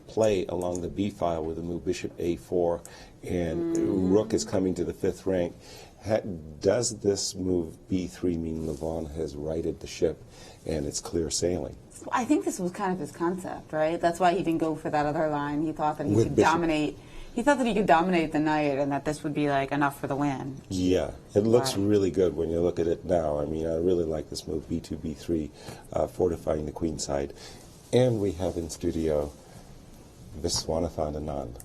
play along the B file with the move Bishop A4, and Rook is coming to the 5th rank. Does this move B3 mean Levon has righted the ship and it's clear sailing? I think this was kind of his concept, right? That's why he didn't go for that other line. He thought that he could dominate. He thought that he could dominate the knight and that this would be like enough for the win. Yeah, it looks really good when you look at it now. I mean, I really like this move B2, B3, fortifying the queen side. And we have in studio Viswanathan Anand.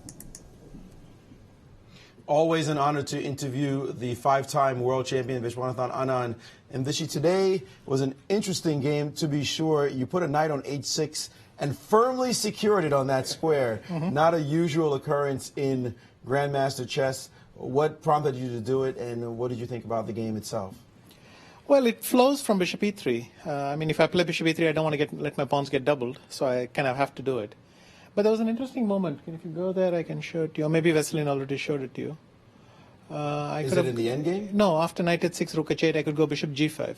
Always an honor to interview the 5-time world champion Viswanathan Anand. And Vishy, today was an interesting game, to be sure. You put a knight on H6 and firmly secured it on that square. Not a usual occurrence in Grandmaster chess. What prompted you to do it, and what did you think about the game itself? Well, it flows from Bishop E3. I mean, if I play Bishop E3, I don't want to let my pawns get doubled, so I kind of have to do it. But there was an interesting moment. If you go there, I can show it to you. Or maybe Veselin already showed it to you. Is it in the endgame? No, after knight at 6, rook h8, I could go bishop g5.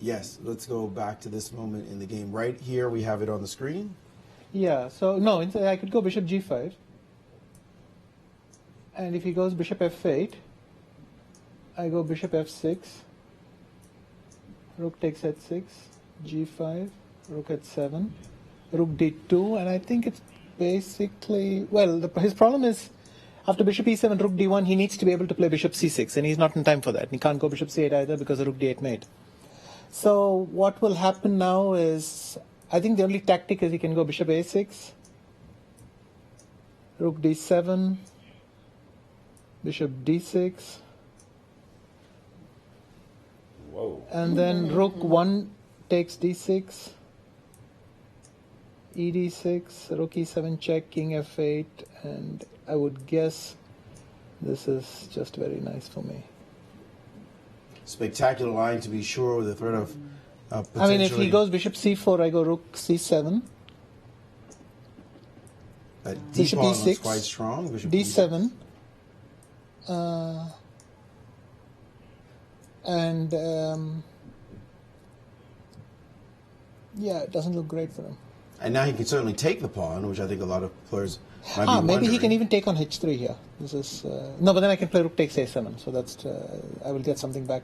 Yes, let's go back to this moment in the game. Right here, we have it on the screen. Yeah, so no, I could go bishop g5. And if he goes bishop f8, I go bishop f6. Rook takes h6, g5, rook h7, rook d2, and I think it's basically, well, his problem is after bishop e7, rook d1, he needs to be able to play bishop c6, and he's not in time for that. He can't go bishop c8 either because of rook d8 mate. So what will happen now is, I think the only tactic is he can go bishop a6, rook d7, bishop d6. Whoa. And then rook 1 takes d6, ed6, rook e7 check, king f8, and I would guess this is just very nice for me. Spectacular line to be sure, with the threat of potentially... I mean, if he goes bishop c4, I go rook c7. Bishop e6 looks quite strong. Bishop d7. And yeah, it doesn't look great for him. And now he can certainly take the pawn, which I think a lot of players might be Maybe wondering. he can even take on h3 here. This is no, but then I can play rook takes a7, so that's I will get something back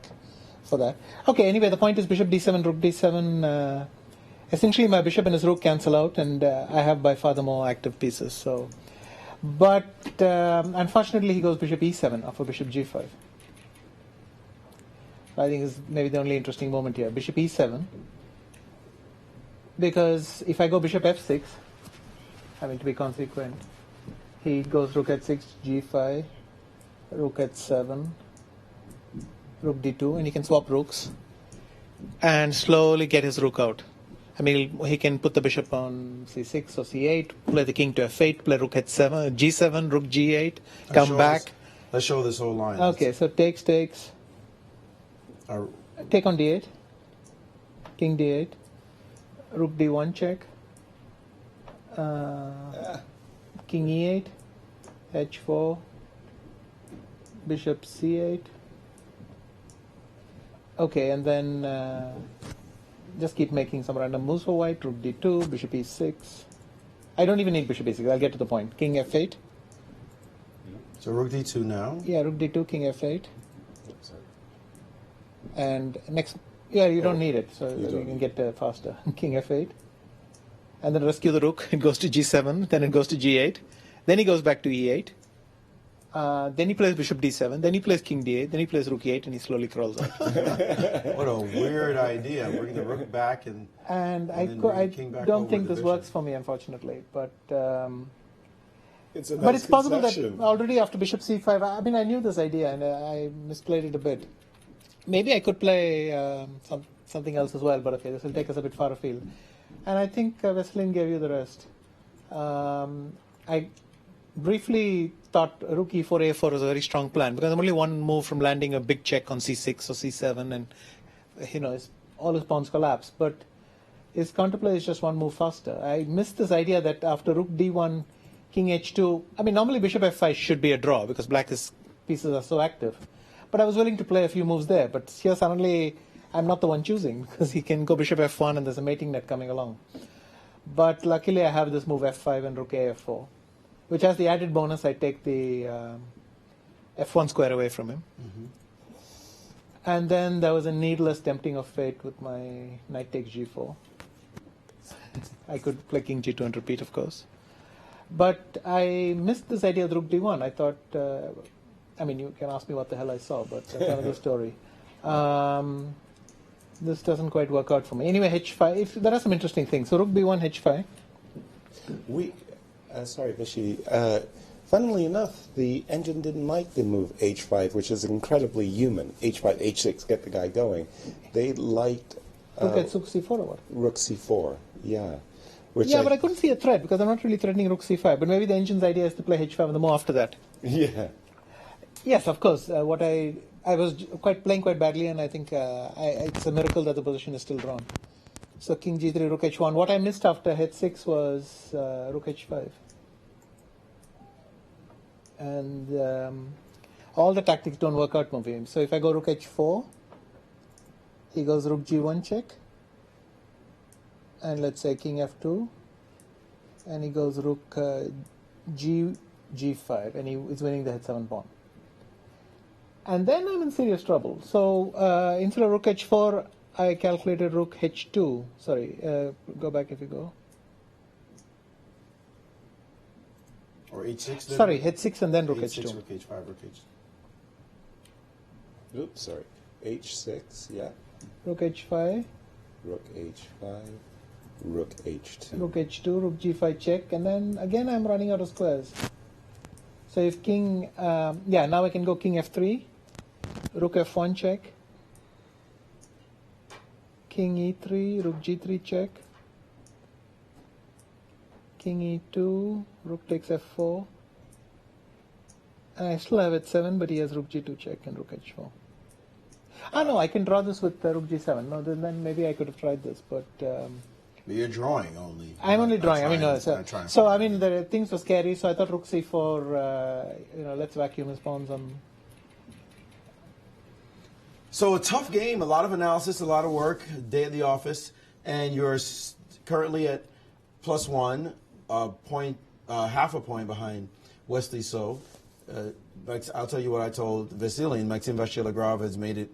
for that. Okay, anyway, the point is bishop d7, rook d7. Essentially, my bishop and his rook cancel out, and I have by far the more active pieces. So, but unfortunately, he goes bishop e7 after bishop g5. I think is maybe the only interesting moment here. Bishop e7. Because if I go bishop f6, I mean to be consequent, he goes rook h6, g5, rook h7, rook d2, and he can swap rooks and slowly get his rook out. I mean, he can put the bishop on c6 or c8, play the king to f8, play rook h7, g7, rook g8, come back. Let's show this whole line. Okay, so takes. Take on d8, king d8, rook d1 check, king e8, h4, bishop c8. Okay, and then just keep making some random moves for white. Rook d2, bishop e6. I don't even need bishop e6. I'll get to the point. King f8. So rook d2 now. Yeah, rook d2, king f8. And next, yeah, you don't need it, so you can get faster. King f8. And then rescue the rook. It goes to g7, then it goes to g8. Then he goes back to e8. Then he plays bishop d7. Then he plays king d8. Then he plays rook e8, and he slowly crawls out. What a weird idea. Bring the rook back and I don't think this works for me, unfortunately. But it's possible that already after bishop c5, I mean, I knew this idea and I misplayed it a bit. Maybe I could play something else as well, but okay, this will take us a bit far afield. And I think Wesleyan gave you the rest. I briefly thought rook e4, a4 was a very strong plan because I'm only one move from landing a big check on c6 or c7, and all his pawns collapse. But his counterplay is just one move faster. I missed this idea that after rook d1, king h2, I mean, normally bishop f5 should be a draw because black's pieces are so active. But I was willing to play a few moves there. But here suddenly I'm not the one choosing because he can go bishop f1 and there's a mating net coming along. But luckily I have this move f5 and rook a f4, which has the added bonus I take the f1 square away from him. Mm-hmm. And then there was a needless tempting of fate with my knight takes g4. I could play king g2 and repeat, of course. But I missed this idea of rook d1. I thought... I mean, you can ask me what the hell I saw, but that's another story. This doesn't quite work out for me. Anyway, h5, there are some interesting things. So rook b1, h5. Sorry, Vishy. Funnily enough, the engine didn't like the move h5, which is incredibly human. h5, h6, get the guy going. They liked... Rook at rook c4 or what? Rook c4, yeah. But I couldn't see a threat because I'm not really threatening rook c5. But maybe the engine's idea is to play h5 and the move after that. Yeah. Yes, of course. I was playing quite badly, and I think it's a miracle that the position is still drawn. So king g3, rook h1. What I missed after h6 was rook h5. And all the tactics don't work out for him. So if I go rook h4, he goes rook g1 check. And let's say king f2. And he goes rook g5, and he is winning the h7 pawn. And then I'm in serious trouble. So instead of rook h4, I calculated rook h2. Sorry, go back if you go. Or h6? Sorry, h6 and then rook h6, h2. Rook h5, rook h2. Oops, sorry. h6, yeah. Rook h5. Rook h5. Rook h2. Rook h2, rook g5 check. And then again I'm running out of squares. So if king, now I can go king f3, rook f1 check, king e3, rook g3 check, king e2, rook takes f4, and I still have h7, but he has rook g2 check and rook h4. No, I can draw this with rook g7. No, then maybe I could have tried this, but... But you're drawing only. I'm only drawing. The things were scary, so I thought rook c4, let's vacuum his pawns on... So a tough game, a lot of analysis, a lot of work, day at the office, and you're currently at +1, half a point behind Wesley So. I'll tell you what I told Vasily, and Maxim Vachier-Lagrave has made it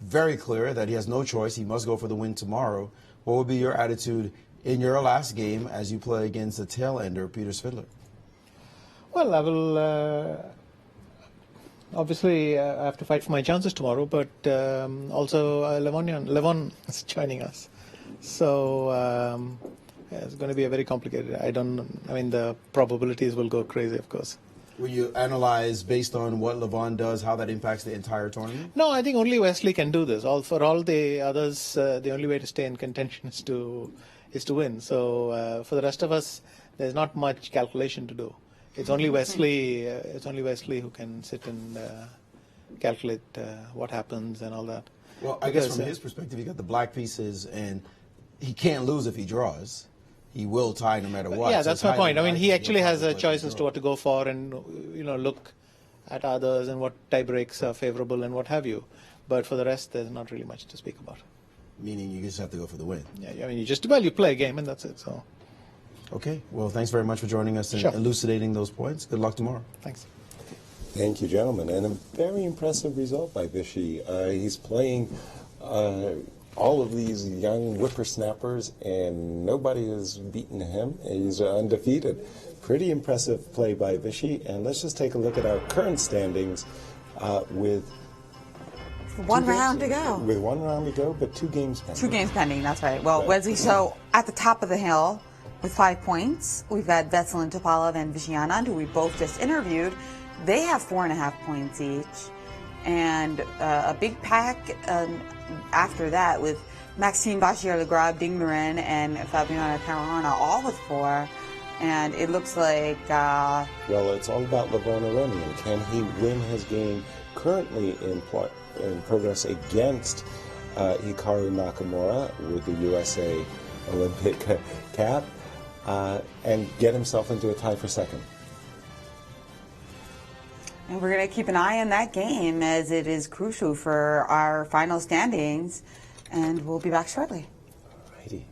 very clear that he has no choice. He must go for the win tomorrow. What would be your attitude in your last game as you play against the tail ender, Peter Svidler? Well, I will... obviously, I have to fight for my chances tomorrow, but also Levon is joining us. So it's going to be a very complicated... the probabilities will go crazy, of course. Will you analyze based on what Levon does, how that impacts the entire tournament? No, I think only Wesley can do this. For all the others, the only way to stay in contention is to win. So for the rest of us, there's not much calculation to do. It's only Wesley. It's only Wesley who can sit and calculate what happens and all that. Well, I guess from his perspective, you got the black pieces, and he can't lose if he draws. He will tie no matter what. Yeah, that's my point. He actually has a choice as to what to go for, and look at others and what tie breaks are favorable and what have you. But for the rest, there's not really much to speak about. Meaning you just have to go for the win. Yeah, you play a game and that's it. So. Okay. Well, thanks very much for joining us and elucidating those points. Good luck tomorrow. Thanks. Thank you, gentlemen. And a very impressive result by Vichy. He's playing all of these young whippersnappers, and nobody has beaten him. He's undefeated. Pretty impressive play by Vichy. And let's just take a look at our current standings with... One round to go. With 1 round to go, but 2 games pending. 2 games pending, that's right. Well, Wesley So at the top of the hill with 5 points. We've got Veselin Topalov and Vishy Anand, who we both just interviewed. They have 4.5 points each. And a big pack after that with Maxime Vachier-Lagrave, Ding Nguyen, and Fabiana Caruana, all with 4. And it looks like... well, it's all about Levon Aronian. Can he win his game currently in progress against Hikaru Nakamura with the USA Olympic cap and get himself into a tie for second? And we're going to keep an eye on that game as it is crucial for our final standings. And we'll be back shortly. Alrighty.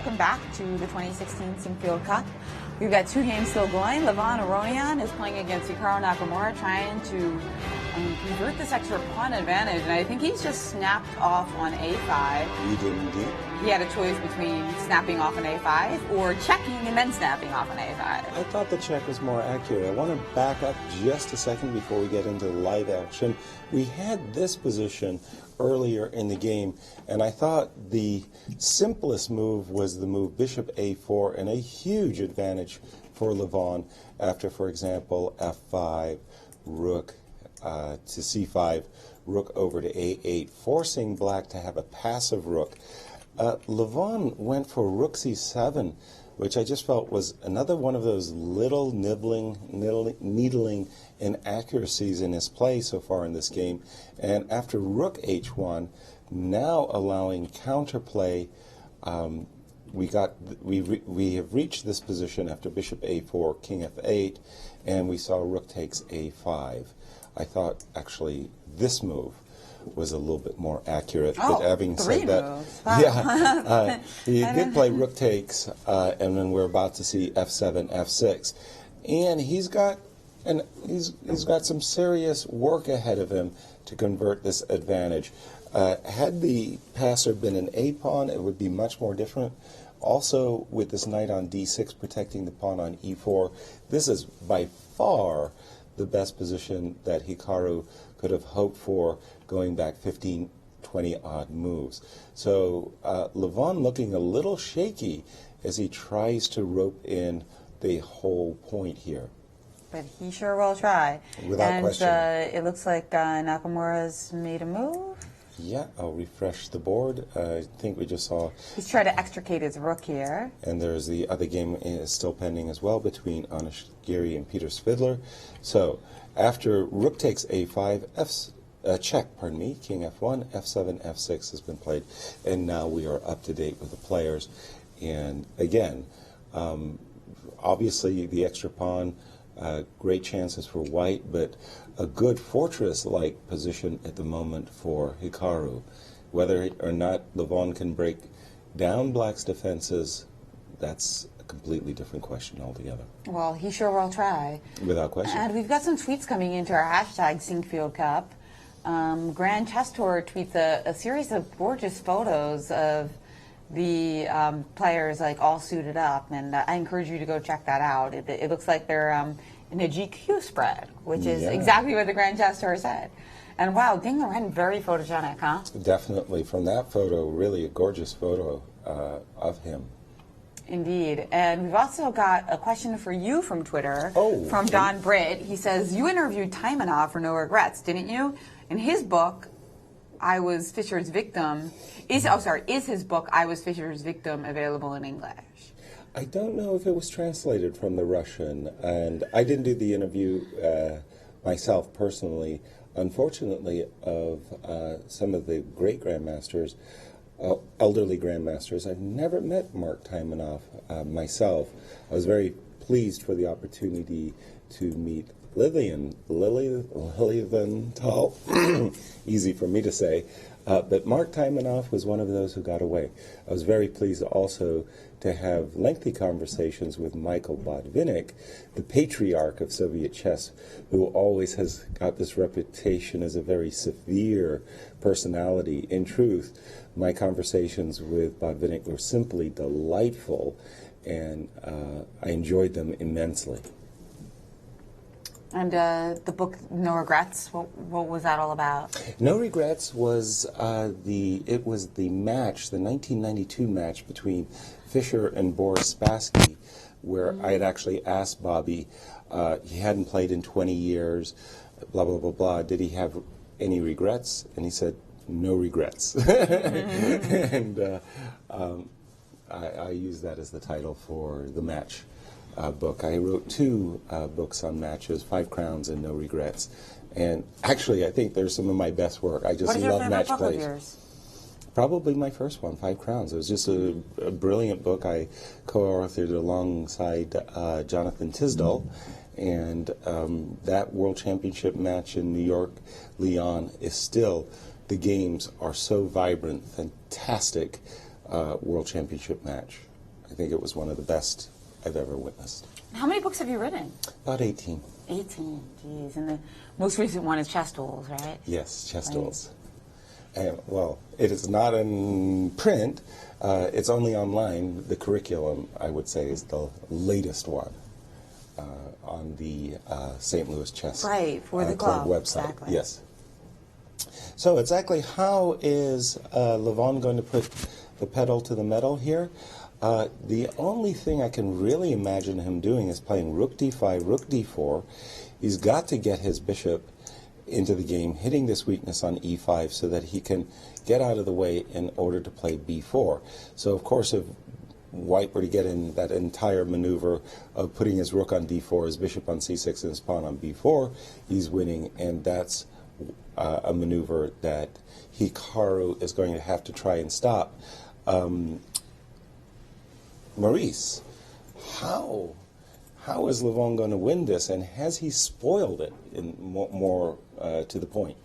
welcome back to the 2016 Sinquefield Cup. We've got 2 games still going. Aronian is playing against Hikaru Nakamura, trying to convert this extra pawn advantage, and I think he's just snapped off on a5. You did indeed. He had a choice between snapping off an a5 or checking and then snapping off an a5. I thought the check was more accurate. I want to back up just a second before we get into live action. We had this position earlier in the game, and I thought the simplest move was the move bishop a4, and a huge advantage for Levon after, for example, f5, rook to c5, rook over to a8, forcing black to have a passive rook. Levon went for rook c7, which I just felt was another one of those little needling inaccuracies in his play so far in this game. And after rook h1, now allowing counterplay, we have reached this position after bishop a4, king f8, and we saw rook takes a5. I thought actually this move was a little bit more accurate. But having said that, yeah, he did play rook takes, and then we're about to see f7, f6, and he's got some serious work ahead of him to convert this advantage. Had the passer been an a pawn, it would be much more different. Also, with this knight on d6 protecting the pawn on e4, this is by far the best position that Hikaru could have hoped for going back 15, 20 odd moves. So Levon looking a little shaky as he tries to rope in the whole point here. But he sure will try. Without question. It looks like Nakamura's made a move. Yeah, I'll refresh the board. I think we just saw... He's trying to extricate his rook here. And there's the other game is still pending as well between Anish Giri and Peter Svidler. So after rook takes a5, check, pardon me, king f1, f7, f6 has been played. And now we are up to date with the players. And again, obviously the extra pawn, great chances for white, but a good fortress-like position at the moment for Hikaru. Whether or not Levon can break down black's defenses, that's a completely different question altogether. Well, he sure will try. Without question. And we've got some tweets coming into our hashtag Sinquefield Cup. Grand Chess Tour tweets a series of gorgeous photos of the players like all suited up, and I encourage you to go check that out. It looks like they're in a GQ spread, which is exactly what the Grand Chess Tour said. And wow, Ding Loren, very photogenic, huh? Definitely. From that photo, really a gorgeous photo of him. Indeed. And we've also got a question for you from Twitter, from Don Britt. He says, you interviewed Taimanov for No Regrets, didn't you? In his book, I Was Fischer's Victim, is his book, I Was Fischer's Victim, available in English? I don't know if it was translated from the Russian, and I didn't do the interview myself personally. Unfortunately, of some of the great grandmasters, elderly grandmasters, I've never met Mark Taimanov myself. I was very pleased for the opportunity to meet Lilienthal, easy for me to say, but Mark Taimanov was one of those who got away. I was very pleased also to have lengthy conversations with Michael Botvinnik, the patriarch of Soviet chess, who always has got this reputation as a very severe personality. In truth, my conversations with Botvinnik were simply delightful, and I enjoyed them immensely. And the book No Regrets, what was that all about? No Regrets was the 1992 match between Fischer and Boris Spassky, where I had actually asked Bobby, he hadn't played in 20 years, blah, blah, blah, blah, did he have any regrets? And he said, no regrets. And I used that as the title for the match book. I wrote 2 books on matches, 5 Crowns and No Regrets. And actually, I think they're some of my best work. I just love match plays. What is your favorite book of yours? Probably my first one, 5 Crowns. It was just a brilliant book. I co-authored alongside Jonathan Tisdall. And that World Championship match in New York, Lyon, is still, the games are so vibrant, fantastic World Championship match. I think it was one of the best I've ever witnessed. How many books have you written? About 18. 18, geez. And the most recent one is Chess Duels, right? Yes, Chess Duels. And, well, it is not in print. It's only online. The curriculum, I would say, is the latest one on the St. Louis Chess for the club website. Exactly. Yes. So exactly how is Levon going to put the pedal to the metal here? The only thing I can really imagine him doing is playing rook d5, rook d4. He's got to get his bishop into the game, hitting this weakness on e5 so that he can get out of the way in order to play b4. So of course if White were to get in that entire maneuver of putting his rook on d4, his bishop on c6, and his pawn on b4, he's winning, and that's a maneuver that Hikaru is going to have to try and stop. Maurice, how is Levon going to win this, and has he spoiled it in more to the point?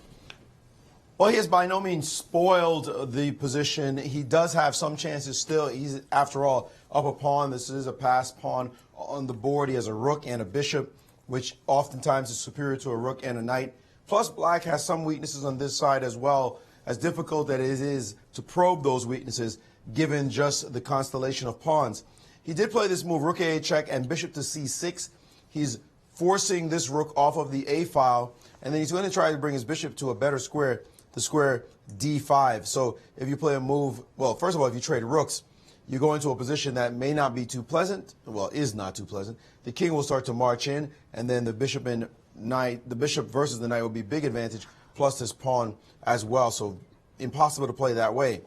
Well, he has by no means spoiled the position. He does have some chances still. He's, after all, up a pawn. This is a passed pawn on the board. He has a rook and a bishop, which oftentimes is superior to a rook and a knight. Plus, Black has some weaknesses on this side as well, as difficult that it is to probe those weaknesses, given just the constellation of pawns. He did play this move, rook a8 check and bishop to c6. He's forcing this rook off of the a file, and then he's going to try to bring his bishop to a better square, the square d5. So if you play a move, well, first of all, if you trade rooks, you go into a position that may not be too pleasant, well, is not too pleasant. The king will start to march in, and then the bishop and knight, the bishop versus the knight will be big advantage, plus his pawn as well. So impossible to play that way.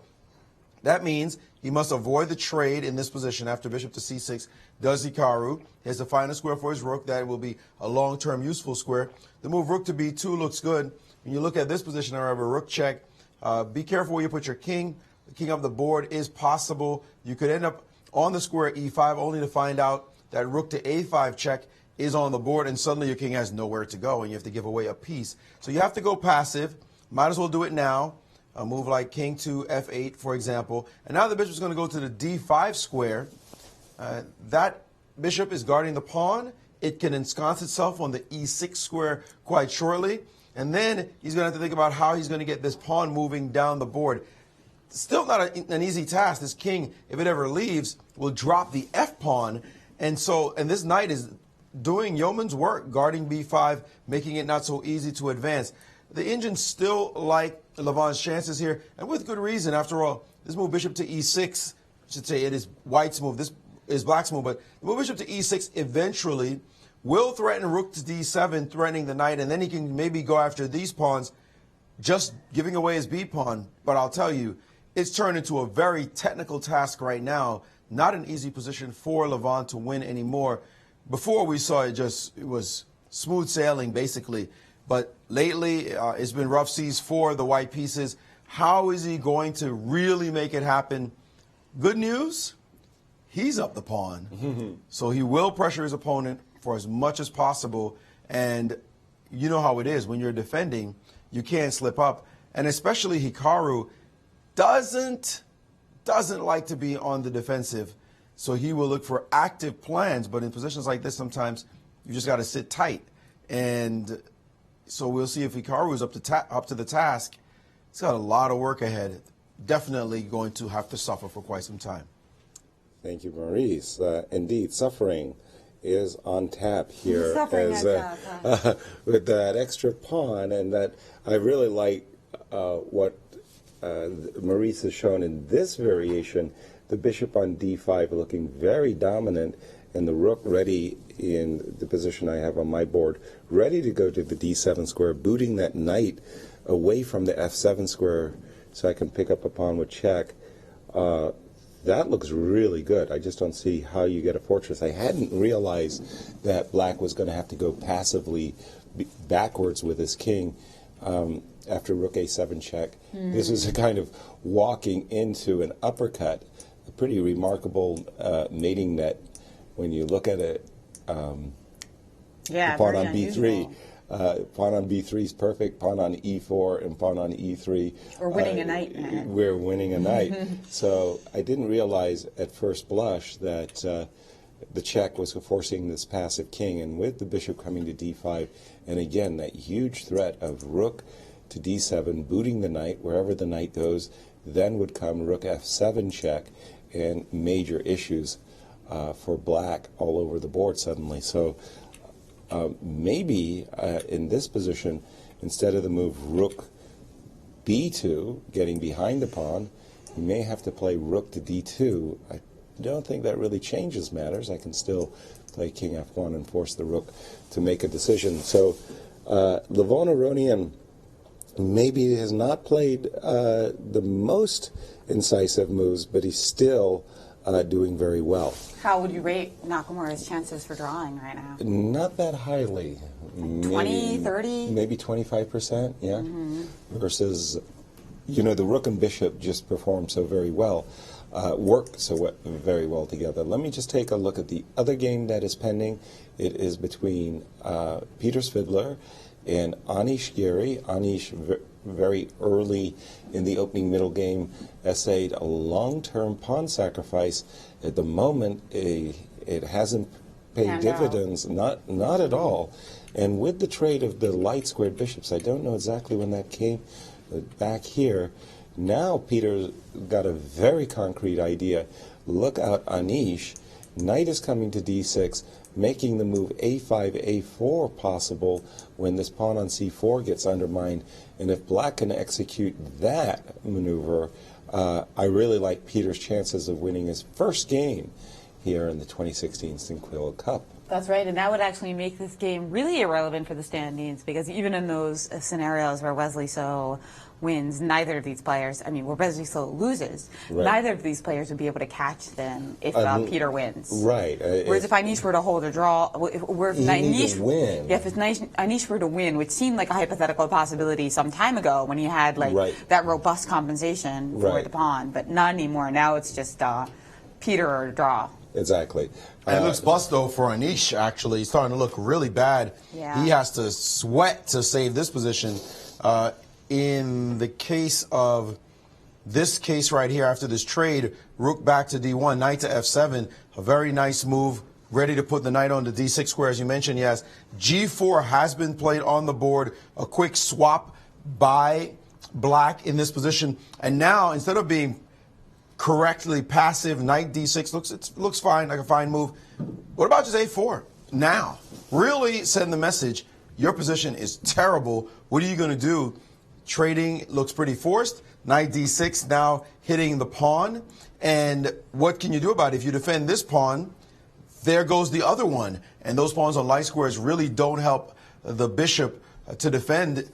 That means he must avoid the trade in this position after bishop to c6. Does Hikaru? He has to find a square for his rook that will be a long-term useful square. The move rook to b2 looks good. When you look at this position, however, rook check, be careful where you put your king. The king of the board is possible. You could end up on the square e5 only to find out that rook to a5 check is on the board, and suddenly your king has nowhere to go, and you have to give away a piece. So you have to go passive. Might as well do it now. A move like king to f8, for example. And now the bishop is going to go to the d5 square. That bishop is guarding the pawn. It can ensconce itself on the e6 square quite shortly. And then he's going to have to think about how he's going to get this pawn moving down the board. Still not an easy task. This king, if it ever leaves, will drop the f-pawn. And this knight is doing yeoman's work, guarding b5, making it not so easy to advance. The Indians still like Levon's chances here, and with good reason. After all, this move bishop to e6, I should say it is White's move, this is Black's move, but the move bishop to e6 eventually will threaten rook to d7, threatening the knight, and then he can maybe go after these pawns, just giving away his b pawn. But I'll tell you, it's turned into a very technical task right now, not an easy position for Levon to win anymore. Before we saw it was smooth sailing, basically. But lately, it's been rough seas for the white pieces. How is he going to really make it happen? Good news, he's up the pawn. So he will pressure his opponent for as much as possible. And you know how it is. When you're defending, you can't slip up. And especially Hikaru doesn't like to be on the defensive. So he will look for active plans. But in positions like this, sometimes you just got to sit tight. And so we'll see if Hikaru is up to the task. He's got a lot of work ahead. Definitely going to have to suffer for quite some time. Thank you, Maurice. Indeed, suffering is on tap here with that extra pawn, and that I really like what Maurice has shown in this variation. The bishop on d5 looking very dominant, and the rook ready in the position I have on my board, ready to go to the d7 square, booting that knight away from the f7 square so I can pick up a pawn with check. That looks really good. I just don't see how you get a fortress. I hadn't realized that Black was going to have to go passively backwards with his king after rook a7 check. This is a kind of walking into an uppercut, a pretty remarkable mating net when you look at it. The pawn on b3. Pawn on b3 is perfect, pawn on e4, and pawn on e3. We're winning a knight, man. We're winning a knight. So I didn't realize at first blush that the check was forcing this passive king, and with the bishop coming to d5, and again, that huge threat of rook to d7, booting the knight, wherever the knight goes, then would come rook f7 check, and major issues for black all over the board suddenly. So maybe in this position, instead of the move rook b2, getting behind the pawn, you may have to play rook to d2. I don't think that really changes matters. I can still play king f1 and force the rook to make a decision. So Levon Aronian maybe has not played the most incisive moves, but he's still doing very well. How would you rate Nakamura's chances for drawing right now? Not that highly. 20, 30? Maybe 25%, yeah. Versus, you know, the rook and bishop just perform so very well, work so very well together. Let me just take a look at the other game that is pending. It is between Peter Svidler and Anish Giri. Anish very early in the opening middle game essayed a long-term pawn sacrifice. At the moment, it hasn't paid dividends, not at all. And with the trade of the light squared bishops, I don't know exactly when that came, but back here, now Peter's got a very concrete idea. Look out, Anish. Knight is coming to d6, making the move a5, a4 possible when this pawn on c4 gets undermined. And if black can execute that maneuver, I really like Peter's chances of winning his first game here in the 2016 Sinquefield Cup. That's right, and that would actually make this game really irrelevant for the standings, because even in those scenarios where Wesley So wins, neither of these players, I mean, where Wesley So loses, neither of these players would be able to catch them if Peter wins. Right. Whereas if Anish were to hold a draw, if Anish win. Yeah, if Anish were to win, which seemed like a hypothetical possibility some time ago when he had like that robust compensation for the pawn, but not anymore. Now it's just Peter or a draw. Exactly. And it looks bust, though, for Anish, actually. He's starting to look really bad. Yeah. He has to sweat to save this position. In the case of this case right here, after this trade, rook back to d1, knight to f7, a very nice move, ready to put the knight on the d6 square, as you mentioned, yes. g4 has been played on the board, a quick swap by black in this position. And now, instead of being correctly passive, knight d6 looks fine, like a fine move. What about just a4 now? Really send the message, your position is terrible. What are you going to do? Trading looks pretty forced. Knight d6 now hitting the pawn. And what can you do about it? If you defend this pawn, there goes the other one. And those pawns on light squares really don't help the bishop to defend.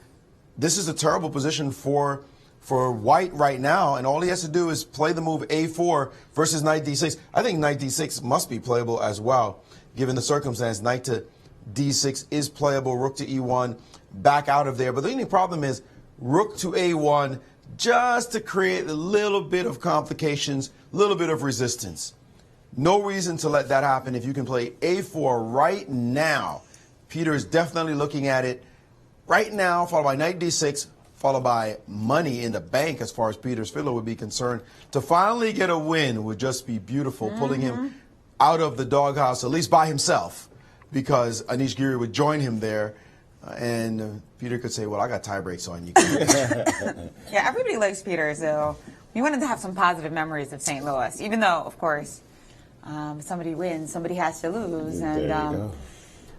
This is a terrible position for white right now, and all he has to do is play the move a4 versus knight d6. I think knight d6 must be playable as well, given the circumstance. Knight to d6 is playable, rook to e1, back out of there. But the only problem is rook to a1, just to create a little bit of complications, a little bit of resistance. No reason to let that happen if you can play a4 right now. Peter is definitely looking at it right now, followed by knight d6, followed by money in the bank as far as Peter's fiddler would be concerned. To finally get a win would just be beautiful, pulling him out of the doghouse, at least by himself, because Anish Giri would join him there. And Peter could say, well, I got tie breaks on you. Yeah, everybody likes Peter, so we wanted to have some positive memories of St. Louis, even though, of course, somebody wins, somebody has to lose. And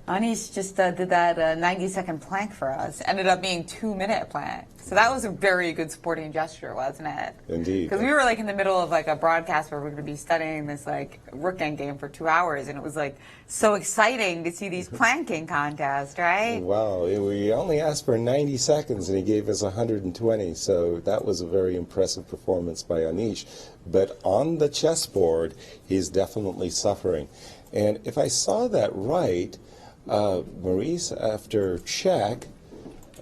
Anish just did that 90-second plank for us. Ended up being 2-minute plank. So that was a very good sporting gesture, wasn't it? Indeed. Because we were like in the middle of like a broadcast where we were going to be studying this like rook endgame for 2 hours, and it was like so exciting to see these planking contests, right? Wow, we only asked for 90 seconds and he gave us 120, so that was a very impressive performance by Anish. But on the chessboard, he's definitely suffering. And if I saw that right, Maurice, after check,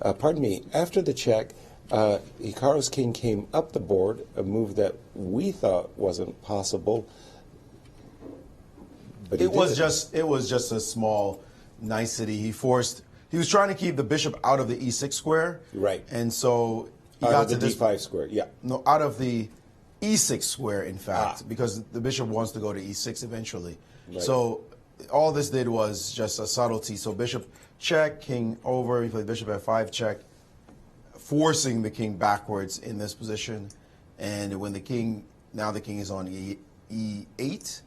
after the check, Hikaru's king came up the board, a move that we thought wasn't possible. But it was just a small nicety. He forced he was trying to keep the bishop out of the e6 square. Right. And so he Out got of the to this d5 square, yeah. No, out of the e6 square, in fact, because the bishop wants to go to e6 eventually. Right. So all this did was just a subtlety. So bishop check, king over. He played bishop f5 check, forcing the king backwards in this position. And when the king, now the king is on e8,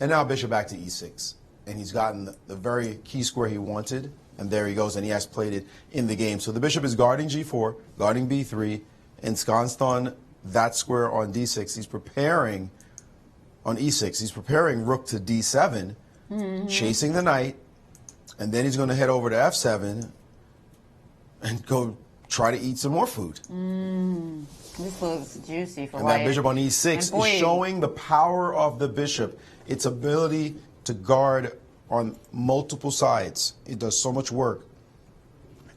and now bishop back to e6. And he's gotten the very key square he wanted, and there he goes, and he has played it in the game. So the bishop is guarding g4, guarding b3, ensconced on that square on d6. He's preparing on e6. He's preparing rook to d7, chasing the knight, and then he's going to head over to f7 and go try to eat some more food. This looks juicy for And white. that bishop on e6 is showing the power of the bishop, its ability to guard on multiple sides. It does so much work.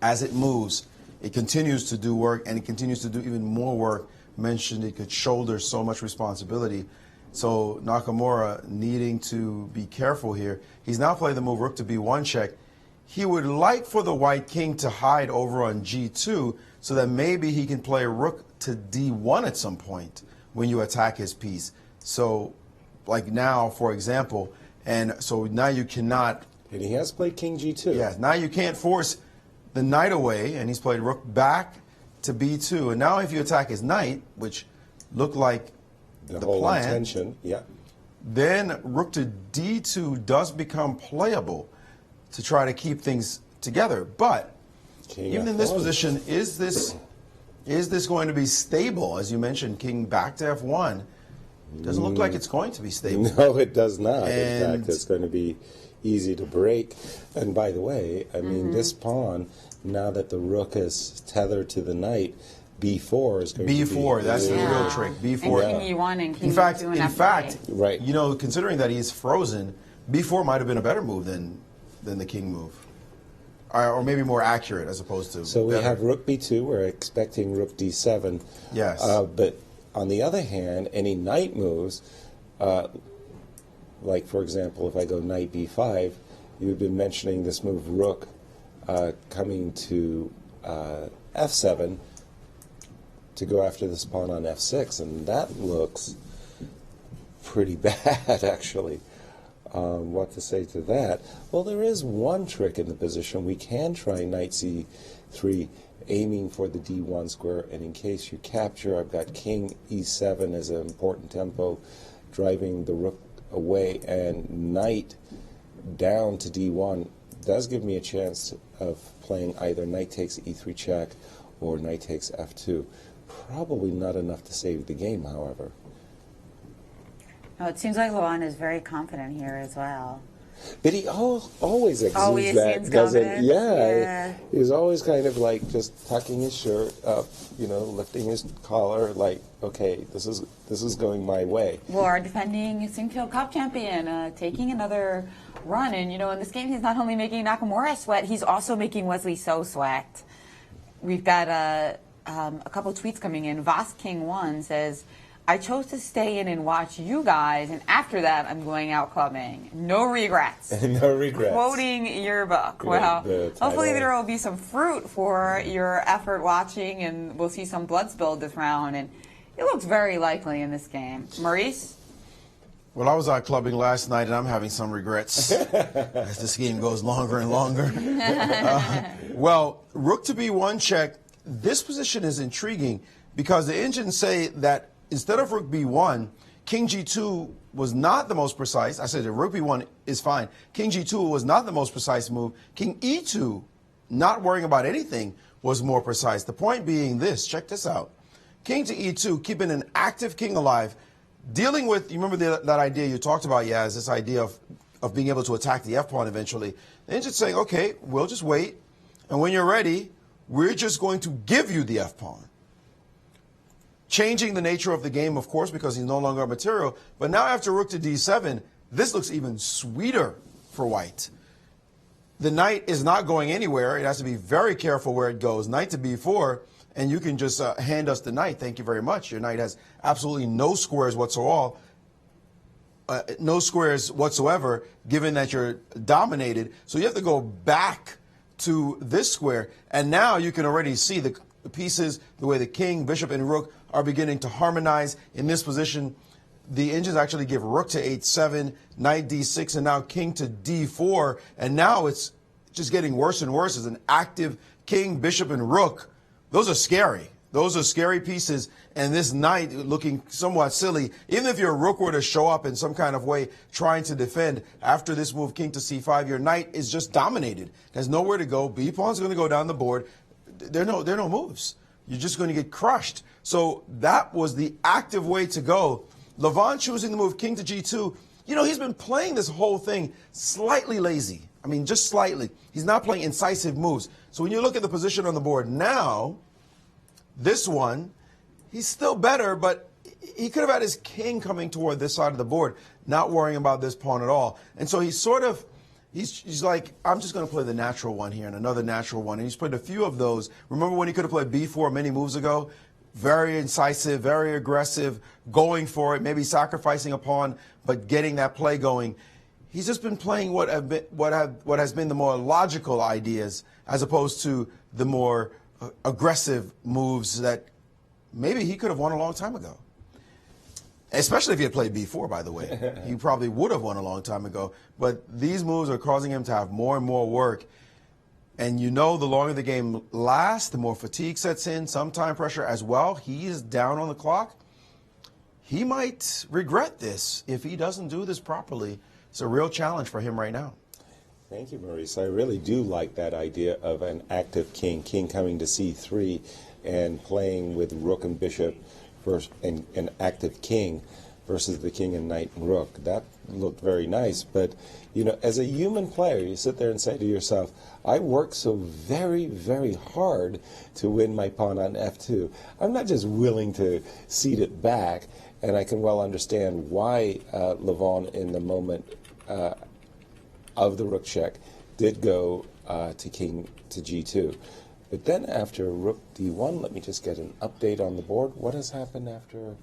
As it moves, it continues to do work, and it continues to do even more work. Mentioned it could shoulder so much responsibility. So Nakamura needing to be careful here. He's now playing the move rook to b1 check. He would like for the white king to hide over on g2 so that maybe he can play rook to d1 at some point when you attack his piece. So like now, for example, and so now you cannot... And he has played king g2. Yeah, now you can't force the knight away, and he's played rook back to b2. And now if you attack his knight, which looked like the whole plan, intention, yeah. then rook to d2 does become playable to try to keep things together. But king even F1. in this position, is this going to be stable? As you mentioned, king back to f1. Doesn't look like it's going to be stable. No, it does not. In And fact, it's going to be easy to break. And by the way, I mean, this pawn, now that the rook is tethered to the knight, b4 is going to be... b4, that's the real trick. b4. And king e1 and king In fact, e2 and f3. right. You know, considering that he's frozen, b4 might have been a better move than the king move. Or maybe more accurate as opposed to... So we better. have rook b2. We're expecting rook d7. Yes. But on the other hand, any knight moves, like, for example, if I go knight b5, you've been mentioning this move rook coming to f7 to go after this pawn on f6, and that looks pretty bad, actually. What to say to that? Well, there is one trick in the position. We can try knight c3, aiming for the d1 square, and in case you capture, I've got king e7 as an important tempo, driving the rook away, and knight down to d1 does give me a chance of playing either knight takes e3 check or knight takes f2. Probably not enough to save the game, however. Oh, it seems like Luan is very confident here as well. But he always exudes Always that, seems doesn't? confident. Yeah, he's always kind of like just tucking his shirt up, you know, lifting his collar, like, okay, this is going my way. Well, our defending Sinquefield Cup champion taking another run, and you know, in this game, he's not only making Nakamura sweat, he's also making Wesley So sweat. We've got a couple tweets coming in. Voss King 1 says, I chose to stay in and watch you guys, and after that, I'm going out clubbing. No regrets. No regrets. Quoting your book. Well, hopefully there will be some fruit for your effort watching, and we'll see some blood spilled this round, and it looks very likely in this game. Maurice? Well, I was out clubbing last night, and I'm having some regrets as this game goes longer and longer. Well, rook to b1 check. This position is intriguing because the engines say that instead of rook b1, king g2 was not the most precise. I said that rook b1 is fine. King g2 was not the most precise move. King e2, not worrying about anything, was more precise. The point being this, check this out. King to e2, keeping an active king alive, dealing with, you remember that idea you talked about, Yaz, this idea of being able to attack the f-pawn eventually. The engine's saying, okay, we'll just wait, and when you're ready, we're just going to give you the f-pawn. Changing the nature of the game, of course, because he's no longer a material. But now after rook to d7, this looks even sweeter for white. The knight is not going anywhere. It has to be very careful where it goes. Knight to b4, and you can just hand us the knight. Thank you very much. Your knight has absolutely no squares whatsoever. Given that you're dominated. So you have to go back to this square. And now you can already see the pieces, the way the king, bishop, and rook are beginning to harmonize in this position. The engines actually give rook to h7, knight d6, and now king to d4. And now it's just getting worse and worse as an active king, bishop, and rook. Those are scary. Those are scary pieces. And this knight looking somewhat silly. Even if your rook were to show up in some kind of way trying to defend, after this move, king to c5, your knight is just dominated. There's nowhere to go. B pawn's going to go down the board. There are no moves. You're just going to get crushed. So that was the active way to go. Levon choosing the move king to g2. You know, he's been playing this whole thing slightly lazy. I mean, just slightly. He's not playing incisive moves. So when you look at the position on the board now, this one, he's still better, but he could have had his king coming toward this side of the board, not worrying about this pawn at all. And so he's sort of, he's like, I'm just going to play the natural one here and another natural one. And he's played a few of those. Remember when he could have played b4 many moves ago? Very incisive, very aggressive, going for it, maybe sacrificing a pawn, but getting that play going. He's just been playing what has been the more logical ideas as opposed to the more aggressive moves that maybe he could have won a long time ago. Especially if he had played b4, by the way. He probably would have won a long time ago. But these moves are causing him to have more and more work. And you know, the longer the game lasts, the more fatigue sets in, some time pressure as well. He is down on the clock. He might regret this if he doesn't do this properly. It's a real challenge for him right now. Thank you, Maurice. I really do like that idea of an active king, king coming to c3 and playing with rook and bishop versus an active king versus the king and knight and rook. That looked very nice. But, you know, as a human player, you sit there and say to yourself, I work so very, very hard to win my pawn on f2. I'm not just willing to cede it back. And I can well understand why Levon, in the moment of the rook check, did go to king to g2. But then after rook d1, let me just get an update on the board. What has happened after,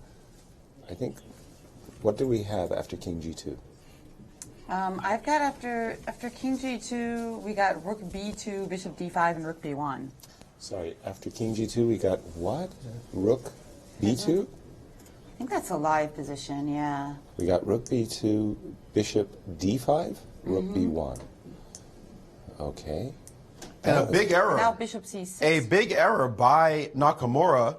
I think, what do we have after king g2? I've got after king g2, we got rook b2, bishop d5, and rook b1. Sorry, after king g2, we got what? Rook b2? I think that's a live position, yeah. We got rook b2, bishop d5, rook b1. Okay. And a big error. Now bishop c6. A big error by Nakamura.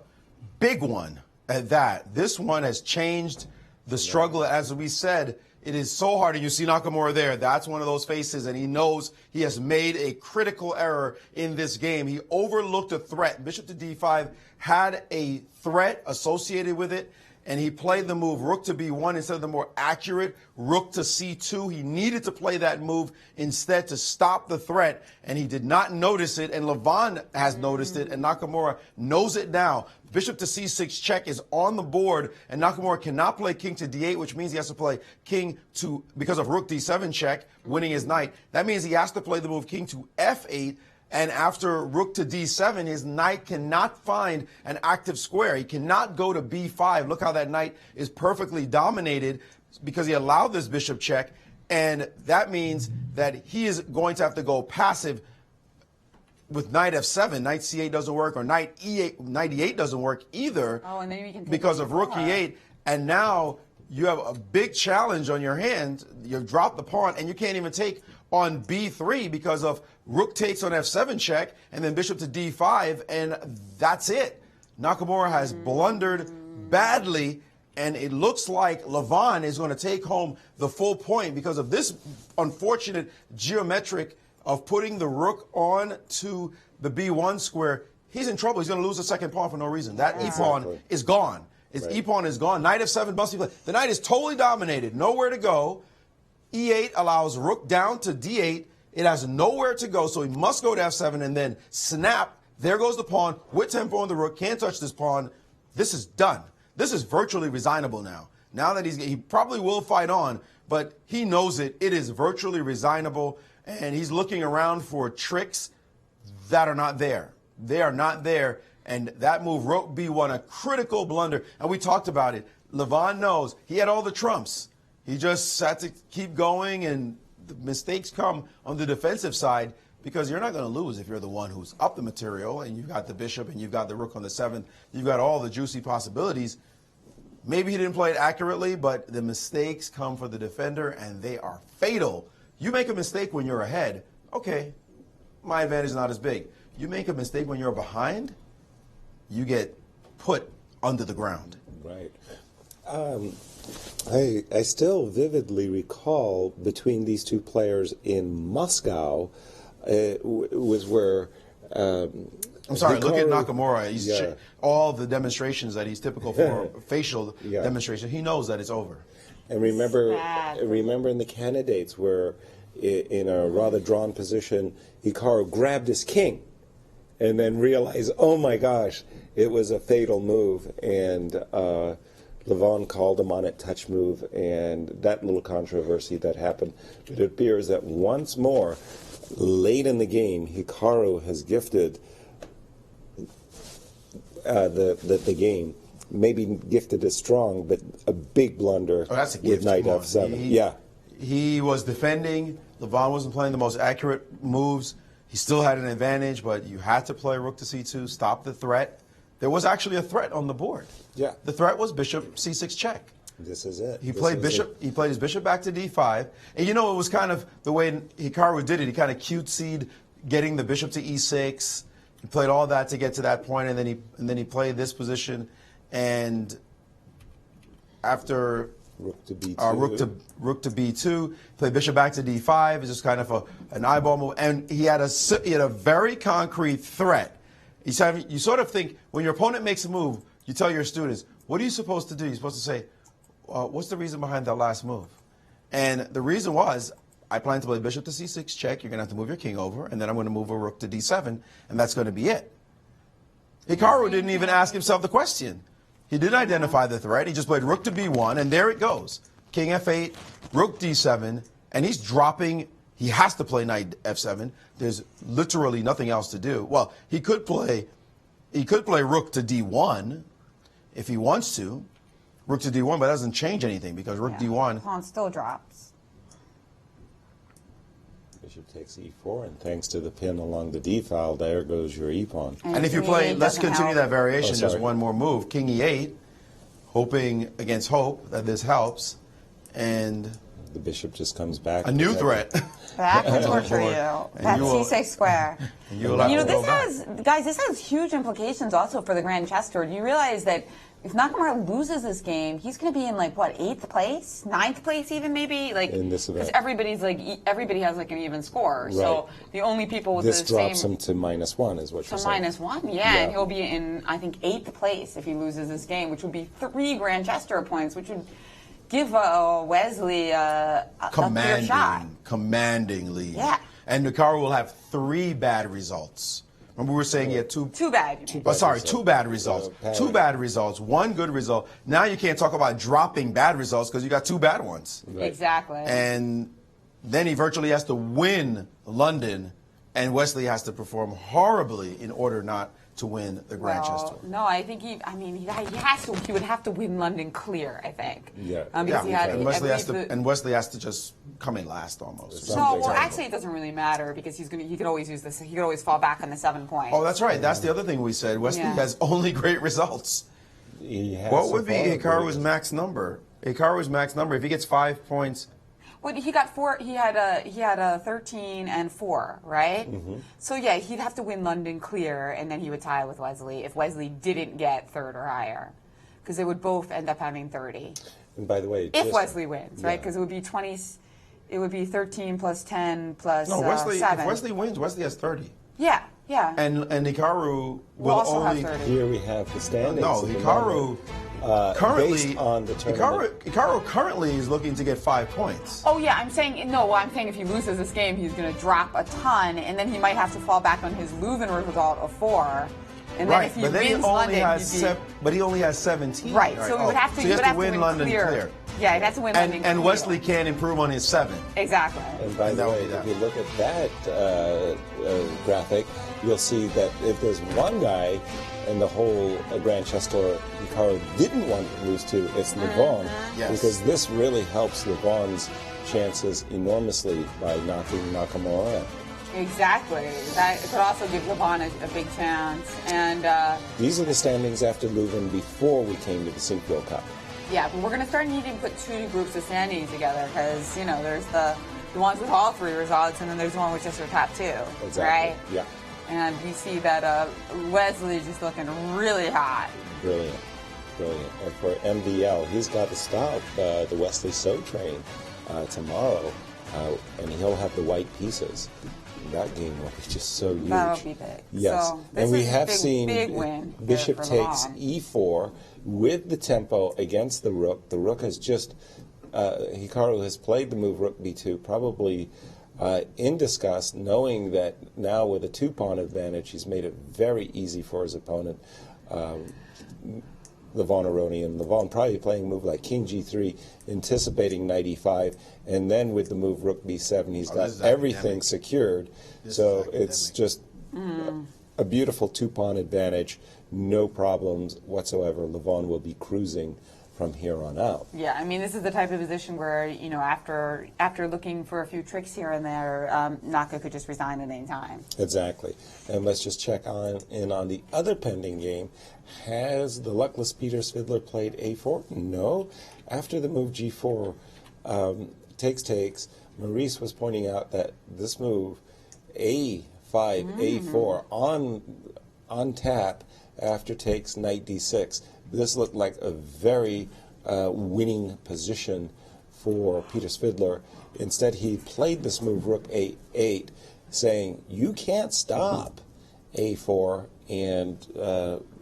Big one at that. This one has changed the struggle. As we said, it is so hard. And you see Nakamura there. That's one of those faces. And he knows he has made a critical error in this game. He overlooked a threat. Bishop to d5 had a threat associated with it. And he played the move rook to b1 instead of the more accurate rook to c2. He needed to play that move instead to stop the threat, and he did not notice it, and Levon has noticed it, and Nakamura knows it now. Bishop to c6 check is on the board, and Nakamura cannot play king to d8, which means he has to play king to, because of rook d7 check, winning his knight. That means he has to play the move king to f8, and after rook to d7, his knight cannot find an active square. He cannot go to b5. Look how that knight is perfectly dominated because he allowed this bishop check. And that means that he is going to have to go passive with knight f7. Knight c8 doesn't work, or knight e8, knight e8 doesn't work either because of rook e8. And now you have a big challenge on your hand. You've dropped the pawn, and you can't even take on b3 because of rook takes on f7 check, and then bishop to d5, and that's it. Nakamura has blundered badly, and it looks like Levon is going to take home the full point because of this unfortunate geometric of putting the rook on to the b1 square. He's in trouble. He's going to lose the second pawn for no reason. That e-pawn is gone. His e-pawn is gone. Knight f7 must be played. The knight is totally dominated. Nowhere to go. e8 allows rook down to d8. It has nowhere to go, so he must go to f7 and then snap. There goes the pawn with tempo on the rook. Can't touch this pawn. This is done. This is virtually resignable now. Now that he probably will fight on, but he knows it. It is virtually resignable, and he's looking around for tricks that are not there. They are not there, and that move, rook b1, a critical blunder. And we talked about it. Levon knows he had all the trumps. He just had to keep going, and the mistakes come on the defensive side. because you're not going to lose if you're the one who's up the material and you've got the bishop and you've got the rook on the 7th. You've got all the juicy possibilities. Maybe he didn't play it accurately, but the mistakes come for the defender, and they are fatal. You make a mistake when you're ahead, okay, my advantage is not as big. You make a mistake when you're behind, you get put under the ground. Right. I still vividly recall between these two players in Moscow was where. I'm sorry, look at Nakamura. He's all the demonstrations that he's typical for, facial demonstration. He knows that it's over. And remember in the candidates where in a rather drawn position, Hikaru grabbed his king and then realized, oh my gosh, it was a fatal move. And Levon called him on it, touch move, and that little controversy that happened. But it appears that once more, late in the game, Hikaru has gifted the game. Maybe gifted as strong, but a big blunder with knight f7. He was defending. Levon wasn't playing the most accurate moves. He still had an advantage, but you had to play rook to c2, stop the threat. There was actually a threat on the board. Yeah. The threat was bishop c6 check. This is it. He played bishop. He played his bishop back to d5, and you know it was kind of the way Hikaru did it. He kind of cutesied getting the bishop to e6. He played all that to get to that point, and then he played this position, and after rook to b2, rook to b2, played bishop back to d5. It's just kind of an eyeball move, and he had a very concrete threat. You sort of think when your opponent makes a move, you tell your students, what are you supposed to do? You're supposed to say, what's the reason behind that last move? And the reason was, I plan to play bishop to c6 check. You're going to have to move your king over, and then I'm going to move a rook to d7, and that's going to be it. Hikaru didn't even ask himself the question. He didn't identify the threat. He just played rook to b1, and there it goes. King f8, rook d7, and he's dropping. He has to play knight f7. There's literally nothing else to do. Well, he could play rook to d1 if he wants to. Rook to d1, but that doesn't change anything because rook d1. Pawn still drops. Bishop takes e4, and thanks to the pin along the d file, there goes your e-pawn. And if you play, let's continue that variation, just one more move. King e8, hoping against hope that this helps, and the bishop just comes back. A new threat. Back to torture you. That c6 square. This has huge implications also for the Grand Chess Tour. Do you realize that if Nakamura loses this game, he's going to be in like what, 8th place, 9th place even maybe, like in this event. Because everybody has like an even score. Right. So the only people with this the same drops him to -1, is what you're saying. To -1, yeah, and he'll be in I think 8th place if he loses this game, which would be 3 Grand Chess Tour points, which would give Wesley a clear shot. Commanding lead. Yeah. And Hikaru will have 3 bad results. Remember we were saying he had two bad results. 2 bad results, 1 good result. Now you can't talk about dropping bad results because you got 2 bad ones. Right. Exactly. And then he virtually has to win London, and Wesley has to perform horribly in order not to win the Grand Chess Tour. No, I think he would have to win London clear, I think. Yeah. And Wesley has to just come in last almost. Actually it doesn't really matter because he could always use this. He could always fall back on the 7 points. Oh, that's right. That's the other thing we said. Wesley has only great results. What would be Hikaru's max number? Hikaru's max number, if he gets 5 points. Well, he got 4. He had a 13 and 4, right? Mm-hmm. So yeah, he'd have to win London clear, and then he would tie with Wesley if Wesley didn't get 3rd or higher, because they would both end up having 30. And by the way, if Wesley wins, right? Because it would be 20. It would be 13 plus 10 plus 7. If Wesley wins, Wesley has 30. Yeah. Yeah. And Hikaru will also only. Have 30. Here we have the standings. No, Hikaru. Based on the tournament. Hikaru currently is looking to get 5 points. Oh yeah, I'm saying if he loses this game, he's going to drop a ton, and then he might have to fall back on his Leuven result of 4. And then if he wins London, but he only has 17. Right, so he would have to win London clear. Yeah, he'd have to win London clear. And Wesley can't improve on his 7. Exactly. And by the way, if you look at that graphic, you'll see that if there's one guy in the whole Grand Chess Tour Hikaru didn't want to lose to, it's Levon. Yes. Because this really helps Levon's chances enormously by knocking Nakamura out. Exactly. That could also give Levon a big chance. And These are the standings after Leuven before we came to the Sinquefield Cup. yeah, but we're going to start needing to put two groups of standings together because, you know, there's the ones with all three results and then there's the one with just their top two. Exactly. Right? Yeah. And you see that Wesley just looking really hot. Brilliant. Brilliant. And for MVL, he's got to stop the Wesley So train tomorrow, and he'll have the white pieces. That game will be just so huge. That'll be big. Yes. So and we have big, seen big win Bishop for takes Levon. E4 with the tempo against the rook. The rook has just, Hikaru has played the move rook b2 probably in disgust, knowing that now with a two-pawn advantage, he's made it very easy for his opponent. Levon Aronian. Levon probably playing a move like King G3, anticipating knight E5, and then with the move Rook B7, he's got everything secured. So it's just a beautiful two-pawn advantage, no problems whatsoever. Levon will be cruising from here on out. Yeah, I mean, this is the type of position where, you know, after looking for a few tricks here and there, Naka could just resign at any time. Exactly. And let's just check in on the other pending game. Has the luckless Peter Svidler played A4? No. After the move G4 takes, Maurice was pointing out that this move A5, A4 on tap after takes knight D6. This looked like a very winning position for Peter Svidler. Instead, he played this move Rook A8, saying, you can't stop A4, and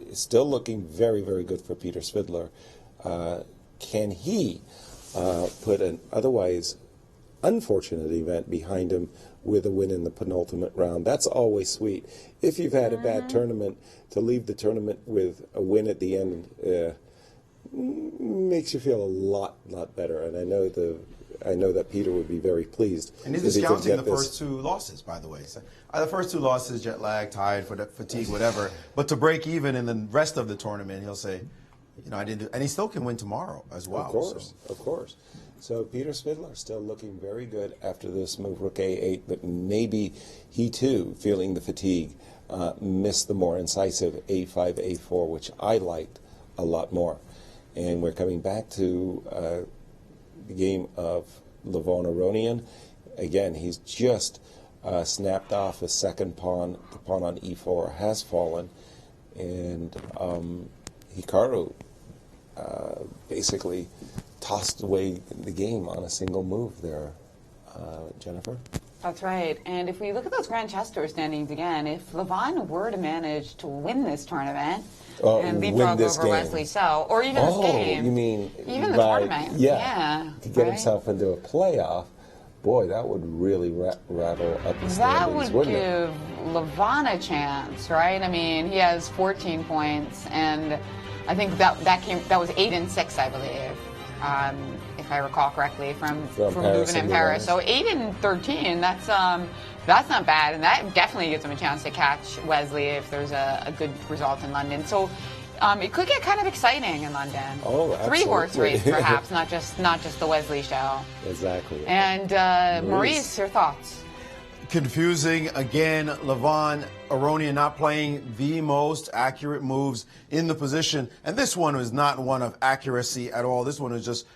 it's still looking very, very good for Peter Svidler. Can he put an otherwise unfortunate event behind him with a win in the penultimate round? That's always sweet. If you've had a bad tournament, to leave the tournament with a win at the end makes you feel a lot better. And I know that Peter would be very pleased. And he's discounting the first two losses, by the way. So, the first two losses, jet lag, tired, fatigue, whatever. But to break even in the rest of the tournament, he'll say, you know, I didn't do, and he still can win tomorrow as well. Of course. So Peter Svidler still looking very good after this move Rook A8, but maybe he too, feeling the fatigue, missed the more incisive A5, A4, which I liked a lot more. And we're coming back to the game of Levon Aronian. Again, he's just snapped off the second pawn. The pawn on E4 has fallen, and Hikaru basically tossed away the game on a single move there, Jennifer. That's right. And if we look at those Grand Chess Tour standings again, if Levon were to manage to win this tournament and leapfrog over Wesley So, or even this game. You mean even the tournament. Yeah. To get himself into a playoff, boy, that would really rattle up the standings, That would wouldn't give it? Levon a chance, right? I mean, he has 14 points, and I think that was 8 and 6, I believe. If I recall correctly, from Leuven and Paris. So 8 and 13, that's not bad, and that definitely gives him a chance to catch Wesley if there's a good result in London. So it could get kind of exciting in London. Oh, absolutely. 3-horse race, perhaps, not just the Wesley show. Exactly. And Maurice, your thoughts? Confusing again. Levon Aronian not playing the most accurate moves in the position, and this one was not one of accuracy at all. This one was just,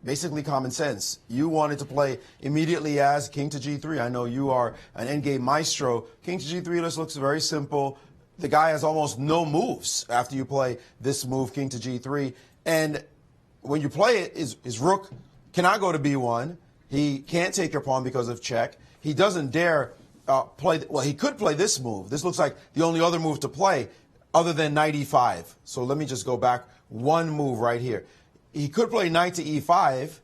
basically common sense. You wanted to play immediately as King to G3. I know you are an endgame maestro. King to G3 just looks very simple. The guy has almost no moves after you play this move, King to G3, and when you play it, his rook cannot go to B1. He can't take your pawn because of check. He doesn't dare play. Well, he could play this move. This looks like the only other move to play other than knight E5. So let me just go back one move right here. He could play knight to E5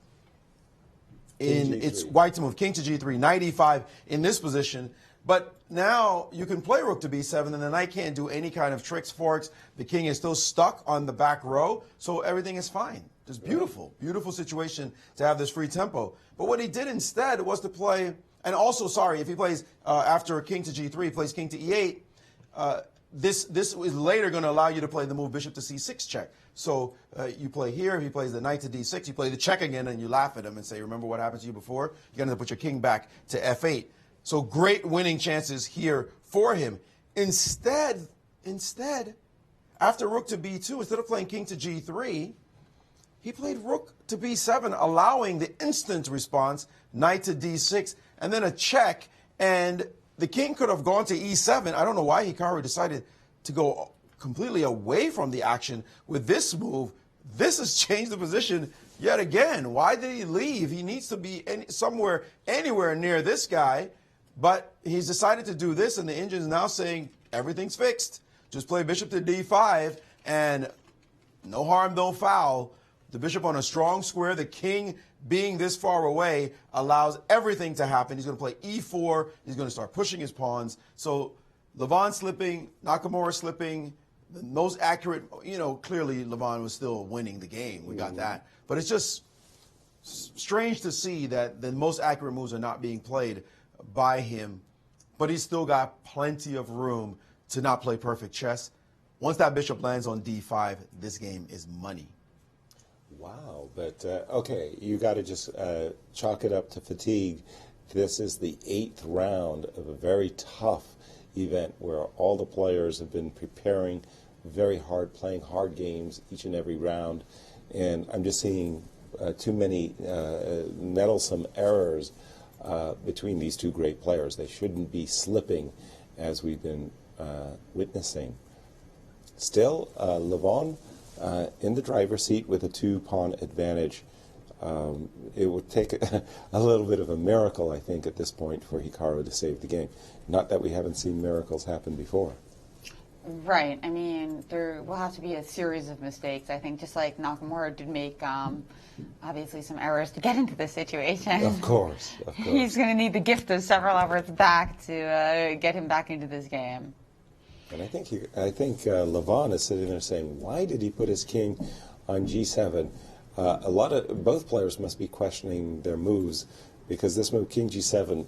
in its white's move, King to G3, knight E5 in this position. But now you can play rook to B7, and the knight can't do any kind of tricks, forks. The king is still stuck on the back row, so everything is fine. Just beautiful, beautiful situation to have this free tempo. But what he did instead was to play, and also, if he plays after King to G3, he plays King to E8, this is later going to allow you to play the move Bishop to C6 check. So you play here, if he plays the knight to D6, you play the check again, and you laugh at him and say, remember what happened to you before? You're going to put your king back to F8. So great winning chances here for him. Instead, after rook to b2, instead of playing king to g3, he played rook to b7, allowing the instant response, knight to d6, and then a check. And the king could have gone to e7. I don't know why Hikaru decided to go completely away from the action with this move. This has changed the position yet again. Why did he leave? He needs to be somewhere, anywhere near this guy. But he's decided to do this, and the engine's now saying everything's fixed. Just play bishop to d5, and no harm, no foul. The bishop on a strong square, the king being this far away, allows everything to happen. He's going to play e4. He's going to start pushing his pawns. So Levon slipping, Nakamura slipping, the most accurate, clearly Levon was still winning the game. We got that. But it's just strange to see that the most accurate moves are not being played by him. But he's still got plenty of room to not play perfect chess. Once that bishop lands on d5, this game is money. Wow, but okay, you got to just chalk it up to fatigue. This is the 8th round of a very tough event where all the players have been preparing very hard, playing hard games each and every round, and I'm just seeing too many meddlesome errors between these two great players. They shouldn't be slipping as we've been witnessing. Still, Levon in the driver's seat with a 2-pawn advantage. It would take a little bit of a miracle, I think, at this point for Hikaru to save the game. Not that we haven't seen miracles happen before. Right. I mean, there will have to be a series of mistakes. I think just like Nakamura did make, obviously, some errors to get into this situation. Of course. He's going to need the gift of several hours back to get him back into this game. And I think Levon is sitting there saying, why did he put his king on g7? Both players must be questioning their moves, because this move, king g7,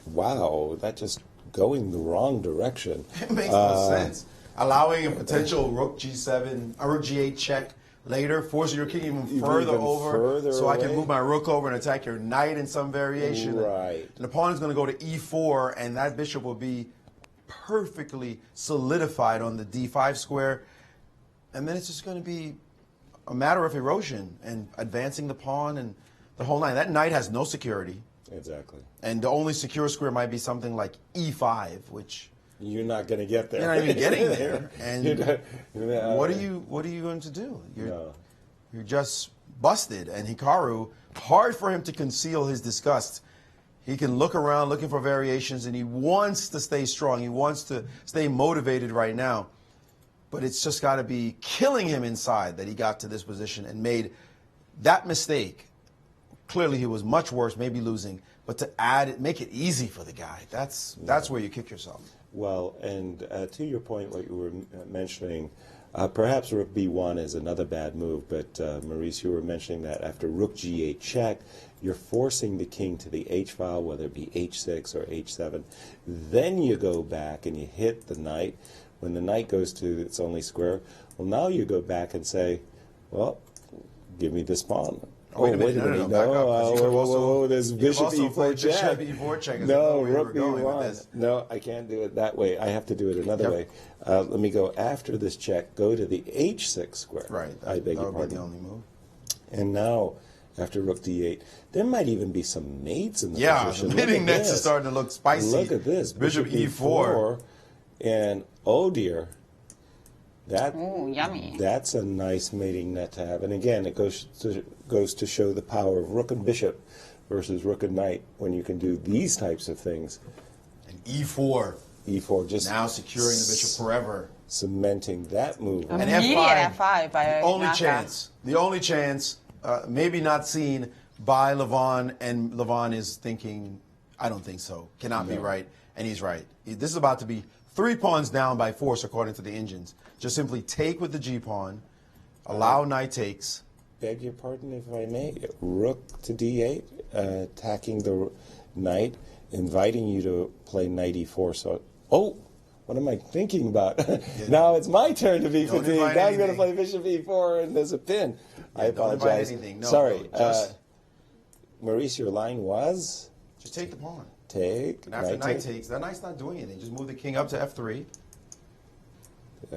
wow, that just going the wrong direction. It makes no sense. Allowing a potential rook g7, a rook g8 check later, forcing your king even further over, so I can move my rook over and attack your knight in some variation. Right. And the pawn is going to go to e4, and that bishop will be perfectly solidified on the d5 square. And then it's just going to be a matter of erosion and advancing the pawn and the whole nine. That knight has no security. Exactly. And the only secure square might be something like e5, which you're not going to get there. You're not even getting there. And what are you going to do? You're just busted. And Hikaru, hard for him to conceal his disgust. He can look around looking for variations, and he wants to stay strong. He wants to stay motivated right now. But it's just got to be killing him inside that he got to this position and made that mistake. Clearly, he was much worse, maybe losing. But to make it easy for the guy, that's where you kick yourself. Well, and to your point, what you were mentioning, perhaps rook b1 is another bad move, but Maurice, you were mentioning that after rook g8 check, you're forcing the king to the h file, whether it be h6 or h7. Then you go back and you hit the knight. When the knight goes to its only square, well, now you go back and say, well, give me this pawn. Oh, wait a minute. No, there's bishop e4 check. Bishop e4 check. No, rook b1. No, I can't do it that way. I have to do it another way. Let me go after this check, go to the h6 square. Right. I beg your pardon. That would be the only move. And now, after rook d8, there might even be some mates in the position. Yeah, the mating nets is starting to look spicy. Look at this. Bishop e4. And, oh dear. Ooh, yummy. That's a nice mating net to have. And again, it goes to show the power of rook and bishop versus rook and knight when you can do these types of things. And e4. E4 just now securing the bishop forever. Cementing that move. And F5 by the only chance, maybe not seen by Levon, and Levon is thinking, I don't think so. Cannot be right. And he's right. This is about to be 3 pawns down by force, according to the engines. Just simply take with the g-pawn, allow knight takes. Beg your pardon, if I may. Rook to d8, attacking the knight, inviting you to play knight e4. So, what am I thinking about? Now it's my turn to be fatigued. Now I'm going to play bishop e4, and there's a pin. I apologize. No, sorry. Maurice, your line was? Just take the pawn. take. And after knight takes, that knight's not doing anything. Just move the king up to f3.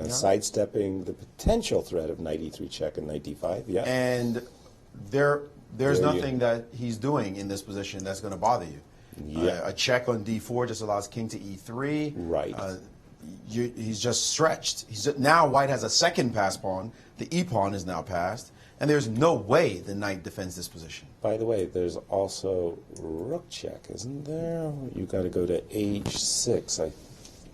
Sidestepping the potential threat of knight e3 check and knight d5. Yeah. And there's nothing that he's doing in this position that's going to bother you. Yeah. A check on d4 just allows king to e3. Right. He's just stretched. Now white has a second pass pawn. The e pawn is now passed. And there's no way the knight defends this position. By the way, there's also rook check, isn't there? You got to go to h6.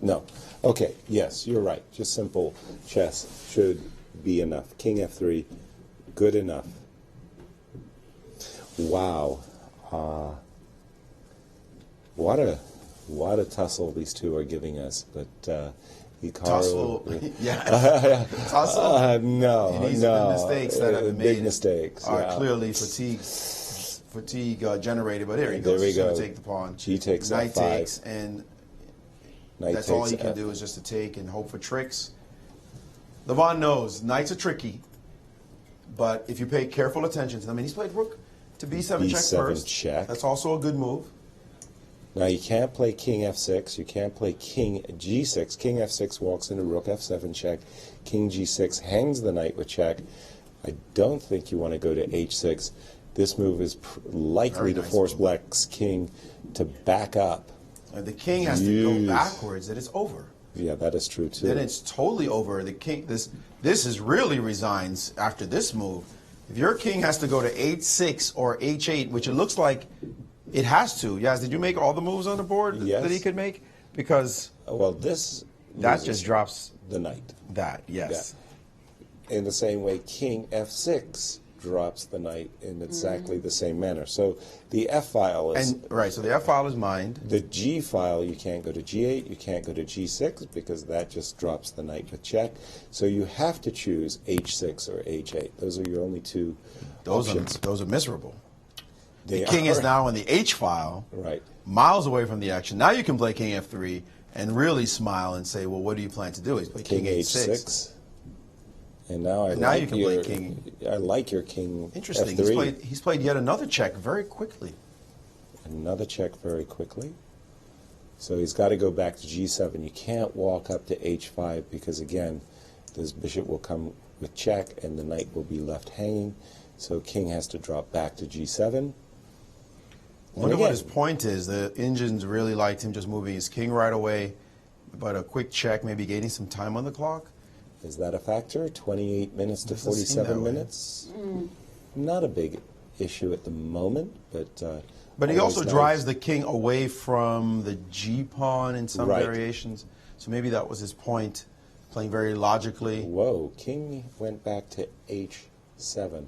No. Okay, yes, you're right. Just simple chess should be enough. King f3, good enough. Wow. What a tussle these two are giving us. But Hikaru, tussle, yeah. Tussle. No. The mistakes that have been made big mistakes are clearly fatigue generated. But here he goes. He's going to take the pawn. G takes knight f5. takes, and knight that's takes all he can do is just to take and hope for tricks. Levon knows knights are tricky, but if you pay careful attention to them, he's played rook to b7 check first. Check. That's also a good move. Now you can't play king f6, you can't play king g6. King f6 walks into rook f7 check. King g6 hangs the knight with check. I don't think you want to go to h6. This move is likely to force black's king to back up. The king has to go backwards, and it's over. Yeah, that is true too. Then it's totally over. The king, this is really resigns after this move. If your king has to go to h6 or h8, which it looks like it has to. Yaz, did you make all the moves on the board that he could make? Because that just drops the knight. That, yes. Yeah. In the same way, king f6 drops the knight in exactly the same manner. So the f file is so the f file is mined. The g file, you can't go to g8, you can't go to g6 because that just drops the knight with check. So you have to choose h6 or h8. Those are your only two options. Those are miserable. The king is now in the H file, right, miles away from the action. Now you can play king f3 and really smile and say, well, what do you plan to do? He's playing king h6. And now you can play king. I like your king Interesting. f3. He's played yet another check very quickly. Another check very quickly. So he's got to go back to g7. You can't walk up to h5 because, again, this bishop will come with check and the knight will be left hanging. So king has to drop back to g7. I wonder what his point is. The Indians really liked him just moving his king right away, but a quick check, maybe gaining some time on the clock. Is that a factor? 28 minutes to 47 minutes? Not a big issue at the moment, but he also drives the king away from the G pawn in some variations. So maybe that was his point, playing very logically. Whoa, king went back to h7.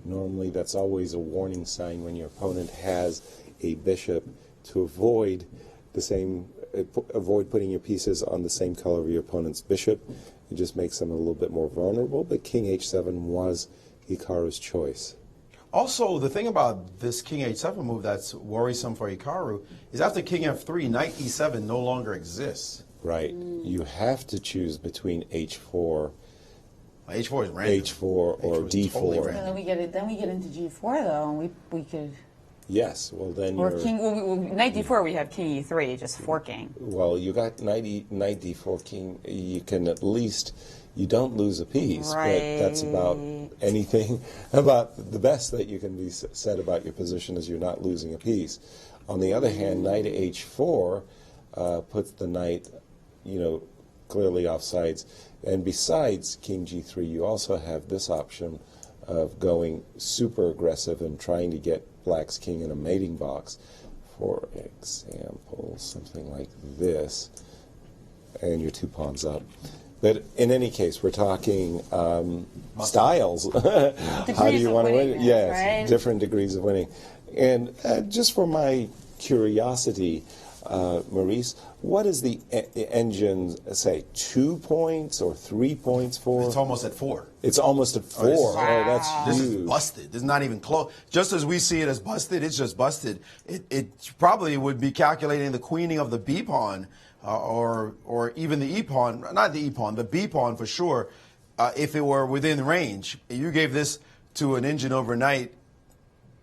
Normally that's always a warning sign when your opponent has a bishop to avoid putting your pieces on the same color of your opponent's bishop. It just makes them a little bit more vulnerable, but king h7 was Hikaru's choice. Also, the thing about this king h7 move that's worrisome for Hikaru is after king f3, knight e7 no longer exists. Right. You have to choose between h4. H4 is random. H4 or d4. Totally then we get into g4 though, and we could. Yes. Well, then knight d4. We have king e3, just forking. Well, you got knight d4 king. You can at least you don't lose a piece, but that's about anything about the best that you can be said about your position is you're not losing a piece. On the other hand, knight h4 puts the knight, clearly off sides. And besides king g3, you also have this option of going super aggressive and trying to get black's king in a mating box. For example, something like this, and your two pawns up. But in any case, we're talking styles. How do you want to win? Yes, different degrees of winning. And just for my curiosity, Maurice, what does the engine say? 2 points or 3 points for? It's almost at 4. It's almost at 4. Oh, that's huge. This is busted. This is not even close. Just as we see it as busted, it's just busted. It probably would be calculating the queening of the B pawn, or even the E pawn. Not the E pawn, the B pawn for sure. If it were within range, you gave this to an engine overnight.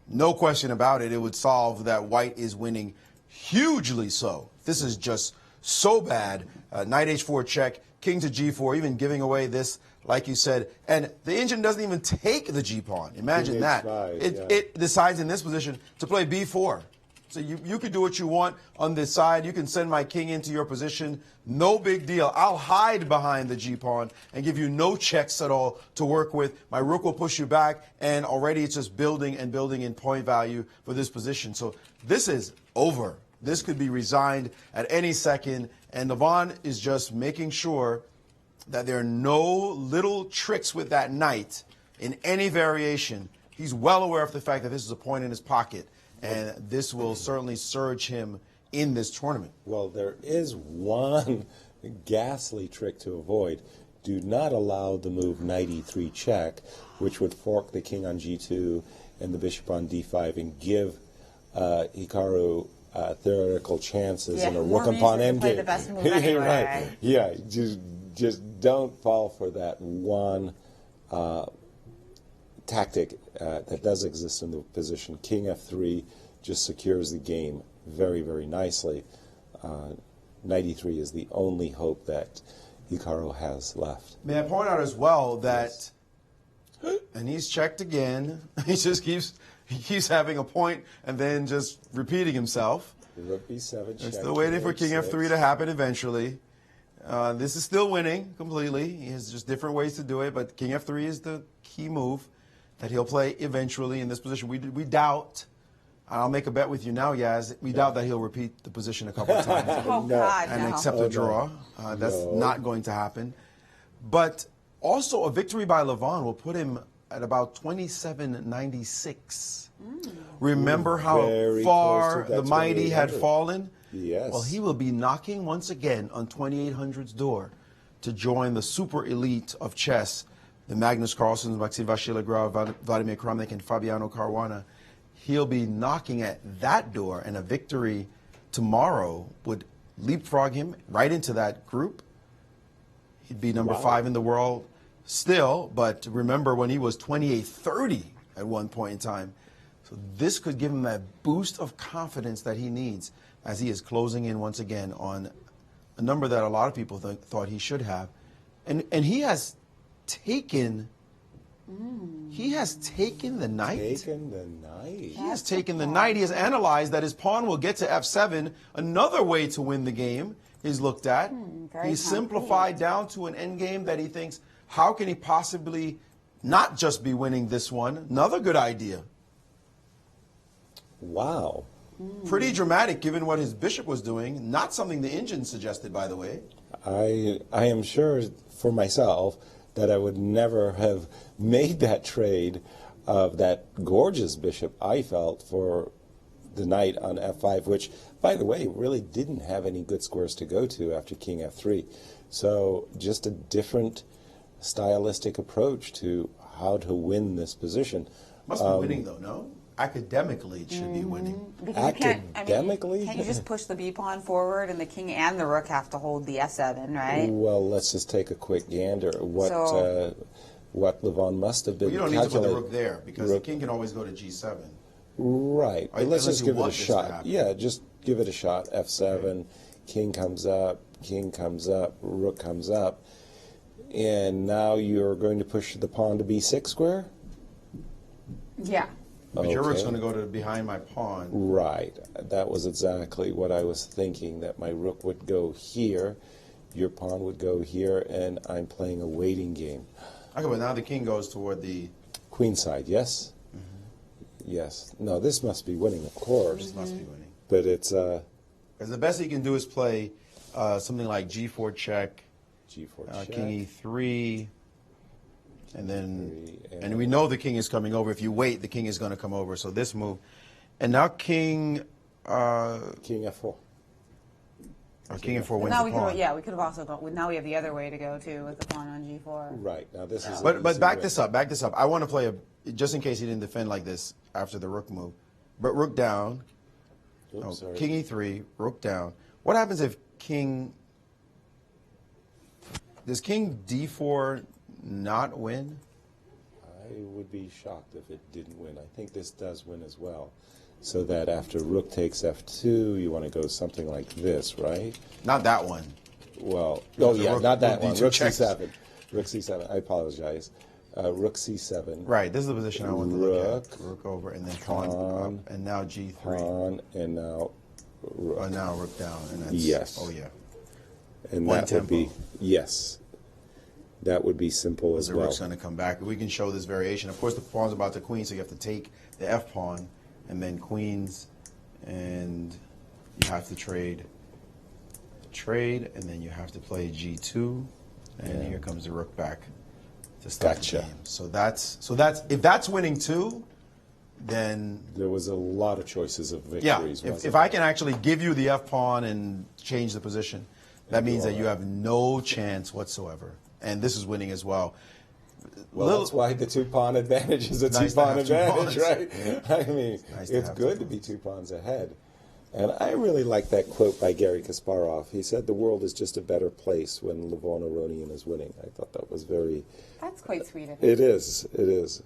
No question about it. It would solve that white is winning hugely so. This is just so bad. Knight h4 check, king to g4, even giving away this, like you said. And the Indian doesn't even take the g-pawn. Imagine King that. h5, It decides in this position to play b4. So you can do what you want on this side. You can send my king into your position. No big deal. I'll hide behind the g-pawn and give you no checks at all to work with. My rook will push you back, and already it's just building and building in point value for this position. So this is over. This could be resigned at any second, and Levon is just making sure that there are no little tricks with that knight in any variation. He's well aware of the fact that this is a point in his pocket, and this will certainly surge him in this tournament. Well, there is one ghastly trick to avoid. Do not allow the move knight e3 check, which would fork the king on g2 and the bishop on d5 and give Hikaru theoretical chances in a rook upon endgame. The best move anyway. Right. Yeah, just don't fall for that one tactic that does exist in the position. King f3 just secures the game very, very nicely. Knight e3 is the only hope that Hikaru has left. May I point out as well that, and he's checked again. He just keeps having a point and then just repeating himself. Rook b7 check. Still waiting for king f3 to happen eventually. This is still winning completely. He has just different ways to do it, but king f3 is the key move that he'll play eventually in this position. We doubt. I'll make a bet with you now, Yaz. We doubt that he'll repeat the position a couple of times and accept a draw. That's not going to happen. But also, a victory by Levon will put him at about 27.96. Remember how far the mighty had fallen? Yes. Well, he will be knocking once again on 2800's door to join the super elite of chess, the Magnus Carlsens, Maxim Vachier-Lagrave, Vladimir Kramnik, and Fabiano Caruana. He'll be knocking at that door, and a victory tomorrow would leapfrog him right into that group. He'd be number 5 in the world still, but remember when he was 28-30 at one point in time. So this could give him that boost of confidence that he needs as he is closing in once again on a number that a lot of people thought he should have. And he has taken... He has taken the knight. Taken the knight. He has taken the knight. He has analyzed that his pawn will get to f7. Another way to win the game is looked at. He's simplified down to an endgame that he thinks, how can he possibly not just be winning this one? Another good idea. Wow. Pretty dramatic given what his bishop was doing. Not something the Indian suggested, by the way. I am sure for myself that I would never have made that trade of that gorgeous bishop I felt for the knight on f5, which, by the way, really didn't have any good squares to go to after king f3. So just a different stylistic approach to how to win this position. Must be winning, though, no? Academically, it should be winning. Academically? Can't you just push the b-pawn forward, and the king and the rook have to hold the f7, right? Well, let's just take a quick gander. What Levon must have been calculating. You don't need to put the rook there, because the king can always go to g7. Right. But let's just give it a shot. Yeah, just give it a shot. f7, king comes up, rook comes up. And now you're going to push the pawn to b6 square? Yeah. But your rook's going to go to behind my pawn. Right. That was exactly what I was thinking, that my rook would go here, your pawn would go here, and I'm playing a waiting game. Okay, but now the king goes toward the... Queen side, yes? Yes. No, this must be winning, of course. This must be winning. But it's... Because the best he can do is play something like g4 check, check. king e3... And then, and we know the king is coming over. If you wait, the king is going to come over. So this move, and now king f4. King f4 wins now the pawn. we could have also gone. Now we have the other way to go too with the pawn on g4. Right. Now this is. But back this up. Back this up. I want to play just in case he didn't defend like this after the rook move. But rook down. Oops, king e3. Rook down. What happens if king? Does king d4 not win? I would be shocked if it didn't win. I think this does win as well. so that after rook takes f2, you want to go something like this, right? Not that one. Well, oh yeah, not that one. Rook checks. c7. Rook c7. I apologize. Rook c7. Right, this is the position I want to look at. Rook over, and then pawn up, and now g3. Pawn, and now rook. Now rook down, and that's, yes. Oh yeah. And One that tempo. would be, yes. That would be simple as The well. rook's going to come back. We can show this variation. Of course, the pawn's about to queen, so you have to take the f pawn, and then queens, and you have to trade, and then you have to play g2, and here comes the rook back to start the game. So that's if that's winning too, then there was a lot of choices of victories. yeah. wasn't If there? I can actually give you the f pawn and change the position, that means that you have no chance whatsoever. And this is winning as well. Well, that's why the two-pawn advantage is a Nice to two-pawn have two advantage, pawns. right? I mean, Nice to it's have good to be 2 pawns ahead. And I really like that quote by Garry Kasparov. He said, "The world is just a better place when Levon Aronian is winning." I thought that was very... That's quite sweet of him. It is. It is.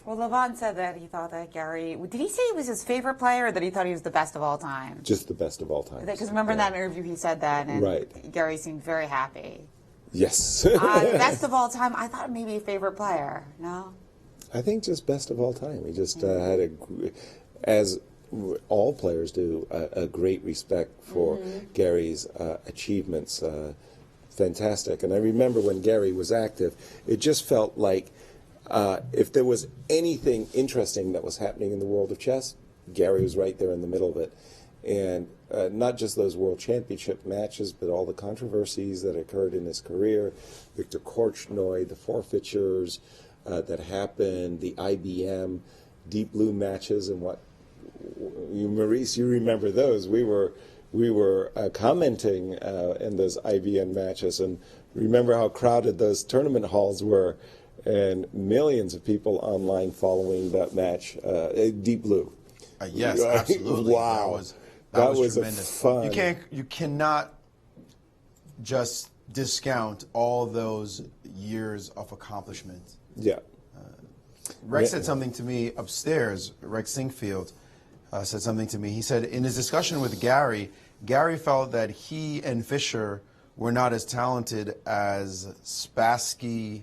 Well, Levon said that he thought that Gary... Did he say he was his favorite player, or that he thought he was the best of all time? Just the best of all time. Because remember in that interview he said that, and Right. Gary seemed very happy. Yes. Best of all time, I thought maybe a favorite player. No? I think just best of all time. He just had as all players do, a great respect for Gary's achievements. Fantastic. And I remember when Gary was active, it just felt like if there was anything interesting that was happening in the world of chess, Gary was right there in the middle of it. And not just those World Championship matches, but all the controversies that occurred in his career, Victor Korchnoi, the forfeitures that happened, the IBM Deep Blue matches, and what Maurice, you remember those? We were commenting in those IBM matches, and remember how crowded those tournament halls were, and millions of people online following that match, Deep Blue. Yes, absolutely. Wow. That was tremendous. Fun. You cannot just discount all those years of accomplishment. Yeah. Rex said something to me upstairs. Rex Sinquefield said something to me. He said in his discussion with Gary, Gary felt that he and Fischer were not as talented as Spassky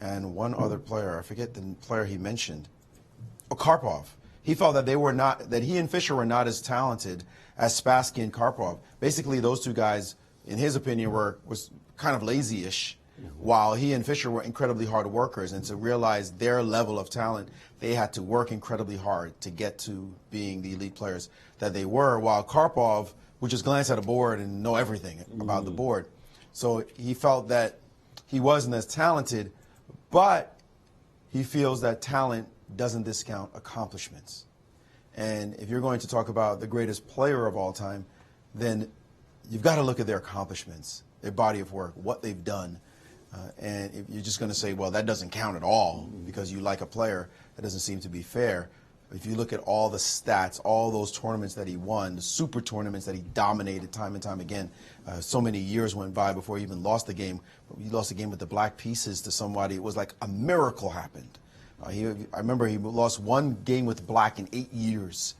and one other player. I forget the player he mentioned. Oh, Karpov. He felt that that he and Fischer were not as talented as Spassky and Karpov. Basically, those two guys, in his opinion, was kind of lazy-ish, while he and Fischer were incredibly hard workers. And to realize their level of talent, they had to work incredibly hard to get to being the elite players that they were, while Karpov would just glance at a board and know everything about the board. So he felt that he wasn't as talented, but he feels that talent doesn't discount accomplishments. And if you're going to talk about the greatest player of all time, then you've got to look at their accomplishments, their body of work, what they've done. And if you're just going to say, well, that doesn't count at all because you like a player, that doesn't seem to be fair. If you look at all the stats, all those tournaments that he won, the super tournaments that he dominated time and time again, so many years went by before he even lost the game. But he lost the game with the black pieces to somebody. It was like a miracle happened. I remember he lost one game with black in 8 years.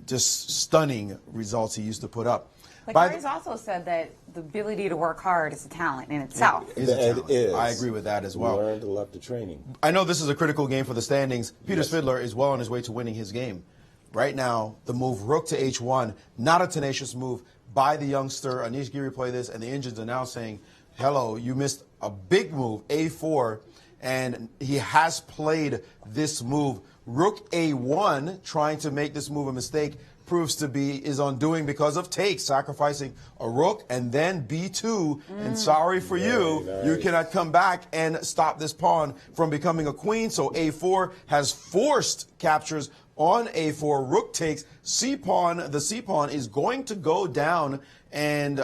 Just stunning results he used to put up. But Gary's also said that the ability to work hard is a talent in itself. It is. I agree with that as well. Learn to love the training. I know this is a critical game for the standings. Peter Svidler is well on his way to winning his game. Right now, the move rook to h1, not a tenacious move by the youngster. Anish Giri played this, and the Indians are now saying, hello, you missed a big move, a4, and he has played this move. Rook a1, trying to make this move a mistake, proves to be his undoing because of take, sacrificing a rook, and then b2, and sorry for you, you cannot come back and stop this pawn from becoming a queen. So a4 has forced captures on a4, rook takes, c-pawn, the c-pawn is going to go down, and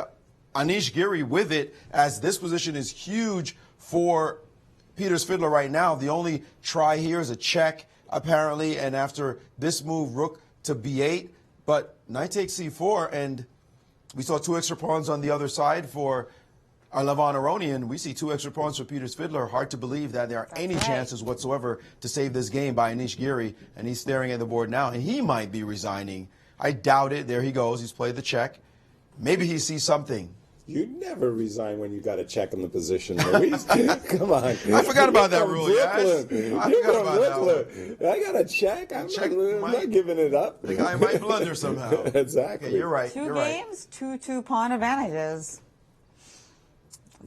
Anish Giri with it, as this position is huge for Peter Svidler right now. The only try here is a check, apparently, and after this move, rook to b8, but knight takes c4, and we saw two extra pawns on the other side for our Levon Aronian, we see 2 extra pawns for Peter Svidler. Hard to believe that there are any chances whatsoever to save this game by Anish Giri, and he's staring at the board now, and he might be resigning. I doubt it. There he goes. He's played the check. Maybe he sees something. You never resign when you got a check in the position, Maurice. Come on. I forgot about that rule, Brooklyn. I You're forgot from about Brooklyn. I got a check. I'm not giving it up. The guy might blunder somehow. Exactly. Okay, you're right. Two you're games, two pawn advantages.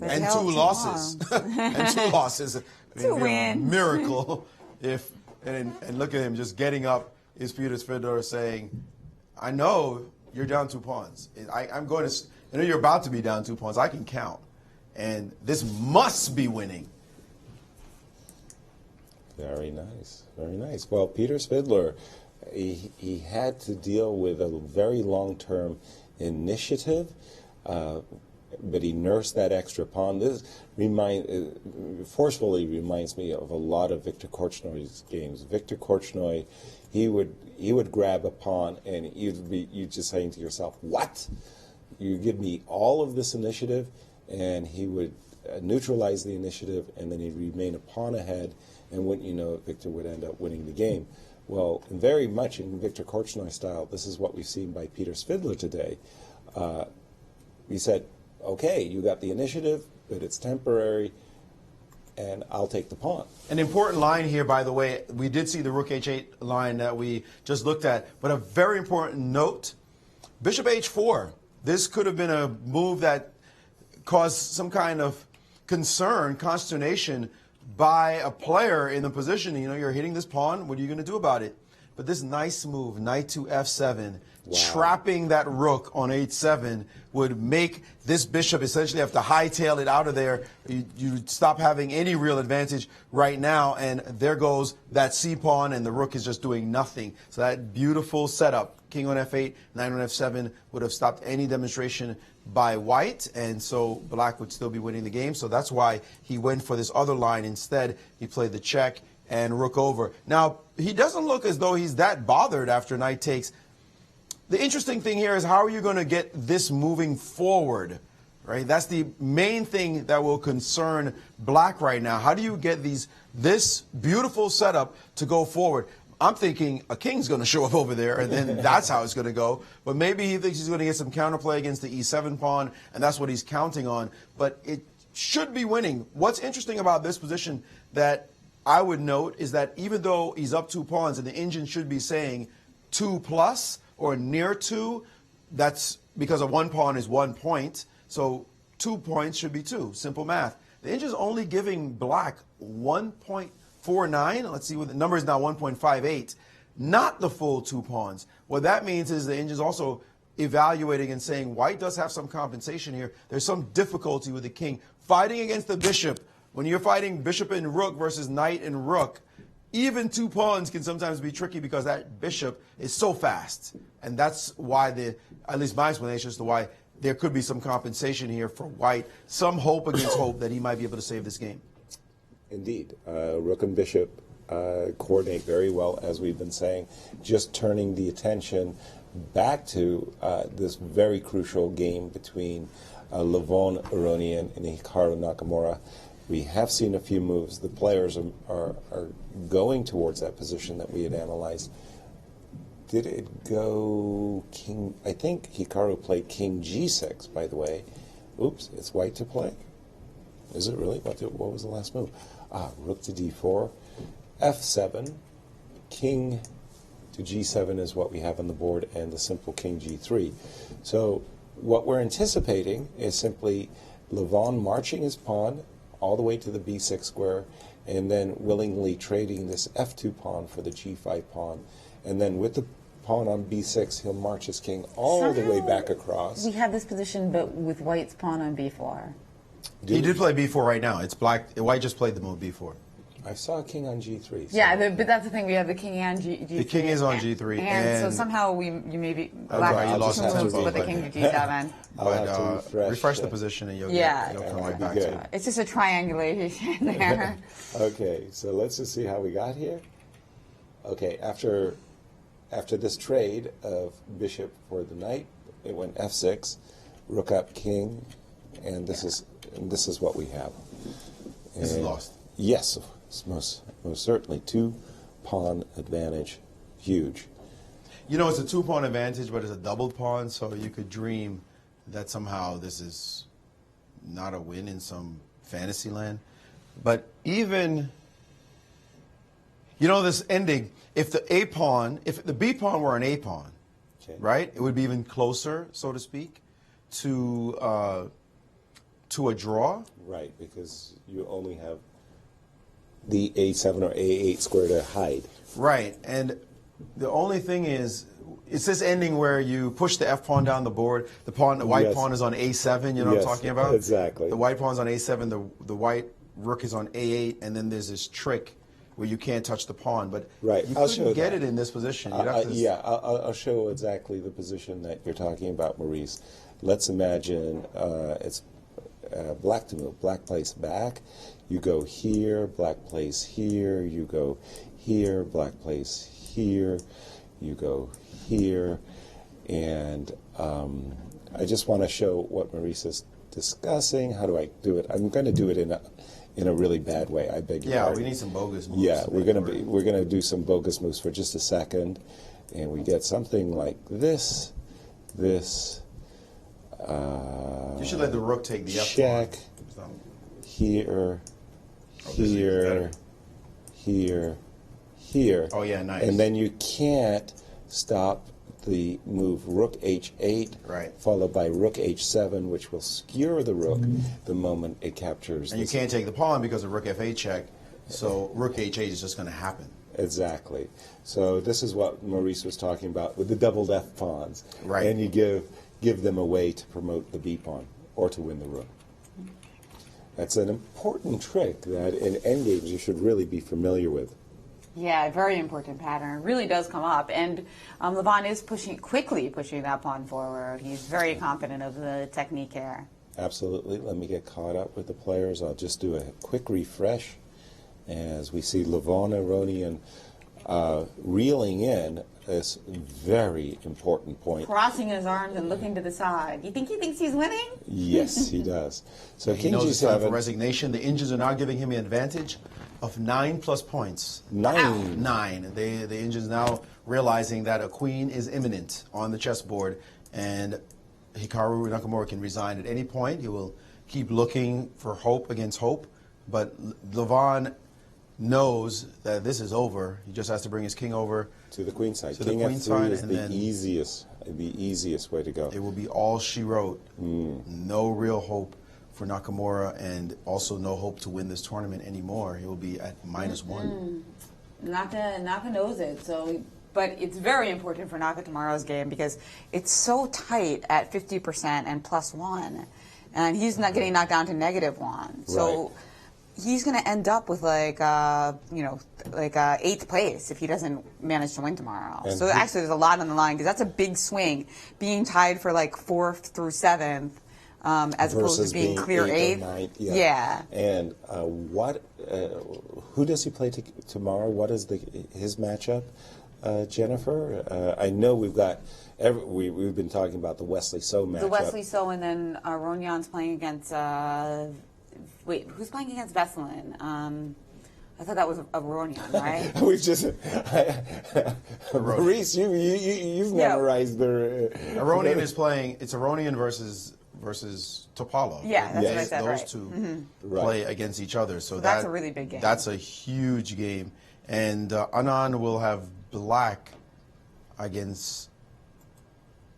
And 2 losses. And 2 losses. I mean, 2 it'd be a wins. miracle if, and look at him just getting up, is Peter Svidler saying, I know you're down 2 pawns. I'm going to, I know you're about to be down 2 pawns. I can count. And this must be winning. Very nice. Very nice. Well, Peter Svidler, he had to deal with a very long-term initiative, but he nursed that extra pawn. This forcefully reminds me of a lot of Victor Korchnoy's games. Victor Korchnoi, he would grab a pawn and you'd just saying to yourself, what? You give me all of this initiative, and he would neutralize the initiative, and then he'd remain a pawn ahead, and wouldn't you know, Victor would end up winning the game. Well, very much in Victor Korchnoi style, this is what we've seen by Peter Svidler today. He said, okay, you got the initiative, but it's temporary, and I'll take the pawn. An important line here, by the way, we did see the rook h8 line that we just looked at, but a very important note, bishop h4. This could have been a move that caused some kind of concern, consternation by a player in the position. You know, you're hitting this pawn. What are you going to do about it? But this nice move, knight to f7, trapping that rook on h7 would make this bishop essentially have to hightail it out of there. You stop having any real advantage right now, and there goes that c pawn, and the rook is just doing nothing. So that beautiful setup, king on f8, knight on f7, would have stopped any demonstration by white, and so black would still be winning the game. So that's why he went for this other line instead. He played the check and rook over. Now, he doesn't look as though he's that bothered after knight takes. The interesting thing here is, how are you going to get this moving forward, right? That's the main thing that will concern black right now. How do you get this beautiful setup to go forward? I'm thinking a king's going to show up over there, and then that's how it's going to go. But maybe he thinks he's going to get some counterplay against the e7 pawn, and that's what he's counting on. But it should be winning. What's interesting about this position that I would note is that even though he's up 2 pawns, and the engine should be saying 2+ or near 2, that's because a 1 pawn is 1 point. So 2 points should be 2. Simple math. The engine's only giving black 1.49. Let's see what the number is now, 1.58. Not the full 2 pawns. What that means is the engine's also evaluating and saying white does have some compensation here. There's some difficulty with the king. Fighting against the bishop, when you're fighting bishop and rook versus knight and rook, even 2 pawns can sometimes be tricky because that bishop is so fast. And that's why, at least my explanation as to why there could be some compensation here for white. Some hope against hope that he might be able to save this game. Indeed. Rook and bishop coordinate very well, as we've been saying. Just turning the attention back to this very crucial game between Levon Aronian and Hikaru Nakamura. We have seen a few moves. The players are going towards that position that we had analyzed. Did it go king? I think Hikaru played king g6, by the way. Oops, it's white to play. Is it really? What was the last move? Rook to d4, f7, king to g7 is what we have on the board, and the simple king g3. So what we're anticipating is simply Levon marching his pawn all the way to the b6 square, and then willingly trading this f2 pawn for the g5 pawn. And then with the pawn on b6, he'll march his king all the way back across. We have this position, but with white's pawn on b4. He did play b4 right now. It's black. White just played the move b4. I saw a king on g3. So. Yeah, but that's the thing. We have the king and g3. The king is on g3. And so somehow you maybe black lost two moves with the king to g7. But refresh the position and you'll come right back to it. It's just a triangulation there. Okay, so let's just see how we got here. Okay, after this trade of bishop for the knight, it went f6, rook up king, and this is this is what we have. This is lost. Yes, most certainly. 2-pawn advantage, huge. You know, it's a 2-pawn advantage, but it's a double pawn, so you could dream that somehow this is not a win in some fantasy land. But even, you know, this ending, if the B pawn were an A pawn, right, it would be even closer, so to speak, to a draw. Right, because you only have the A7 or A8 square to hide. Right, and the only thing is, it's this ending where you push the F pawn down the board. The white pawn is on A7. You know what I'm talking about? Exactly. The white pawn's on A7. The white rook is on A8, and then there's this trick where you can't touch the pawn. But you couldn't get it in this position. I'll show exactly the position that you're talking about, Maurice. Let's imagine it's black to move. Black plays back. You go here. Black plays here. You go here. Black plays here. You go here. And I just want to show what Maurice is discussing. How do I do it? I'm going to do it in a really bad way. I beg your pardon. We need some bogus moves. Yeah, we're gonna do some bogus moves for just a second, and we get something like this. You should let the rook take the F check. pawn. Here, here. Oh yeah, nice. And then you can't stop the move rook h8, followed by rook h7, which will skewer the rook the moment it captures. And you can't take the pawn because of rook f8 check, so rook h8 is just going to happen. Exactly. So this is what Maurice was talking about with the doubled F pawns. Right. And you give them a way to promote the B pawn or to win the rook. That's an important trick that in endgames you should really be familiar with. Yeah, very important pattern. It really does come up. And Levon is quickly pushing that pawn forward. He's very confident of the technique here. Absolutely. Let me get caught up with the players. I'll just do a quick refresh as we see Levon Aronian reeling in this very important point. Crossing his arms and looking to the side. You think he thinks he's winning? Yes, he does. So he knows it's time for resignation. The Indians are now giving him an advantage of 9+ points. 9. 9. The Indians now realizing that a queen is imminent on the chessboard, and Hikaru Nakamura can resign at any point. He will keep looking for hope against hope, but Levon knows that this is over. He just has to bring his king over to the queen side. To King the queen F3 side, is and the easiest way to go. It will be all she wrote. No real hope for Nakamura, and also no hope to win this tournament anymore. He will be at -1. Naka knows it. So, but it's very important for Naka tomorrow's game because it's so tight at 50% and +1, and he's not getting knocked down to -1. So he's going to end up with like 8th place if he doesn't manage to win tomorrow. And so actually, there's a lot on the line because that's a big swing, being tied for like 4th through 7th. As opposed to being clear 8th. 9th, yeah. And who does he play tomorrow? What is his matchup, Jennifer? I know we've got we've been talking about the Wesley So matchup. The Wesley So, and then Aronian's playing against. Who's playing against Veselin? I thought that was Aronian, right? We've just Maurice, you've memorized the Aronian is playing. It's Aronian versus Topalov. Yeah, that's what I said. Those two play against each other. So that's a really big game. That's a huge game. And Anand will have black against,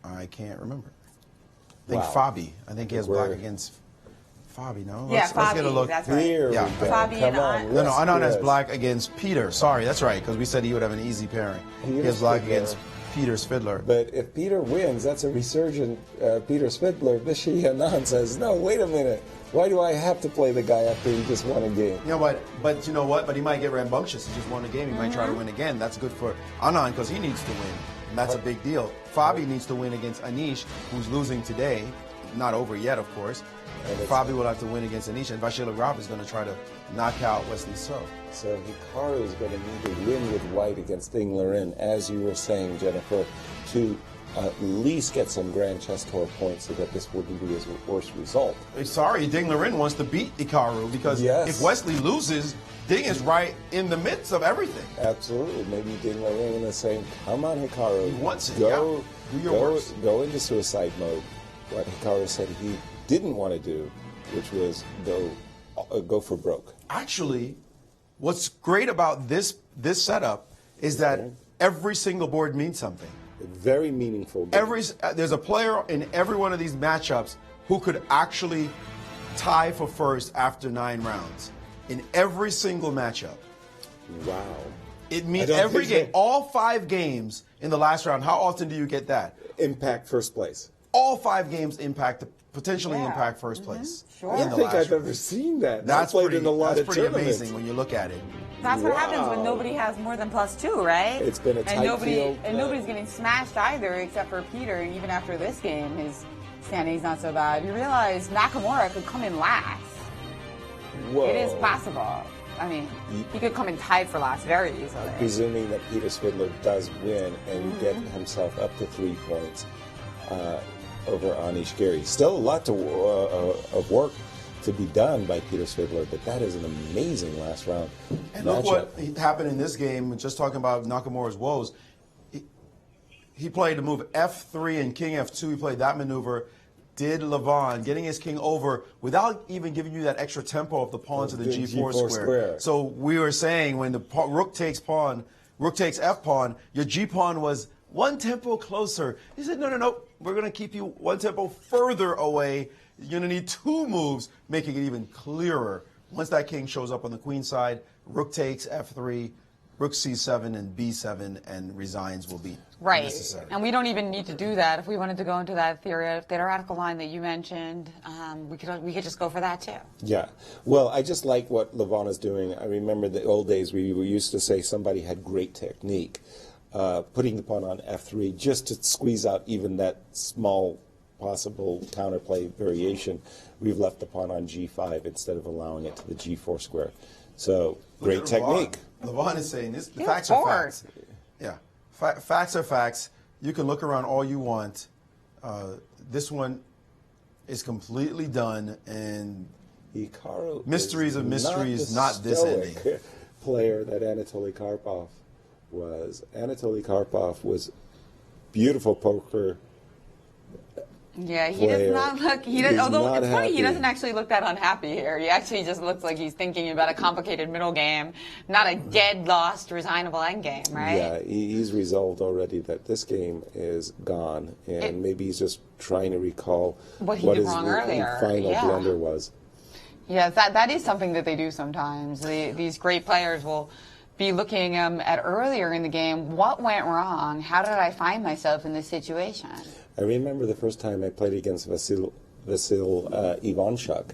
I can't remember. I think Fabi. I think he has black against Fabi, no? Yeah, let's get a look. That's right. Fabi and Anand. No, Anand has black against Peter. Sorry, that's right, because we said he would have an easy pairing. He has black against Peter Svidler. But if Peter wins, that's a resurgent Peter Svidler. Vishy Anand says, no, wait a minute. Why do I have to play the guy after he just won a game? You know what? But you know what? But he might get rambunctious. He just won a game. He might try to win again. That's good for Anand because he needs to win. And that's a big deal. Fabi needs to win against Anish, who's losing today. Not over yet, of course. And Fabi will have to win against Anish. And Vasilij is going to try to knock out Wesley So. So Hikaru is going to need to win with white against Ding Liren, as you were saying, Jennifer, to at least get some Grand Chess Tour points so that this wouldn't be his worst result. Sorry, Ding Liren wants to beat Hikaru because if Wesley loses, Ding is right in the midst of everything. Absolutely. Maybe Ding Liren is saying, come on, Hikaru. He wants it, go, Do your worst. Go into suicide mode. What Hikaru said he didn't want to do, which was go for broke. Actually, what's great about this setup is that every single board means something. A very meaningful game. There's a player in every one of these matchups who could actually tie for first after 9 rounds. In every single matchup. Wow. It means every game, all 5 games in the last round. How often do you get that? Impact first place. All 5 games potentially impact first place. Sure. I don't think I've ever seen that. That's played pretty, in a lot that's of pretty tournaments. amazing when you look at it. That's what happens when nobody has more than +2, right? It's been a tight field. And nobody's getting smashed either, except for Peter. Even after this game, his standing's not so bad. You realize Nakamura could come in last. Whoa. It is possible. I mean, he could come in tied for last very easily. Presuming that Peter Svidler does win and get himself up to 3 points over Anish Giri. Still a lot of work to be done by Peter Svidler, but that is an amazing last round And matchup. look what happened in this game, just talking about Nakamura's woes. He played the move F3 and King F2. He played that maneuver. Did Levon, getting his king over without even giving you that extra tempo of the pawn to the G4 square. So we were saying when the rook takes F pawn, your G pawn was 1 tempo closer. He said, no, we're going to keep you 1 tempo further away. You're going to need 2 moves, making it even clearer. Once that king shows up on the queen side, rook takes F3, rook C7 and B7, and resigns will be necessary. And we don't even need to do that. If we wanted to go into that theoretical line that you mentioned, we could just go for that too. Yeah. Well, I just like what Levon is doing. I remember the old days we used to say somebody had great technique, putting the pawn on F3 just to squeeze out even that small possible counterplay variation. We've left the pawn on G5 instead of allowing it to the G4 square. So, great technique. Levon is saying this. The facts are facts. Yeah, facts are facts. You can look around all you want. This one is completely done, and Hikaru mysteries of mysteries, not this ending. Player that Anatoly Karpov was. Anatoly Karpov was beautiful poker. Yeah, he does not look. Although it's funny, he doesn't actually look that unhappy here. He actually just looks like he's thinking about a complicated middle game, not a dead, lost, resignable end game, right? Yeah, he's resolved already that this game is gone, and maybe he's just trying to recall what he did wrong earlier. Final blunder was. Yeah, that is something that they do sometimes. These great players will be looking at earlier in the game. What went wrong? How did I find myself in this situation? I remember the first time I played against Vasil Ivanchuk,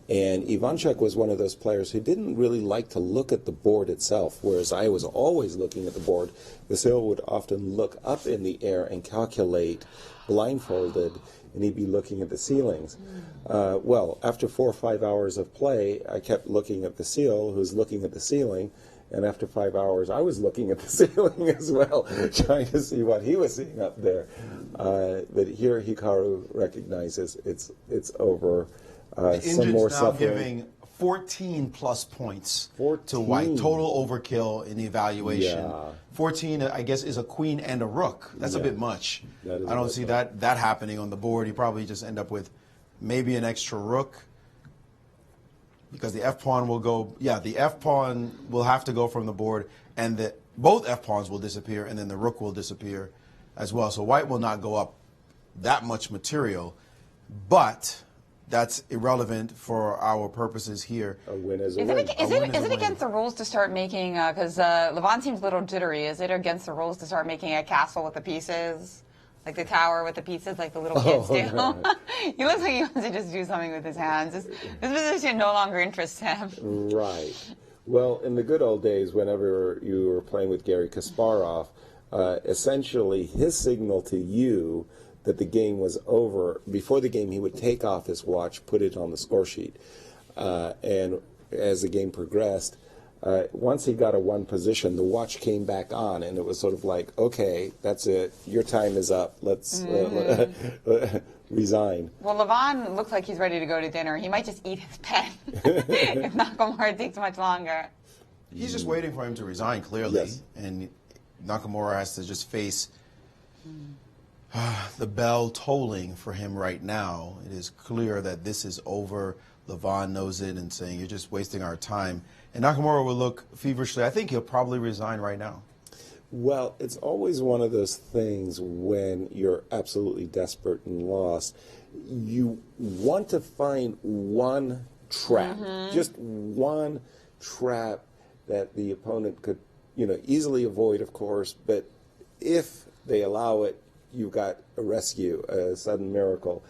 and Ivanchuk was one of those players who didn't really like to look at the board itself, whereas I was always looking at the board. Vasil would often look up in the air and calculate blindfolded, and he'd be looking at the ceilings. Well, after 4 or 5 hours of play, I kept looking at Vasil, who's looking at the ceiling, and after 5 hours, I was looking at the ceiling as well, trying to see what he was seeing up there. But here, Hikaru recognizes it's over. Some more now suffering. giving 14 plus points to White. Total overkill in the evaluation. Yeah. 14, I guess, is a queen and a rook. That's a bit much. I don't see that happening on the board. You probably just end up with maybe an extra rook, because the F-pawn will go, the F-pawn will have to go from the board, and both F-pawns will disappear, and then the rook will disappear as well. So White will not go up that much material, but that's irrelevant for our purposes here. A win is a Is win. it against the rules to start making, because Levon seems a little jittery, is it against the rules to start making a castle with the pieces? Like the tower with the pieces, like the little kids do. No. He looks like he wants to just do something with his hands. This position no longer interests him. Right. Well, in the good old days, whenever you were playing with Garry Kasparov, essentially his signal to you that the game was over, before the game he would take off his watch, put it on the score sheet. And as the game progressed, once he got a one position, the watch came back on, and it was sort of like, okay, that's it. Your time is up. Let's resign. Well, Levon looks like he's ready to go to dinner. He might just eat his pen if Nakamura takes much longer. He's just waiting for him to resign, clearly. Yes. And Nakamura has to just face the bell tolling for him right now. It is clear that this is over. Levon knows it and saying, you're just wasting our time. And Nakamura will look feverishly. I think he'll probably resign right now. Well, it's always one of those things when you're absolutely desperate and lost. You want to find one trap, just one trap that the opponent could, easily avoid, of course. But if they allow it, you've got a rescue, a sudden miracle.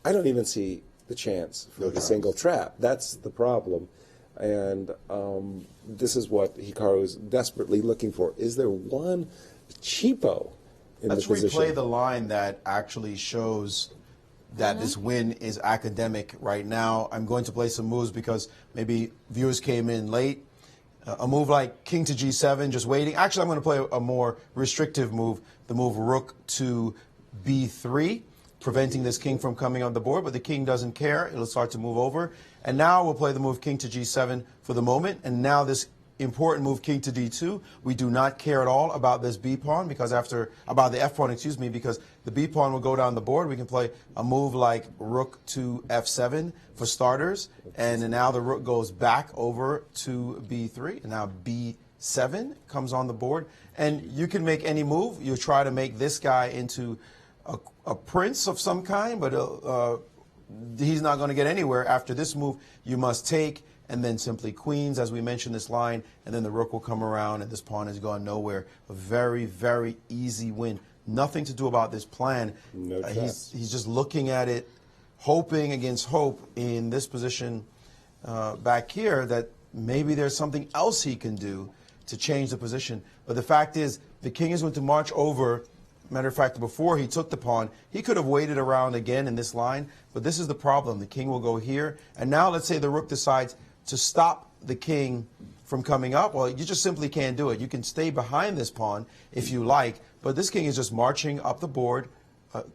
I don't even see the chance for the single trap. That's the problem. And this is what Hikaru is desperately looking for. Is there one cheapo in Let's the position? replay the line that actually shows that this win is academic right now. I'm going to play some moves because maybe viewers came in late. A move like king to g7, just waiting. Actually, I'm going to play a more restrictive move, the move rook to b3, preventing this king from coming on the board, but the king doesn't care. It'll start to move over. And now we'll play the move king to g7 for the moment. And now this important move king to d2. We do not care at all about this b pawn because about the f pawn, because the b pawn will go down the board. We can play a move like rook to f7 for starters. And then now the rook goes back over to b3. And now b7 comes on the board. And you can make any move. You try to make this guy into a prince of some kind, but he's not going to get anywhere. After this move, you must take, and then simply queens, as we mentioned this line, and then the rook will come around, and this pawn has gone nowhere. A very, very easy win. Nothing to do about this plan. No he's just looking at it, hoping against hope in this position back here that maybe there's something else he can do to change the position. But the fact is, the king is going to march over. Matter of fact, before he took the pawn, he could have waited around again in this line, but this is the problem. The king will go here, and now let's say the rook decides to stop the king from coming up. Well, you just simply can't do it. You can stay behind this pawn if you like, but this king is just marching up the board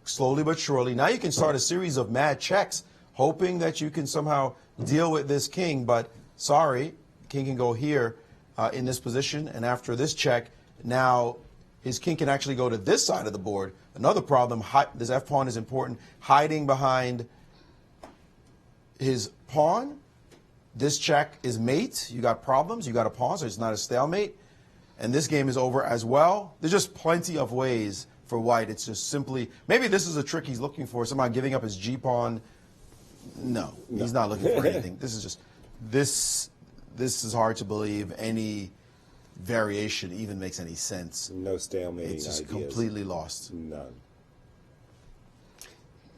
slowly but surely. Now you can start a series of mad checks, hoping that you can somehow deal with this king, but sorry, the king can go here in this position, and after this check, now his king can actually go to this side of the board. Another problem, this f-pawn is important, hiding behind his pawn. This check is mate. You got problems. You got a pawn, so it's not a stalemate. And this game is over as well. There's just plenty of ways for white. It's just simply, maybe this is a trick he's looking for, somehow giving up his g-pawn. No, he's not looking for anything. This is just, this is hard to believe any variation even makes any sense. No stalemate. It's just completely lost. None.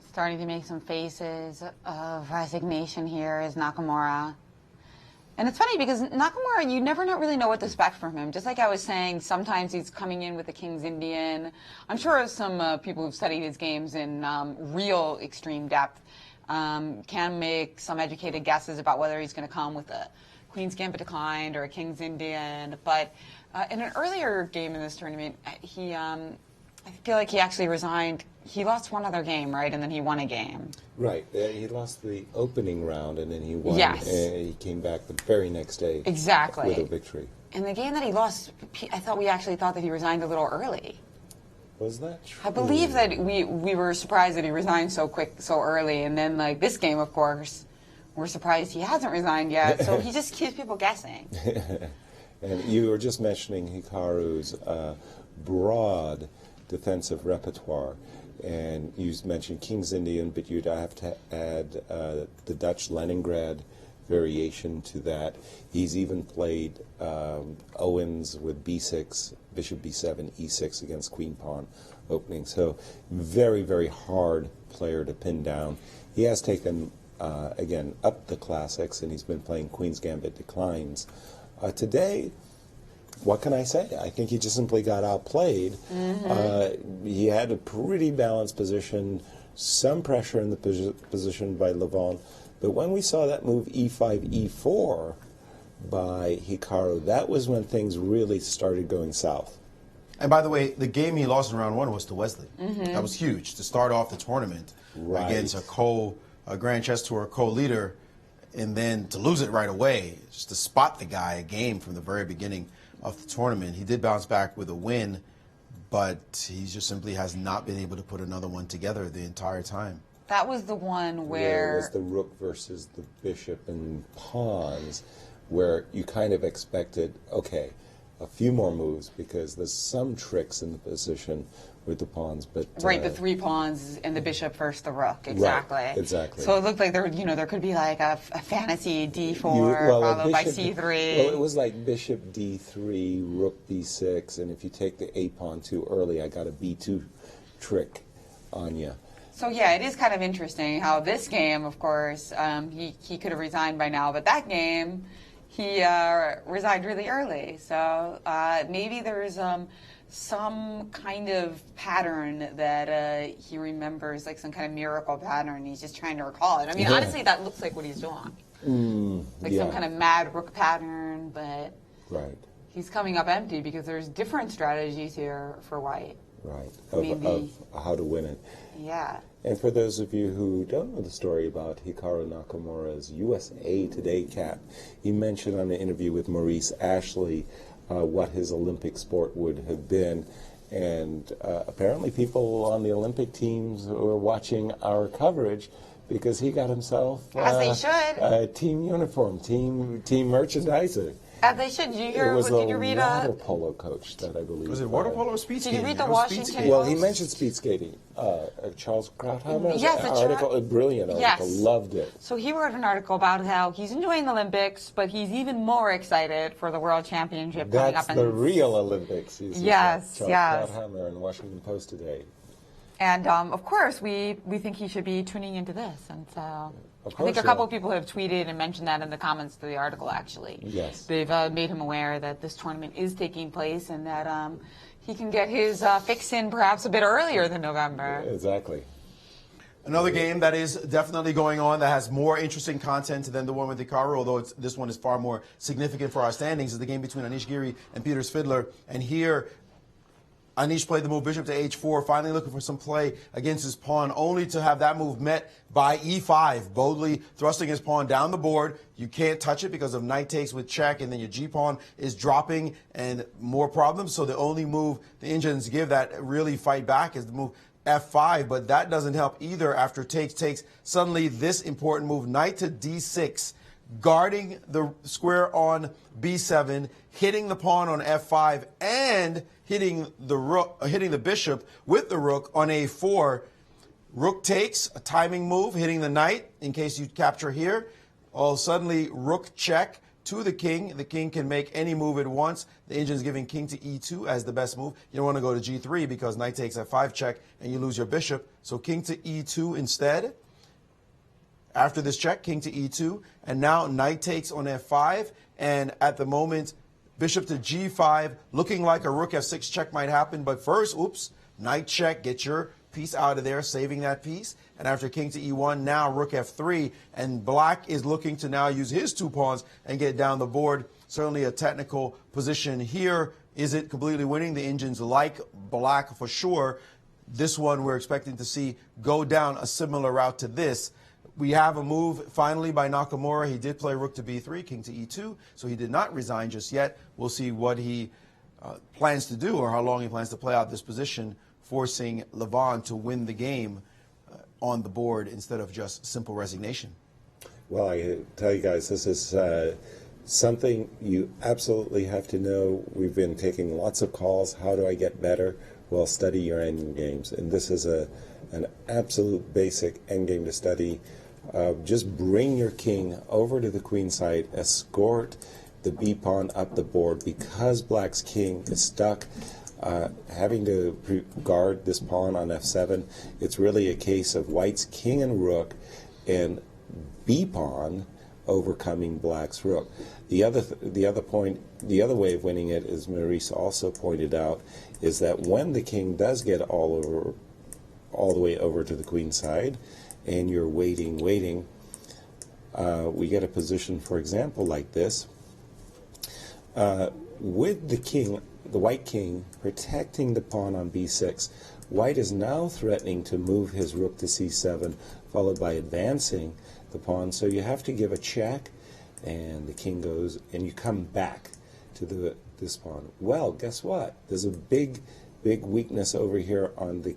Starting to make some faces of resignation here is Nakamura. And it's funny because Nakamura, you never really know what to expect from him. Just like I was saying, sometimes he's coming in with the King's Indian. I'm sure some people who've studied his games in real extreme depth can make some educated guesses about whether he's going to come with a Queen's Gambit declined or a King's Indian. But in an earlier game in this tournament, I feel like he actually resigned. He lost one other game, right? And then he won a game. Right. He lost the opening round and then he won. Yes. He came back the very next day. Exactly. With a victory. In the game that he lost, we actually thought that he resigned a little early. Was that true? I believe that we were surprised that he resigned so early. And then, like, this game, of course, we're surprised he hasn't resigned yet. So he just keeps people guessing. And you were just mentioning Hikaru's broad defensive repertoire. And you mentioned King's Indian, but you'd have to add the Dutch Leningrad variation to that. He's even played Owens with b6, bishop b7, e6 against queen pawn opening. So very, very hard player to pin down. He has taken, again, up the classics, and he's been playing Queen's Gambit declines. Today, what can I say? I think he just simply got outplayed. Mm-hmm. He had a pretty balanced position, some pressure in the position by Levon. But when we saw that move e5, e4, by Hikaru, that was when things really started going south. And by the way, the game he lost in round one was to Wesley. That was huge to start off the tournament against a Grand Chess Tour co-leader, and then to lose it right away, just to spot the guy a game from the very beginning of the tournament. He did bounce back with a win, but he just simply has not been able to put another one together the entire time. That was the one where... Yeah, it was the rook versus the bishop and pawns, where you kind of expected, okay, a few more moves, because there's some tricks in the position with the pawns, but... Right, the 3 pawns and the bishop versus the rook, exactly. Right, exactly. So it looked like there could be like a fantasy d4 followed by c3. Well, it was like bishop d3, rook b6, and if you take the a pawn too early, I got a b2 trick on you. So yeah, it is kind of interesting how this game, of course, he could have resigned by now, but that game, he resigned really early. So maybe there's some kind of pattern that he remembers, like some kind of miracle pattern. He's just trying to recall it. I mean, honestly, that looks like what he's doing. Some kind of mad rook pattern, but he's coming up empty because there's different strategies here for white. Right, of how to win it. Yeah. And for those of you who don't know the story about Hikaru Nakamura's USA Today cap, he mentioned on an interview with Maurice Ashley what his Olympic sport would have been. And apparently people on the Olympic teams were watching our coverage because he got himself as they should. Team uniform, team merchandiser. As they should. Did you hear? It was did you read water polo coach that I believe. Was it water polo or speed skating? Did you read the Washington Post? Well, he mentioned speed skating. Charles Krautheimer's article, a brilliant article. Yes. Loved it. So he wrote an article about how he's enjoying the Olympics, but he's even more excited for the World Championship coming up. That's the real Olympics. Yes, Charles Krautheimer in the Washington Post today. And of course, we think he should be tuning into this, and so. I think a couple of people have tweeted and mentioned that in the comments to the article, actually. Yes. They've made him aware that this tournament is taking place and that he can get his fix in perhaps a bit earlier than November. Exactly. Another game that is definitely going on that has more interesting content than the one with Hikaru, although this one is far more significant for our standings, is the game between Anish Giri and Peter Svidler. And here, Anish played the move bishop to h4, finally looking for some play against his pawn, only to have that move met by e5, boldly thrusting his pawn down the board. You can't touch it because of knight takes with check, and then your g-pawn is dropping and more problems. So the only move the Indians give that really fight back is the move f5, but that doesn't help either after takes. Suddenly this important move, knight to d6, guarding the square on b7, hitting the pawn on f5, and hitting the bishop with the rook on a4. Rook takes, a timing move, hitting the knight in case you capture here. Oh, suddenly rook check to the king. The king can make any move at once. The Indian's giving king to e2 as the best move. You don't want to go to g3 because knight takes f5 check and you lose your bishop. So king to e2 instead. After this check, king to e2, and now knight takes on f5, and at the moment, bishop to g5, looking like a rook f6 check might happen, but first, oops, knight check, get your piece out of there, saving that piece, and after king to e1, now rook f3, and black is looking to now use his 2 pawns and get down the board. Certainly a technical position here. Is it completely winning? The Indians like black for sure. This one we're expecting to see go down a similar route to this. We have a move finally by Nakamura. He did play rook to b3, king to e2, so he did not resign just yet. We'll see what he plans to do or how long he plans to play out this position, forcing Levon to win the game on the board instead of just simple resignation. Well, I tell you guys, this is something you absolutely have to know. We've been taking lots of calls. How do I get better? Well, study your endgames, and this is an absolute basic endgame to study. Just bring your king over to the queen side, escort the b-pawn up the board. Because black's king is stuck, having to guard this pawn on f7, it's really a case of white's king and rook and b-pawn overcoming black's rook. The other point, the other way of winning it, as Maurice also pointed out, is that when the king does get all the way over to the queen side, and you're waiting, we get a position, for example, like this, With the king, the white king, protecting the pawn on b6, white is now threatening to move his rook to c7, followed by advancing the pawn. So you have to give a check, and the king goes, and you come back to this pawn. Well, guess what? There's a big weakness over here on the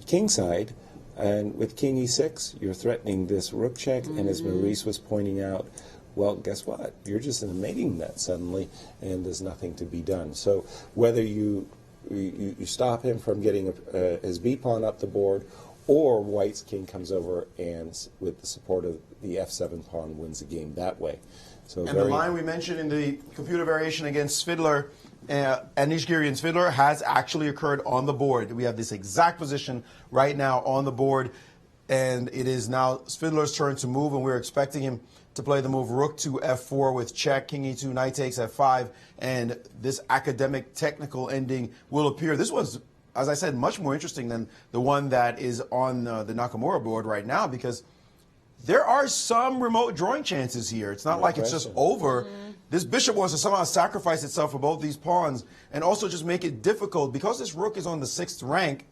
king side, and with king e6, you're threatening this rook check, and as Maurice was pointing out, well, guess what? You're just in a mating net suddenly, and there's nothing to be done. So whether you stop him from getting his b pawn up the board, or white's king comes over and, with the support of the f7 pawn, wins the game that way. So and the line we mentioned in the computer variation against Fiddler, Anish Giri and Fiddler, has actually occurred on the board. We have this exact position right now on the board, and it is now Fiddler's turn to move, and we're expecting him to play the move rook to f4 with check, king e2, knight takes f5, and this academic technical ending will appear. This was, as I said, much more interesting than the one that is on the Nakamura board right now, because there are some remote drawing chances here. It's not like it's just over. This bishop wants to somehow sacrifice itself for both these pawns and also just make it difficult. Because this rook is on the 6th rank,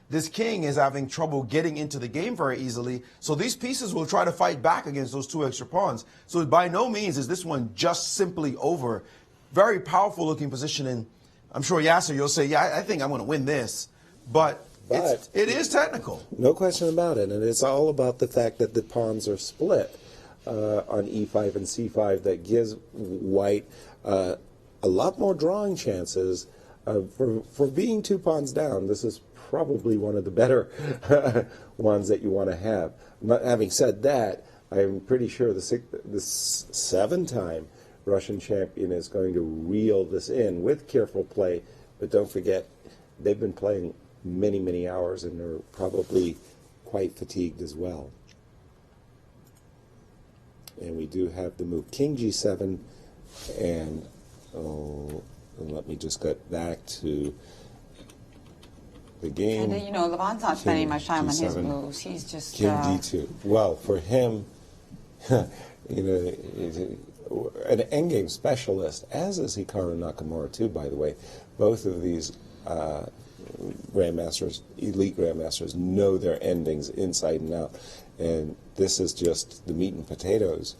this king is having trouble getting into the game very easily. So these pieces will try to fight back against those 2 extra pawns. So by no means is this one just simply over. Very powerful looking position. And I'm sure, Yasser, you'll say, yeah, I think I'm going to win this. But it is technical. No question about it. And it's all about the fact that the pawns are split on e5 and c5. That gives white a lot more drawing chances for being 2 pawns down. This is probably one of the better ones that you want to have. Having said that, I'm pretty sure the 7-time Russian champion is going to reel this in with careful play. But don't forget, they've been playing many hours, and they're probably quite fatigued as well. And we do have the move king g7, and let me just get back to the game. And Levon's not spending much time on his moves. He's just king d2. Well, for him, an endgame specialist, as is Hikaru Nakamura too, by the way. Both of these grandmasters, elite grandmasters, know their endings inside and out, and this is just the meat and potatoes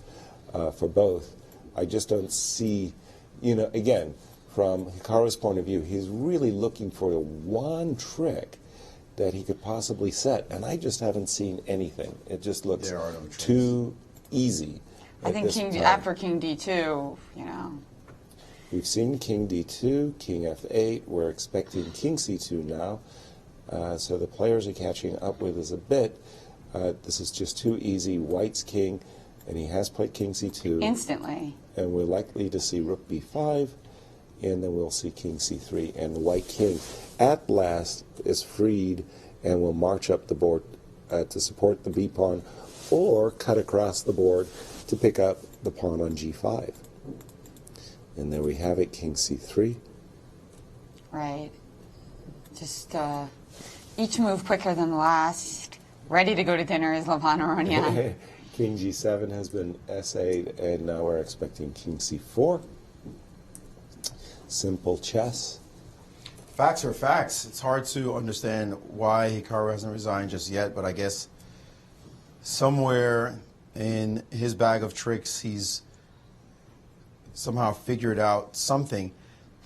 for both. I just don't see, again, from Hikaru's point of view, he's really looking for the one trick that he could possibly set, and I just haven't seen anything. It just looks too easy. I think after king d2, We've seen king d2, king f8. We're expecting king c2 now. So the players are catching up with us a bit. This is just too easy. White's king, and he has played king c2. Instantly. And we're likely to see rook b5, and then we'll see king c3. And the white king, at last, is freed and will march up the board to support the b pawn, or cut across the board to pick up the pawn on g5. And there we have it, king c3. Right. Just each move quicker than the last. Ready to go to dinner is Levon Aronian. King g7 has been essayed, and now we're expecting king c4. Simple chess. Facts are facts. It's hard to understand why Hikaru hasn't resigned just yet, but I guess somewhere in his bag of tricks, he's somehow figured out something.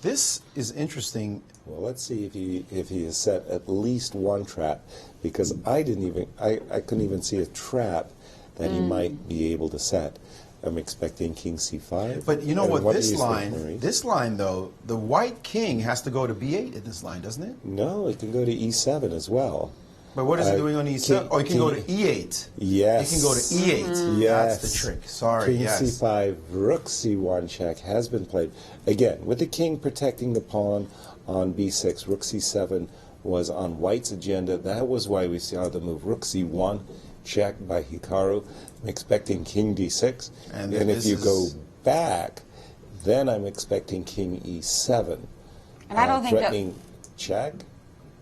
This is interesting. Well, let's see if he has set at least one trap, because I couldn't even see a trap that he might be able to set. I'm expecting king c5. But you know what this line though, the white king has to go to b8 in this line, doesn't it? No, it can go to e7 as well. But what is it doing on e7? It can go to e8. Yes. It can go to e8. Yes. That's the trick. Sorry, King c5, rook c1 check has been played. Again, with the king protecting the pawn on b6, rook c7 was on white's agenda. That was why we saw the move rook c1 check by Hikaru. I'm expecting king d6. And if you go back, then I'm expecting king e7. And I don't think threatening check.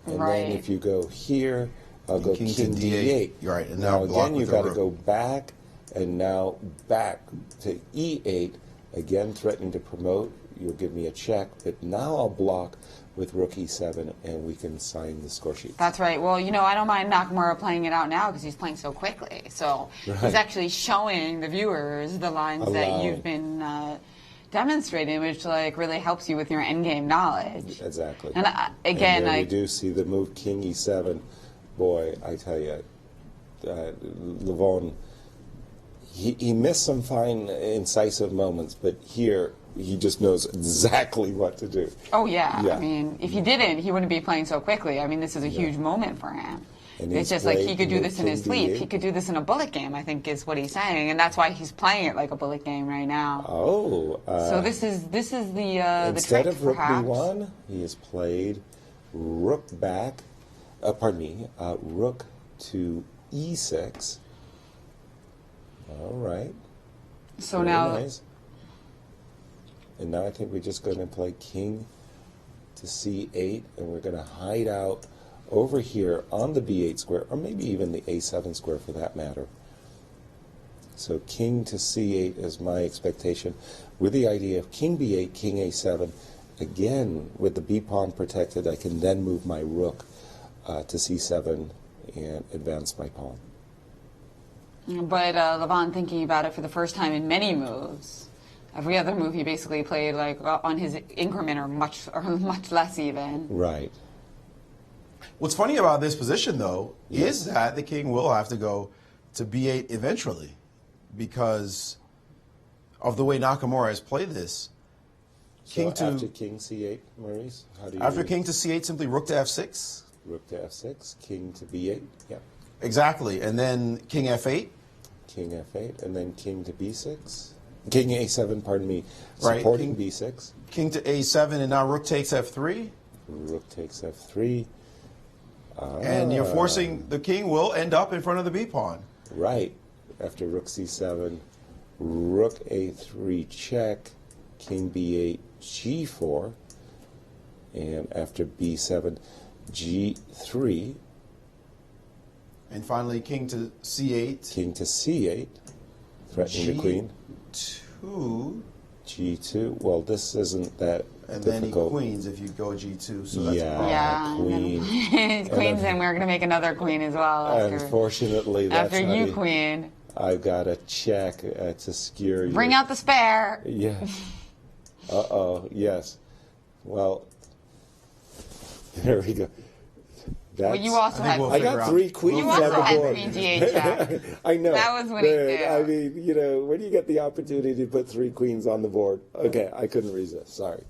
And then if you go here, I'll go king d8. You're right. And now again, you've got to go back, and now back to e8 again threatening to promote. You'll give me a check, but now I'll block with rook e7, and we can sign the score sheet. That's right. Well, you know, I don't mind Nakamura playing it out now because he's playing so quickly. So he's actually showing the viewers the lines that you've been demonstrating, which like really helps you with your endgame knowledge. Exactly. And again, we do see the move king e7. Boy, I tell you, Levon, he missed some fine, incisive moments, but here he just knows exactly what to do. Oh, yeah. I mean, if he didn't, he wouldn't be playing so quickly. I mean, this is a huge moment for him. And it's just like he could do this in his sleep. He could do this in a bullet game, I think is what he's saying. And that's why he's playing it like a bullet game right now. Oh. So this is the instead trick, of rook perhaps. b1, he has played rook back, rook to e6. All right. So Very now... nice. And now I think we're just going to play king to c8, and we're going to hide out over here on the b8 square, or maybe even the a7 square for that matter. So king to c8 is my expectation, with the idea of king b8, king a7. Again, with the b pawn protected, I can then move my rook to c7 and advance my pawn. But Levon, thinking about it for the first time in many moves, every other move he basically played like on his increment or much less even. Right. What's funny about this position, though, is that the king will have to go to b8 eventually because of the way Nakamura has played this. So after king c8, Maurice, how do you after read king to c8, simply rook to f6. Rook to f6, king to b8, yeah. Exactly, and then king f8. King f8, and then king to b6. King a7, pardon me, Right, supporting b6. King to a7, and now rook takes f3. Rook takes f3. And you're forcing, the king will end up in front of the b pawn. Right. After rook c7, rook a3 check, king b8, g4, and after b7, g3. And finally, king to c8. King to c8, threatening the queen. G2. G2. Well, this isn't that and difficult. then he queens if you go G2. So that's Yeah, queen. Queens, and we're going to make another queen as well. Unfortunately, that's after you not queen. I've got a check to skewer you. Bring out the spare. Yeah. Uh-oh, yes. Well, there we go. Well, you also had. I got 3 queens you on also the had board. queen g8 check. I know. That was what he did. I mean, you know, when you get the opportunity to put 3 queens on the board, okay, I couldn't resist. Sorry.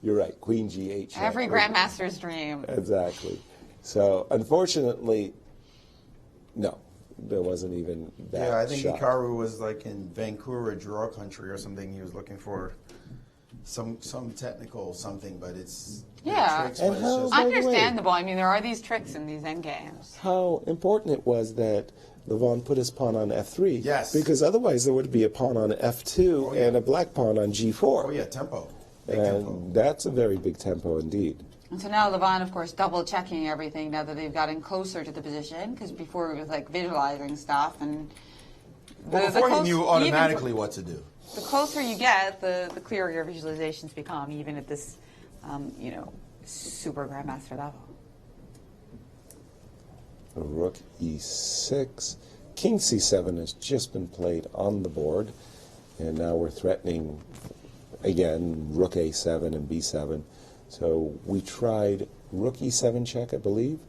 You're right. Queen g8 check. Every grandmaster's dream. Exactly. So, unfortunately, no, there wasn't even that Yeah, I think shot. Hikaru was like in Vancouver draw country or something. He was looking for some technical something, but it's tricks, but it's just Understandable. I mean, there are these tricks in these endgames. How important it was that Levon put his pawn on f3. Yes. Because otherwise there would be a pawn on f2 and a black pawn on g4. Oh, yeah, tempo. Big tempo. That's a very big tempo indeed. And so now Levon, of course, double checking everything now that they've gotten closer to the position, because before it was like visualizing stuff and. Well, before he knew automatically what to do. The closer you get, the clearer your visualizations become, even at this, you know, super grandmaster level. Rook e6. King c7 has just been played on the board, and now we're threatening, again, rook a7 and b7. So we tried rook e7 check, I believe,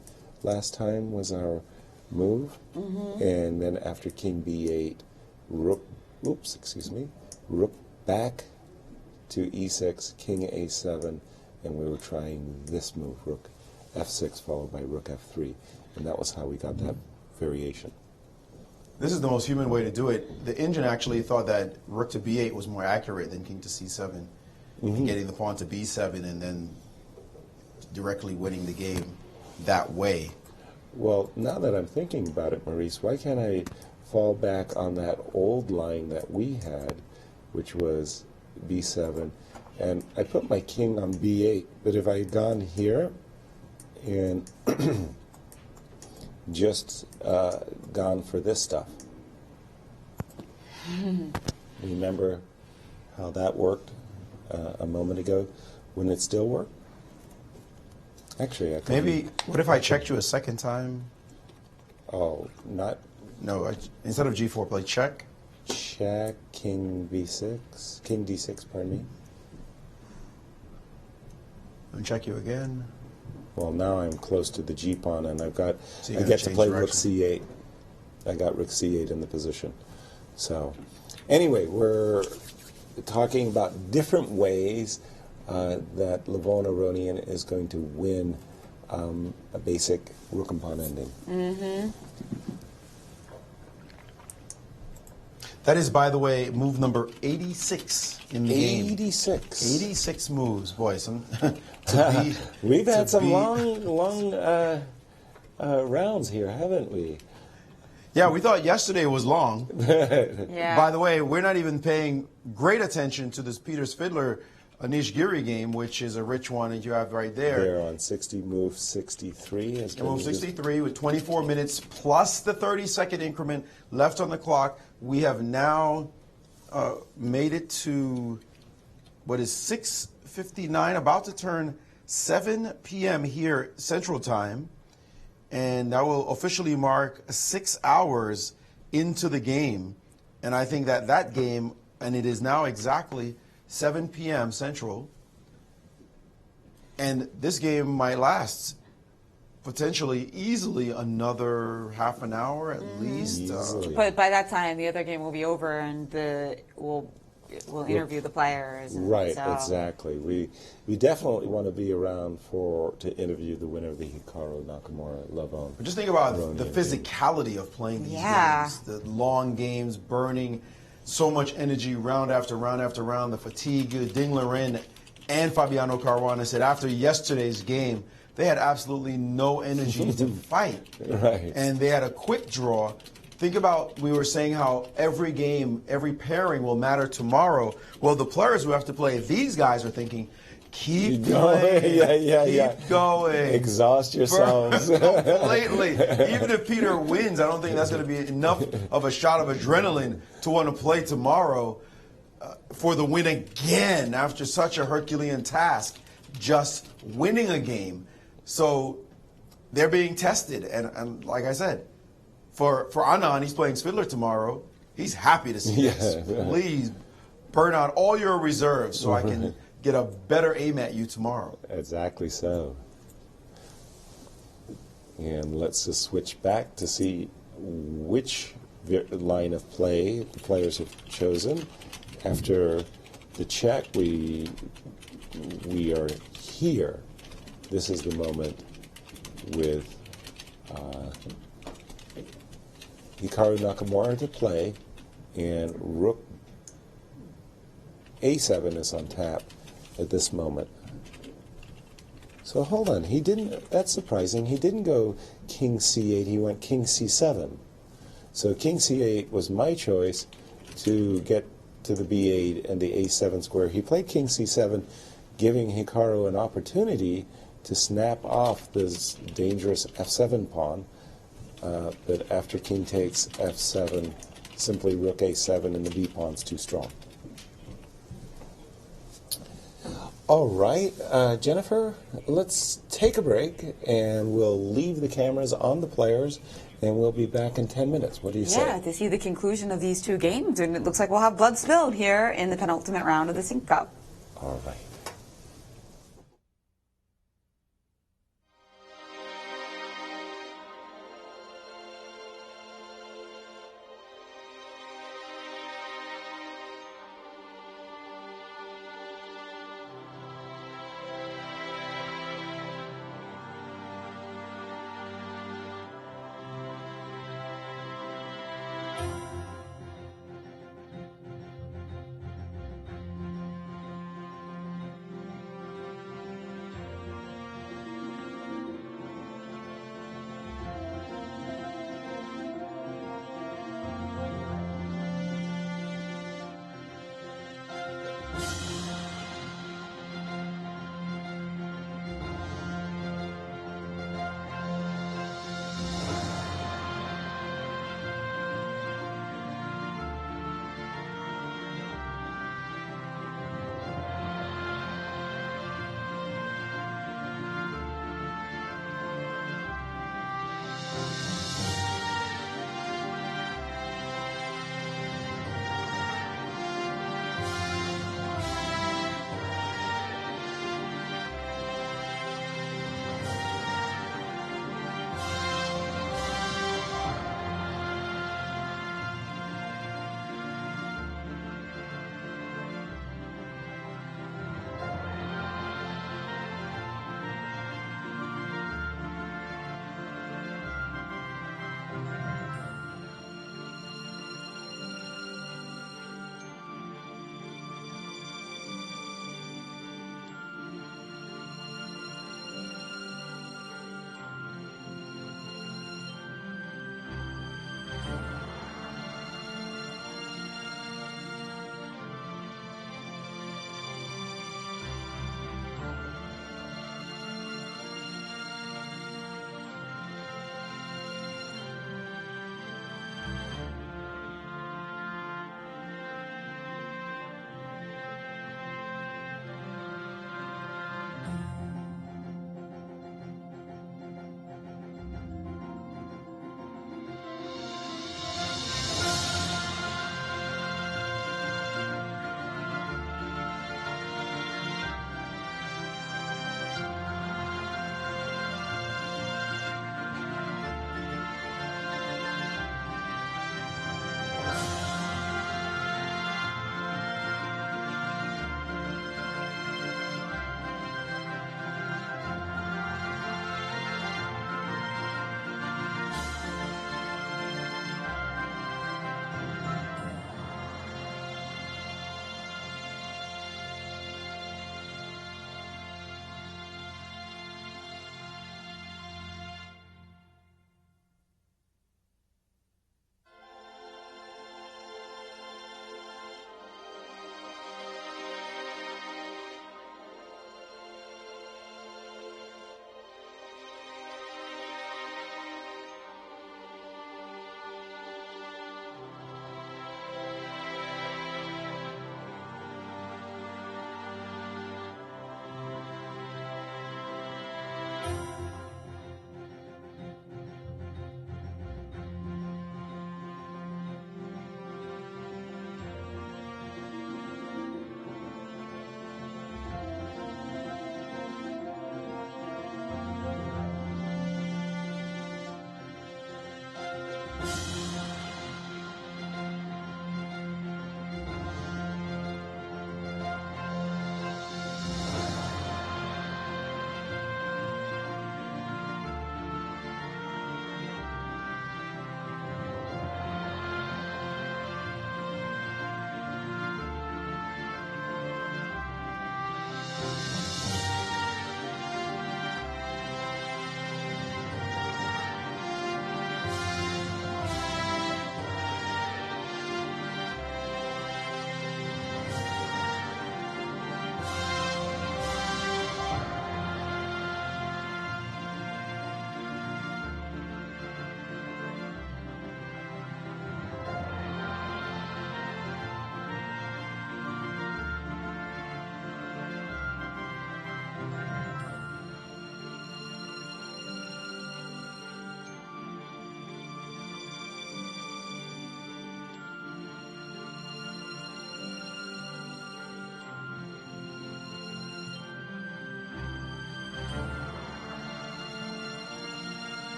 last time was our move. And then after king b8, rook back to e6, king a7, and we were trying this move, rook f6 followed by rook f3, and that was how we got that variation. This is the most human way to do it. The engine actually thought that rook to b8 was more accurate than king to c7, and getting the pawn to b7 and then directly winning the game that way. Well, now that I'm thinking about it, Maurice, why can't I fall back on that old line that we had, which was b7, and I put my king on b8, but if I had gone here and just gone for this stuff, remember how that worked a moment ago. Wouldn't it still work? Actually, I think Maybe, what if I checked you a second time? Oh, not... No, instead of G4, play check. Check, King B6, King D6, pardon me. And check you again. Well, now I'm close to the G pawn, and I get to change play direction. Rook C8. I got Rook C8 in the position. So, anyway, we're talking about different ways that Levon Aronian is going to win a basic Rook and Pawn ending. Mm-hmm. That is, by the way, move number 86 in the game. 86. 86 moves, boy. We've had some long rounds here, haven't we? Yeah, we thought yesterday was long. Yeah. By the way, we're not even paying great attention to this Peters Fiddler Anish Giri game, which is a rich one that you have right there. They're on 60, move 63. Move 63 with 24 minutes plus the 30-second increment left on the clock. We have now made it to what is 6:59, about to turn 7 p.m. here Central Time. And that will officially mark 6 hours into the game. And I think that game, and it is now exactly 7 p.m. Central, and this game might last potentially easily another half an hour at least. But by that time, the other game will be over, and we'll interview the players. Right, so. exactly. We definitely want to be around to interview the winner of the Hikaru Nakamura Levon. But just think about Aronian the physicality of playing these Yeah. games, the long games, burning so much energy round after round after round, the fatigue. Ding Liren and Fabiano Caruana said after yesterday's game, they had absolutely no energy to fight. Right. And they had a quick draw. Think about, we were saying how every game, every pairing will matter tomorrow. Well, the players who have to play, these guys are thinking, keep playing, keep going. Exhaust yourselves. Completely. Even if Peter wins, I don't think that's going to be enough of a shot of adrenaline to want to play tomorrow for the win again after such a Herculean task, just winning a game. So they're being tested. And like I said, for Anand, he's playing Fiddler tomorrow. He's happy to see this. Please burn out all your reserves so I can get a better aim at you tomorrow. Exactly so. And let's just switch back to see which line of play the players have chosen. After the check, we are here. This is the moment with Hikaru Nakamura to play, and Rook A7 is on tap at this moment. So hold on, that's surprising, he didn't go King C8, he went King C7. So King C8 was my choice to get to the B8 and the A7 square. He played King C7, giving Hikaru an opportunity to snap off this dangerous F7 pawn. But after King takes F7, simply Rook A7 and the B pawn's too strong. All right, Jennifer, let's take a break and we'll leave the cameras on the players and we'll be back in 10 minutes. What do you say? Yeah, to see the conclusion of these two games. And it looks like we'll have blood spilled here in the penultimate round of the Sinquefield Cup. All right.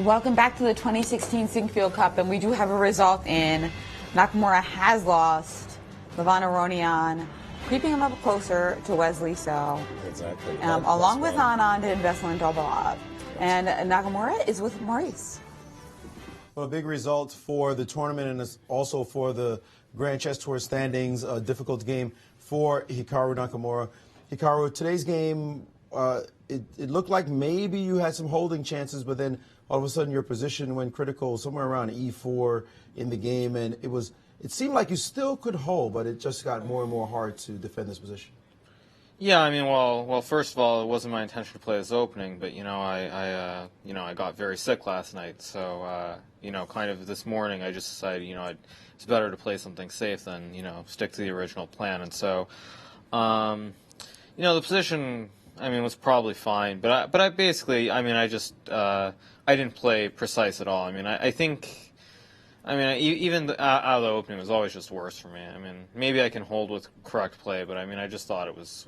Welcome back to the 2016 Sinquefield Cup, and we do have a result in. Nakamura has lost. Levon Aronian creeping him up closer to Wesley So. Exactly. Along with Anand and Veselin Dobolov. And Nakamura is with Maurice. Well, a big result for the tournament and also for the Grand Chess Tour standings. A difficult game for Hikaru Nakamura. Hikaru, today's game, it looked like maybe you had some holding chances, but then all of a sudden your position went critical somewhere around E4 in the game, and it seemed like you still could hold, but it just got more and more hard to defend this position. Yeah, I mean, well, first of all, it wasn't my intention to play this opening, but I got very sick last night, so kind of this morning I just decided, it's better to play something safe than stick to the original plan, and so, the position, was probably fine, but I basically, I didn't play precise at all. I think. Even out of the opening was always just worse for me. Maybe I can hold with correct play, but I just thought it was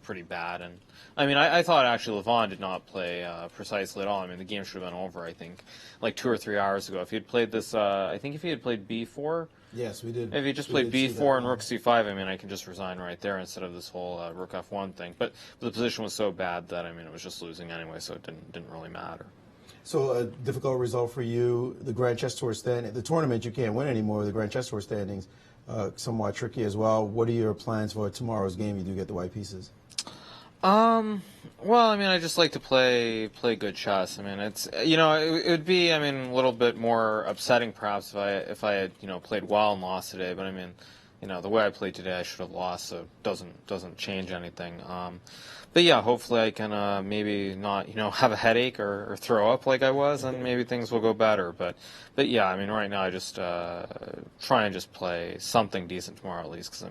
pretty bad. And I thought actually Levon did not play precisely at all. The game should have been over. I think like 2 or 3 hours ago. If he had played this, I think if he had played B4. Yes, we did. If he just played B4 and Rook C5, I can just resign right there instead of this whole Rook F1 thing. But the position was so bad that it was just losing anyway, so it didn't really matter. So a difficult result for you. The Grand Chess Tour the tournament you can't win anymore. The Grand Chess Tour standings somewhat tricky as well. What are your plans for tomorrow's game? You do get the white pieces. Well, I just like to play good chess. It's it would be a little bit more upsetting perhaps if I had played well and lost today. But the way I played today, I should have lost, so it doesn't change anything. But yeah, hopefully I can maybe not have a headache or throw up like I was, and maybe things will go better. But yeah, right now I just try and just play something decent tomorrow at least, because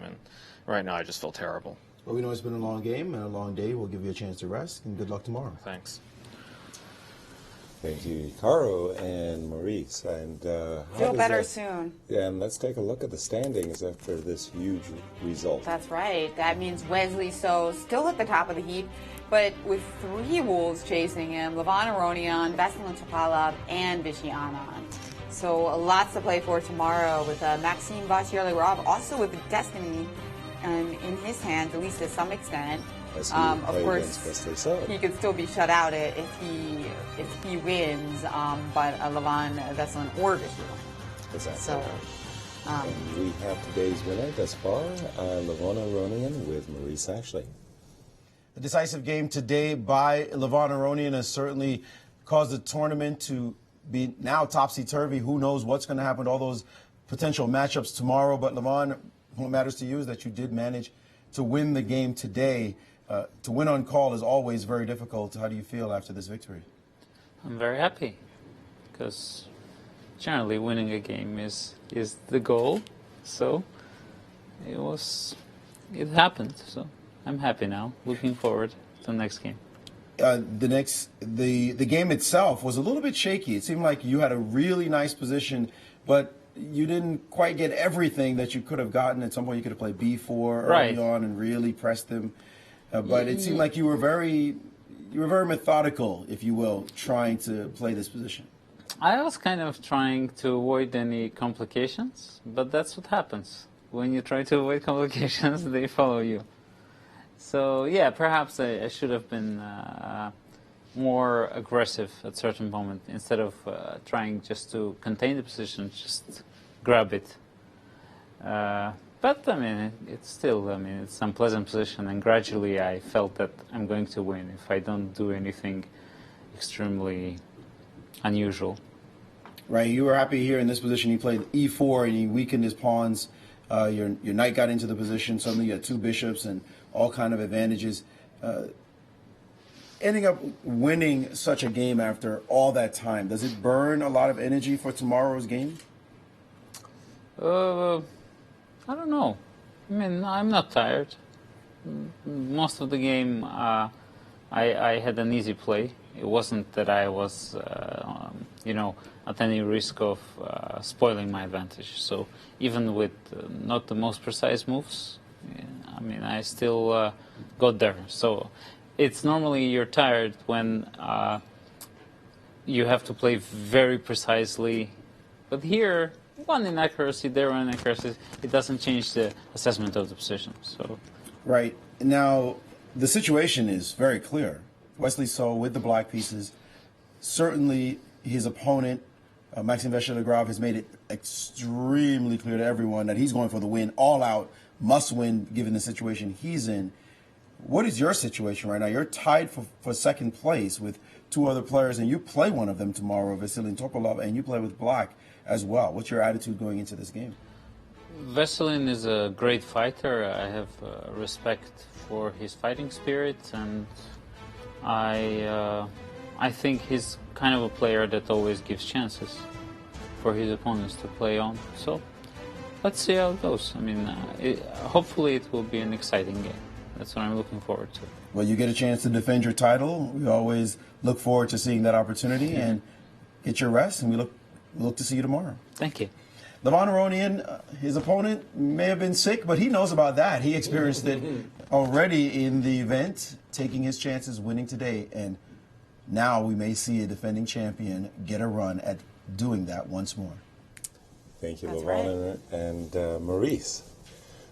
right now I just feel terrible. Well, we know it's been a long game and a long day. We'll give you a chance to rest, and good luck tomorrow. Thanks. Thank you, Hikaru and Maurice. And feel better soon. Yeah, and let's take a look at the standings after this huge result. That's right. That means Wesley So still at the top of the heap, but with 3 wolves chasing him: Levon Aronian, Veselin Dobolov, and Vishy Anand. So lots to play for tomorrow with Maxime Vachier-Leroy, also with Destiny in his hands, at least to some extent. Of course, he could still be shut out if he wins, but Levon, Veselin, or Vishy. Exactly. So, and we have today's winner thus far, Levon Aronian with Maurice Ashley. A decisive game today by Levon Aronian has certainly caused the tournament to be now topsy-turvy. Who knows what's going to happen to all those potential matchups tomorrow. But Levon, what matters to you is that you did manage to win the game today. To win on call is always very difficult. How do you feel after this victory? I'm very happy, because generally winning a game is the goal. So it happened. So I'm happy now. Looking forward to the next game. The game itself was a little bit shaky. It seemed like you had a really nice position, but you didn't quite get everything that you could have gotten. At some point, you could have played B4 early on and really pressed them. But it seemed like you were very methodical, if you will, trying to play this position. I was kind of trying to avoid any complications, but that's what happens. When you try to avoid complications, they follow you. So yeah, perhaps I should have been more aggressive at certain moment instead of trying just to contain the position, just grab it. But it's still, it's an unpleasant position, and gradually I felt that I'm going to win if I don't do anything extremely unusual. Right, you were happy here in this position. You played E4 and you weakened his pawns. Your knight got into the position. Suddenly you had 2 bishops and all kind of advantages. Ending up winning such a game after all that time, does it burn a lot of energy for tomorrow's game? I don't know. I'm not tired. Most of the game, I had an easy play. It wasn't that I was, at any risk of spoiling my advantage. So even with not the most precise moves, I still got there. So it's normally you're tired when you have to play very precisely. But here, one inaccuracy, there one inaccuracy, it doesn't change the assessment of the position. So, right. Now, the situation is very clear. Wesley So with the black pieces. Certainly, his opponent, Maxime Vachier-Lagrave, has made it extremely clear to everyone that he's going for the win, all out, must win given the situation he's in. What is your situation right now? You're tied for second place with two other players, and you play one of them tomorrow, Vasily Topolov, and you play with black as well. What's your attitude going into this game? Veselin is a great fighter. I have respect for his fighting spirit, and I think he's kind of a player that always gives chances for his opponents to play on. So let's see how it goes. I mean, hopefully it will be an exciting game. That's what I'm looking forward to. Well, you get a chance to defend your title. We always look forward to seeing that opportunity, and get your rest, and we look to see you tomorrow. Thank you. Levon Aronian, his opponent may have been sick, but he knows about that. He experienced it already in the event, taking his chances, winning today, and now we may see a defending champion get a run at doing that once more. Thank you, That's Levon right. and Maurice.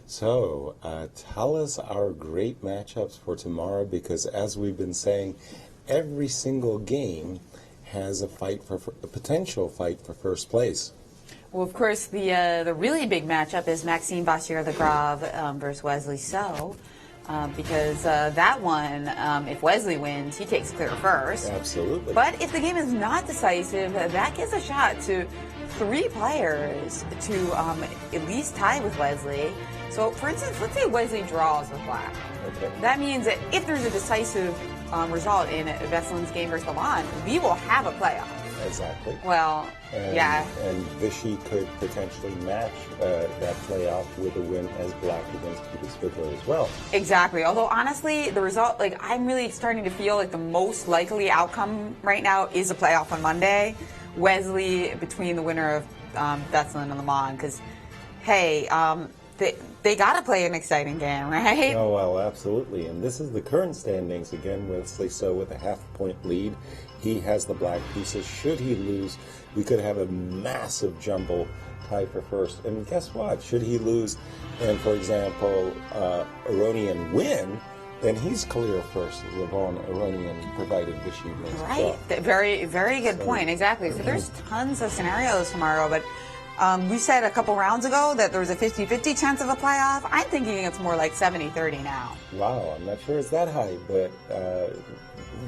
So, tell us our great matchups for tomorrow, because as we've been saying, every single game has a potential fight for first place. Well, of course, the really big matchup is Maxime Vachier-Lagrave versus Wesley So, because that one, if Wesley wins, he takes clear first. Absolutely. But if the game is not decisive, that gives a shot to 3 players to at least tie with Wesley. So, for instance, let's say Wesley draws with black. Okay. That means that if there's a decisive result in Veselin's game versus Levon, we will have a playoff. Exactly. Well, yeah. And Vichy could potentially match that playoff with a win as black against Peter Spidler as well. Exactly. Although, honestly, the result, I'm really starting to feel like the most likely outcome right now is a playoff on Monday. Wesley between the winner of Veselin and Levon, because, hey, they got to play an exciting game, right? Oh, well, absolutely. And this is the current standings. Again, Wesley So with a half-point lead. He has the black pieces. Should he lose, we could have a massive jumble tie for first. And guess what? Should he lose and, for example, Aronian win, then he's clear first. Levon Aronian, provided Vichy wins. Right. Very, very good point. Exactly. So there's tons of scenarios tomorrow, but we said a couple rounds ago that there was a 50-50 chance of a playoff. I'm thinking it's more like 70-30 now. Wow, I'm not sure it's that high, but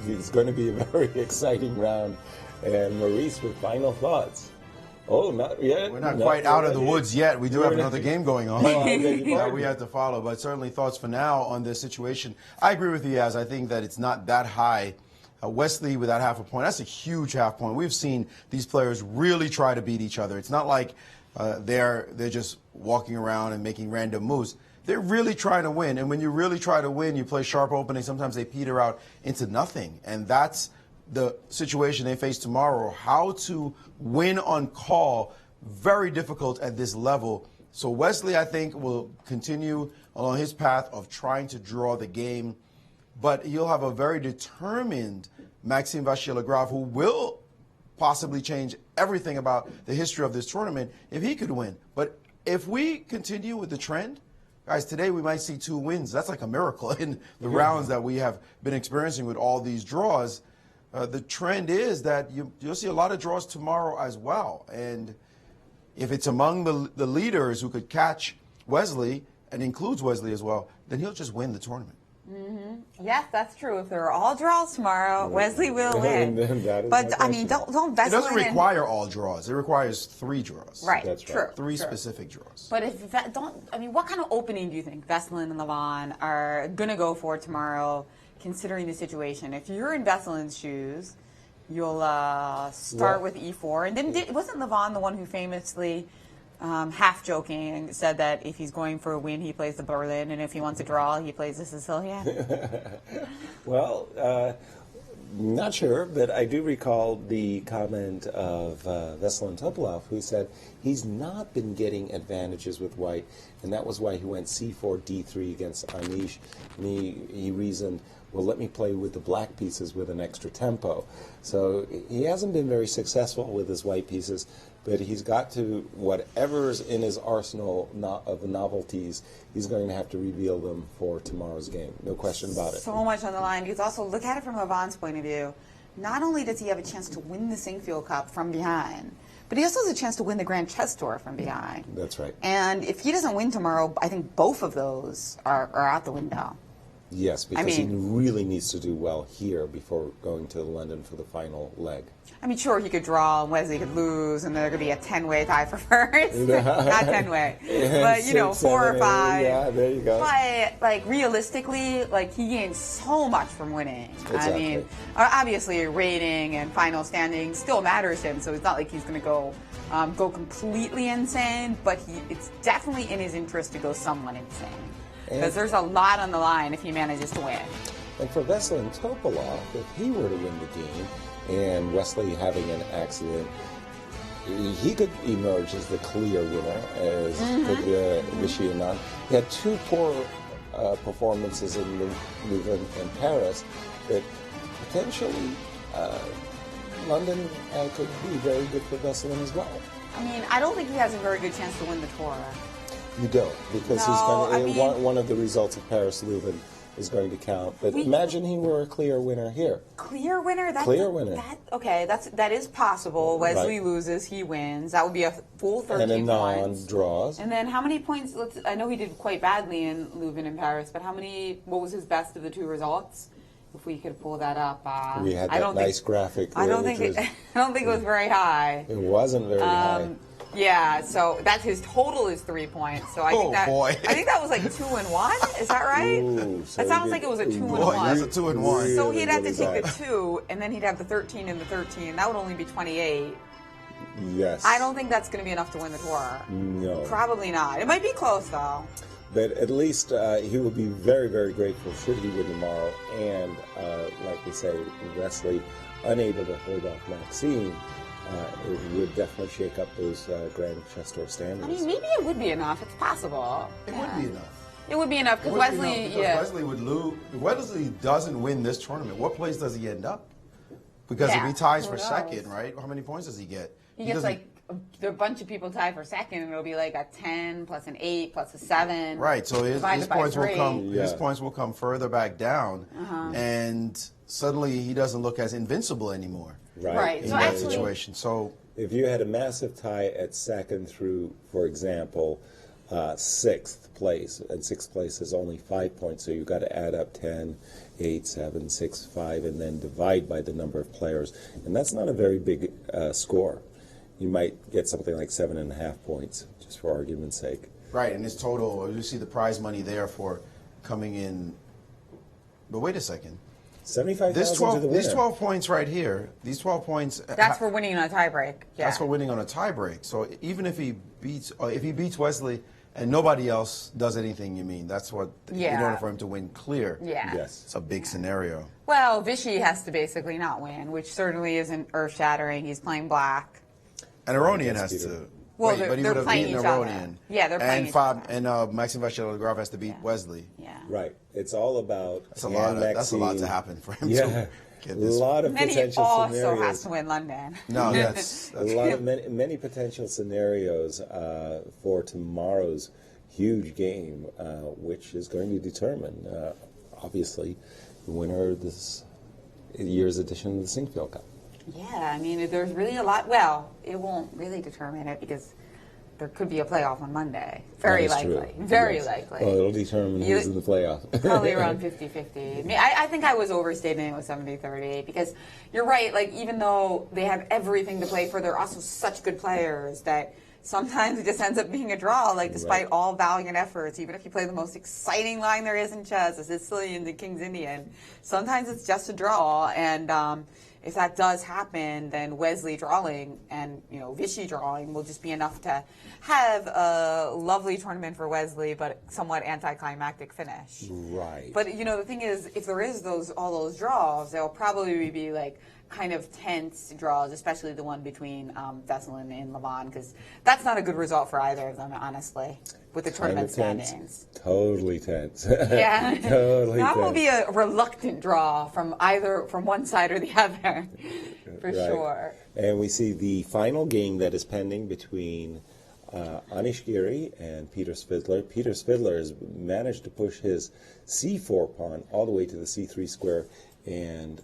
it's going to be a very exciting round. And Maurice, with final thoughts. Oh, not yet. We're not quite out of the woods yet. We do have another game going on that we have to follow. But certainly thoughts for now on this situation. I agree with you, Az. I think that it's not that high. Wesley with that half a point, that's a huge half point. We've seen these players really try to beat each other. It's not like they're just walking around and making random moves. They're really trying to win. And when you really try to win, you play sharp opening. Sometimes they peter out into nothing. And that's the situation they face tomorrow. How to win on call, very difficult at this level. So Wesley, I think, will continue along his path of trying to draw the game. But he'll have a very determined Maxime Vachier-Lagrave who will possibly change everything about the history of this tournament if he could win. But if we continue with the trend, guys, today we might see 2 wins. That's like a miracle in the rounds that we have been experiencing with all these draws. The trend is that you'll see a lot of draws tomorrow as well. And if it's among the leaders who could catch Wesley, and includes Wesley as well, then he'll just win the tournament. Mm-hmm. Yes, that's true. If they're all draws tomorrow, Wesley will win. But, I mean, don't Veselin... It doesn't require all draws. It requires 3 draws. Right, that's true. 3 specific draws. But if what kind of opening do you think Veselin and Levon are going to go for tomorrow, considering the situation? If you're in Veselin's shoes, you'll start with e4. And then wasn't Levon the one who famously... half joking, said that if he's going for a win, he plays the Berlin, and if he wants a draw, he plays the Sicilian? Well, Not sure, but I do recall the comment of Veselin Topalov, who said he's not been getting advantages with white, and that was why he went c4, d3 against Anish. And he reasoned, well, let me play with the black pieces with an extra tempo. So he hasn't been very successful with his white pieces, but he's got to, whatever's in his arsenal of novelties, he's going to have to reveal them for tomorrow's game. No question about it. So much on the line, because also look at it from Ivan's point of view. Not only does he have a chance to win the Sinquefield Cup from behind, but he also has a chance to win the Grand Chess Tour from behind. That's right. And if he doesn't win tomorrow, I think both of those are out the window. Yes, because he really needs to do well here before going to London for the final leg. I mean, sure, he could draw and Wesley could lose, and there could be a 10-way tie for first. Not 10-way, but, you know, 4 or 5. Yeah, there you go. But, like, realistically, like, he gains so much from winning. Exactly. I mean, obviously, rating and final standing still matters to him, so it's not like he's going to go completely insane, but it's definitely in his interest to go somewhat insane. Because there's a lot on the line if he manages to win. And for Veselin Topalov, if he were to win the game, and Wesley having an accident, he could emerge as the clear winner, as could Vichy Anand. He had 2 poor performances in Louvain and Paris, but potentially London could be very good for Veselin as well. I mean, I don't think he has a very good chance to win the tour. You don't, because he's going to, one of the results of Paris-Leuven is going to count. But imagine he were a clear winner here. Clear winner? Clear winner. That is possible. Wesley loses, he wins. That would be a full 13 and points. Anand draws. And then how many points? I know he did quite badly in Leuven and Paris, but what was his best of the 2 results? If we could pull that up. We had that nice graphic. I don't think it was very high. It wasn't very high. Yeah, so that's his total is 3 points. So I think that was like 2 and 1. Is that right? Ooh, that sounds like it was a 2 and 1. That's a 2 and 1. So he'd have to take the 2, and then he'd have the 13 and the 13. That would only be 28. Yes. I don't think that's going to be enough to win the tour. No. Probably not. It might be close though. But at least he will be very, very grateful should he win tomorrow. And like we say, Wesley unable to hold off Maxime. It would definitely shake up those Grand Chess Tour standings. I mean, maybe it would be enough. It's possible. It would be enough. It would be enough because Wesley. Wesley would lose. If Wesley doesn't win this tournament, what place does he end up? Because if he ties for second, right? How many points does he get? He gets like a bunch of people tie for second, and it'll be like a 10 plus an 8 plus a 7. Right. So his points will come. Yeah. His points will come further back down, and suddenly he doesn't look as invincible anymore. Right. In that situation. So if you had a massive tie at second through, for example, 6th place, and 6th place is only 5 points, so you've got to add up 10, 8, 7, 6, 5, and then divide by the number of players. And that's not a very big score. You might get something like 7.5 points, just for argument's sake. Right, and his total, you see the prize money there for coming in. But wait a second. 75,000 to the winner. These 12 points right here, these 12 points. That's for winning on a tiebreak. Yeah. That's for winning on a tiebreak. So even if he beats Wesley and nobody else does anything, you mean that's what in order for him to win clear. Yeah. Yes. It's a big scenario. Well, Vichy has to basically not win, which certainly isn't earth-shattering. He's playing black. And Aronian has to. Well, but he they're would have playing beaten each other. Aronian. Yeah, they're playing each other. And Maxime Vachier-Lagrave has to beat Wesley. Yeah. Right. It's all about. That's a lot to happen for him. Yeah. To a lot of potential scenarios. He also has to win London. No, that's a lot of many potential scenarios for tomorrow's huge game, which is going to determine, obviously, the winner of this year's edition of the Sinquefield Cup. Yeah, I mean, there's really a lot. Well, it won't really determine it because there could be a playoff on Monday. Very likely. True. Very likely. Well, it'll determine who's in the playoff. Probably around 50-50. I mean, I think I was overstating it with 70-30 because you're right. Like, even though they have everything to play for, they're also such good players that sometimes it just ends up being a draw, like despite all valiant efforts, even if you play the most exciting line there is in chess, the Sicilian, the King's Indian, sometimes it's just a draw. And if that does happen, then Wesley drawing and Vichy drawing will just be enough to have a lovely tournament for Wesley, but somewhat anticlimactic finish. Right. But the thing is, if there is all those draws, they'll probably be like kind of tense draws, especially the one between Veselin and Levon, because that's not a good result for either of them, honestly, with the tournament standings. Totally tense. Yeah. Totally That tense. will be a reluctant draw from one side or the other, for Right. sure. And we see the final game that is pending between Anish Giri and Peter Svidler. Peter Svidler has managed to push his c4 pawn all the way to the c3 square, and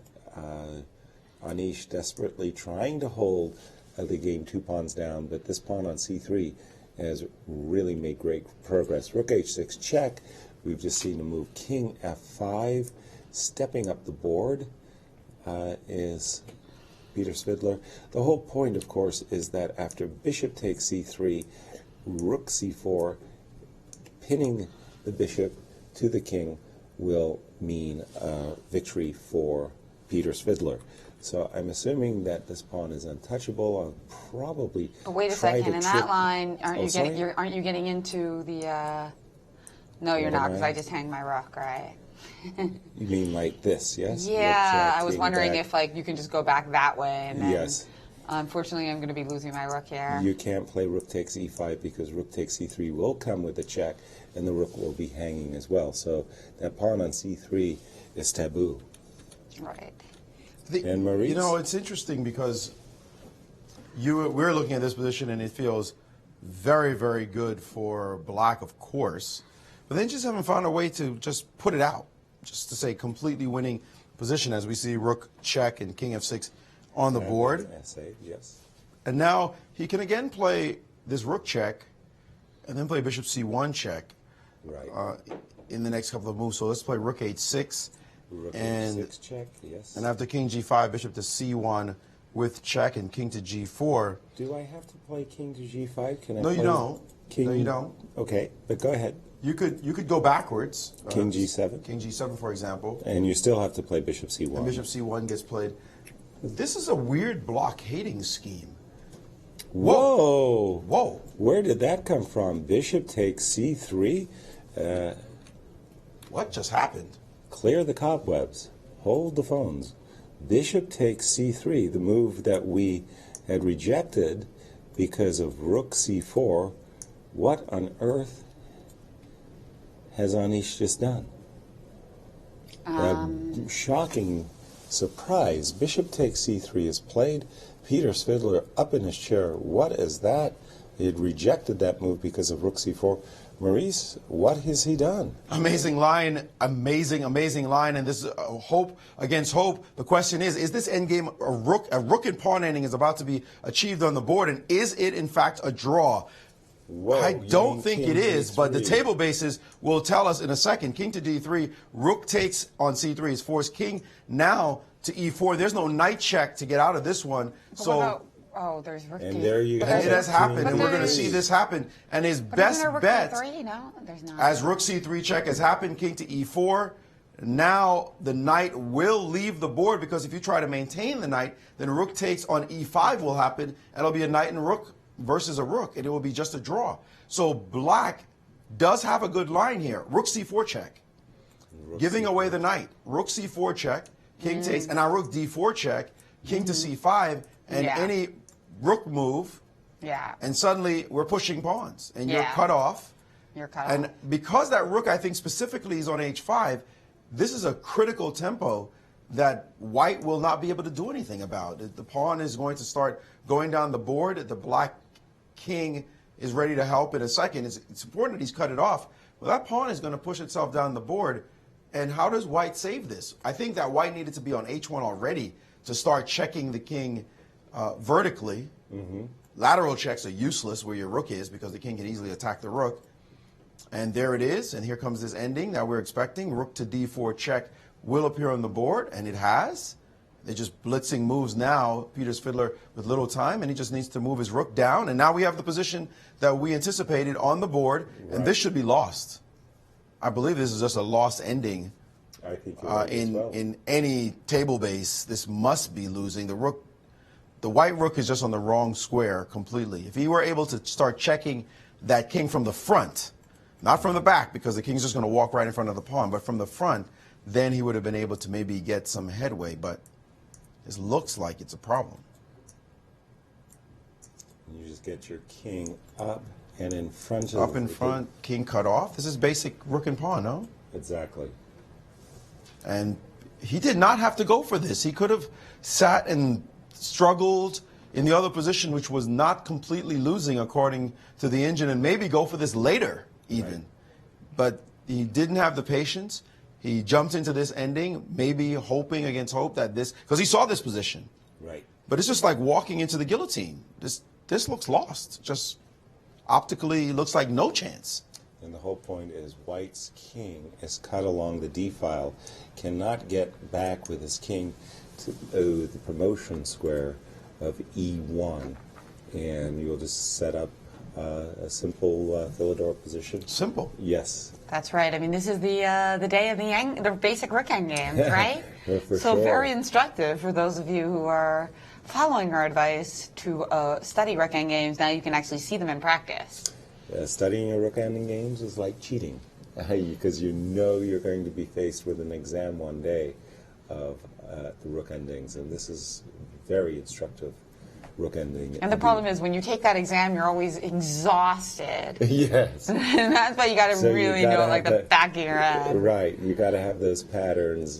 Anish desperately trying to hold the game 2 pawns down, but this pawn on c3 has really made great progress. Rook h6 check. We've just seen a move king f5. Stepping up the board is Peter Svidler. The whole point, of course, is that after bishop takes c3, rook c4, pinning the bishop to the king will mean victory for Peter Svidler. So I'm assuming that this pawn is untouchable. I'll probably But wait a try second. to In trick- that line, aren't Oh, you sorry? getting into the? No, you're What not, am because I? I just hanged my rook, right? You mean like this, yes? Rook Yeah, check, I was king wondering back. if you can just go back that way. And then, Yes. Unfortunately, I'm going to be losing my rook here. You can't play rook takes e5 because rook takes c3 will come with a check, and the rook will be hanging as well. So that pawn on c3 is taboo. Right. And Maurice? It's interesting because we're looking at this position and it feels very, very good for black, of course. But they just haven't found a way to just put it out, just to say completely winning position, as we see rook check and king f6 on the board. Yes. And now he can again play this rook check and then play bishop c1 check in the next couple of moves. So let's play rook h6. Rook and h6 check, yes. And after king g5, bishop to c1 with check and king to g4. Do I have to play king to g5? Can I No, you play don't. King? No, you don't. Okay, but go ahead. You could go backwards. King g7. King g7, for example. And you still have to play bishop c1. And bishop c1 gets played. This is a weird blockading scheme. Whoa! Whoa! Where did that come from? Bishop takes c3. What just happened? Clear the cobwebs. Hold the phones. Bishop takes c3, the move that we had rejected because of rook c4. What on earth has Anish just done? A shocking surprise. Bishop takes c3 is played. Peter Svidler up in his chair. What is that? He had rejected that move because of rook c4. Maurice, what has he done? Amazing line, amazing line, and this is hope against hope. The question is this endgame a rook and pawn ending is about to be achieved on the board, and is it in fact a draw? Whoa, I you don't mean think king it is, but the d3. table bases will tell us in a second. King to d3, rook takes on c3 is forced. King now to e4. There's no knight check to get out of this one. There's rook And d- there you It have it. has happened, But and we're going to there's- see this happen. And his But best isn't there rook bet, d3? No, there's not. as rook c3 check has happened, king to e4. Now the knight will leave the board, because if you try to maintain the knight, then rook takes on e5 will happen, and it'll be a knight and rook versus a rook, and it will be just a draw. So black does have a good line here. Rook c4 check, giving away the knight. Rook c4 check, king takes, and now rook d4 check, king to c5, and any rook move, and suddenly we're pushing pawns, and you're cut off. You're cut And off. because that rook, I think specifically, is on h5, this is a critical tempo that white will not be able to do anything about. The pawn is going to start going down the board. The black king is ready to help in a second. It's important that he's cut it off. Well, that pawn is going to push itself down the board. And how does white save this? I think that white needed to be on h1 already to start checking the king vertically. Lateral checks are useless where your rook is, because the king can easily attack the rook. And there it is. And here comes this ending that we're expecting. Rook to d4 check will appear on the board, and it has. They're just blitzing moves now. Peter Svidler with little time, and he just needs to move his rook down. And now we have the position that we anticipated on the board, and this should be lost. I believe this is just a lost ending I think you're right as well. In any table base, this must be losing. The white rook is just on the wrong square completely. If he were able to start checking that king from the front, not from the back, because the king's just going to walk right in front of the pawn, but from the front, then he would have been able to maybe get some headway. But this looks like it's a problem. You just get your king up and in front of Up in front, king cut off. This is basic rook and pawn, no? Exactly. And he did not have to go for this. He could have sat and struggled in the other position, which was not completely losing according to the engine, and maybe go for this later even. Right. But he didn't have the patience. He jumped into this ending, maybe hoping against hope that this, because he saw this position. Right. But it's just like walking into the guillotine. This looks lost. Just optically looks like no chance. And the whole point is white's king is cut along the d-file, cannot get back with his king to the promotion square of e1, and you'll just set up a simple Philidor position. Simple. Yes. That's right. I mean, this is the day of the basic rook endgames, right? For so sure. Very instructive for those of you who are following our advice to study rook endgames. Now you can actually see them in practice. Studying a rook ending games is like cheating, because you know you're going to be faced with an exam one day of the rook endings, and this is very instructive rook ending. And the problem is when you take that exam, you're always exhausted. Yes. And that's why you got to really know like the back of your head. Right. You got to have those patterns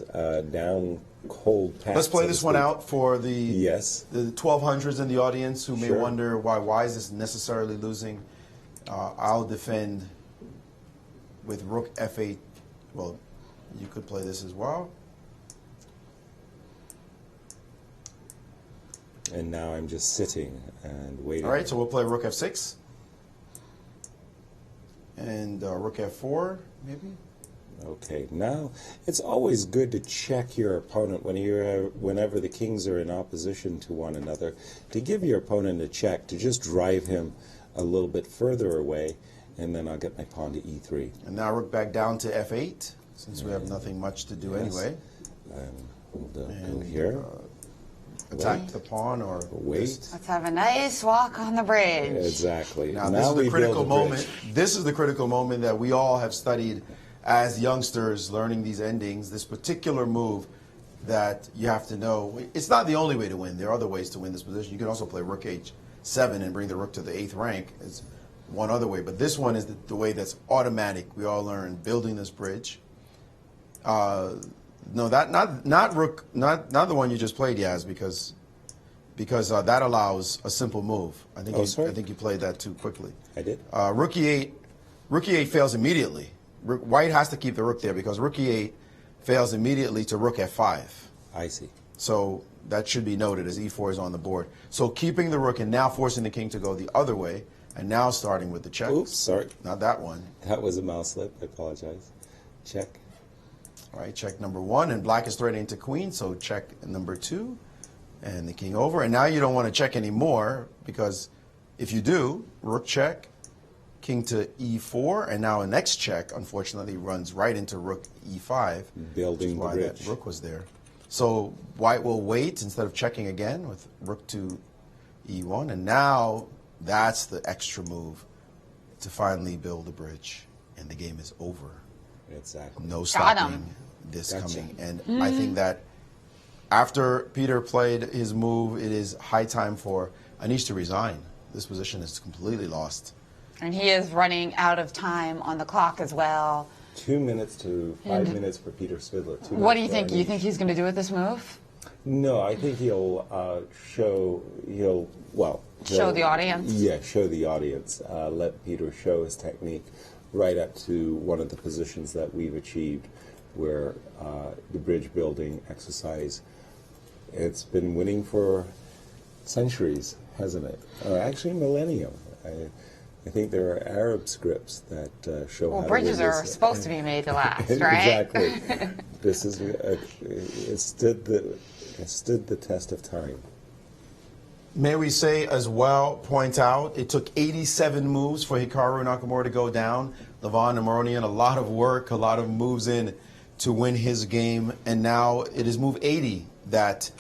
down cold pat. Let's play this one out for the 1200s in the audience who may Sure. wonder why is this necessarily losing. I'll defend with rook f8. Well, you could play this as well. And now I'm just sitting and waiting. All right, so we'll play rook f6. And rook f4, maybe? Okay, now it's always good to check your opponent whenever the kings are in opposition to one another, to give your opponent a check, to just drive him a little bit further away, and then I'll get my pawn to e3. And now rook back down to f8, since we have nothing much to do anyway. And we'll go here. Attack the pawn or wait. Let's have a nice walk on the bridge. Exactly. Now this is the critical moment. This is the critical moment that we all have studied as youngsters learning these endings. This particular move that you have to know. It's not the only way to win. There are other ways to win this position. You can also play rook h7 and bring the rook to the 8th rank. It's one other way. But this one is the way that's automatic. We all learn building this bridge. No, not rook, not the one you just played, Yaz, because that allows a simple move. I think you played that too quickly. I did. Rook e8 fails immediately. White has to keep the rook there because rook e8 fails immediately to rook f5. I see. So that should be noted as e4 is on the board. So keeping the rook and now forcing the king to go the other way, and now starting with the check. Oops, sorry. Not that one. That was a mouse slip. I apologize. Check. All right, check number 1, and black is threatening to queen, so check number 2, and the king over. And now you don't want to check anymore, because if you do, rook check, king to e4, and now a next check, unfortunately, runs right into rook e5. Building the bridge. That rook was there. So white will wait instead of checking again with rook to e1, and now that's the extra move to finally build the bridge, and the game is over. Exactly. No stopping this coming. And I think that after Peter played his move, it is high time for Anish to resign. This position is completely lost. And he is running out of time on the clock as well. 2 minutes to 5 minutes for Peter Svidler. What do you think? You think he's going to do with this move? No, I think he'll show the audience? Yeah, show the audience. Let Peter show his technique right up to one of the positions that we've achieved where the bridge building exercise, it's been winning for centuries, hasn't it? Actually, millennium. I think there are Arab scripts that show how to win bridges this. are supposed to be made to last, right? Exactly. This is it stood the test of time. May we say as well, point out, it took 87 moves for Hikaru Nakamura to go down. Levon and Aronian, a lot of work, a lot of moves in to win his game, and now it is move 80 that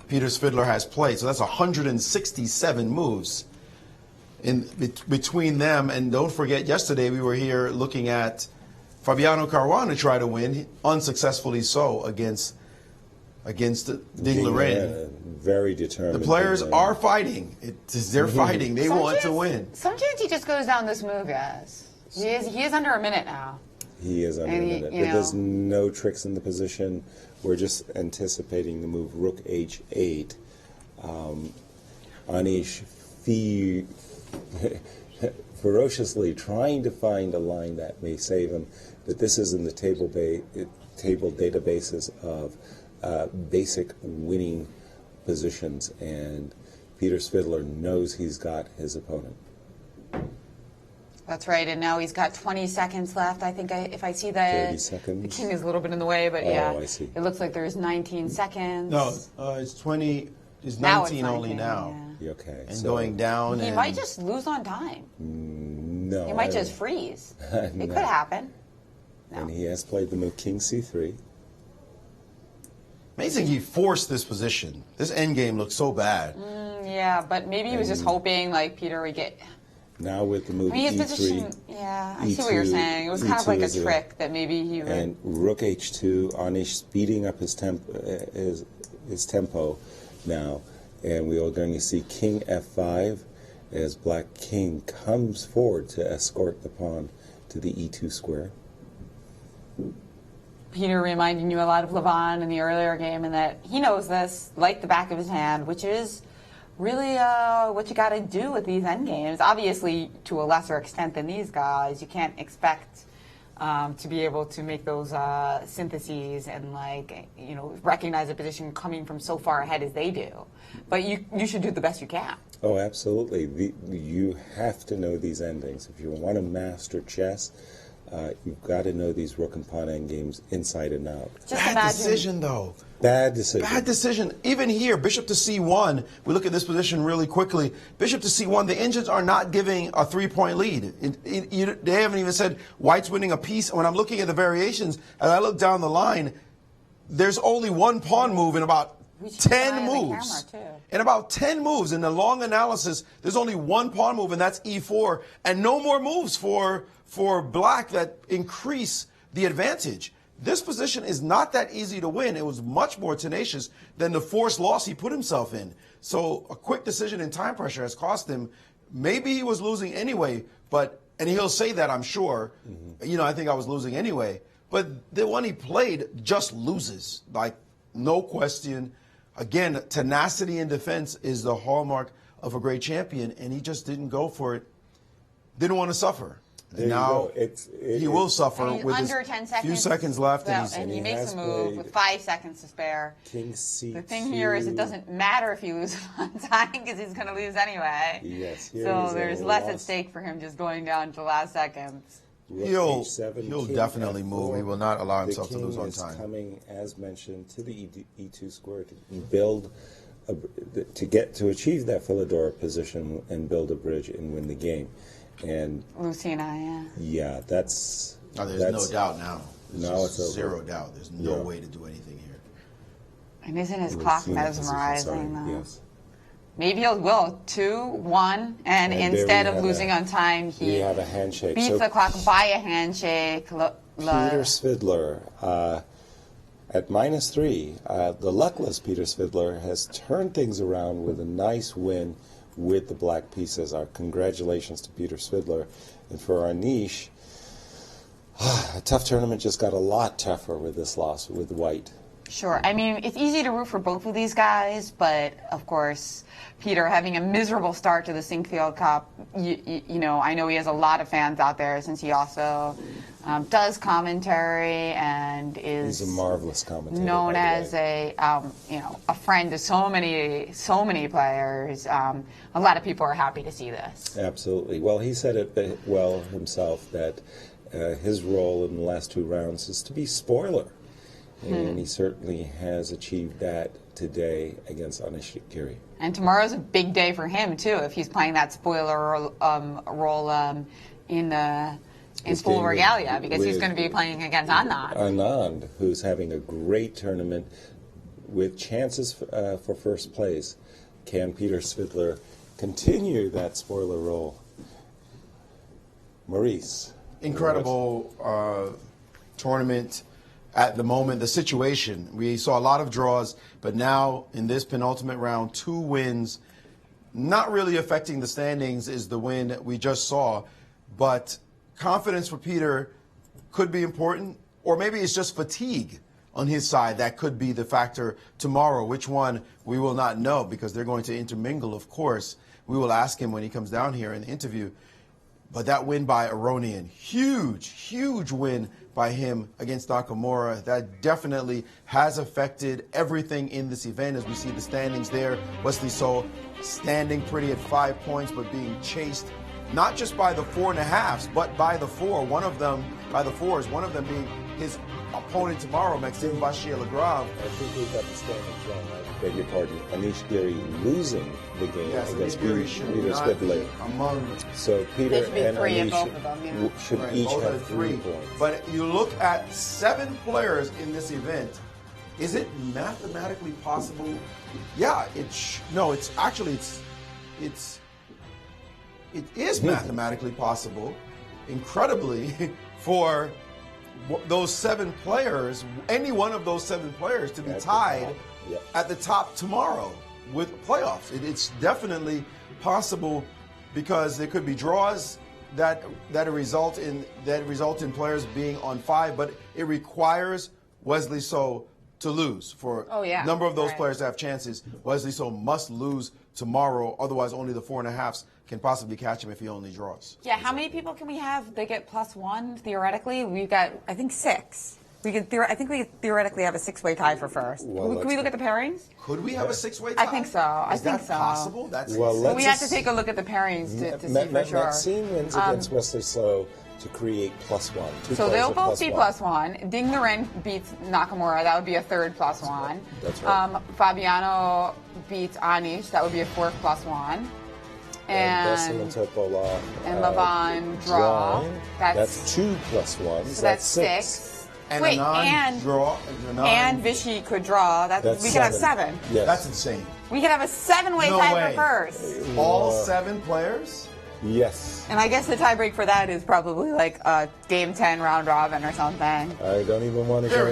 Peter Svidler has played. So that's 167 moves in between them. And don't forget, yesterday we were here looking at Fabiano Caruana try to win, unsuccessfully so, against Ding-Liren. Very determined. The players are fighting. They're fighting. They want to win. Some chance he just goes down this move, guys. He is under a minute now. He is under a minute. But there's no tricks in the position. We're just anticipating the move Rook H8. Anish ferociously trying to find a line that may save him. But this is in the table databases of basic winning positions, and Peter Svidler knows he's got his opponent. That's right, and now he's got 20 seconds left. I think if I see 30 seconds. The king is a little bit in the way, but I see. It looks like there's 19 seconds. No, it's 20. It's 19 only now. Yeah. Okay. And so going down. He might just lose on time. No. He might just freeze. It could happen. No. And he has played the move King C3. Amazing he forced this position. This endgame looks so bad. Yeah, but maybe he was just hoping like Peter would get. Now with the move his E3, position, yeah, I E2, see what you're saying. It was kind of like a E2 trick that maybe he would. And Rook H2, Anish speeding up his tempo now, and we are going to see King F5 as Black King comes forward to escort the pawn to the E2 square. Peter reminding you a lot of Levon in the earlier game, and that he knows this like the back of his hand, which is really what you got to do with these endgames. Obviously, to a lesser extent than these guys, you can't expect to be able to make those syntheses and recognize a position coming from so far ahead as they do. But you should do the best you can. Oh, absolutely. You have to know these endings if you want to master chess. You've got to know these rook and pawn endgames inside and out. Bad decision, though. Bad decision. Bad decision. Even here, bishop to c1, we look at this position really quickly. Bishop to c1, the engines are not giving a 3-point lead. They haven't even said white's winning a piece. When I'm looking at the variations, and I look down the line, there's only one pawn move in about 10 moves. In about 10 moves, in the long analysis, there's only one pawn move, and that's e4, and no more moves for black that increase the advantage. This position is not that easy to win. It was much more tenacious than the forced loss he put himself in. So a quick decision in time pressure has cost him. Maybe he was losing anyway, and he'll say that, I'm sure. I think I was losing anyway. But the one he played just loses, no question. Again, tenacity in defense is the hallmark of a great champion, and he just didn't go for it. Didn't want to suffer. There now he will suffer with under 10 seconds, few seconds left, and he makes a move with 5 seconds to spare. King C2. The thing here is it doesn't matter if he loses on time because he's going to lose anyway. Yes. So there's less at stake for him just going down to the last seconds. He'll definitely move. He will not allow himself to lose on time. The king is coming, as mentioned, to the E2 square to build, to achieve that Philidor position and build a bridge and win the game. And Lucina, yeah, that's no doubt now. It's zero doubt. There's no way to do anything here. And isn't his clock mesmerizing though? Yes. Maybe he will 2-1, and instead of losing on time, he have a handshake. Beats the clock by a handshake. Peter Svidler at -3. The luckless Peter Svidler has turned things around with a nice win with the black pieces. Our congratulations to Peter Svidler. And for Anish, a tough tournament just got a lot tougher with this loss with white. Sure. I mean, it's easy to root for both of these guys, but of course, Peter having a miserable start to the Sinquefield Cup, I know he has a lot of fans out there since he also does commentary and is he's a marvelous commentator, known as a friend to so many players. A lot of people are happy to see this. Absolutely. Well, he said it well himself that his role in the last 2 rounds is to be spoiler. And he certainly has achieved that today against Anish Giri. And tomorrow's a big day for him too, if he's playing that spoiler role in the in full regalia because he's going to be playing against Anand. Anand, who's having a great tournament with chances for first place. Can Peter Svidler continue that spoiler role? Maurice. Incredible tournament at the moment. The situation, we saw a lot of draws, but now in this penultimate round, 2 wins. Not really affecting the standings is the win that we just saw, but confidence for Peter could be important, or maybe it's just fatigue on his side that could be the factor tomorrow. Which one, we will not know because they're going to intermingle, of course. We will ask him when he comes down here in the interview. But that win by Aronian, huge win by him against Nakamura. That definitely has affected everything in this event as we see the standings there. Wesley So standing pretty at 5 points, but being chased not just by the 4.5s, but by the 4. One of them, by the 4s, one of them being his opponent tomorrow, Maxime Vachier-Lagrave. I think we got the standings wrong. I beg your pardon. Anish Giri losing the game against Peter Svidler. So Peter and Anish should each have 3 points. But you look at 7 players in this event. Is it mathematically possible? Yeah, it is mathematically possible, incredibly, for those 7 players, any one of those 7 players to be tied at the top tomorrow with playoffs. It's definitely possible because there could be draws that result in players being on 5, but it requires Wesley So to lose. For a number of those players to have chances, Wesley So must lose tomorrow, otherwise only the 4.5s can possibly catch him if he only draws. Yeah, how many people can we have that get +1 theoretically? We've got, I think, 6. I think we could theoretically have a 6-way tie for first. Can we look at the pairings? Could we have a 6-way tie? I think so. Is that possible? That's we have to take a look at the pairings to see for sure. Maxime wins against Wesley So to create +1. So they'll both be +1. Ding Liren beats Nakamura. That would be a 3rd +1. That's right. Fabiano beats Anish. That would be a 4th +1. And Topola and Lavon draw. That's 2 +1s. So that's 6. And wait, and draw. And Vichy could draw. We could have 7. Yes. That's insane. We could have a 7-way tie for first. All 7 players? Yes. And I guess the tiebreak for that is probably like a game 10 round robin or something. I don't even want to go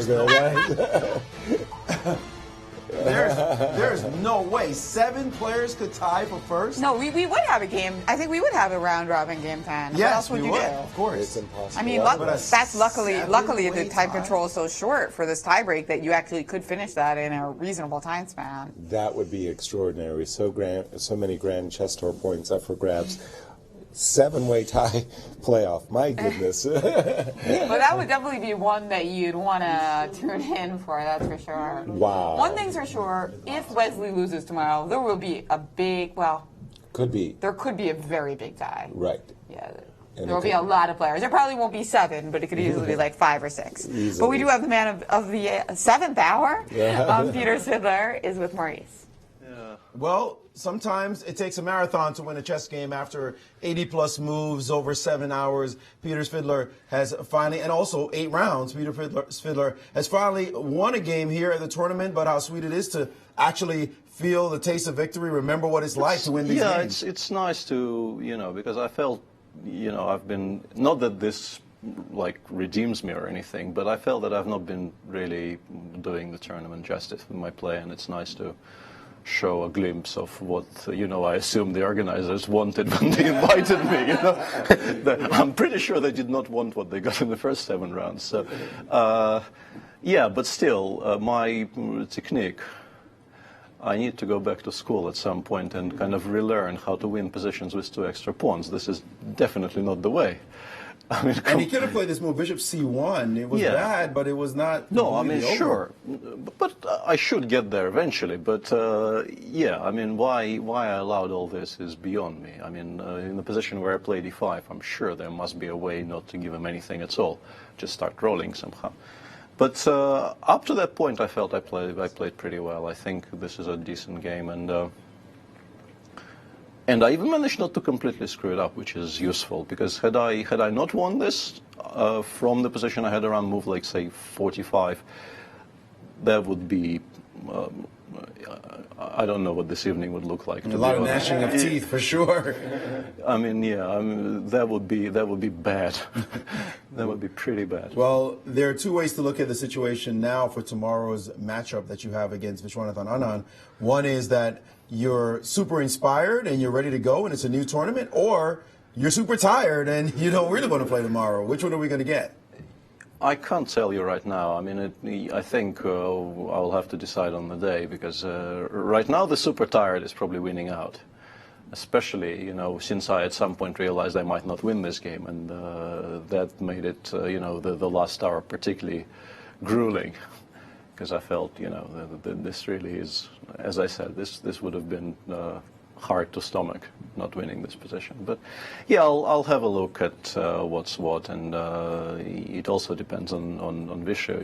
there. There's no way 7 players could tie for first. No, we would have a game. I think we would have a round robin game 10. Yes, what else would you do? Of course, it's impossible. I mean, that's luckily the time control is so short for this tiebreak that you actually could finish that in a reasonable time span. That would be extraordinary. So many grand chess tour points up for grabs. 7-way tie playoff. My goodness. Well, that would definitely be one that you'd want to tune in for, that's for sure. Wow. One thing's for sure, if Wesley loses tomorrow, there will be a big, there could be a very big tie. Right. Yeah. There will be a lot of players. There probably won't be 7, but it could easily be like 5 or 6. Easily. But we do have the man of the 7th hour. Peter Svidler is with Maurice. Well, sometimes it takes a marathon to win a chess game after 80-plus moves over 7 hours. Peter Svidler has finally, and also 8 rounds, Peter Svidler has finally won a game here at the tournament, but how sweet it is to actually feel the taste of victory, remember what it's like to win these games. Yeah, it's nice to, because I felt, I've been, not that this redeems me or anything, but I felt that I've not been really doing the tournament justice with my play, and it's nice to show a glimpse of what, I assume the organizers wanted when they invited me, I'm pretty sure they did not want what they got in the first 7 rounds. So, yeah, but still, my technique, I need to go back to school at some point and kind of relearn how to win positions with 2 extra pawns. This is definitely not the way. And he could have played this move, Bishop C1. It was bad, but it was not. No, sure. But I should get there eventually. But, why I allowed all this is beyond me. In the position where I play D5, I'm sure there must be a way not to give him anything at all. Just start rolling somehow. But up to that point, I felt I played pretty well. I think this is a decent game. And And I even managed not to completely screw it up, which is useful, because had I not won this from the position I had around move like, say, 45, that would be, I don't know what this evening would look like. A lot of gnashing of teeth, for sure. I mean, that would be bad. That would be pretty bad. Well, there are two ways to look at the situation now for tomorrow's matchup that you have against Viswanathan Anand. One is that you're super inspired and you're ready to go and it's a new tournament, or you're super tired and you don't really want to play tomorrow. Which one are we going to get? I can't tell you right now. I mean, I think I'll have to decide on the day, because right now the super tired is probably winning out. Especially, since I at some point realized I might not win this game, and that made it, the last hour particularly grueling. Because I felt, this really is, as I said, this would have been hard to stomach, not winning this position. But yeah, I'll have a look at what's what, and it also depends on Vishu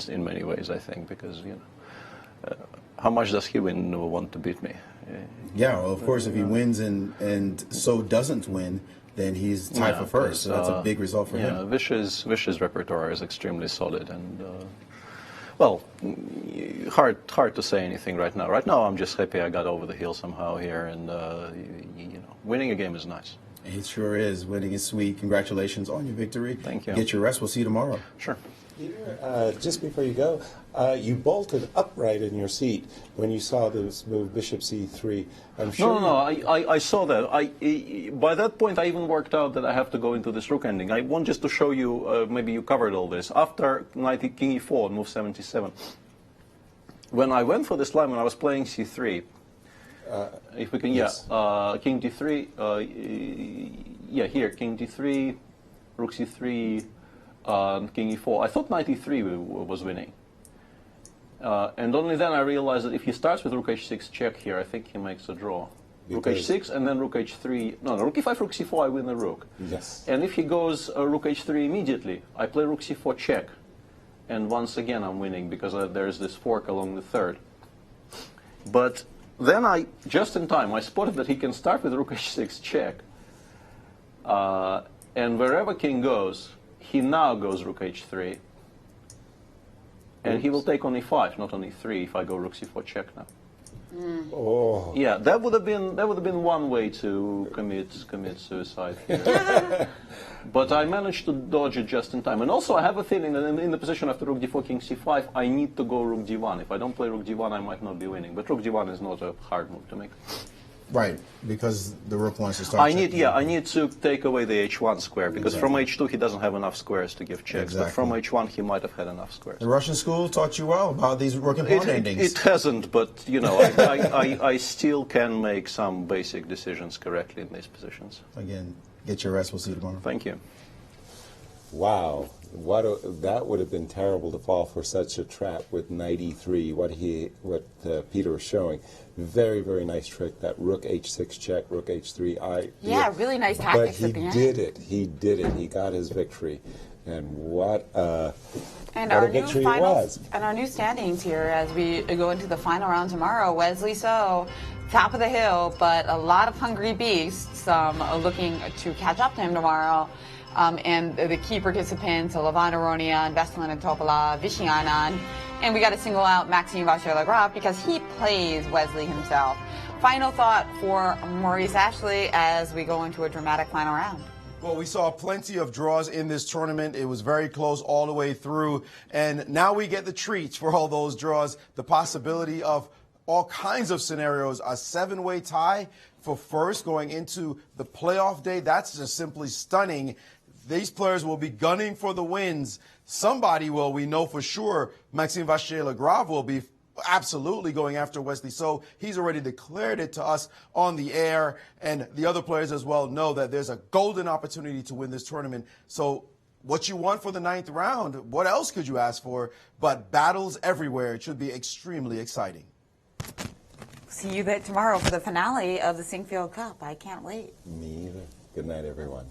in many ways, I think, because how much does he want to beat me? Yeah, well, of course, if he wins and So doesn't win, then he's tied for first. So that's a big result for him. Vishu's repertoire is extremely solid, and well, hard to say anything right now. Right now, I'm just happy I got over the hill somehow here, and winning a game is nice. It sure is. Winning is sweet. Congratulations on your victory. Thank you. Get your rest. We'll see you tomorrow. Sure. Peter, just before you go, you bolted upright in your seat when you saw this move Bishop C3. I'm sure. No. I saw that. By that point, I even worked out that I have to go into this rook ending. I want just to show you. Maybe you covered all this after knight king e4, move 77. When I went for this line, when I was playing c3, if we can, yes. King d3. Here, king d3, rook c3. King e4. I thought knight e3 was winning. And only then I realized that if he starts with rook h6 check here, I think he makes a draw. Rook h6 and then rook h3. No, rook e5, rook c4, I win the rook. Yes. And if he goes rook h3 immediately, I play rook c4 check. And once again I'm winning, because there's this fork along the third. But then just in time, I spotted that he can start with rook h6 check. And wherever king goes, he now goes rook h3, and he will take on e5, not on e3, if I go rook c4 check now. Oh. Yeah, that would have been one way to commit suicide here. But I managed to dodge it just in time. And also, I have a feeling that in the position after rook d4, king c5, I need to go rook d1. If I don't play rook d1, I might not be winning. But rook d1 is not a hard move to make. Right, because the rook wants to start. I need to take away the h1 square, because from h2 he doesn't have enough squares to give checks. Exactly. But from h1 he might have had enough squares. The Russian school taught you well about these rook and pawn endings. It hasn't, but I still can make some basic decisions correctly in these positions. Again, get your rest. We'll see you tomorrow. Thank you. Wow, that would have been terrible to fall for such a trap with knight e3. What Peter was showing, very, very nice trick. That rook h6 check, rook h3. Really nice tactics but at the end. He did it. He got his victory, and what a victory it was. And our new standings here as we go into the final round tomorrow. Wesley So, top of the hill, but a lot of hungry beasts looking to catch up to him tomorrow. And the key participants, Aronian, Veselin and Topola, Vishy Anand. And we got to single out Maxime Vachier-Lagrave because he plays Wesley himself. Final thought for Maurice Ashley as we go into a dramatic final round. Well, we saw plenty of draws in this tournament. It was very close all the way through. And now we get the treats for all those draws, the possibility of all kinds of scenarios, a 7-way tie for first going into the playoff day. That's just simply stunning. These players will be gunning for the wins. Somebody will, we know for sure, Maxime Vachier-Lagrave will be absolutely going after Wesley So. He's already declared it to us on the air, and the other players as well know that there's a golden opportunity to win this tournament. So what you want for the 9th round, what else could you ask for? But battles everywhere. It should be extremely exciting. See you there tomorrow for the finale of the Sinquefield Cup. I can't wait. Me either. Good night, everyone.